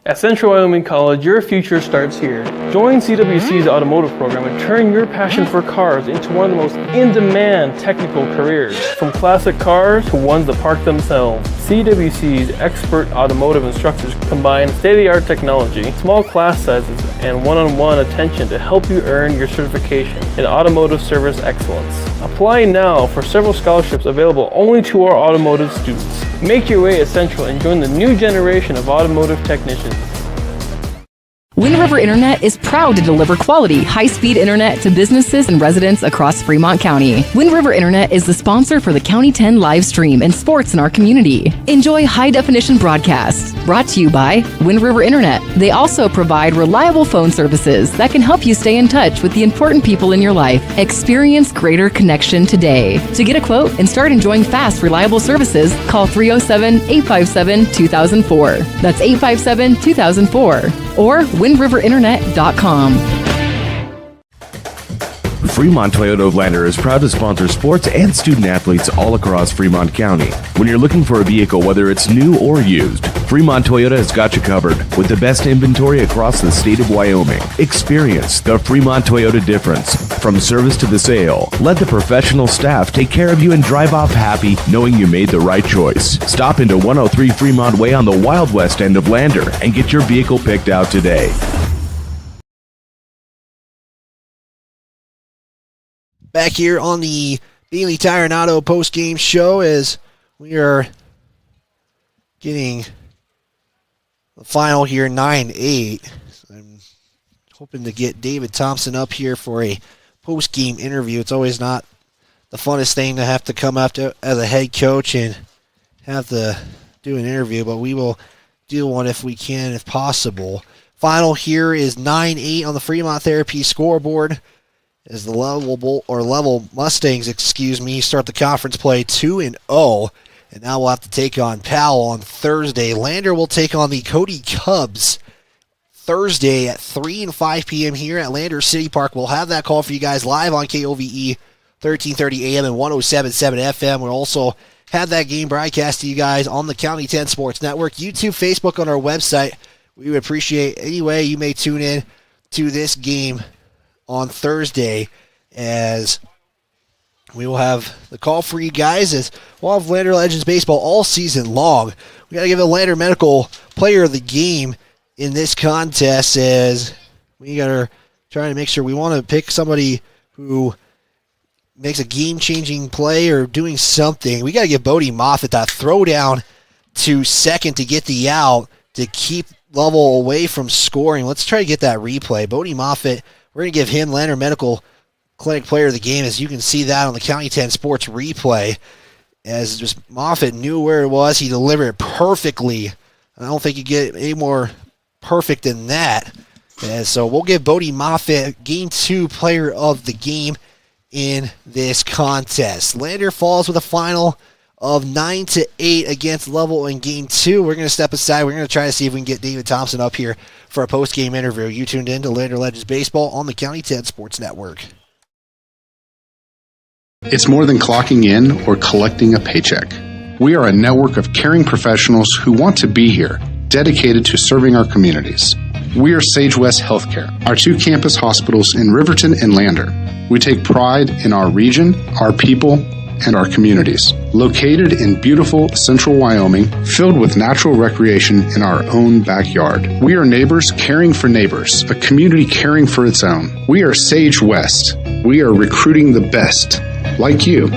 At Central Wyoming College, your future starts here. Join CWC's automotive program and turn your passion for cars into one of the most in-demand technical careers. From classic cars to ones that park themselves, CWC's expert automotive instructors combine state-of-the-art technology, small class sizes, and one-on-one attention to help you earn your certification in automotive service excellence. Apply now for several scholarships available only to our automotive students. Make your way at Central and join the new generation of automotive technicians. Wind River Internet is proud to deliver quality, high-speed internet to businesses and residents across Fremont County. Wind River Internet is the sponsor for the County 10 live stream and sports in our community. Enjoy high-definition broadcasts brought to you by Wind River Internet. They also provide reliable phone services that can help you stay in touch with the important people in your life. Experience greater connection today. To get a quote and start enjoying fast, reliable services, call 307-857-2004. That's 857-2004. Or windriverinternet.com. Fremont Toyota of Lander is proud to sponsor sports and student athletes all across Fremont County. When you're looking for a vehicle, whether it's new or used, Fremont Toyota has got you covered with the best inventory across the state of Wyoming. Experience the Fremont Toyota difference. From service to the sale, let the professional staff take care of you and drive off happy knowing you made the right choice. Stop into 103 Fremont Way on the Wild West end of Lander and get your vehicle picked out today. Back here on the Bailey Tire and Auto post-game show as we are getting the final here, 9-8. I'm hoping to get David Thompson up here for a post-game interview. It's always not the funnest thing to have to come up to as a head coach and have to do an interview, but we will do one if we can, if possible. Final here is 9-8 on the Fremont Therapy scoreboard as the Lovell Mustangs, start the conference play 2-0, and now we'll have to take on Powell on Thursday. Lander will take on the Cody Cubs Thursday at 3 and 5 p.m. here at Lander City Park. We'll have that call for you guys live on KOVE 1330 AM and 107.7 FM. We'll also have that game broadcast to you guys on the County 10 Sports Network, YouTube, Facebook, on our website. We would appreciate any way you may tune in to this game on Thursday, as we will have the call for you guys, as we'll have Lander Legends baseball all season long. We got to give a Lander Medical Player of the Game in this contest, as we are trying to make sure we want to pick somebody who makes a game-changing play or doing something. We got to give Bodie Moffitt that throw down to second to get the out to keep Lovell away from scoring. Let's try to get that replay. Bodie Moffitt, we're going to give him Lander Medical Clinic Player of the Game, as you can see that on the County 10 Sports replay, as just Moffitt knew where it was. He delivered it perfectly. I don't think you get any more perfect than that. And so we'll give Bodie Moffitt Game 2 Player of the Game in this contest. Lander falls with a final of 9-8 against Lovell in Game 2. We're going to step aside. We're going to try to see if we can get David Thompson up here for a post-game interview. You tuned in to Lander Legends Baseball on the County 10 Sports Network. It's more than clocking in or collecting a paycheck. We are a network of caring professionals who want to be here, dedicated to serving our communities. We are Sage West Healthcare, our 2 campus hospitals in Riverton and Lander. We take pride in our region, our people, and our communities. Located in beautiful central Wyoming, filled with natural recreation in our own backyard. We are neighbors caring for neighbors, a community caring for its own. We are Sage West. We are recruiting the best, like you.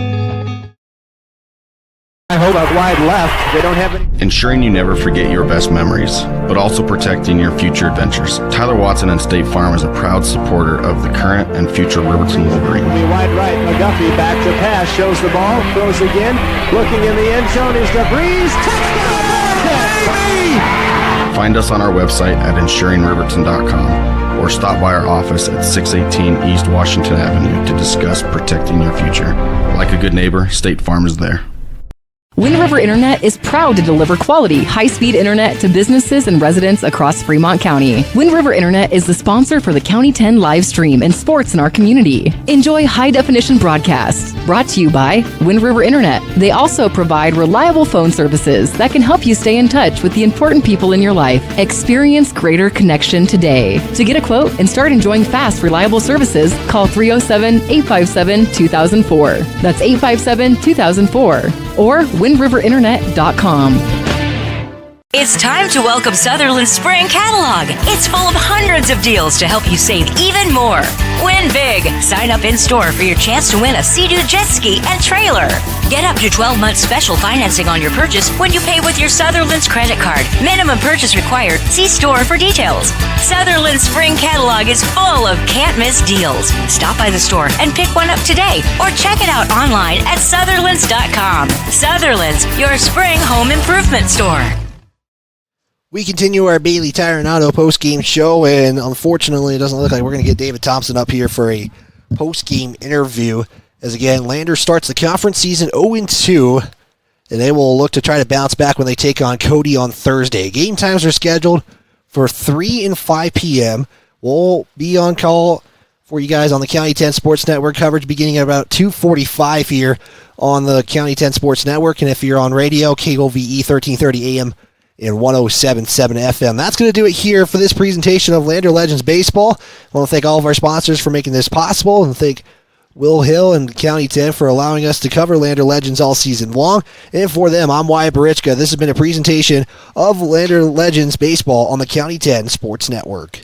I hope out wide left. They don't have any. Ensuring you never forget your best memories, but also protecting your future adventures. Tyler Watson and State Farm is a proud supporter of the current and future Riverton Wolverine. Wide right, McGuffey back to pass, shows the ball, throws again, looking in the end zone is DeVries. Touchdown, America! Find us on our website at insuringriverton.com or stop by our office at 618 East Washington Avenue to discuss protecting your future. Like a good neighbor, State Farm is there. Wind River Internet is proud to deliver quality, high-speed internet to businesses and residents across Fremont County. Wind River Internet is the sponsor for the County 10 live stream and sports in our community. Enjoy high-definition broadcasts. Brought to you by Wind River Internet. They also provide reliable phone services that can help you stay in touch with the important people in your life. Experience greater connection today. To get a quote and start enjoying fast, reliable services, call 307-857-2004. That's 857-2004. Or windriverinternet.com. It's time to welcome Sutherland's Spring Catalog. It's full of hundreds of deals to help you save even more. Win big. Sign up in-store for your chance to win a Sea-Doo jet ski and trailer. Get up to 12 months special financing on your purchase when you pay with your Sutherland's credit card. Minimum purchase required. See store for details. Sutherland's Spring Catalog is full of can't-miss deals. Stop by the store and pick one up today or check it out online at Sutherlands.com. Sutherland's, your spring home improvement store. We continue our Bailey Tire and Auto post-game show, and unfortunately it doesn't look like we're going to get David Thompson up here for a post-game interview. As again, Lander starts the conference season 0-2, and they will look to try to bounce back when they take on Cody on Thursday. Game times are scheduled for 3 and 5 p.m. We'll be on call for you guys on the County 10 Sports Network, coverage beginning at about 2:45 here on the County 10 Sports Network, and if you're on radio, KOVE 1330 AM and 107.7 FM. That's going to do it here for this presentation of Lander Legends Baseball. I want to thank all of our sponsors for making this possible, and thank Will Hill and County 10 for allowing us to cover Lander Legends all season long. And for them, I'm Wyatt Barichka. This has been a presentation of Lander Legends Baseball on the County 10 Sports Network.